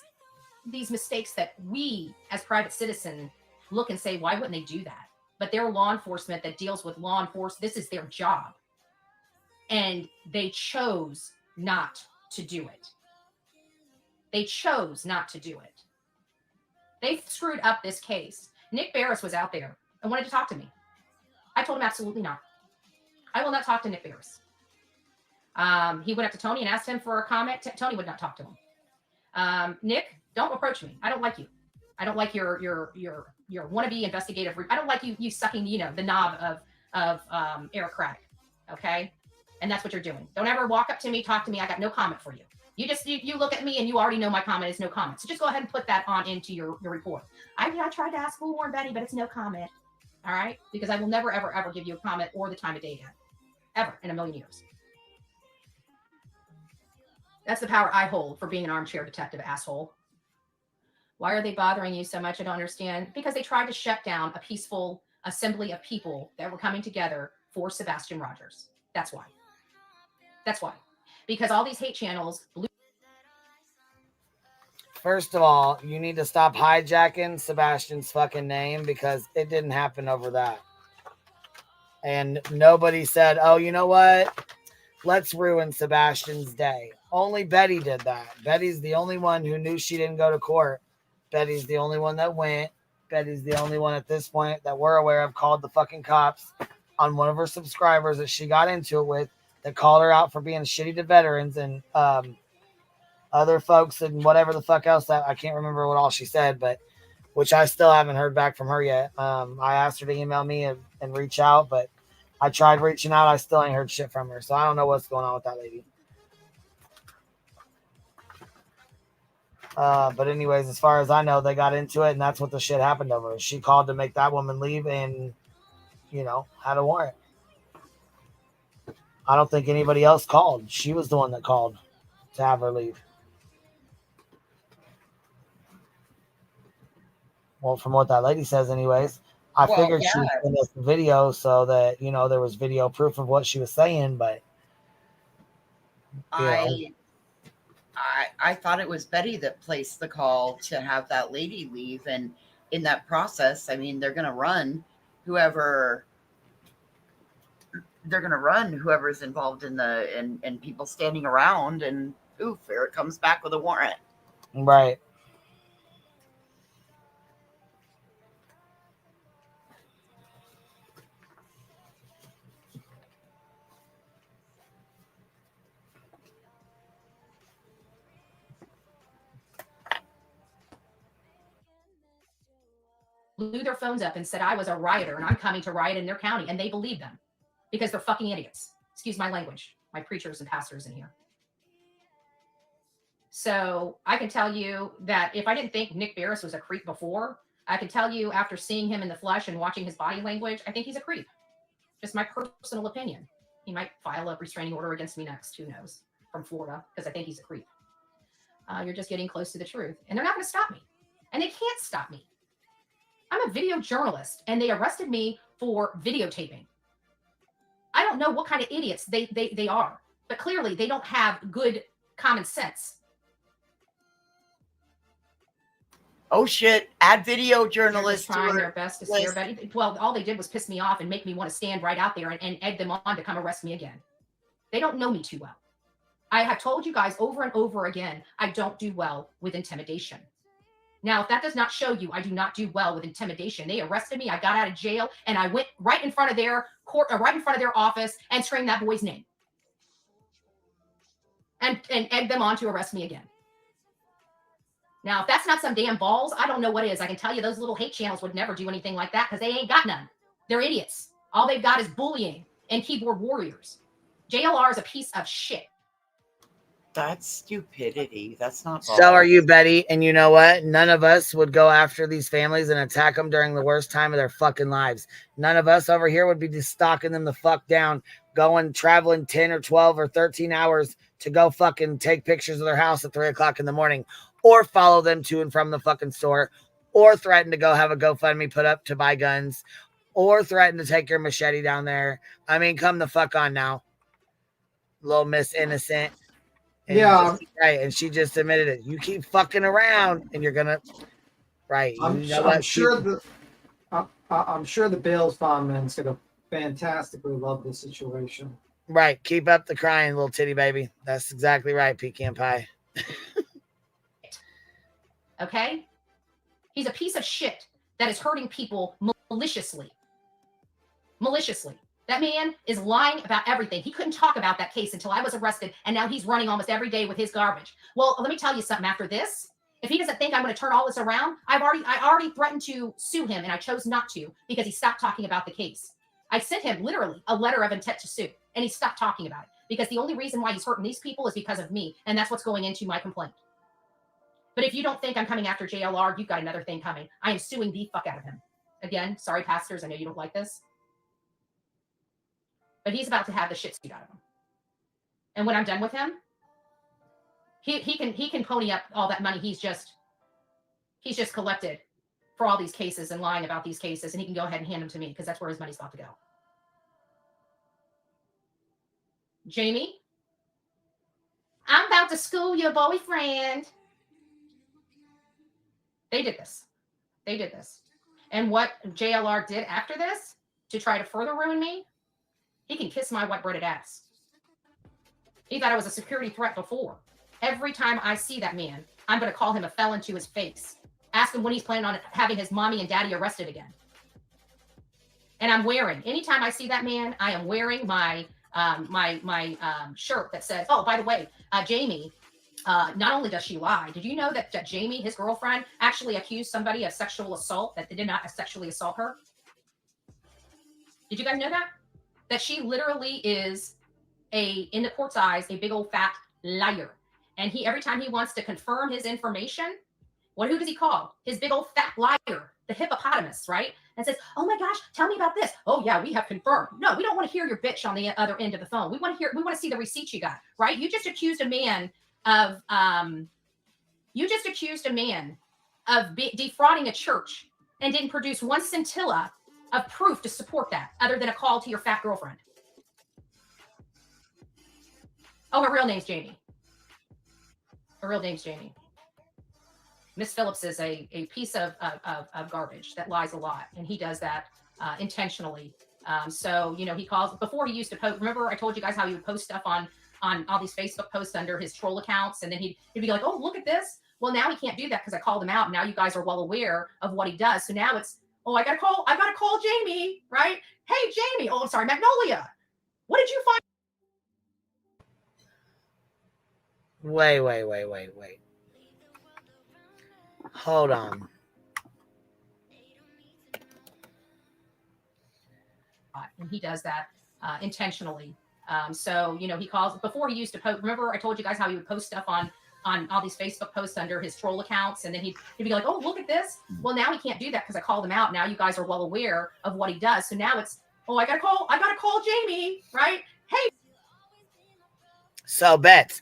mistakes that we as private citizens look and say, why wouldn't they do that? But they're law enforcement that deals with law enforcement. This is their job. And they chose not to do it. They chose not to do it. They screwed up this case. Nick Barris was out there and wanted to talk to me. I told him absolutely not. I will not talk to Nick Barris. He went up to Tony and asked him for a comment. Tony would not talk to him. Nick, don't approach me. I don't like you. I don't like your wannabe investigative. I don't like you sucking, the knob of Eric Craddock. Okay. And that's what you're doing. Don't ever walk up to me, talk to me. I got no comment for you. You look at me and you already know my comment is no comment. So just go ahead and put that on into your report. I tried to ask School Warren Betty, but it's no comment. All right. Because I will never, ever, ever give you a comment or the time of day again. Ever in a million years. That's the power I hold for being an armchair detective, asshole. Why are they bothering you so much? I don't understand. Because they tried to shut down a peaceful assembly of people that were coming together for Sebastian Rogers. That's why. That's why. Because all these hate channels. First of all, you need to stop hijacking Sebastian's fucking name because it didn't happen over that. And nobody said, oh, you know what? Let's ruin Sebastian's day. Only Betty did that. Betty's the only one who knew she didn't go to court. Betty's the only one that went. Betty's the only one at this point that we're aware of called the fucking cops on one of her subscribers that she got into it with, that called her out for being shitty to veterans and other folks and whatever the fuck else that I can't remember what all she said, but which I still haven't heard back from her yet. I asked her to email me and reach out, but I tried reaching out. I still ain't heard shit from her. So I don't know what's going on with that lady. But anyways, as far as I know, they got into it and that's what the shit happened over. She called to make that woman leave and, had a warrant. I don't think anybody else called. She was the one that called to have her leave. Well, from what that lady says anyways, I figured she sent us the video so that, there was video proof of what she was saying, but I thought it was Betty that placed the call to have that lady leave. And in that process, I mean, they're going to run whoever's involved in people standing around, and poof, there it comes back with a warrant. Right. Blew their phones up and said I was a rioter and I'm coming to riot in their county, and they believe them because they're fucking idiots. Excuse my language, my preachers and pastors in here. So I can tell you that if I didn't think Nick Barris was a creep before, I can tell you after seeing him in the flesh and watching his body language, I think he's a creep. Just my personal opinion. He might file a restraining order against me next, who knows, from Florida, because I think he's a creep. You're just getting close to the truth. And they're not going to stop me. And they can't stop me. I'm a video journalist, and they arrested me for videotaping. I don't know what kind of idiots they are, but clearly they don't have good common sense. Oh shit! Add video journalists They're trying their best to scare Betty. Well, all they did was piss me off and make me want to stand right out there and egg them on to come arrest me again. They don't know me too well. I have told you guys over and over again, I don't do well with intimidation. Now, if that does not show you I do not do well with intimidation, they arrested me. I got out of jail and I went right in front of their court, or right in front of their office, and screamed that boy's name and egged them on to arrest me again. Now, if that's not some damn balls, I don't know what is. I can tell you those little hate channels would never do anything like that because they ain't got none. They're idiots. All they've got is bullying and keyboard warriors. JLR is a piece of shit. That's stupidity. That's not balls. So are you, Betty. And you know what? None of us would go after these families and attack them during the worst time of their fucking lives. None of us over here would be just stalking them the fuck down, traveling 10 or 12 or 13 hours to go fucking take pictures of their house at 3 o'clock in the morning, or follow them to and from the fucking store, or threaten to go have a GoFundMe put up to buy guns, or threaten to take your machete down there. I mean, come the fuck on now. Little Miss Innocent. And yeah. Right. And she just admitted it. You keep fucking around and you're going to. Right. I'm sure the Bills fondman's going to fantastically love this situation. Right. Keep up the crying, little titty baby. That's exactly right, Pecan Pie. Okay? He's a piece of shit that is hurting people maliciously. Maliciously. That man is lying about everything. He couldn't talk about that case until I was arrested, and now he's running almost every day with his garbage. Well, let me tell you something. After this, if he doesn't think I'm going to turn all this around, I already threatened to sue him, and I chose not to because he stopped talking about the case. I sent him literally a letter of intent to sue, and he stopped talking about it because the only reason why he's hurting these people is because of me, and that's what's going into my complaint. But if you don't think I'm coming after JLR, you've got another thing coming. I am suing the fuck out of him. Again, sorry, pastors, I know you don't like this. But he's about to have the shit suit out of him. And when I'm done with him, he can pony up all that money he's just collected for all these cases and lying about these cases, and he can go ahead and hand them to me because that's where his money's about to go. Jamie, I'm about to school your boyfriend. They did this. They did this. And what JLR did after this to try to further ruin me, he can kiss my white-breaded ass. He thought I was a security threat before. Every time I see that man, I'm going to call him a felon to his face. Ask him when he's planning on having his mommy and daddy arrested again. And I'm wearing, anytime I see that man, I am wearing my shirt that says, oh, by the way, Jamie, not only does she lie, did you know that Jamie, his girlfriend, actually accused somebody of sexual assault that they did not sexually assault her? Did you guys know that? That she literally is in the court's eyes, a big old fat liar. And every time he wants to confirm his information, who does he call? His big old fat liar, the hippopotamus, right? And says, oh my gosh, tell me about this. Oh yeah, we have confirmed. No, we don't want to hear your bitch on the other end of the phone. We want to see the receipts you got, right? You just accused a man of defrauding a church and didn't produce one scintilla of proof to support that other than a call to your fat girlfriend. Oh, her real name's Jamie. Her real name's Jamie. Miss Phillips is a piece of garbage that lies a lot, and he does that intentionally. So, he calls, before he used to post, remember I told you guys how he would post stuff on all these Facebook posts under his troll accounts, and then he'd be like, oh, look at this. Well, now he can't do that because I called him out, and now you guys are well aware of what he does. So now it's, oh, I gotta call Jamie, right? Hey, Jamie. Oh, I'm sorry, Magnolia. What did you find? Wait. Hold on. And he does that intentionally. So, he calls, before he used to post, remember I told you guys how he would post stuff on on all these Facebook posts under his troll accounts, and then he'd be like, "Oh, look at this." Well, now he can't do that because I called him out. Now you guys are well aware of what he does. So now it's, "Oh, I gotta call Jamie, right? Hey." So Bet,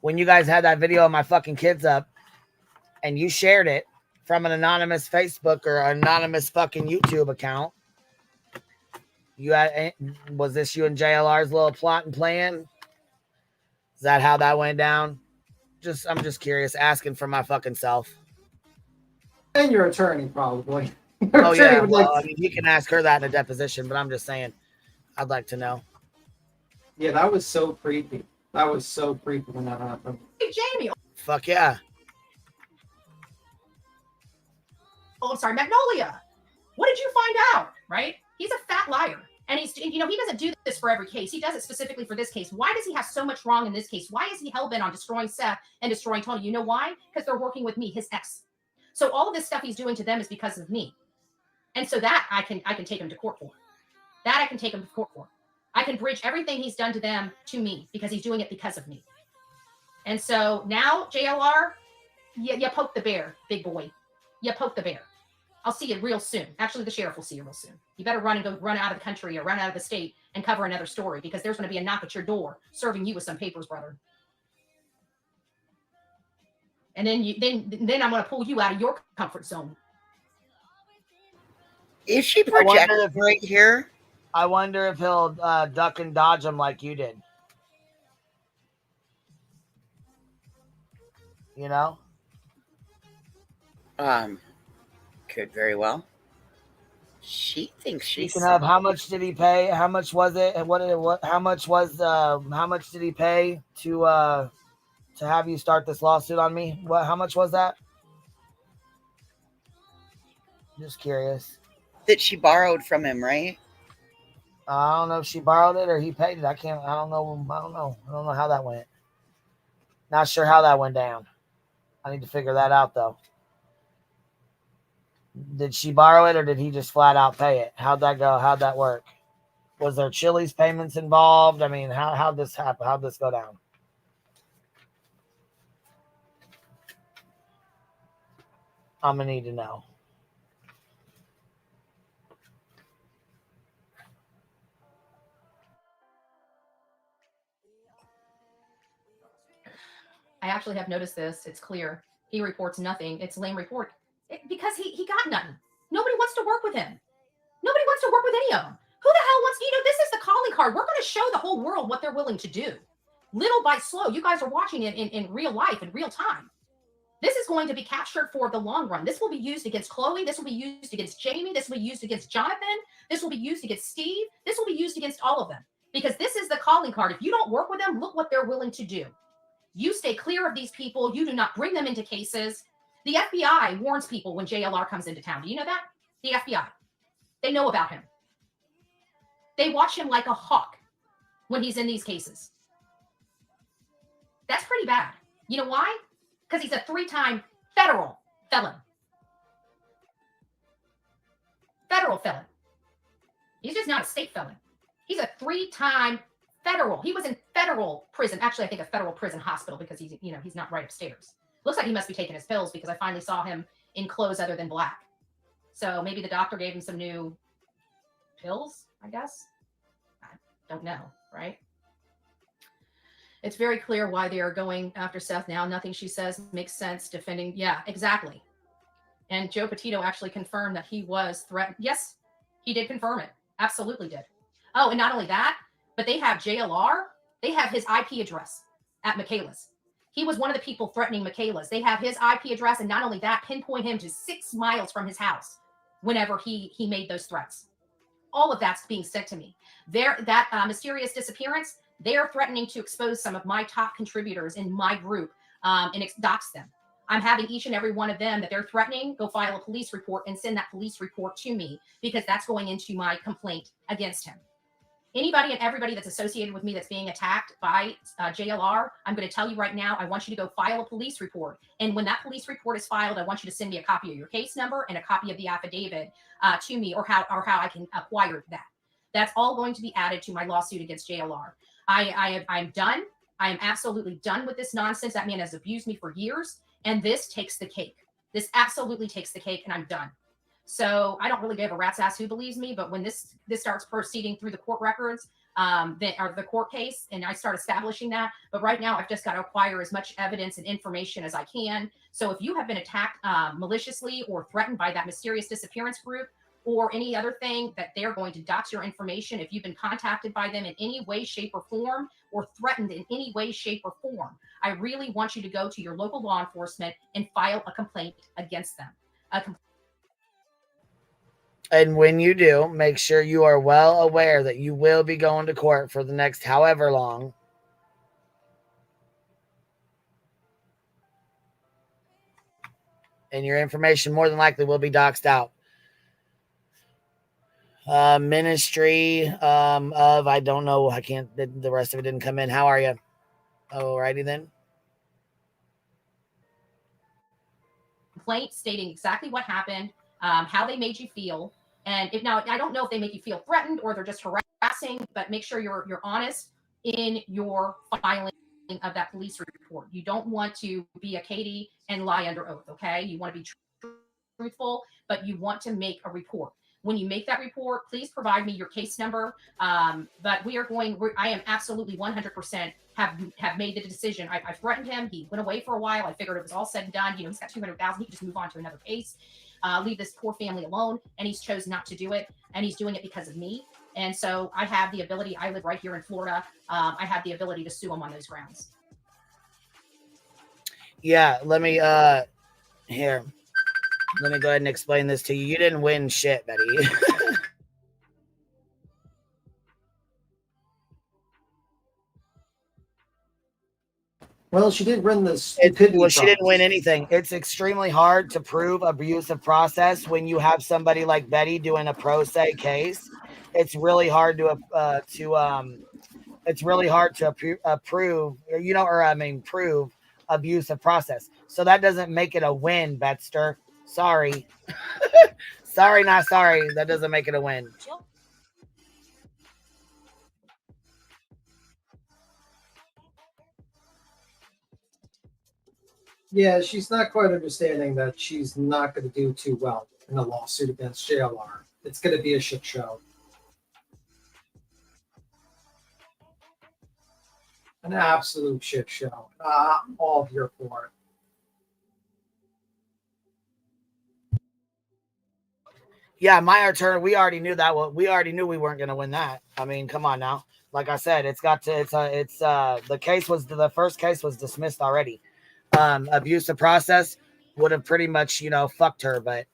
when you guys had that video of my fucking kids up, and you shared it from an anonymous Facebook or anonymous fucking YouTube account, was this you and JLR's little plot and plan? Is that how that went down? I'm just curious, asking for my fucking self. And your attorney, probably. Oh yeah, well, I mean, you can ask her that in a deposition, but I'm just saying, I'd like to know. Yeah, that was so creepy. That was so creepy when that happened. Hey, Jamie. Fuck yeah. Oh, I'm sorry, Magnolia. What did you find out? Right? He's a fat liar. And he doesn't do this for every case. He does it specifically for this case. Why does he have so much wrong in this case? Why is he hell-bent on destroying Seth and destroying Tony? You know why? Because they're working with me, his ex. So all of this stuff he's doing to them is because of me. And so that I can take him to court for. That I can take him to court for. I can bridge everything he's done to them to me because he's doing it because of me. And so now, JLR, you poke the bear, big boy. You poke the bear. I'll see you real soon. Actually, the sheriff will see you real soon. You better run out of the country or run out of the state and cover another story because there's going to be a knock at your door serving you with some papers, brother. And then I'm going to pull you out of your comfort zone. Is she projecting right here? I wonder if he'll duck and dodge him like you did. You know? Could very well. She thinks she's. Speaking of, how much did he pay? How much was it? And how much did he pay to have you start this lawsuit on me? How much was that? Just curious. That she borrowed from him, right? I don't know if she borrowed it or he paid it. I don't know. I don't know how that went. Not sure how that went down. I need to figure that out though. Did she borrow it or did he just flat out pay it? How'd that go? How'd that work? Was there Chili's payments involved? I mean, how'd this happen? How'd this go down? I'm gonna need to know. I actually have noticed this. It's clear. He reports nothing. It's a lame report. Because he got nothing. Nobody wants to work with him. Nobody wants to work with any of them. Who the hell wants, this is the calling card. We're going to show the whole world what they're willing to do. Little by slow. You guys are watching it in real life, in real time. This is going to be captured for the long run. This will be used against Chloe. This will be used against Jamie. This will be used against Jonathan. This will be used against Steve. This will be used against all of them. Because this is the calling card. If you don't work with them, look what they're willing to do. You stay clear of these people. You do not bring them into cases. The FBI warns people when JLR comes into town. Do you know that? The FBI. They know about him. They watch him like a hawk when he's in these cases. That's pretty bad. You know why? Because he's a 3-time federal felon. Federal felon. He's just not a state felon. He's a 3-time federal. He was in federal prison. Actually, I think a federal prison hospital because he's not right upstairs. Looks like he must be taking his pills because I finally saw him in clothes other than black. So maybe the doctor gave him some new pills, I guess. I don't know, right? It's very clear why they are going after Seth now. Nothing she says makes sense. Defending. Yeah, exactly. And Joe Petito actually confirmed that he was threatened. Yes, he did confirm it. Absolutely did. Oh, and not only that, but they have JLR. They have his IP address at Michaela's. He was one of the people threatening Michaela's. They have his IP address, and not only that, pinpoint him to 6 miles from his house whenever he made those threats. All of that's being sent to me. That mysterious disappearance, they are threatening to expose some of my top contributors in my group and dox them. I'm having each and every one of them that they're threatening go file a police report and send that police report to me because that's going into my complaint against him. Anybody and everybody that's associated with me that's being attacked by JLR, I'm going to tell you right now, I want you to go file a police report. And when that police report is filed, I want you to send me a copy of your case number and a copy of the affidavit to me or how I can acquire that. That's all going to be added to my lawsuit against JLR. I'm done. I am absolutely done with this nonsense. That man has abused me for years, and this takes the cake. This absolutely takes the cake, and I'm done. So I don't really give a rat's ass who believes me, but when this starts proceeding through the court records, the court case, and I start establishing that. But right now, I've just got to acquire as much evidence and information as I can. So if you have been attacked maliciously or threatened by that mysterious disappearance group, or any other thing that they're going to dox your information, if you've been contacted by them in any way, shape, or form, or threatened in any way, shape, or form, I really want you to go to your local law enforcement and file a complaint against them. And when you do, make sure you are well aware that you will be going to court for the next however long. And your information more than likely will be doxed out. Ministry of, I don't know, I can't, the rest of it didn't come in. How are you? Alrighty then. Complaint stating exactly what happened, how they made you feel. And if now, I don't know if they make you feel threatened or they're just harassing, but make sure you're honest in your filing of that police report. You don't want to be a Katie and lie under oath, okay? You want to be truthful, but you want to make a report. When you make that report, please provide me your case number. But I am absolutely 100% have made the decision. I threatened him. He went away for a while. I figured it was all said and done. He's got 200,000. He can just move on to another case, leave this poor family alone. And he's chosen not to do it. And he's doing it because of me. And so I have the ability. I live right here in Florida. I have the ability to sue him on those grounds. Yeah, let me here. Let me go ahead and explain this to you. You didn't win shit, Betty. Well, she did win this. She didn't win anything. It's extremely hard to prove abusive process when you have somebody like Betty doing a pro se case. It's really hard to prove abusive process. So that doesn't make it a win, Betster. Sorry. Sorry, not sorry. That doesn't make it a win. Yeah, she's not quite understanding that she's not going to do too well in a lawsuit against JLR. It's going to be a shit show. An absolute shit show. All here for it. Yeah, my attorney, we already knew that. Well, we already knew we weren't going to win that. I mean, come on now. Like I said, the first case was dismissed already. Abusive process would have pretty much, fucked her. But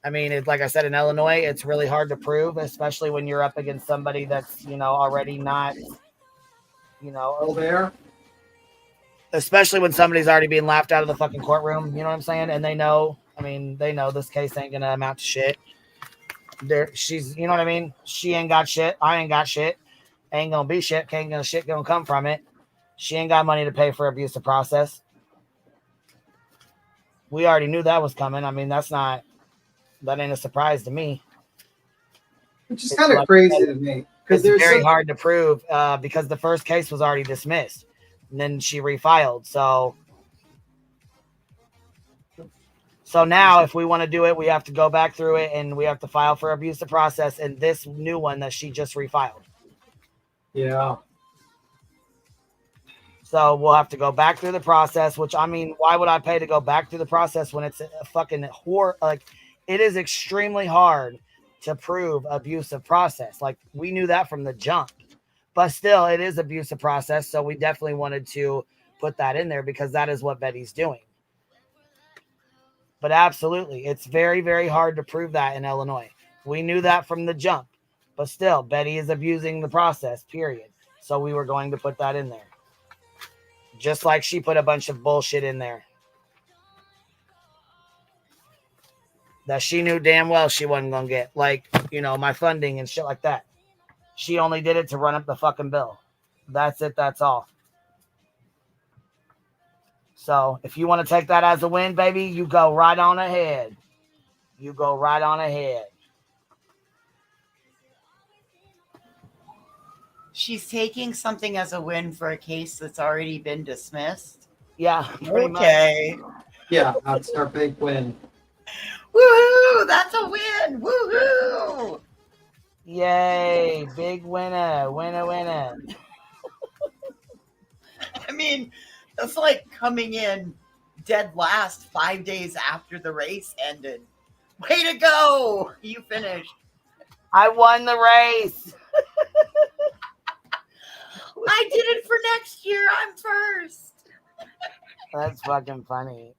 I mean, like I said, in Illinois, it's really hard to prove, especially when you're up against somebody that's, already not, there. Especially when somebody's already being laughed out of the fucking courtroom. You know what I'm saying? And they know this case ain't going to amount to shit. She's, you know what I mean? She ain't got shit. I ain't got shit. Ain't gonna be shit. Shit gonna come from it. She ain't got money to pay for abusive process. We already knew that was coming. I mean, that ain't a surprise to me. Which is kind of crazy to me. Because it's very hard to prove because the first case was already dismissed. And then she refiled. So now if we want to do it, we have to go back through it and we have to file for abusive process and this new one that she just refiled. Yeah. So we'll have to go back through the process, which, I mean, why would I pay to go back through the process when it's a fucking horror? Like, it is extremely hard to prove abusive process. Like, we knew that from the jump. But still, it is abusive process. So we definitely wanted to put that in there because that is what Betty's doing. But absolutely, it's very, very hard to prove that in Illinois. We knew that from the jump. But still, Betty is abusing the process, period. So we were going to put that in there. Just like she put a bunch of bullshit in there that she knew damn well she wasn't going to get. Like, my funding and shit like that. She only did it to run up the fucking bill. That's it. That's all. So if you want to take that as a win, baby, you go right on ahead. You go right on ahead. She's taking something as a win for a case that's already been dismissed. Yeah, pretty Okay. Yeah, that's our big win. Woohoo! That's a win! Woohoo! Yay! Big winner! Winner! I mean, that's like coming in dead last 5 days after the race ended. Way to go! You finished. I won the race. I did it for next year. I'm first. That's fucking funny.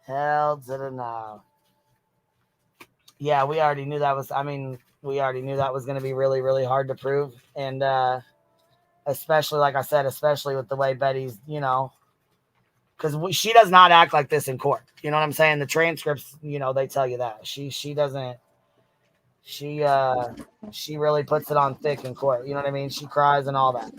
Hell to the no. Yeah, we already knew that was. I mean, we already knew that was going to be really, really hard to prove, and especially, like I said, especially with the way Betty's, you know, because she does not act like this in court. You know what I'm saying? The transcripts, you know, they tell you that she doesn't. She really puts it on thick in court. You know what I mean? She cries and all that.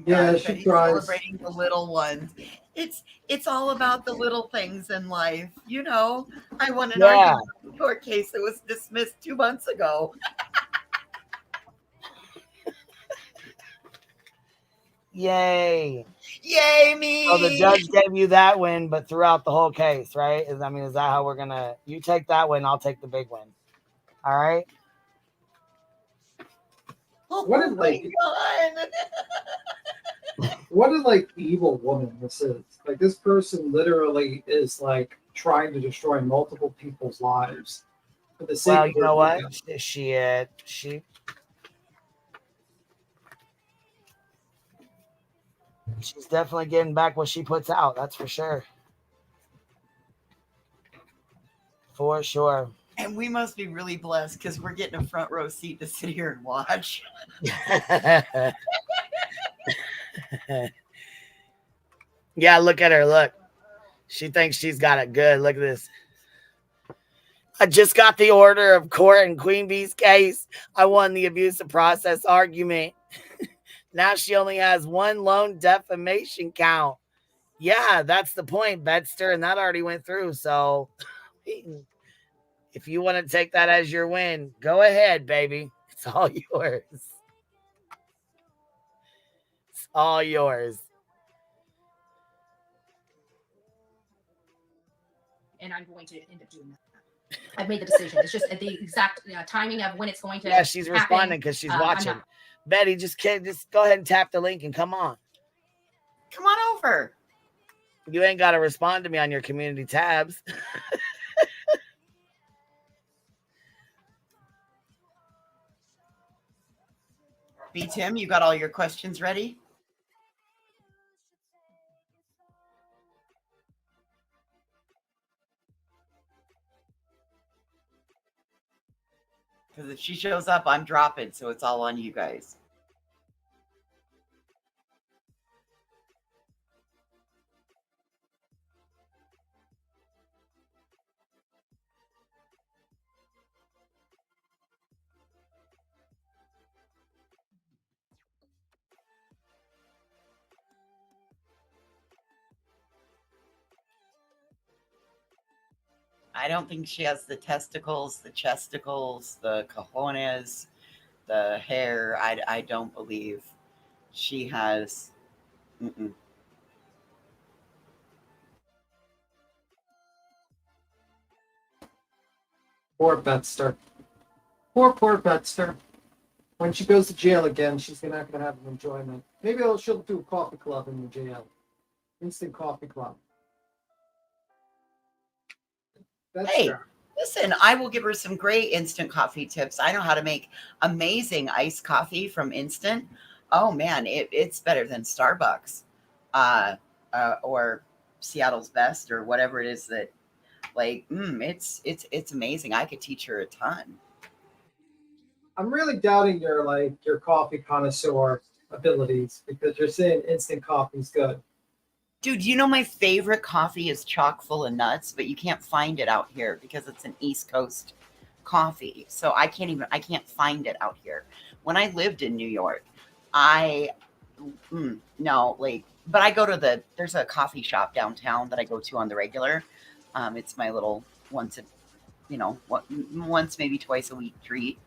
Yeah, she cries. Celebrating the little ones. It's all about the little things in life. You know, I won an argument court case that was dismissed 2 months ago. Yay! Yay me! So the judge gave you that win, but throughout the whole case, right? Is that how we're gonna? You take that win, I'll take the big win. All right. What a what a like evil woman this is. Like this person literally is like trying to destroy multiple people's lives for the sake Well, of you know what? ego. She's definitely getting back what she puts out. That's for sure. For sure. And we must be really blessed because we're getting a front row seat to sit here and watch. Yeah, look at her. Look. She thinks she's got it good. Look at this. I just got the order of court in Queen Bee's case. I won the abuse of process argument. Now she only has one lone defamation count. Yeah, that's the point, Betster, and that already went through. So if you want to take that as your win, go ahead, baby. It's all yours. It's all yours. And I'm going to end up doing that. I've made the decision. It's just the exact timing of when it's going to. Yeah, she's responding because she's watching. Betty, just go ahead and tap the link and come on. Come on over. You ain't got to respond to me on your community tabs. B. Tim, you got all your questions ready? Because if she shows up, I'm dropping, so it's all on you guys. I don't think she has the testicles, the chesticles, the cojones, the hair. I don't believe she has. Poor Betster. Poor Betster. When she goes to jail again, she's not going to have enjoyment. Maybe she'll do a coffee club in the jail. Instant coffee club. Hey, listen, I will give her some great instant coffee tips. I know how to make amazing iced coffee from instant. Oh man, it's better than Starbucks, or Seattle's Best, or whatever it is that, like, it's amazing. I could teach her a ton. I'm really doubting your coffee connoisseur abilities because you're saying instant coffee is good. Dude, you know my favorite coffee is chock full of nuts, but you can't find it out here because it's an East Coast coffee. So I can't find it out here. When I lived in New York, but I go to there's a coffee shop downtown that I go to on the regular. It's my little once maybe twice a week treat.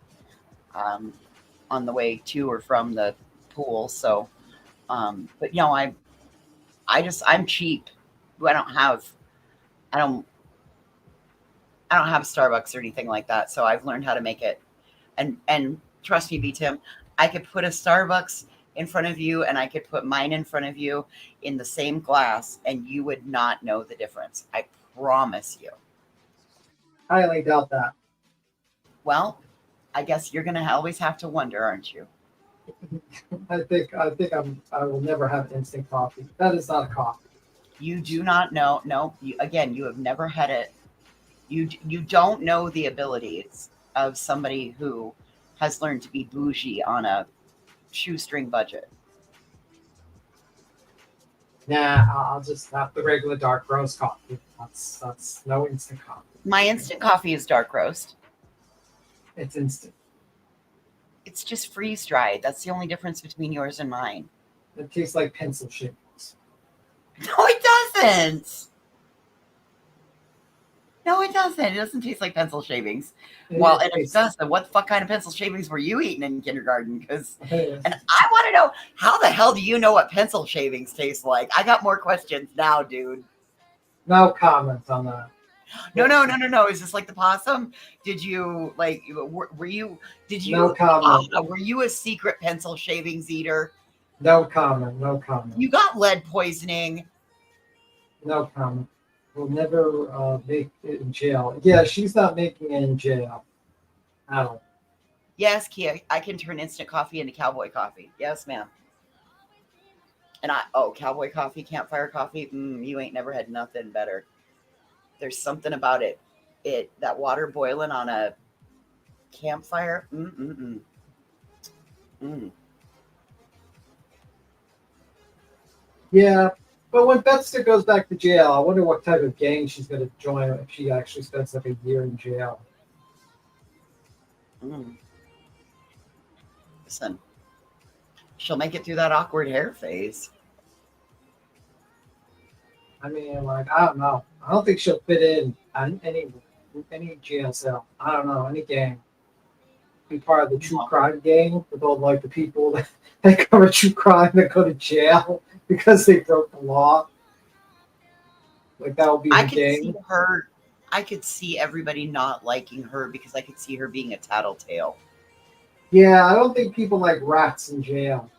on the way to or from the pool. So, but I'm cheap. I don't have I don't Starbucks or anything like that. So I've learned how to make it. And trust me, B Tim, I could put a Starbucks in front of you and I could put mine in front of you in the same glass and you would not know the difference. I promise you. Highly doubt that. Well, I guess you're gonna always have to wonder, aren't you? I think I will never have instant coffee. That is not a coffee. You do not know. No, you have never had it. You don't know the abilities of somebody who has learned to be bougie on a shoestring budget. Nah, I'll just have the regular dark roast coffee. That's no instant coffee. My instant coffee is dark roast. It's instant. It's just freeze dried. That's the only difference between yours and mine. It tastes like pencil shavings. No, it doesn't. No, it doesn't. It doesn't taste like pencil shavings. Well, and if it does, then what the fuck kind of pencil shavings were you eating in kindergarten? Because, and I want to know, how the hell do you know what pencil shavings taste like? I got more questions now, dude. No comment on that. No. Is this like the possum? Did you like? Were you? Did you? No comment. Were you a secret pencil shavings eater? No comment. No comment. You got lead poisoning. No comment. We'll never make it in jail. Yeah, she's not making it in jail. At all. Yes, Kia, I can turn instant coffee into cowboy coffee. Yes, ma'am. And cowboy coffee, campfire coffee. You ain't never had nothing better. There's something about it. That water boiling on a campfire. Yeah, but when Bethster goes back to jail, I wonder what type of gang she's going to join if she actually spends like a year in jail. Listen, she'll make it through that awkward hair phase. I mean, like, I don't know. I don't think she'll fit in on any jail cell. I don't know, any gang. Be part of the true crime gang with all like the people that cover true crime that go to jail because they broke the law. Like that would be the gang. See her. I could see everybody not liking her because I could see her being a tattletale. Yeah, I don't think people like rats in jail.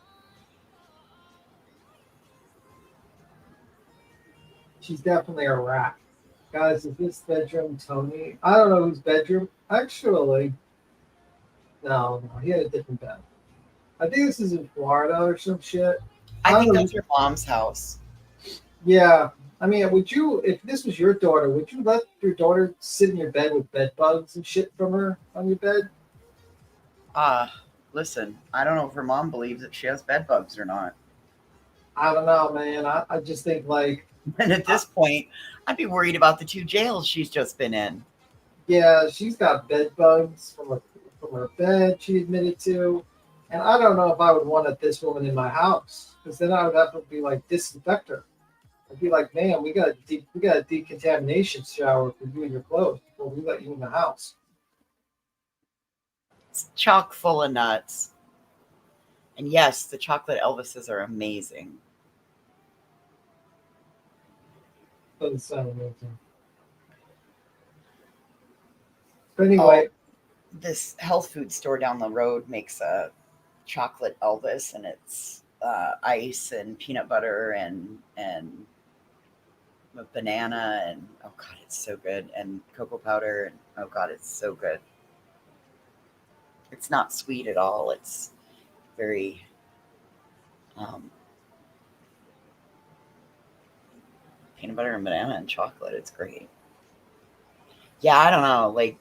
She's definitely a rat. Guys, is this bedroom Tony? I don't know whose bedroom. Actually, no, he had a different bed. I think this is in Florida or some shit. I think that's your mom's house. Yeah. I mean, would you, if this was your daughter, would you let your daughter sit in your bed with bed bugs and shit from her on your bed? Listen, I don't know if her mom believes that she has bed bugs or not. I don't know, man. I just think like. And at this point, I'd be worried about the 2 jails she's just been in. Yeah, she's got bed bugs from her bed, she admitted to. And I don't know if I would want this woman in my house because then I would have to be like disinfect her. I'd be like, man, we got a decontamination shower for you and your clothes before we let you in the house. It's chock full of nuts. And yes, the chocolate Elvises are amazing. Doesn't sound amazing. But anyway. This health food store down the road makes a chocolate Elvis, and it's ice and peanut butter and a banana, and oh god, it's so good, and cocoa powder, and oh god, it's so good. It's not sweet at all. It's very peanut butter and banana and chocolate. It's great. Yeah, I don't know. Like,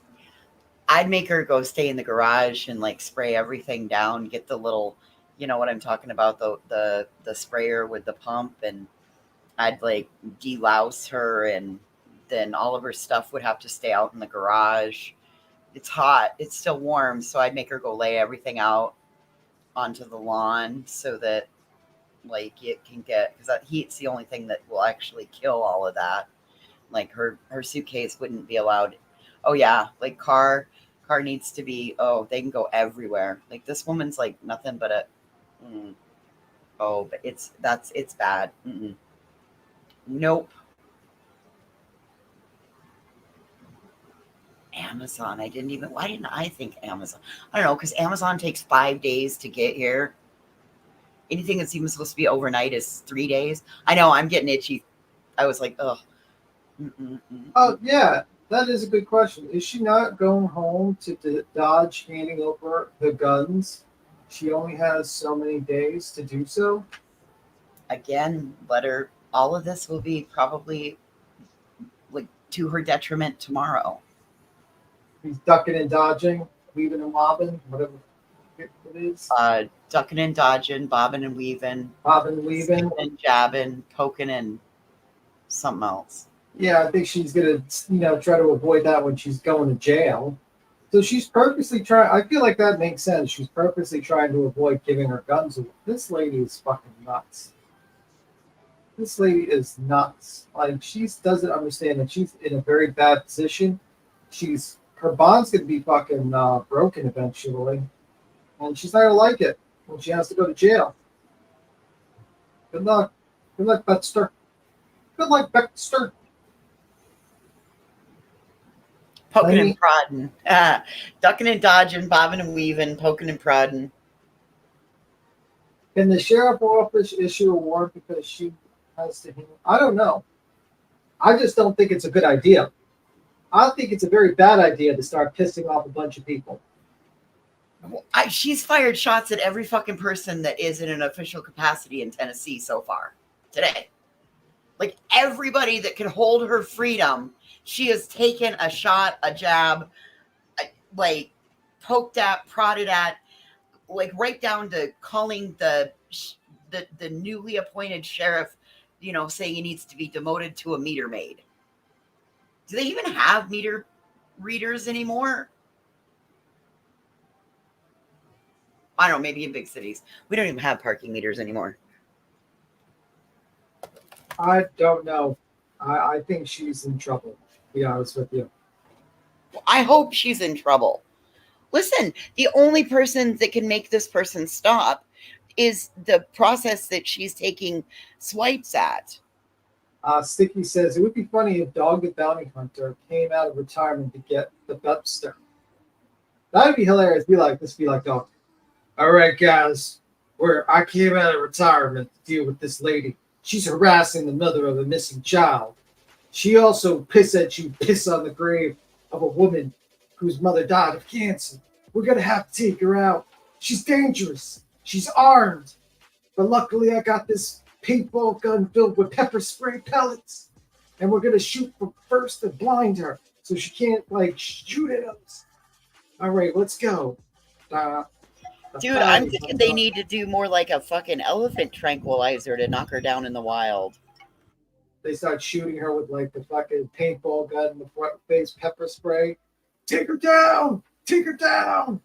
I'd make her go stay in the garage and like spray everything down, get the little, you know what I'm talking about, the sprayer with the pump, and I'd like delouse her, and then all of her stuff would have to stay out in the garage. It's hot. It's still warm. So I'd make her go lay everything out onto the lawn so that like it can get, because that heat's the only thing that will actually kill all of that. Like her suitcase wouldn't be allowed. Oh yeah. Like car car needs to be, oh, they can go everywhere. Like this woman's like nothing but a, oh, but it's bad. Nope. Amazon. Why didn't I think Amazon? I don't know, because Amazon takes 5 days to get here. Anything that's even supposed to be overnight is 3 days. I know, I'm getting itchy. I was like, ugh. Oh, yeah, that is a good question. Is she not going home to Dodge handing over the guns? She only has so many days to do so. Again, let her, all of this will be probably like to her detriment tomorrow. He's ducking and dodging, weaving and wobbing, whatever it is. Ducking and dodging, bobbing and weaving. Bobbing and weaving. And jabbing, poking and something else. Yeah, I think she's gonna, try to avoid that when she's going to jail. So she's purposely trying. I feel like that makes sense. She's purposely trying to avoid giving her guns away. This lady is fucking nuts. This lady is nuts. Like, she doesn't understand that she's in a very bad position. Her bond's gonna be fucking broken eventually, and she's not gonna like it when she has to go to jail. Good luck. Good luck, Baxter. Good luck, Baxter. Poking and prodding. Ducking and dodging, bobbing and weaving, poking and prodding. Can the sheriff office issue a warrant because she has to handle? I don't know. I just don't think it's a good idea. I think it's a very bad idea to start pissing off a bunch of people. She's fired shots at every fucking person that is in an official capacity in Tennessee so far today. Like everybody that can hold her freedom, she has taken a shot, a jab, like poked at, prodded at, like right down to calling the newly appointed sheriff, saying he needs to be demoted to a meter maid. Do they even have meter readers anymore? I don't know, maybe in big cities. We don't even have parking meters anymore. I don't know. I think she's in trouble, to be honest with you. I hope she's in trouble. Listen, the only person that can make this person stop is the process that she's taking swipes at. Sticky says, it would be funny if Dog the Bounty Hunter came out of retirement to get the Webster. That would be hilarious. Be like Dog. All right, guys. I came out of retirement to deal with this lady. She's harassing the mother of a missing child. She also piss on the grave of a woman whose mother died of cancer. We're going to have to take her out. She's dangerous. She's armed. But luckily I got this paintball gun filled with pepper spray pellets. And we're going to shoot from first to blind her so she can't, shoot at us. All right, let's go. Dude, I'm thinking they need to do more like a fucking elephant tranquilizer to knock her down in the wild. They start shooting her with the fucking paintball gun in the front face, pepper spray. Take her down! Take her down!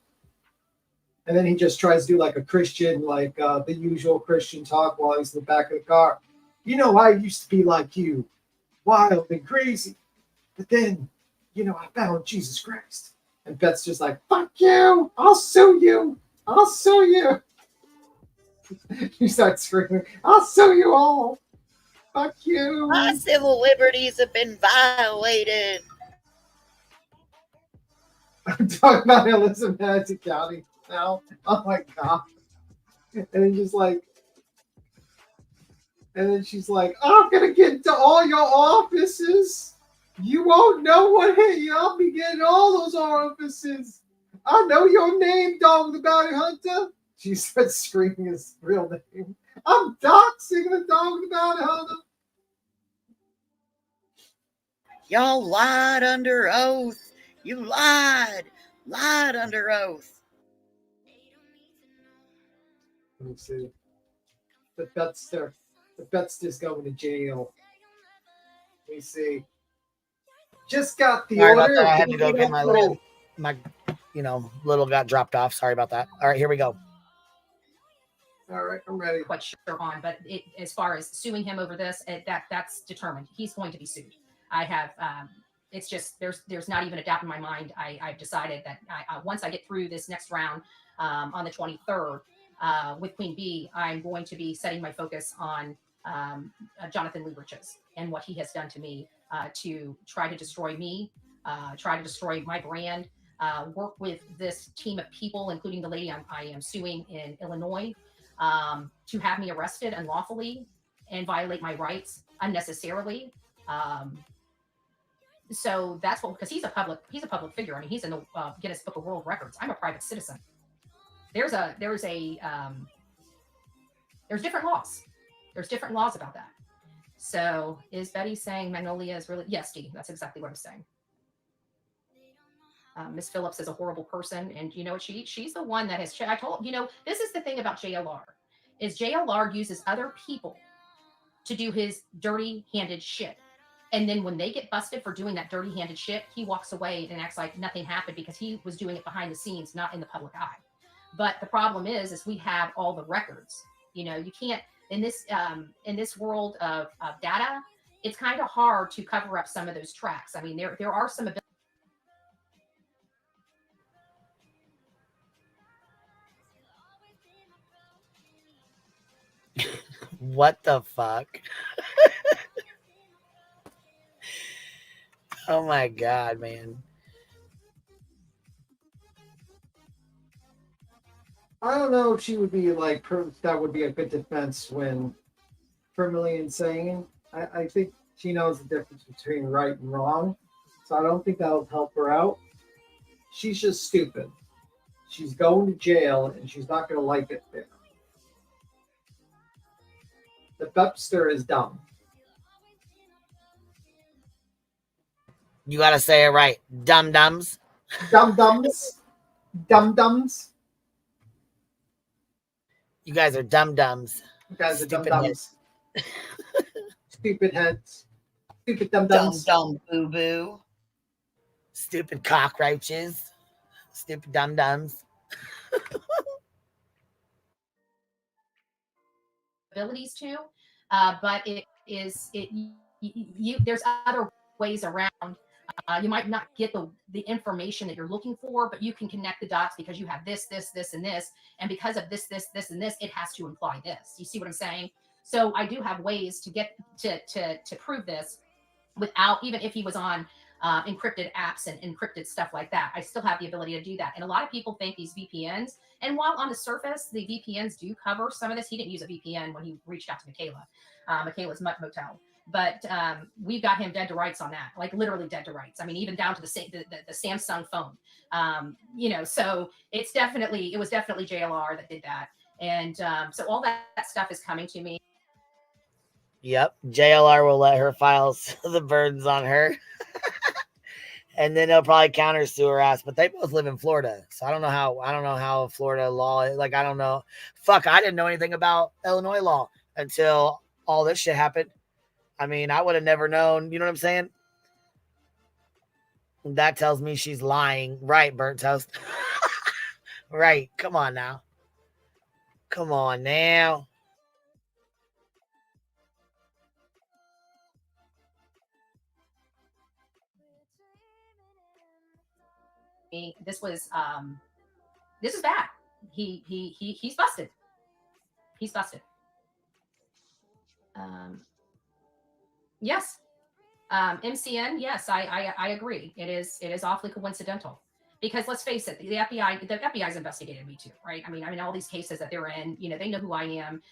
And then he just tries to do a Christian, the usual Christian talk while he's in the back of the car. I used to be like you, wild and crazy. But then, I found Jesus Christ. And Beth's just like, fuck you! I'll sue you! I'll sue you! You start screaming, I'll sue you all! Fuck you! My civil liberties have been violated. I'm talking about Elizabeth County now. Oh my god! And then she's like, I'm gonna get into all your offices. You won't know what hit you. I'll be getting all those offices. I know your name, Dog the Bounty Hunter. She starts screaming his real name. I'm doxing the Dog the Bounty Hunter. Y'all lied under oath. You lied. Lied under oath. Let me see. The Bet's just going to jail. Let me see. Just got the Sorry order. about that. I had to go get my little got dropped off. Sorry about that. All right, here we go. All right, I'm ready. Quite sure on, but as far as suing him over this, that's determined. He's going to be sued. I have it's just there's not even a doubt in my mind. I've decided that once I get through this next round on the 23rd with Queen Bee, I'm going to be setting my focus on Jonathan Liebriches and what he has done to me to try to destroy me, try to destroy my brand, work with this team of people, including the lady I am suing in Illinois, to have me arrested unlawfully and violate my rights unnecessarily. So that's what, because he's a public figure. I mean, he's in the Guinness Book of World Records. I'm a private citizen. There's different laws. There's different laws about that. So is Betty saying Magnolia is really, yes, Dee, that's exactly what I'm saying. Miss Phillips is a horrible person, and you know what? She's the one that has. I told you know this is the thing about JLR, is JLR uses other people to do his dirty-handed shit, and then when they get busted for doing that dirty-handed shit, he walks away and acts like nothing happened because he was doing it behind the scenes, not in the public eye. But the problem is we have all the records. You know, you can't in this world of data. It's kind of hard to cover up some of those tracks. I mean, there are some. What the fuck? Oh my God, man. I don't know if she would be like, that would be a good defense when Vermilion's saying. I think she knows the difference between right and wrong. So I don't think that'll help her out. She's just stupid. She's going to jail and she's not going to like it there. The Bepster is dumb. You got to say it right. Dum-dums. Dum-dums. Dum-dums. You guys are dum-dums. You guys are Stupid dum-dums. Stupid heads. Stupid dum-dums. Dumb boo-boo. Stupid cockroaches. Stupid dum-dums. Abilities to, but there's other ways around. You might not get the information that you're looking for, but you can connect the dots because you have this, and this, and because of this, and this, it has to imply this. You see what I'm saying? So I do have ways to get to prove this without, even if he was on encrypted apps and encrypted stuff like that. I still have the ability to do that. And a lot of people think these VPNs, and while on the surface, the VPNs do cover some of this, he didn't use a VPN when he reached out to Michaela's Mutt Motel. But we've got him dead to rights on that, like literally dead to rights. I mean, even down to the Samsung phone. So it was definitely JLR that did that. And so all that stuff is coming to me. Yep. JLR will let her file the burdens on her. And then they'll probably counter sue her ass. But they both live in Florida. So I don't know how Florida law is. Like, I don't know. Fuck, I didn't know anything about Illinois law until all this shit happened. I mean, I would have never known. You know what I'm saying? That tells me she's lying. Right, Burnt Toast. Right. Come on now. Come on now. This is bad. He's busted. He's busted. Yes. MCN, yes, I agree. It is awfully coincidental. Because let's face it, the FBI's investigated me too, right? I mean, all these cases that they're in, they know who I am.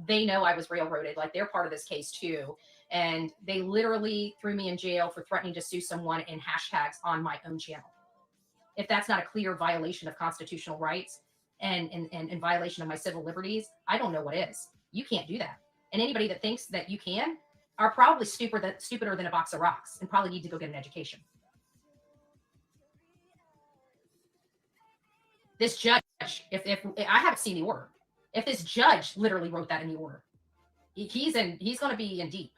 They know I was railroaded, like they're part of this case too. And they literally threw me in jail for threatening to sue someone in hashtags on my own channel. If that's not a clear violation of constitutional rights and violation of my civil liberties, I don't know what is. You can't do that. And anybody that thinks that you can are probably stupider than a box of rocks and probably need to go get an education. This judge, if I haven't seen the order, if this judge literally wrote that in the order, he's going to be in deep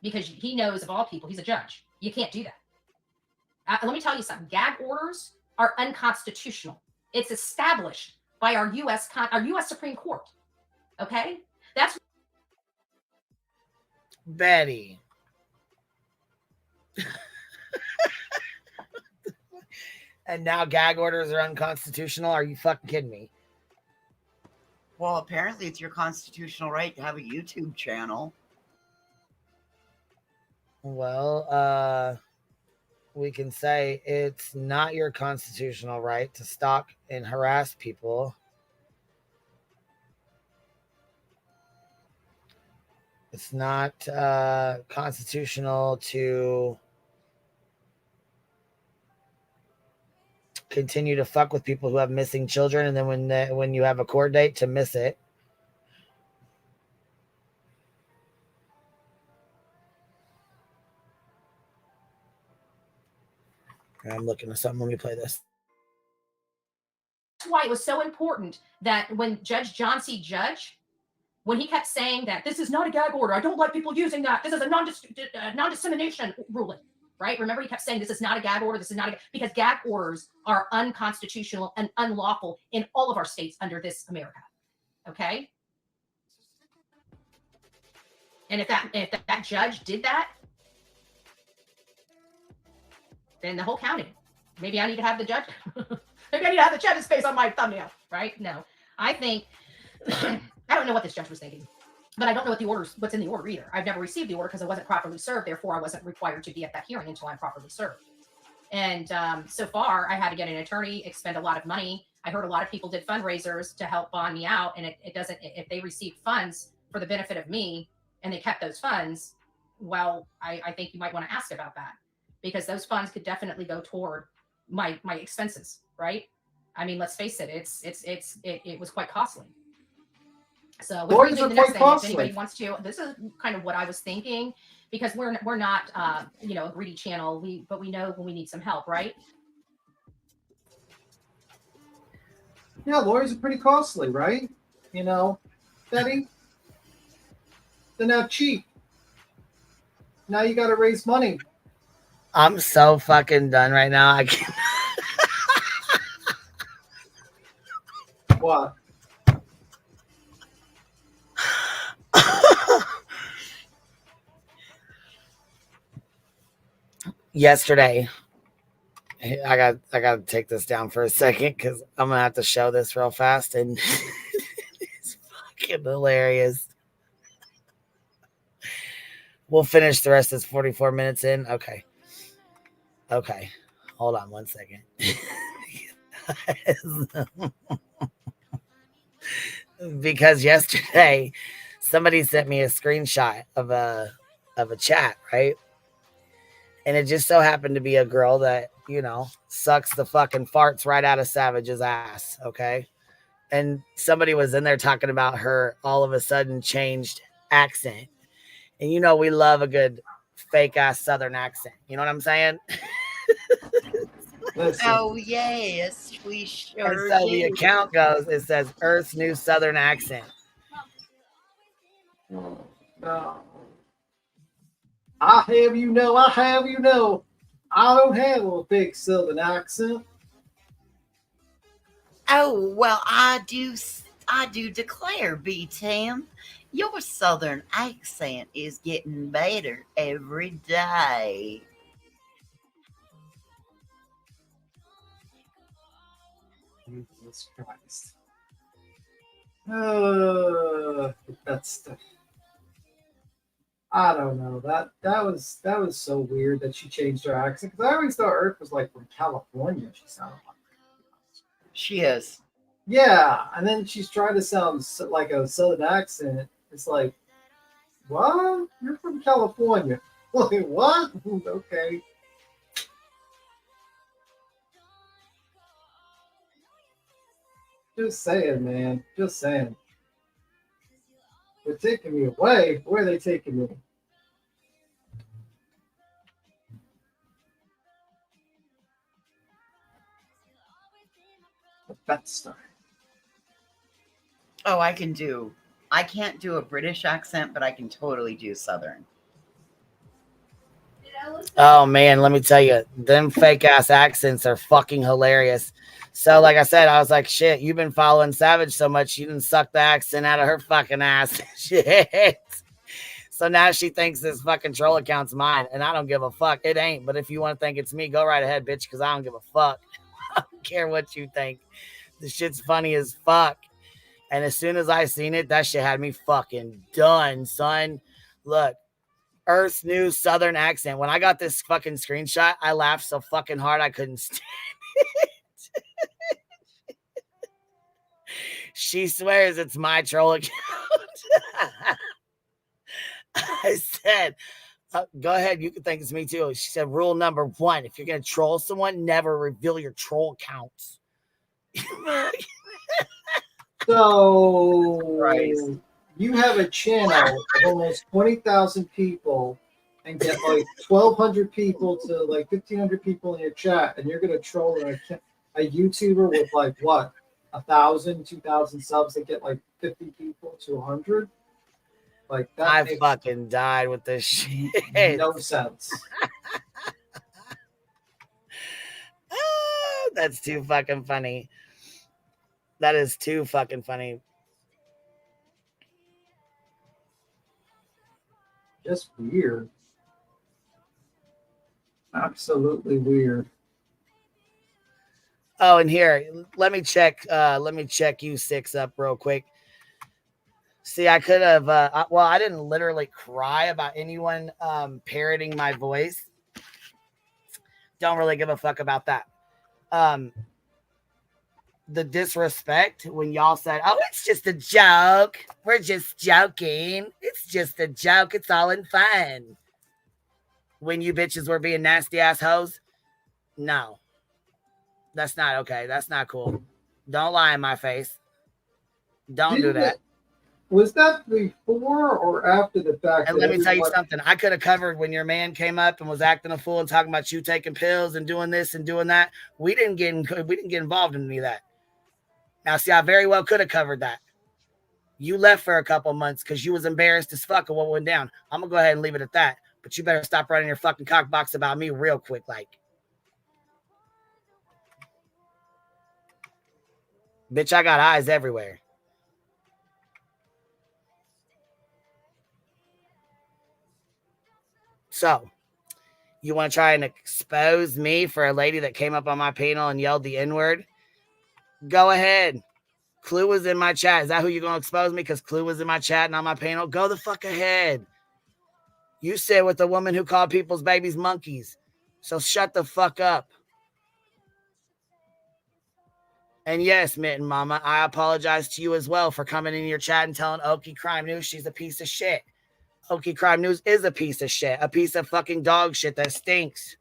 because he knows of all people, he's a judge. You can't do that. Let me tell you something. Gag orders are unconstitutional. It's established by our U.S. Supreme Court. Okay, that's Betty. And now gag orders are unconstitutional? Are you fucking kidding me? Well, apparently it's your constitutional right to have a YouTube channel. Well, we can say it's not your constitutional right to stalk and harass people. It's not constitutional to continue to fuck with people who have missing children, and then when you have a court date to miss it. I'm looking at something. Let me play this. That's why it was so important that when Judge John C. Judge, when he kept saying that this is not a gag order, I don't like people using that. This is a non-dissemination ruling, right? Remember, he kept saying this is not a gag order. This is not because gag orders are unconstitutional and unlawful in all of our states under this America. Okay. And if that judge did that, then the whole county. Maybe I need to have the judge. Maybe I need to have the judge's face on my thumbnail, right? No, I think I don't know what this judge was thinking, but I don't know what's in the order either. I've never received the order because I wasn't properly served. Therefore, I wasn't required to be at that hearing until I'm properly served. And so far, I had to get an attorney, expend a lot of money. I heard a lot of people did fundraisers to help bond me out, and it doesn't. If they received funds for the benefit of me and they kept those funds, well, I think you might want to ask about that, because those funds could definitely go toward my expenses, right? I mean, let's face it, it was quite costly. So we'll do the next thing. If anybody wants to, this is kind of what I was thinking, because we're not a greedy channel. But we know when we need some help, right? Yeah, lawyers are pretty costly, right? You know, Betty. They're not cheap. Now you got to raise money. I'm so fucking done right now. I can't. What? Yesterday, I got to take this down for a second because I'm gonna have to show this real fast, and it's fucking hilarious. We'll finish the rest of this 44 minutes in. Okay. Hold on one second. Because yesterday somebody sent me a screenshot of a chat, right? And it just so happened to be a girl that, sucks the fucking farts right out of Savage's ass, okay? And somebody was in there talking about her all of a sudden changed accent. And we love a good fake ass Southern accent. You know what I'm saying? Oh yes, we sure And so do. the account goes, it says Earth's new Southern accent. I have you know, I don't have a big Southern accent. Oh well, I do declare, B-Tam, your Southern accent is getting better every day. Jesus Christ. That's I don't know. That was so weird that she changed her accent, because I always thought Earth was like from California. She sounded like. She is. Yeah, and then she's trying to sound like a Southern accent. It's like, what? You're from California? Like what? Okay. Just saying, man. Just saying. They're taking me away. Where are they taking me? That's stuff. Oh, I can't do a British accent, but I can totally do Southern. Oh man, let me tell you, them fake ass accents are fucking hilarious. So like I said, I was like, shit, you've been following Savage so much, you didn't suck the accent out of her fucking ass. Shit. So now she thinks this fucking troll account's mine, and I don't give a fuck. It ain't, but if you want to think it's me, go right ahead, bitch, because I don't give a fuck. care what you think. The shit's funny as fuck. And as soon as I seen it, that shit had me fucking done, son. Look, Earth's new Southern accent. When I got this fucking screenshot, I laughed so fucking hard I couldn't stand it. She swears it's my troll account. I said, go ahead, you can think it's me too. She said, rule number 1, if you're going to troll someone, never reveal your troll accounts. So Christ. you have a channel of almost 20,000 people and get like 1,200 people to like 1,500 people in your chat, and you're going to troll a YouTuber with like what? 1,000, 2,000 subs that get like 50 people to 100? Like that I makes fucking died with this shit. no sense. That's too fucking funny. That is too fucking funny. Just weird. Absolutely weird. Oh, and here, let me check you 6 up real quick. See, I could have well, I didn't literally cry about anyone parroting my voice. Don't really give a fuck about that. The disrespect when y'all said, "Oh, it's just a joke. We're just joking. It's just a joke. It's all in fun." When you bitches were being nasty ass hoes, no. That's not okay. That's not cool. Don't lie in my face. Don't do that. Was that before or after the fact? And let me tell you something. I could have covered when your man came up and was acting a fool and talking about you taking pills and doing this and doing that. We didn't get involved in any of that. Now, see, I very well could have covered that. You left for a couple months because you was embarrassed as fuck of what went down. I'm gonna go ahead and leave it at that. But you better stop running your fucking cock box about me real quick, like. Bitch, I got eyes everywhere. So, you want to try and expose me for a lady that came up on my panel and yelled the N-word? Go ahead. Clue was in my chat. Is that who you're going to expose me? Because Clue was in my chat and on my panel? Go the fuck ahead. You sit with the woman who called people's babies monkeys. So shut the fuck up. And yes, Mitten Mama, I apologize to you as well for coming in your chat and telling Okie Crime News she's a piece of shit. Okie Crime News is a piece of shit. A piece of fucking dog shit that stinks.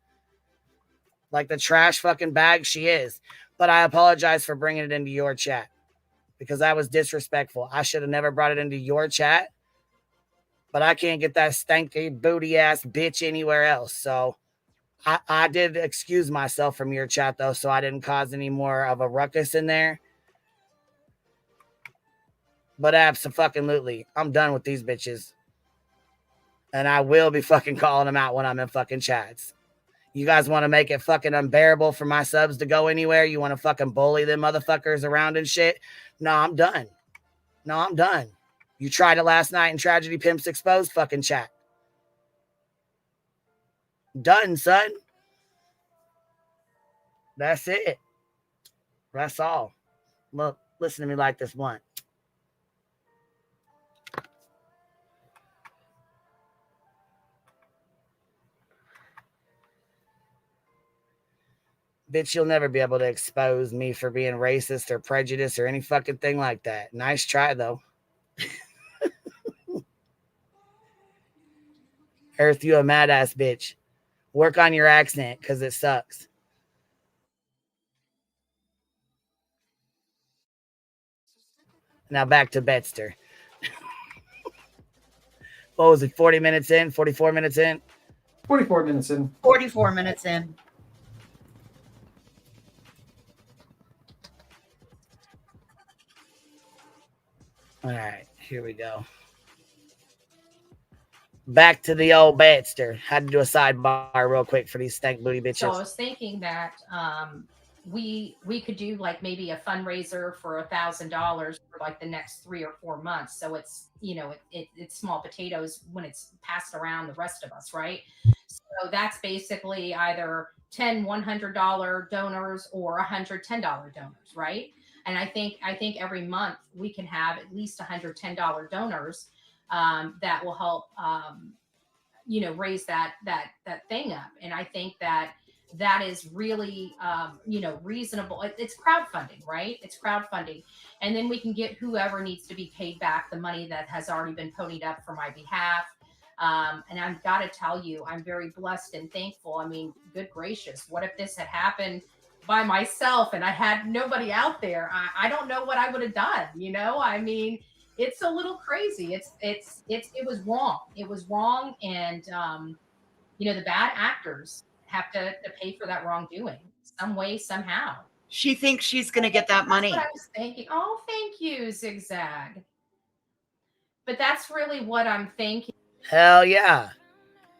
Like the trash fucking bag she is. But I apologize for bringing it into your chat. Because that was disrespectful. I should have never brought it into your chat. But I can't get that stanky booty ass bitch anywhere else. So I did excuse myself from your chat though, so I didn't cause any more of a ruckus in there. But abso-fucking-lutely, I'm done with these bitches. And I will be fucking calling them out when I'm in fucking chats. You guys want to make it fucking unbearable for my subs to go anywhere? You want to fucking bully them motherfuckers around and shit? No, I'm done. No, I'm done. You tried it last night in Tragedy Pimps Exposed fucking chat. Done, son. That's it. That's all. Look, listen to me like this one. Bitch, you'll never be able to expose me for being racist or prejudiced or any fucking thing like that. Nice try, though. Earth, you a mad ass bitch. Work on your accent, because it sucks. Now back to Betster. What was it, 40 minutes in? 44 minutes in? 44 minutes in. 44 minutes in. All right, here we go. Back to the old Betster. Had to do a sidebar real quick for these stank booty bitches. So I was thinking that we could do like maybe a fundraiser for $1,000 for like the next 3 or 4 months. So it's, you know, it's small potatoes when it's passed around the rest of us, right? So that's basically either 10 $100 donors or 100 $10 donors, right? And I think every month we can have at least 100 $10 donors that will help raise that thing up. And I think that is really reasonable. It's crowdfunding, right? It's crowdfunding, and then we can get whoever needs to be paid back the money that has already been ponied up for my behalf. And I've got to tell you, I'm very blessed and thankful. I mean, good gracious, what if this had happened by myself and I had nobody out there? I don't know what I would have done. I mean, it's a little crazy. It was wrong. It was wrong. And, the bad actors have to pay for that wrongdoing some way, somehow. She thinks she's going to get that money. That's what I was thinking. Oh, thank you, Zigzag. But that's really what I'm thinking. Hell yeah.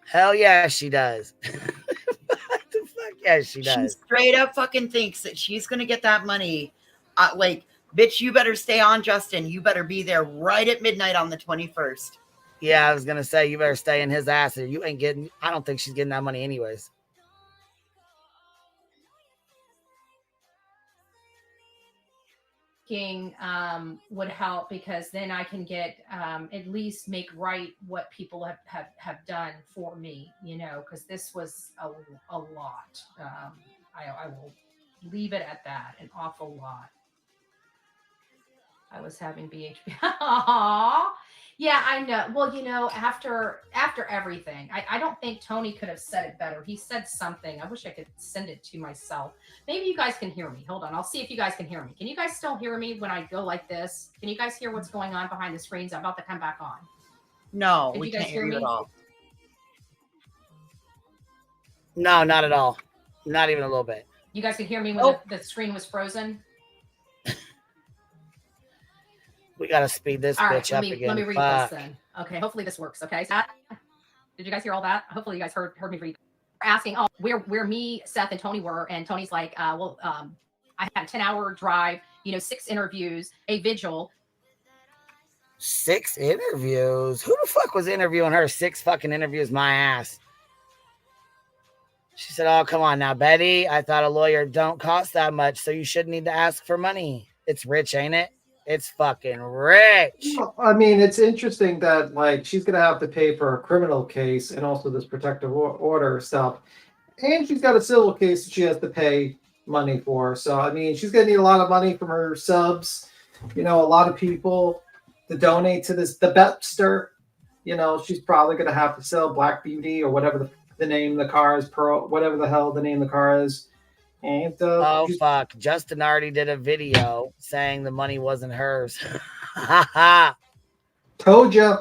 Hell yeah, she does. What the fuck? Yeah, she does. She straight up fucking thinks that she's going to get that money. Bitch, you better stay on, Justin. You better be there right at midnight on the 21st. Yeah, I was going to say, you better stay in his ass. Or you ain't getting, I don't think she's getting that money anyways. Would help, because then I can get at least make right what people have done for me, because this was a lot. I will leave it at that, an awful lot. I was having BHP. Yeah, I know. Well, after everything, I don't think Tony could have said it better. He said something. I wish I could send it to myself. Maybe you guys can hear me. Hold on. I'll see if you guys can hear me. Can you guys still hear me when I go like this? Can you guys hear what's going on behind the screens? I'm about to come back on. No, we can't hear you at all. No, not at all. Not even a little bit. You guys can hear me when the screen was frozen? We got to speed this bitch up again. Let me read this then. Okay, hopefully this works. Okay. So did you guys hear all that? Hopefully you guys heard me read. Asking, where me, Seth, and Tony were, and Tony's like, I had a 10-hour drive, 6 interviews, a vigil. 6 interviews? Who the fuck was interviewing her? 6 fucking interviews, my ass. She said, oh, come on now, Betty. I thought a lawyer don't cost that much, so you shouldn't need to ask for money. It's rich, ain't it? It's fucking rich. Well, I mean, it's interesting that she's gonna have to pay for a criminal case and also this protective order stuff, and she's got a civil case that she has to pay money for. So I mean, she's gonna need a lot of money from her subs. A lot of people to donate to the Bepster. She's probably gonna have to sell Black Beauty or whatever the name of the car is, Pearl, whatever the hell the name of the car is. And oh fuck! Justin already did a video saying the money wasn't hers. Told you.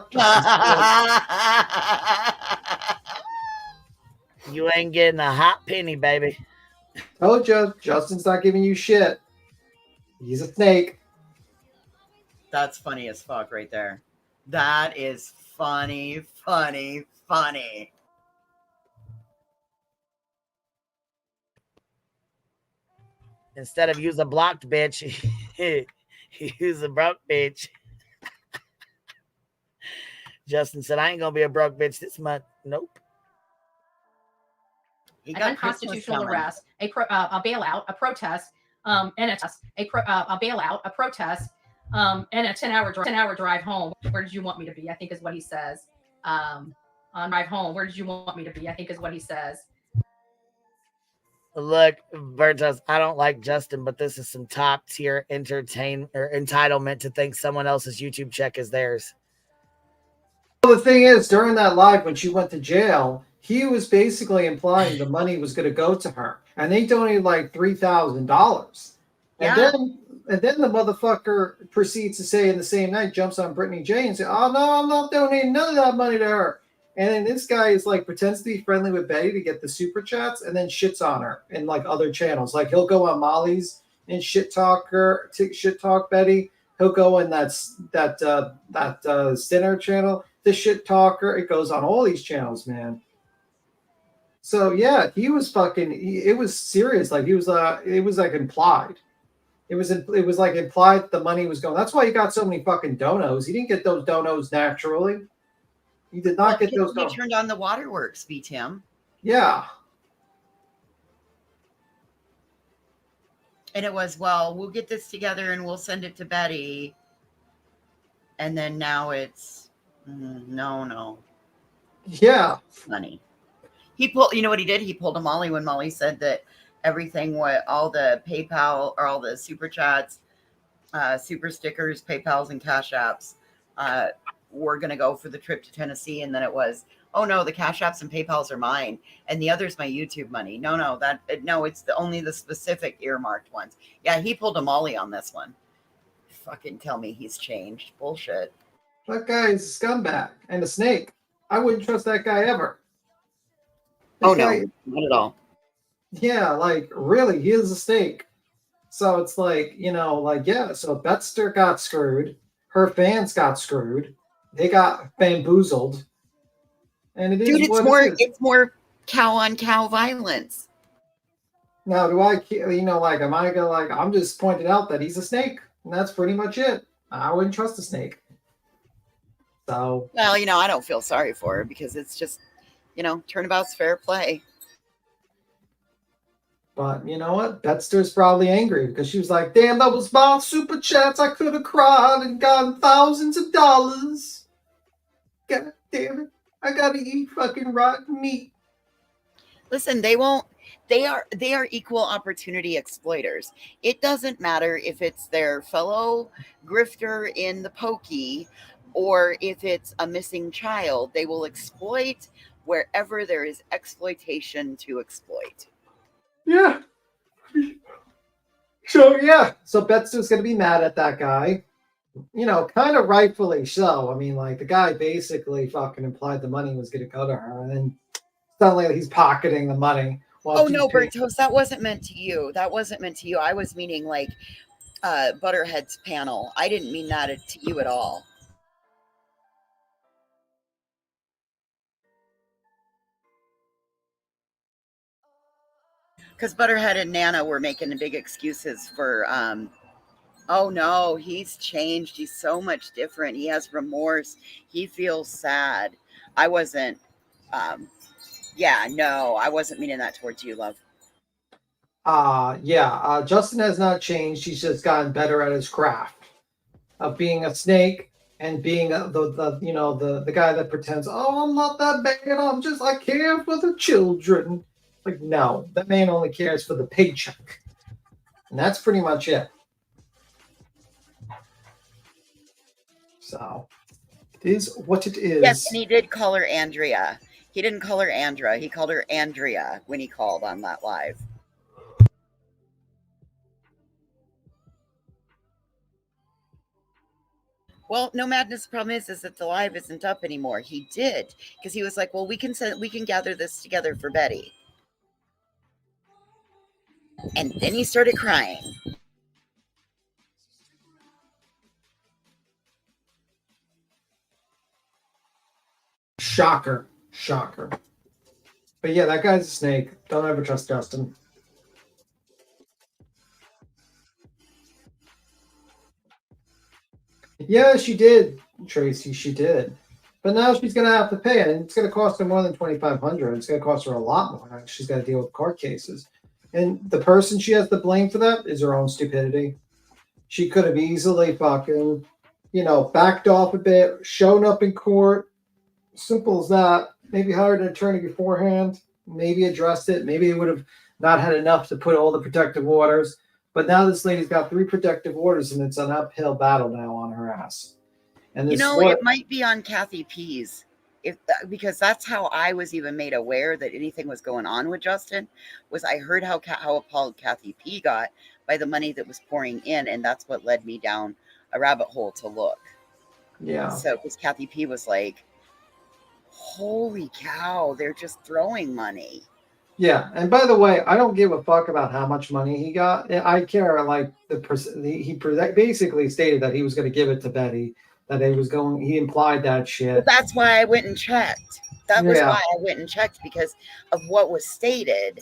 You ain't getting a hot penny, baby. Told you. Justin's not giving you shit. He's a snake. That's funny as fuck right there. That is funny, funny, funny. Instead of use a blocked bitch, he use a broke bitch. Justin said, I ain't going to be a broke bitch this month. Nope. An unconstitutional arrest, a bailout, a protest, and a bailout, a protest, and a 10-hour drive home. Where did you want me to be? I think is what he says. On drive home. Where did you want me to be? I think is what he says. Look, Bertos, I don't like Justin, but this is some top tier entitlement to think someone else's YouTube check is theirs. Well, the thing is, during that live when she went to jail, he was basically implying the money was going to go to her, and they donated like $3,000. Yeah. And then the motherfucker proceeds to say in the same night, jumps on Brittany J and says, "Oh no, I'm not donating none of that money to her." And then this guy is pretends to be friendly with Betty to get the super chats, and then shits on her in other channels. He'll go on Molly's and shit talk Betty. He'll go in that Sinner channel, the shit talker. It goes on all these channels, man. So yeah, he was it was serious. It was implied. It was implied the money was going. That's why he got so many fucking donos. He didn't get those donos naturally. He did not get those. He turned on the waterworks, V Tim. Yeah. And it was, well, we'll get this together and we'll send it to Betty. And then now it's no. Yeah. Money. He pulled, you know what he did? He pulled a Molly when Molly said that everything, what all the PayPal or all the super chats, super stickers, PayPals, and Cash Apps were going to go for the trip to Tennessee. And then it was, oh no, the Cash Apps and PayPals are mine. And the other's my YouTube money. No, it's only the specific earmarked ones. Yeah, he pulled a Molly on this one. Fucking tell me he's changed. Bullshit. That guy is a scumbag and a snake. I wouldn't trust that guy ever. No, not at all. Yeah, like really, he is a snake. So it's like, so Betster got screwed. Her fans got screwed. They got bamboozled. And it's more cow on cow violence. Now, am I gonna I'm just pointing out that he's a snake, and that's pretty much it. I wouldn't trust a snake. So, well, I don't feel sorry for her because it's just, turnabout's fair play. But you know what? Betster's probably angry because she was like, damn, that was my super chats. I could have cried and gotten thousands of dollars. God damn it. I gotta eat fucking rotten meat. Listen, they are equal opportunity exploiters. It doesn't matter if it's their fellow grifter in the pokey or if it's a missing child. They will exploit wherever there is exploitation to exploit. Yeah. So Betster's going to be mad at that guy. Kind of rightfully so. I mean, the guy basically fucking implied the money was going to go to her, and then suddenly he's pocketing the money. Oh, no, Bertos, that wasn't meant to you. I was meaning Butterhead's panel. I didn't mean that to you at all. Because Butterhead and Nana were making the big excuses for, oh no, he's changed. He's so much different. He has remorse. He feels sad. I wasn't, I wasn't meaning that towards you, love. Justin has not changed. He's just gotten better at his craft of being a snake and being the guy that pretends, oh, I'm not that bad. I care for the children. Like, no, that man only cares for the paycheck. And that's pretty much it. So, it is what it is. Yes, and he did call her Andrea. He didn't call her Andra. He called her Andrea when he called on that live. Well, no madness. The problem is that the live isn't up anymore. He did because he was like, well, we can gather this together for Betty. And then he started crying. Shocker. But yeah, that guy's a snake. Don't ever trust Justin. Yeah, she did, Tracy. She did. But now she's going to have to pay it. And it's going to cost her more than $2,500. It's going to cost her a lot more. She's got to deal with court cases. And the person she has to blame for that is her own stupidity. She could have easily fucking, backed off a bit, shown up in court. Simple as that. Maybe hired an attorney beforehand. Maybe addressed it. Maybe they would have not had enough to put all the protective orders. But now this lady's got 3 protective orders, and it's an uphill battle now on her ass. And this it might be on Kathy P's, because that's how I was even made aware that anything was going on with Justin. Was I heard how appalled Kathy P got by the money that was pouring in, and that's what led me down a rabbit hole to look. Yeah. So because Kathy P was like, "Holy cow, they're just throwing money." Yeah, and by the way, I don't give a fuck about how much money he got. I care he basically stated that he was going to give it to Betty. That he implied that shit. But that's why I went and checked. That was why I went and checked, because of what was stated,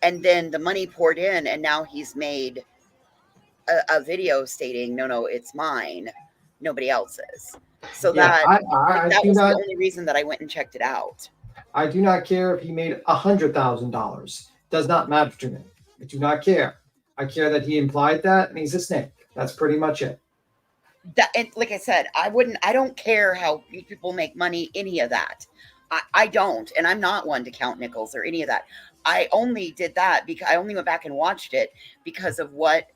and then the money poured in, and now he's made a video stating, "No, it's mine, nobody else's." So that was the only reason that I went and checked it out. I do not care if he made $100,000. Does not matter to me. I do not care. I care that he implied that and he's a snake. That's pretty much it. And like I said, I don't care how people make money, any of that. I don't, and I'm not one to count nickels or any of that. I only did that because I only went back and watched it because of what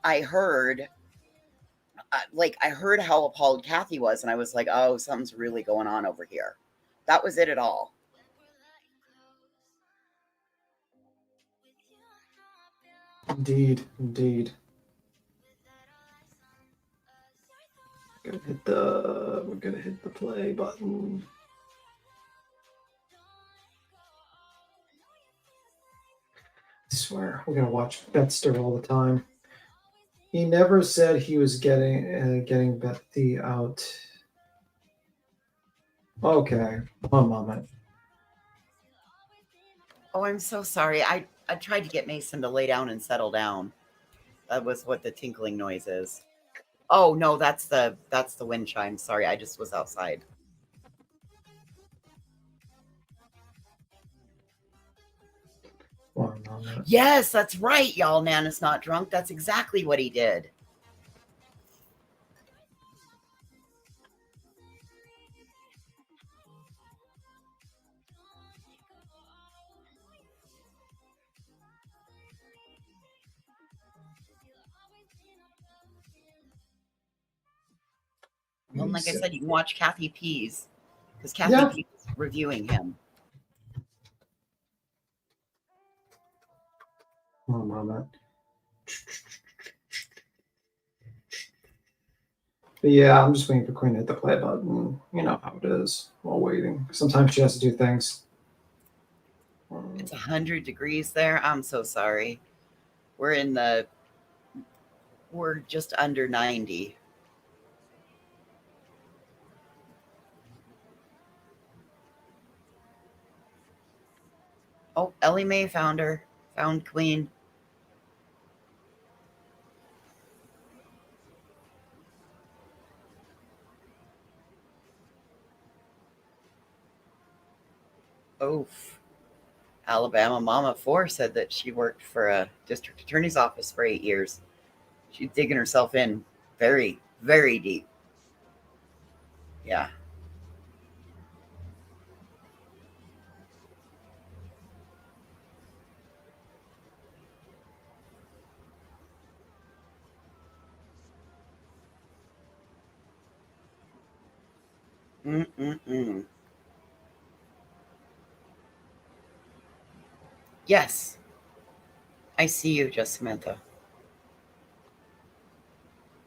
I heard. I heard how appalled Kathy was, and I was like, oh, something's really going on over here. That was it at all. Indeed, indeed. We're gonna hit the play button. I swear, we're gonna watch Betster all the time. He never said he was getting Betty out. Okay, one moment. Oh, I'm so sorry. I tried to get Mason to lay down and settle down. That was what the tinkling noise is. Oh no, that's the wind chime. Sorry, I just was outside. Yes, that's right, y'all. Nana's not drunk. That's exactly what he did. Well, like I said, you can watch Kathy Pease because Kathy Pease is reviewing him. One moment. But yeah, I'm just waiting for Queen to hit the play button. You know how it is while waiting. Sometimes she has to do things. It's 100 degrees there. I'm so sorry. We're just under 90. Oh, Ellie Mae found her. Found Queen. Oof. Alabama Mama 4 said that she worked for a district attorney's office for 8 years. She's digging herself in very, very deep. Yeah. Yes. I see you, just Samantha.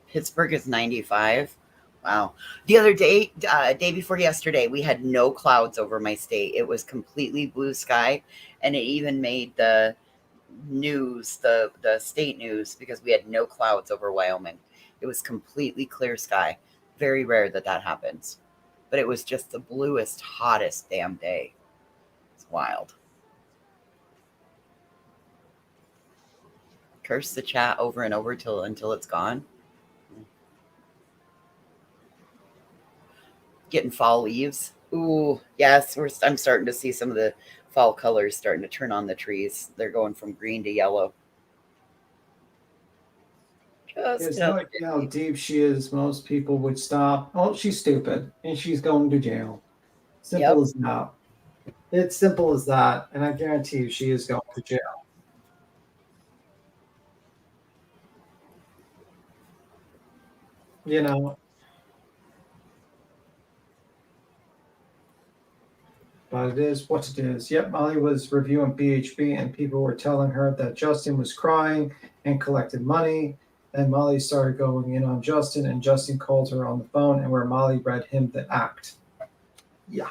Pittsburgh is 95. Wow. The other day, day before yesterday, we had no clouds over my state. It was completely blue sky, and it even made the news, the state news, because we had no clouds over Wyoming. It was completely clear sky. Very rare that happens. But it was just the bluest, hottest damn day. It's wild. Curse the chat over and over until it's gone. Getting fall leaves. Ooh, yes, I'm starting to see some of the fall colors starting to turn on the trees. They're going from green to yellow. It's not how deep she is. Most people would stop. Oh, she's stupid and she's going to jail. Simple as that. It's simple as that. And I guarantee you she is going to jail. You know. But it is what it is. Yep, Molly was reviewing BHB and people were telling her that Justin was crying and collected money. And Molly started going in on Justin, and Justin called her on the phone, and where Molly read him the act. Yeah.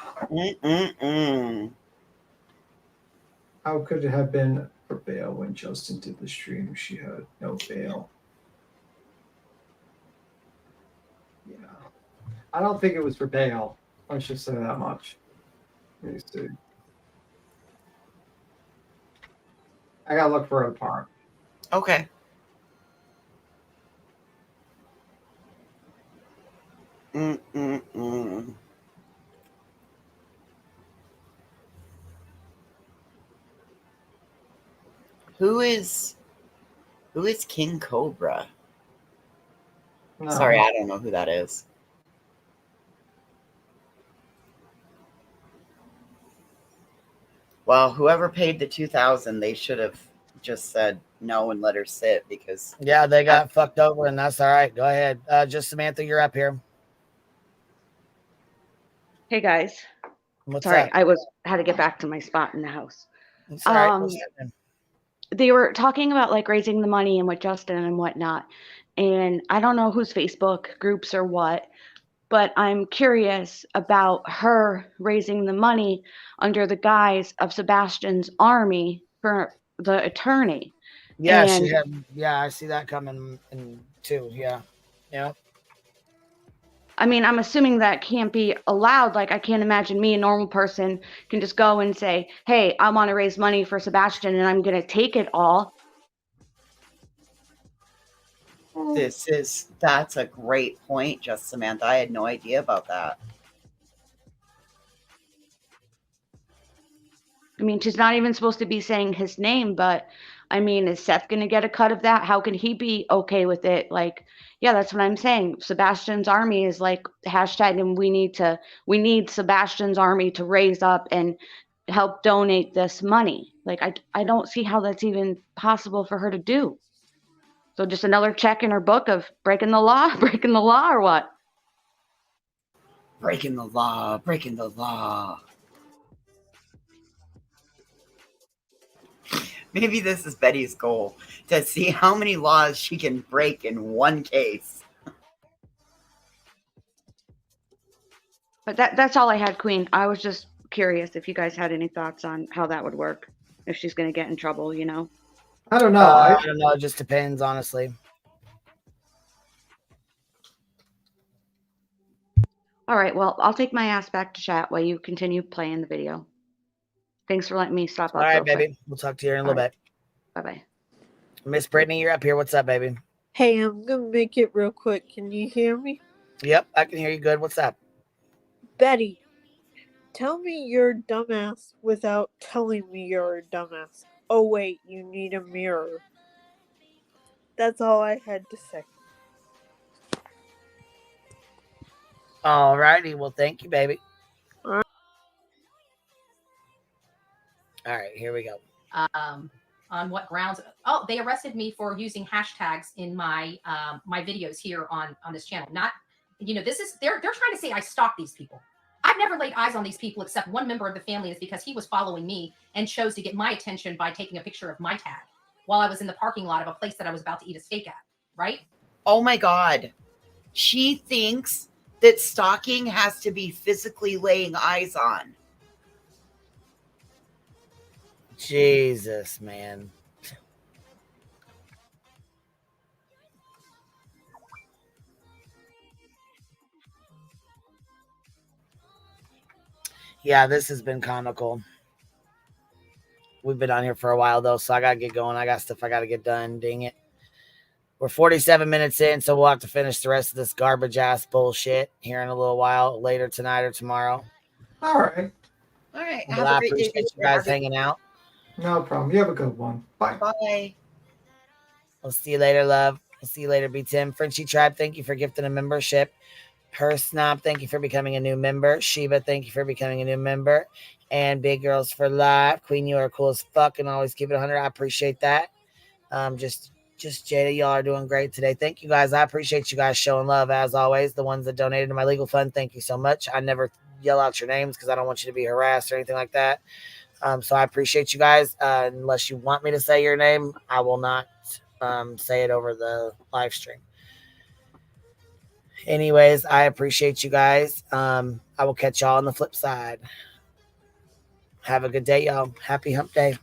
How could it have been for bail when Justin did the stream? She had no bail. Yeah. I don't think it was for bail. I should say that much. Let me see. I gotta look for a part. Okay. Who is King Cobra? No. Sorry, I don't know who that is. Well, whoever paid the $2,000, they should have just said no and let her sit because yeah, they got fucked over, and that's all right. Go ahead, just Samantha, you're up here. Hey guys, What's sorry, up? I had to get back to my spot in the house. It's all right. What's happening? They were talking about like raising the money and with Justin and whatnot, and I don't know whose Facebook groups or what, but I'm curious about her raising the money under the guise of Sebastian's army for the attorney. Yeah, and she had. Yeah, I see that coming in too. Yeah, yeah. I mean, I'm assuming that can't be allowed. Like, I can't imagine me, a normal person, can just go and say, hey, I want to raise money for Sebastian and I'm going to take it all. That's a great point, just Samantha. I had no idea about that. I mean, she's not even supposed to be saying his name, but I mean, is Seth going to get a cut of that? How can he be okay with it? Like, yeah, that's what I'm saying. Sebastian's army is like hashtag, and we need Sebastian's army to raise up and help donate this money. Like, I don't see how that's even possible for her to do. So just another check in her book of breaking the law or what? Breaking the law. Maybe this is Betty's goal, to see how many laws she can break in one case. But that's all I had, Queen. I was just curious if you guys had any thoughts on how that would work, if she's going to get in trouble, you know? I don't know. I don't know. It just depends, honestly. All right. Well, I'll take my ass back to chat while you continue playing the video. Thanks for letting me stop up. All right, baby. Quick. We'll talk to you in a little bit. Bye-bye. Miss Brittany, you're up here. What's up, baby? Hey, I'm going to make it real quick. Can you hear me? Yep, I can hear you good. What's up? Betty, tell me you're a dumbass without telling me you're a dumbass. Oh, wait, you need a mirror. That's all I had to say. All righty. Well, thank you, baby. All right, here we go. On what grounds? Oh, they arrested me for using hashtags in my my videos here on this channel. Not, this is they're trying to say I stalk these people. I've never laid eyes on these people except one member of the family is because he was following me and chose to get my attention by taking a picture of my tag while I was in the parking lot of a place that I was about to eat a steak at. Right? Oh my God. She thinks that stalking has to be physically laying eyes on. Jesus, man. Yeah, this has been comical. We've been on here for a while, though, so I got to get going. I got stuff I got to get done. Dang it. We're 47 minutes in, so we'll have to finish the rest of this garbage-ass bullshit here in a little while, later tonight or tomorrow. All right. All right. Well, I appreciate you guys hanging out. No problem. You have a good one. Bye. Bye. I'll see you later, love. I'll see you later, B10. Frenchie Tribe, thank you for gifting a membership. Her Snob, thank you for becoming a new member. Sheba, thank you for becoming a new member. And Big Girls for Life. Queen, you are cool as fuck and always keep it 100. I appreciate that. Just Jada, y'all are doing great today. Thank you guys. I appreciate you guys showing love as always. The ones that donated to my legal fund, thank you so much. I never yell out your names because I don't want you to be harassed or anything like that. So I appreciate you guys. Unless you want me to say your name, I will not say it over the live stream. Anyways, I appreciate you guys. I will catch y'all on the flip side. Have a good day, y'all. Happy hump day.